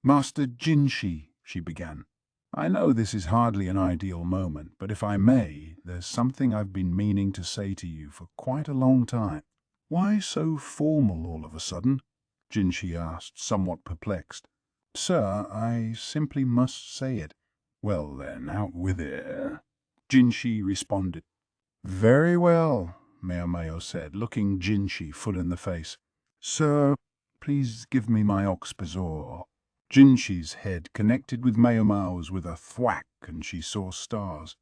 "Master Jinshi," she began, "I know this is hardly an ideal moment, but if I may, there's something I've been meaning to say to you for quite a long time." "Why so formal all of a sudden?" Jinshi asked, somewhat perplexed. "Sir, I simply must say it." "Well then, out with it," Jinshi responded. "Very well," Maomao said, looking Jinshi full in the face. "Sir, Please give me my oxpazor. Jinshi's head connected with Maomao's with a thwack, and she saw stars.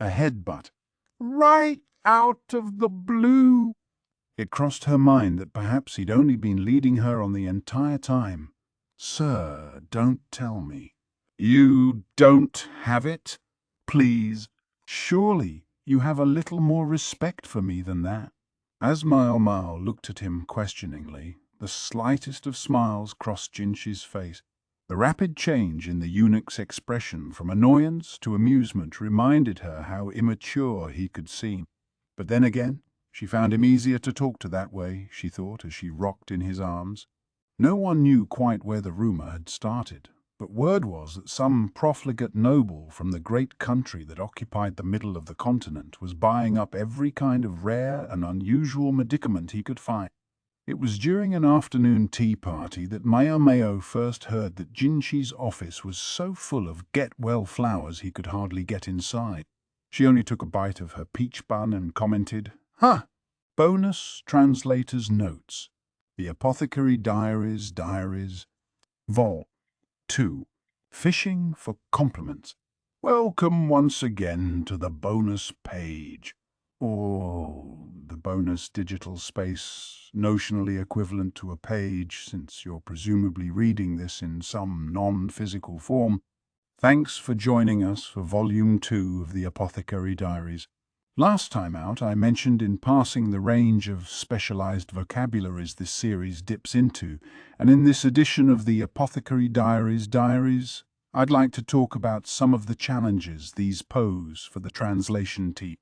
A headbutt. Right out of the blue! It crossed her mind that perhaps he'd only been leading her on the entire time. Sir, don't tell me. You don't have it? Please. Surely you have a little more respect for me than that. As Maomao looked at him questioningly, the slightest of smiles crossed Jinshi's face. The rapid change in the eunuch's expression from annoyance to amusement reminded her how immature he could seem. But then again, she found him easier to talk to that way, she thought, as she rocked in his arms. No one knew quite where the rumor had started, but word was that some profligate noble from the great country that occupied the middle of the continent was buying up every kind of rare and unusual medicament he could find. It was during an afternoon tea party that Maomao first heard that Jinshi's office was so full of get-well flowers he could hardly get inside. She only took a bite of her peach bun and commented, "Huh! Bonus translator's notes. The Apothecary Diaries, Vol. 2. Fishing for compliments. Welcome once again to the bonus page." Or the bonus digital space, notionally equivalent to a page, since you're presumably reading this in some non-physical form. Thanks for joining us for Volume 2 of the Apothecary Diaries. Last time out, I mentioned in passing the range of specialized vocabularies this series dips into, and in this edition of the Apothecary Diaries, I'd like to talk about some of the challenges these pose for the translation team.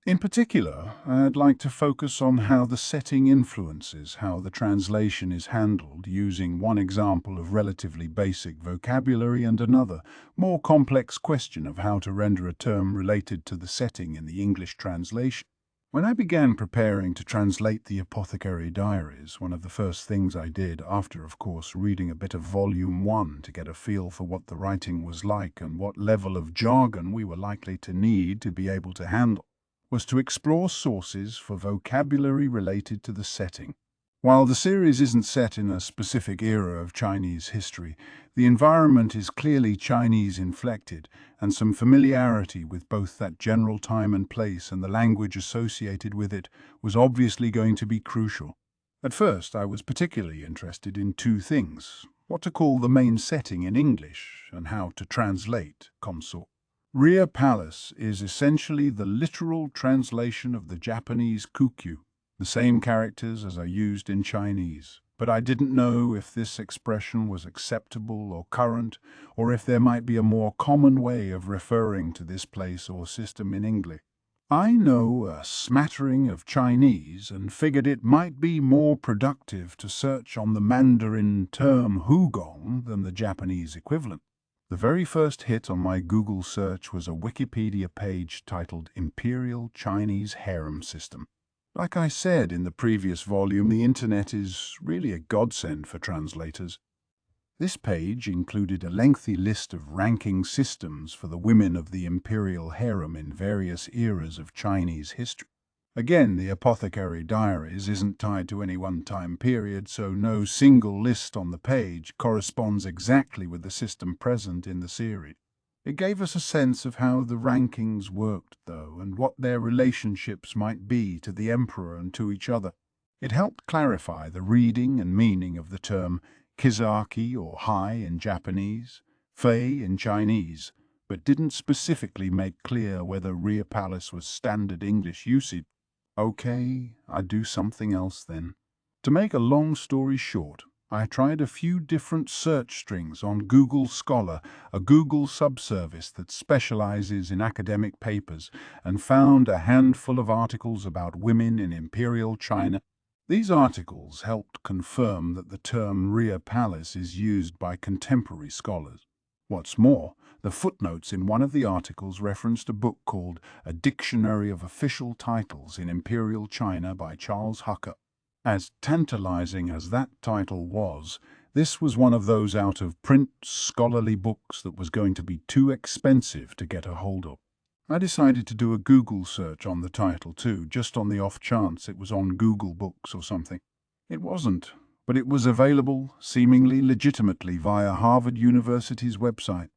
In particular, I'd like to focus on how the setting influences how the translation is handled, using one example of relatively basic vocabulary and another, more complex question of how to render a term related to the setting in the English translation. When I began preparing to translate the Apothecary Diaries, one of the first things I did, after of course reading a bit of Volume 1 to get a feel for what the writing was like and what level of jargon we were likely to need to be able to handle, was to explore sources for vocabulary related to the setting. While the series isn't set in a specific era of Chinese history, the environment is clearly Chinese-inflected, and some familiarity with both that general time and place and the language associated with it was obviously going to be crucial. At first, I was particularly interested in two things: what to call the main setting in English and how to translate consort. Ria Palace is essentially the literal translation of the Japanese kukyu, the same characters as are used in Chinese, but I didn't know if this expression was acceptable or current, or if there might be a more common way of referring to this place or system in English. I know a smattering of Chinese and figured it might be more productive to search on the Mandarin term hugong than the Japanese equivalent. The very first hit on my Google search was a Wikipedia page titled Imperial Chinese Harem System. Like I said in the previous volume, the internet is really a godsend for translators. This page included a lengthy list of ranking systems for the women of the imperial harem in various eras of Chinese history. Again, the Apothecary Diaries isn't tied to any one time period, so no single list on the page corresponds exactly with the system present in the series. It gave us a sense of how the rankings worked, though, and what their relationships might be to the emperor and to each other. It helped clarify the reading and meaning of the term Kizaki or high in Japanese, Fei in Chinese, but didn't specifically make clear whether Ria Palace was standard English usage. Okay, I'd do something else then. To make a long story short, I tried a few different search strings on Google Scholar, a Google subservice that specializes in academic papers, and found a handful of articles about women in Imperial China. These articles helped confirm that the term Ria Palace is used by contemporary scholars. What's more, the footnotes in one of the articles referenced a book called A Dictionary of Official Titles in Imperial China by Charles Hucker. As tantalizing as that title was, this was one of those out-of-print scholarly books that was going to be too expensive to get a hold of. I decided to do a Google search on the title too, just on the off chance it was on Google Books or something. It wasn't, but it was available, seemingly legitimately, via Harvard University's website.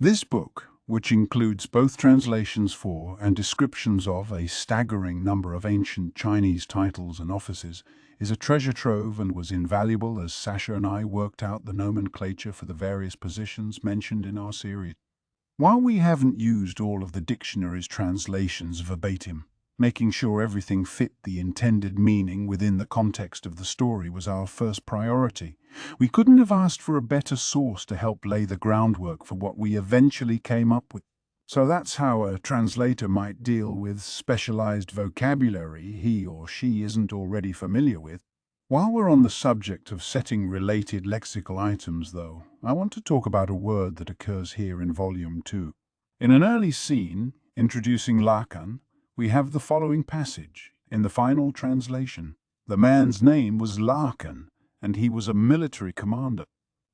This book, which includes both translations for and descriptions of a staggering number of ancient Chinese titles and offices, is a treasure trove and was invaluable as Sasha and I worked out the nomenclature for the various positions mentioned in our series. While we haven't used all of the dictionary's translations verbatim, making sure everything fit the intended meaning within the context of the story was our first priority. We couldn't have asked for a better source to help lay the groundwork for what we eventually came up with. So that's how a translator might deal with specialized vocabulary he or she isn't already familiar with. While we're on the subject of setting related lexical items, though, I want to talk about a word that occurs here in Volume 2. In an early scene, introducing Lakan, we have the following passage, in the final translation. The man's name was Lakan, and he was a military commander.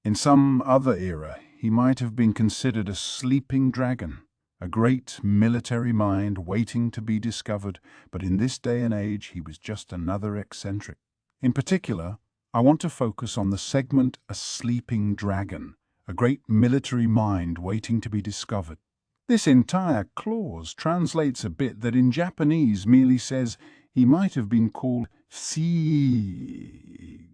In some other era, he might have been considered a sleeping dragon, a great military mind waiting to be discovered, but in this day and age he was just another eccentric. In particular, I want to focus on the segment a sleeping dragon, a great military mind waiting to be discovered. This entire clause translates a bit that in Japanese merely says he might have been called si.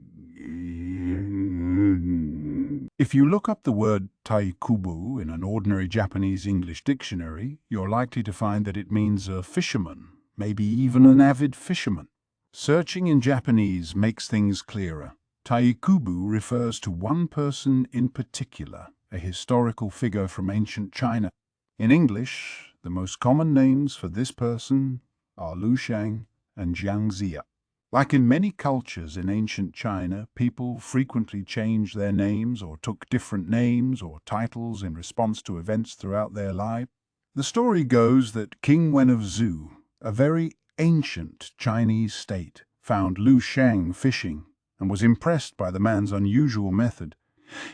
If you look up the word taikubu in an ordinary Japanese English dictionary, you're likely to find that it means a fisherman, maybe even an avid fisherman. Searching in Japanese makes things clearer. Taikubu refers to one person in particular, a historical figure from ancient China. In English, the most common names for this person are Lu Shang and Jiang Zia. Like in many cultures in ancient China, people frequently changed their names or took different names or titles in response to events throughout their life. The story goes that King Wen of Zhou, a very ancient Chinese state, found Lu Shang fishing and was impressed by the man's unusual method.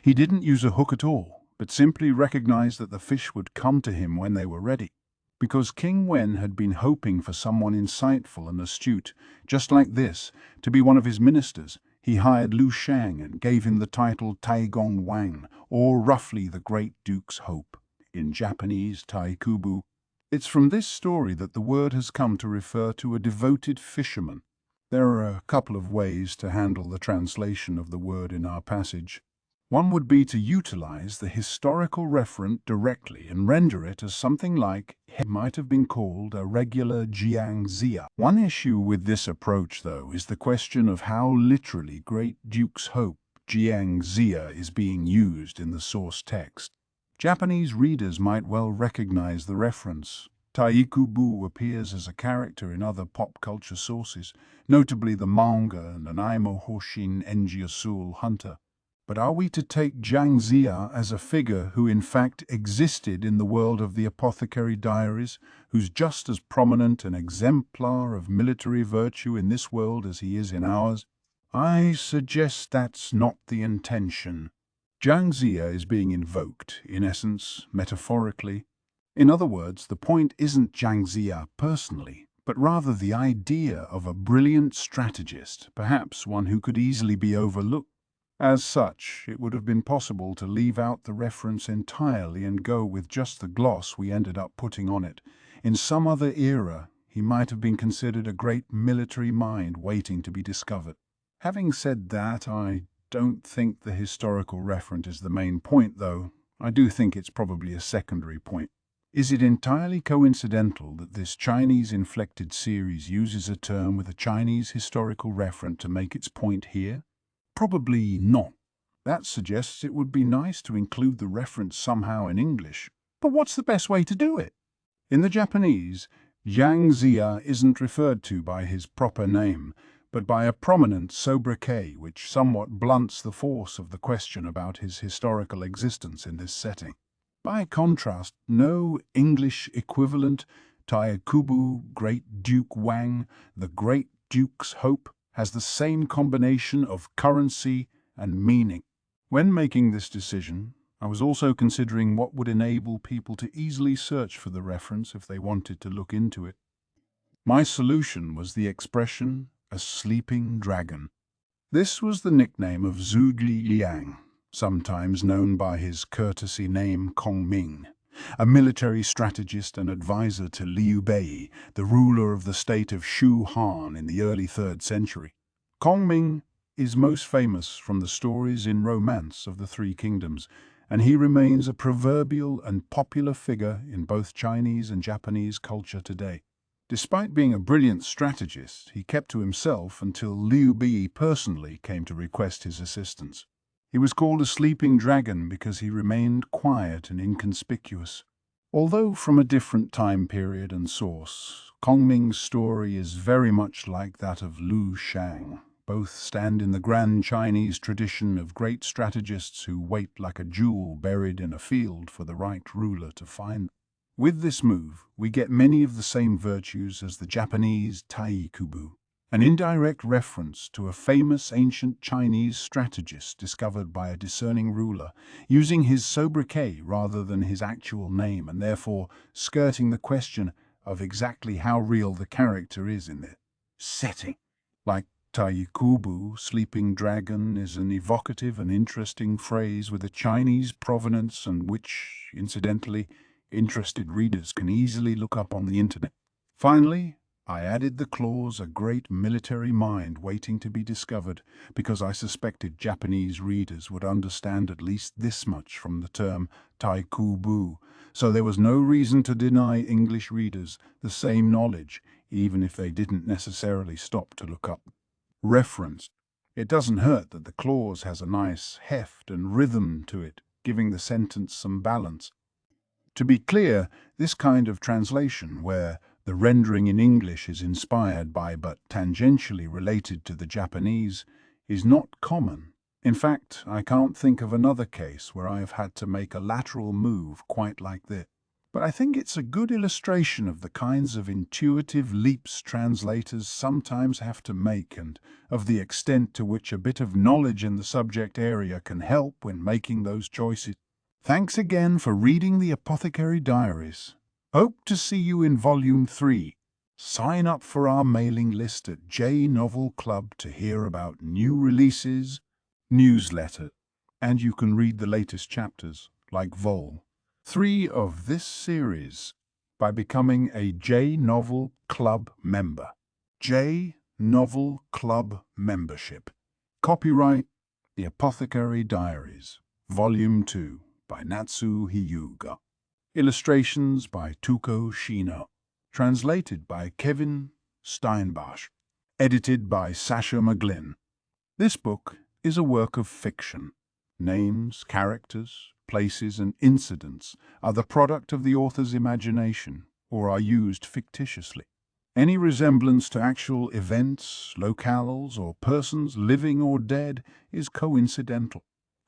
He didn't use a hook at all, but simply recognized that the fish would come to him when they were ready. Because King Wen had been hoping for someone insightful and astute, just like this, to be one of his ministers, he hired Lu Shang and gave him the title Taigong Wang, or roughly the Great Duke's Hope, in Japanese Taikubu. It's from this story that the word has come to refer to a devoted fisherman. There are a couple of ways to handle the translation of the word in our passage. One would be to utilize the historical referent directly and render it as something like he might have been called a regular Jiang Zia. One issue with this approach, though, is the question of how literally Great Duke's Hope, Jiang Zia, is being used in the source text. Japanese readers might well recognize the reference. Taikubu appears as a character in other pop culture sources, notably the manga and Animo Hoshin Enjiasul Hunter. But are we to take Jiang Zia as a figure who in fact existed in the world of the Apothecary Diaries, who's just as prominent an exemplar of military virtue in this world as he is in ours? I suggest that's not the intention. Jiang Zia is being invoked, in essence, metaphorically. In other words, the point isn't Jiang Zia personally, but rather the idea of a brilliant strategist, perhaps one who could easily be overlooked. As such, it would have been possible to leave out the reference entirely and go with just the gloss we ended up putting on it. In some other era, he might have been considered a great military mind waiting to be discovered. Having said that, I don't think the historical referent is the main point, though. I do think it's probably a secondary point. Is it entirely coincidental that this Chinese-inflected series uses a term with a Chinese historical referent to make its point here? Probably not. That suggests it would be nice to include the reference somehow in English. But what's the best way to do it? In the Japanese, Jiang Zia isn't referred to by his proper name, but by a prominent sobriquet which somewhat blunts the force of the question about his historical existence in this setting. By contrast, no English equivalent, Taikubu, Great Duke Wang, the Great Duke's Hope, has the same combination of currency and meaning. When making this decision, I was also considering what would enable people to easily search for the reference if they wanted to look into it. My solution was the expression, a sleeping dragon. This was the nickname of Zhu Liang, sometimes known by his courtesy name Kongming, a military strategist and advisor to Liu Bei, the ruler of the state of Shu Han in the early 3rd century. Kongming is most famous from the stories in romance of the Three Kingdoms, and he remains a proverbial and popular figure in both Chinese and Japanese culture today. Despite being a brilliant strategist, he kept to himself until Liu Bei personally came to request his assistance. He was called a sleeping dragon because he remained quiet and inconspicuous. Although from a different time period and source, Kongming's story is very much like that of Lu Shang. Both stand in the grand Chinese tradition of great strategists who wait like a jewel buried in a field for the right ruler to find. With this move, we get many of the same virtues as the Japanese taikubu, an indirect reference to a famous ancient Chinese strategist discovered by a discerning ruler, using his sobriquet rather than his actual name, and therefore skirting the question of exactly how real the character is in their setting. Like taikubu, sleeping dragon is an evocative and interesting phrase with a Chinese provenance and which, incidentally, interested readers can easily look up on the internet. Finally, I added the clause "a great military mind waiting to be discovered" because I suspected Japanese readers would understand at least this much from the term taikubu, so there was no reason to deny English readers the same knowledge, even if they didn't necessarily stop to look up reference. It doesn't hurt that the clause has a nice heft and rhythm to it, giving the sentence some balance. To be clear, this kind of translation, where the rendering in English is inspired by but tangentially related to the Japanese, is not common. In fact, I can't think of another case where I have had to make a lateral move quite like this. But I think it's a good illustration of the kinds of intuitive leaps translators sometimes have to make and of the extent to which a bit of knowledge in the subject area can help when making those choices. Thanks again for reading the Apothecary Diaries. Hope to see you in Volume 3. Sign up for our mailing list at J Novel Club to hear about new releases, newsletter, and you can read the latest chapters, like Vol. 3 of this series, by becoming a J Novel Club member. J Novel Club membership. Copyright The Apothecary Diaries, Volume 2. By Natsu Hyuga. Illustrations by Tuko Shino. Translated by Kevin Steinbach. Edited by Sasha McGlynn. This book is a work of fiction. Names, characters, places, and incidents are the product of the author's imagination or are used fictitiously. Any resemblance to actual events, locales, or persons living or dead is coincidental.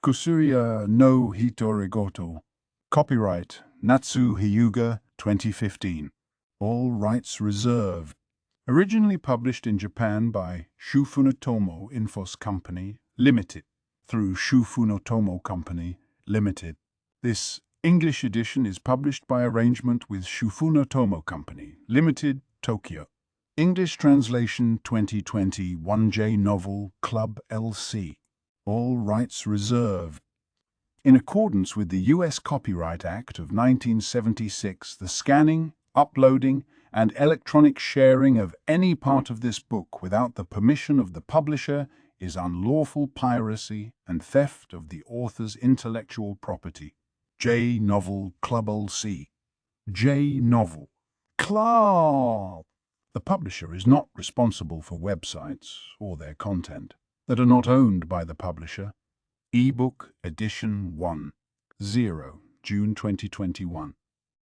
Kusuria no Hitorigoto. Copyright Natsu Hyuga 2015. All rights reserved. Originally published in Japan by Shufunotomo Infos Company Limited through Shufunotomo Company Limited. This English edition is published by arrangement with Shufunotomo Company Limited, Tokyo. English translation 2020 1J Novel Club LC. All rights reserved. In accordance with the U.S. Copyright Act of 1976, the scanning, uploading, and electronic sharing of any part of this book without the permission of the publisher is unlawful piracy and theft of the author's intellectual property. J Novel Club LC. J Novel Club. The publisher is not responsible for websites or their content that are not owned by the publisher. Ebook Edition 1. 0. June 2021.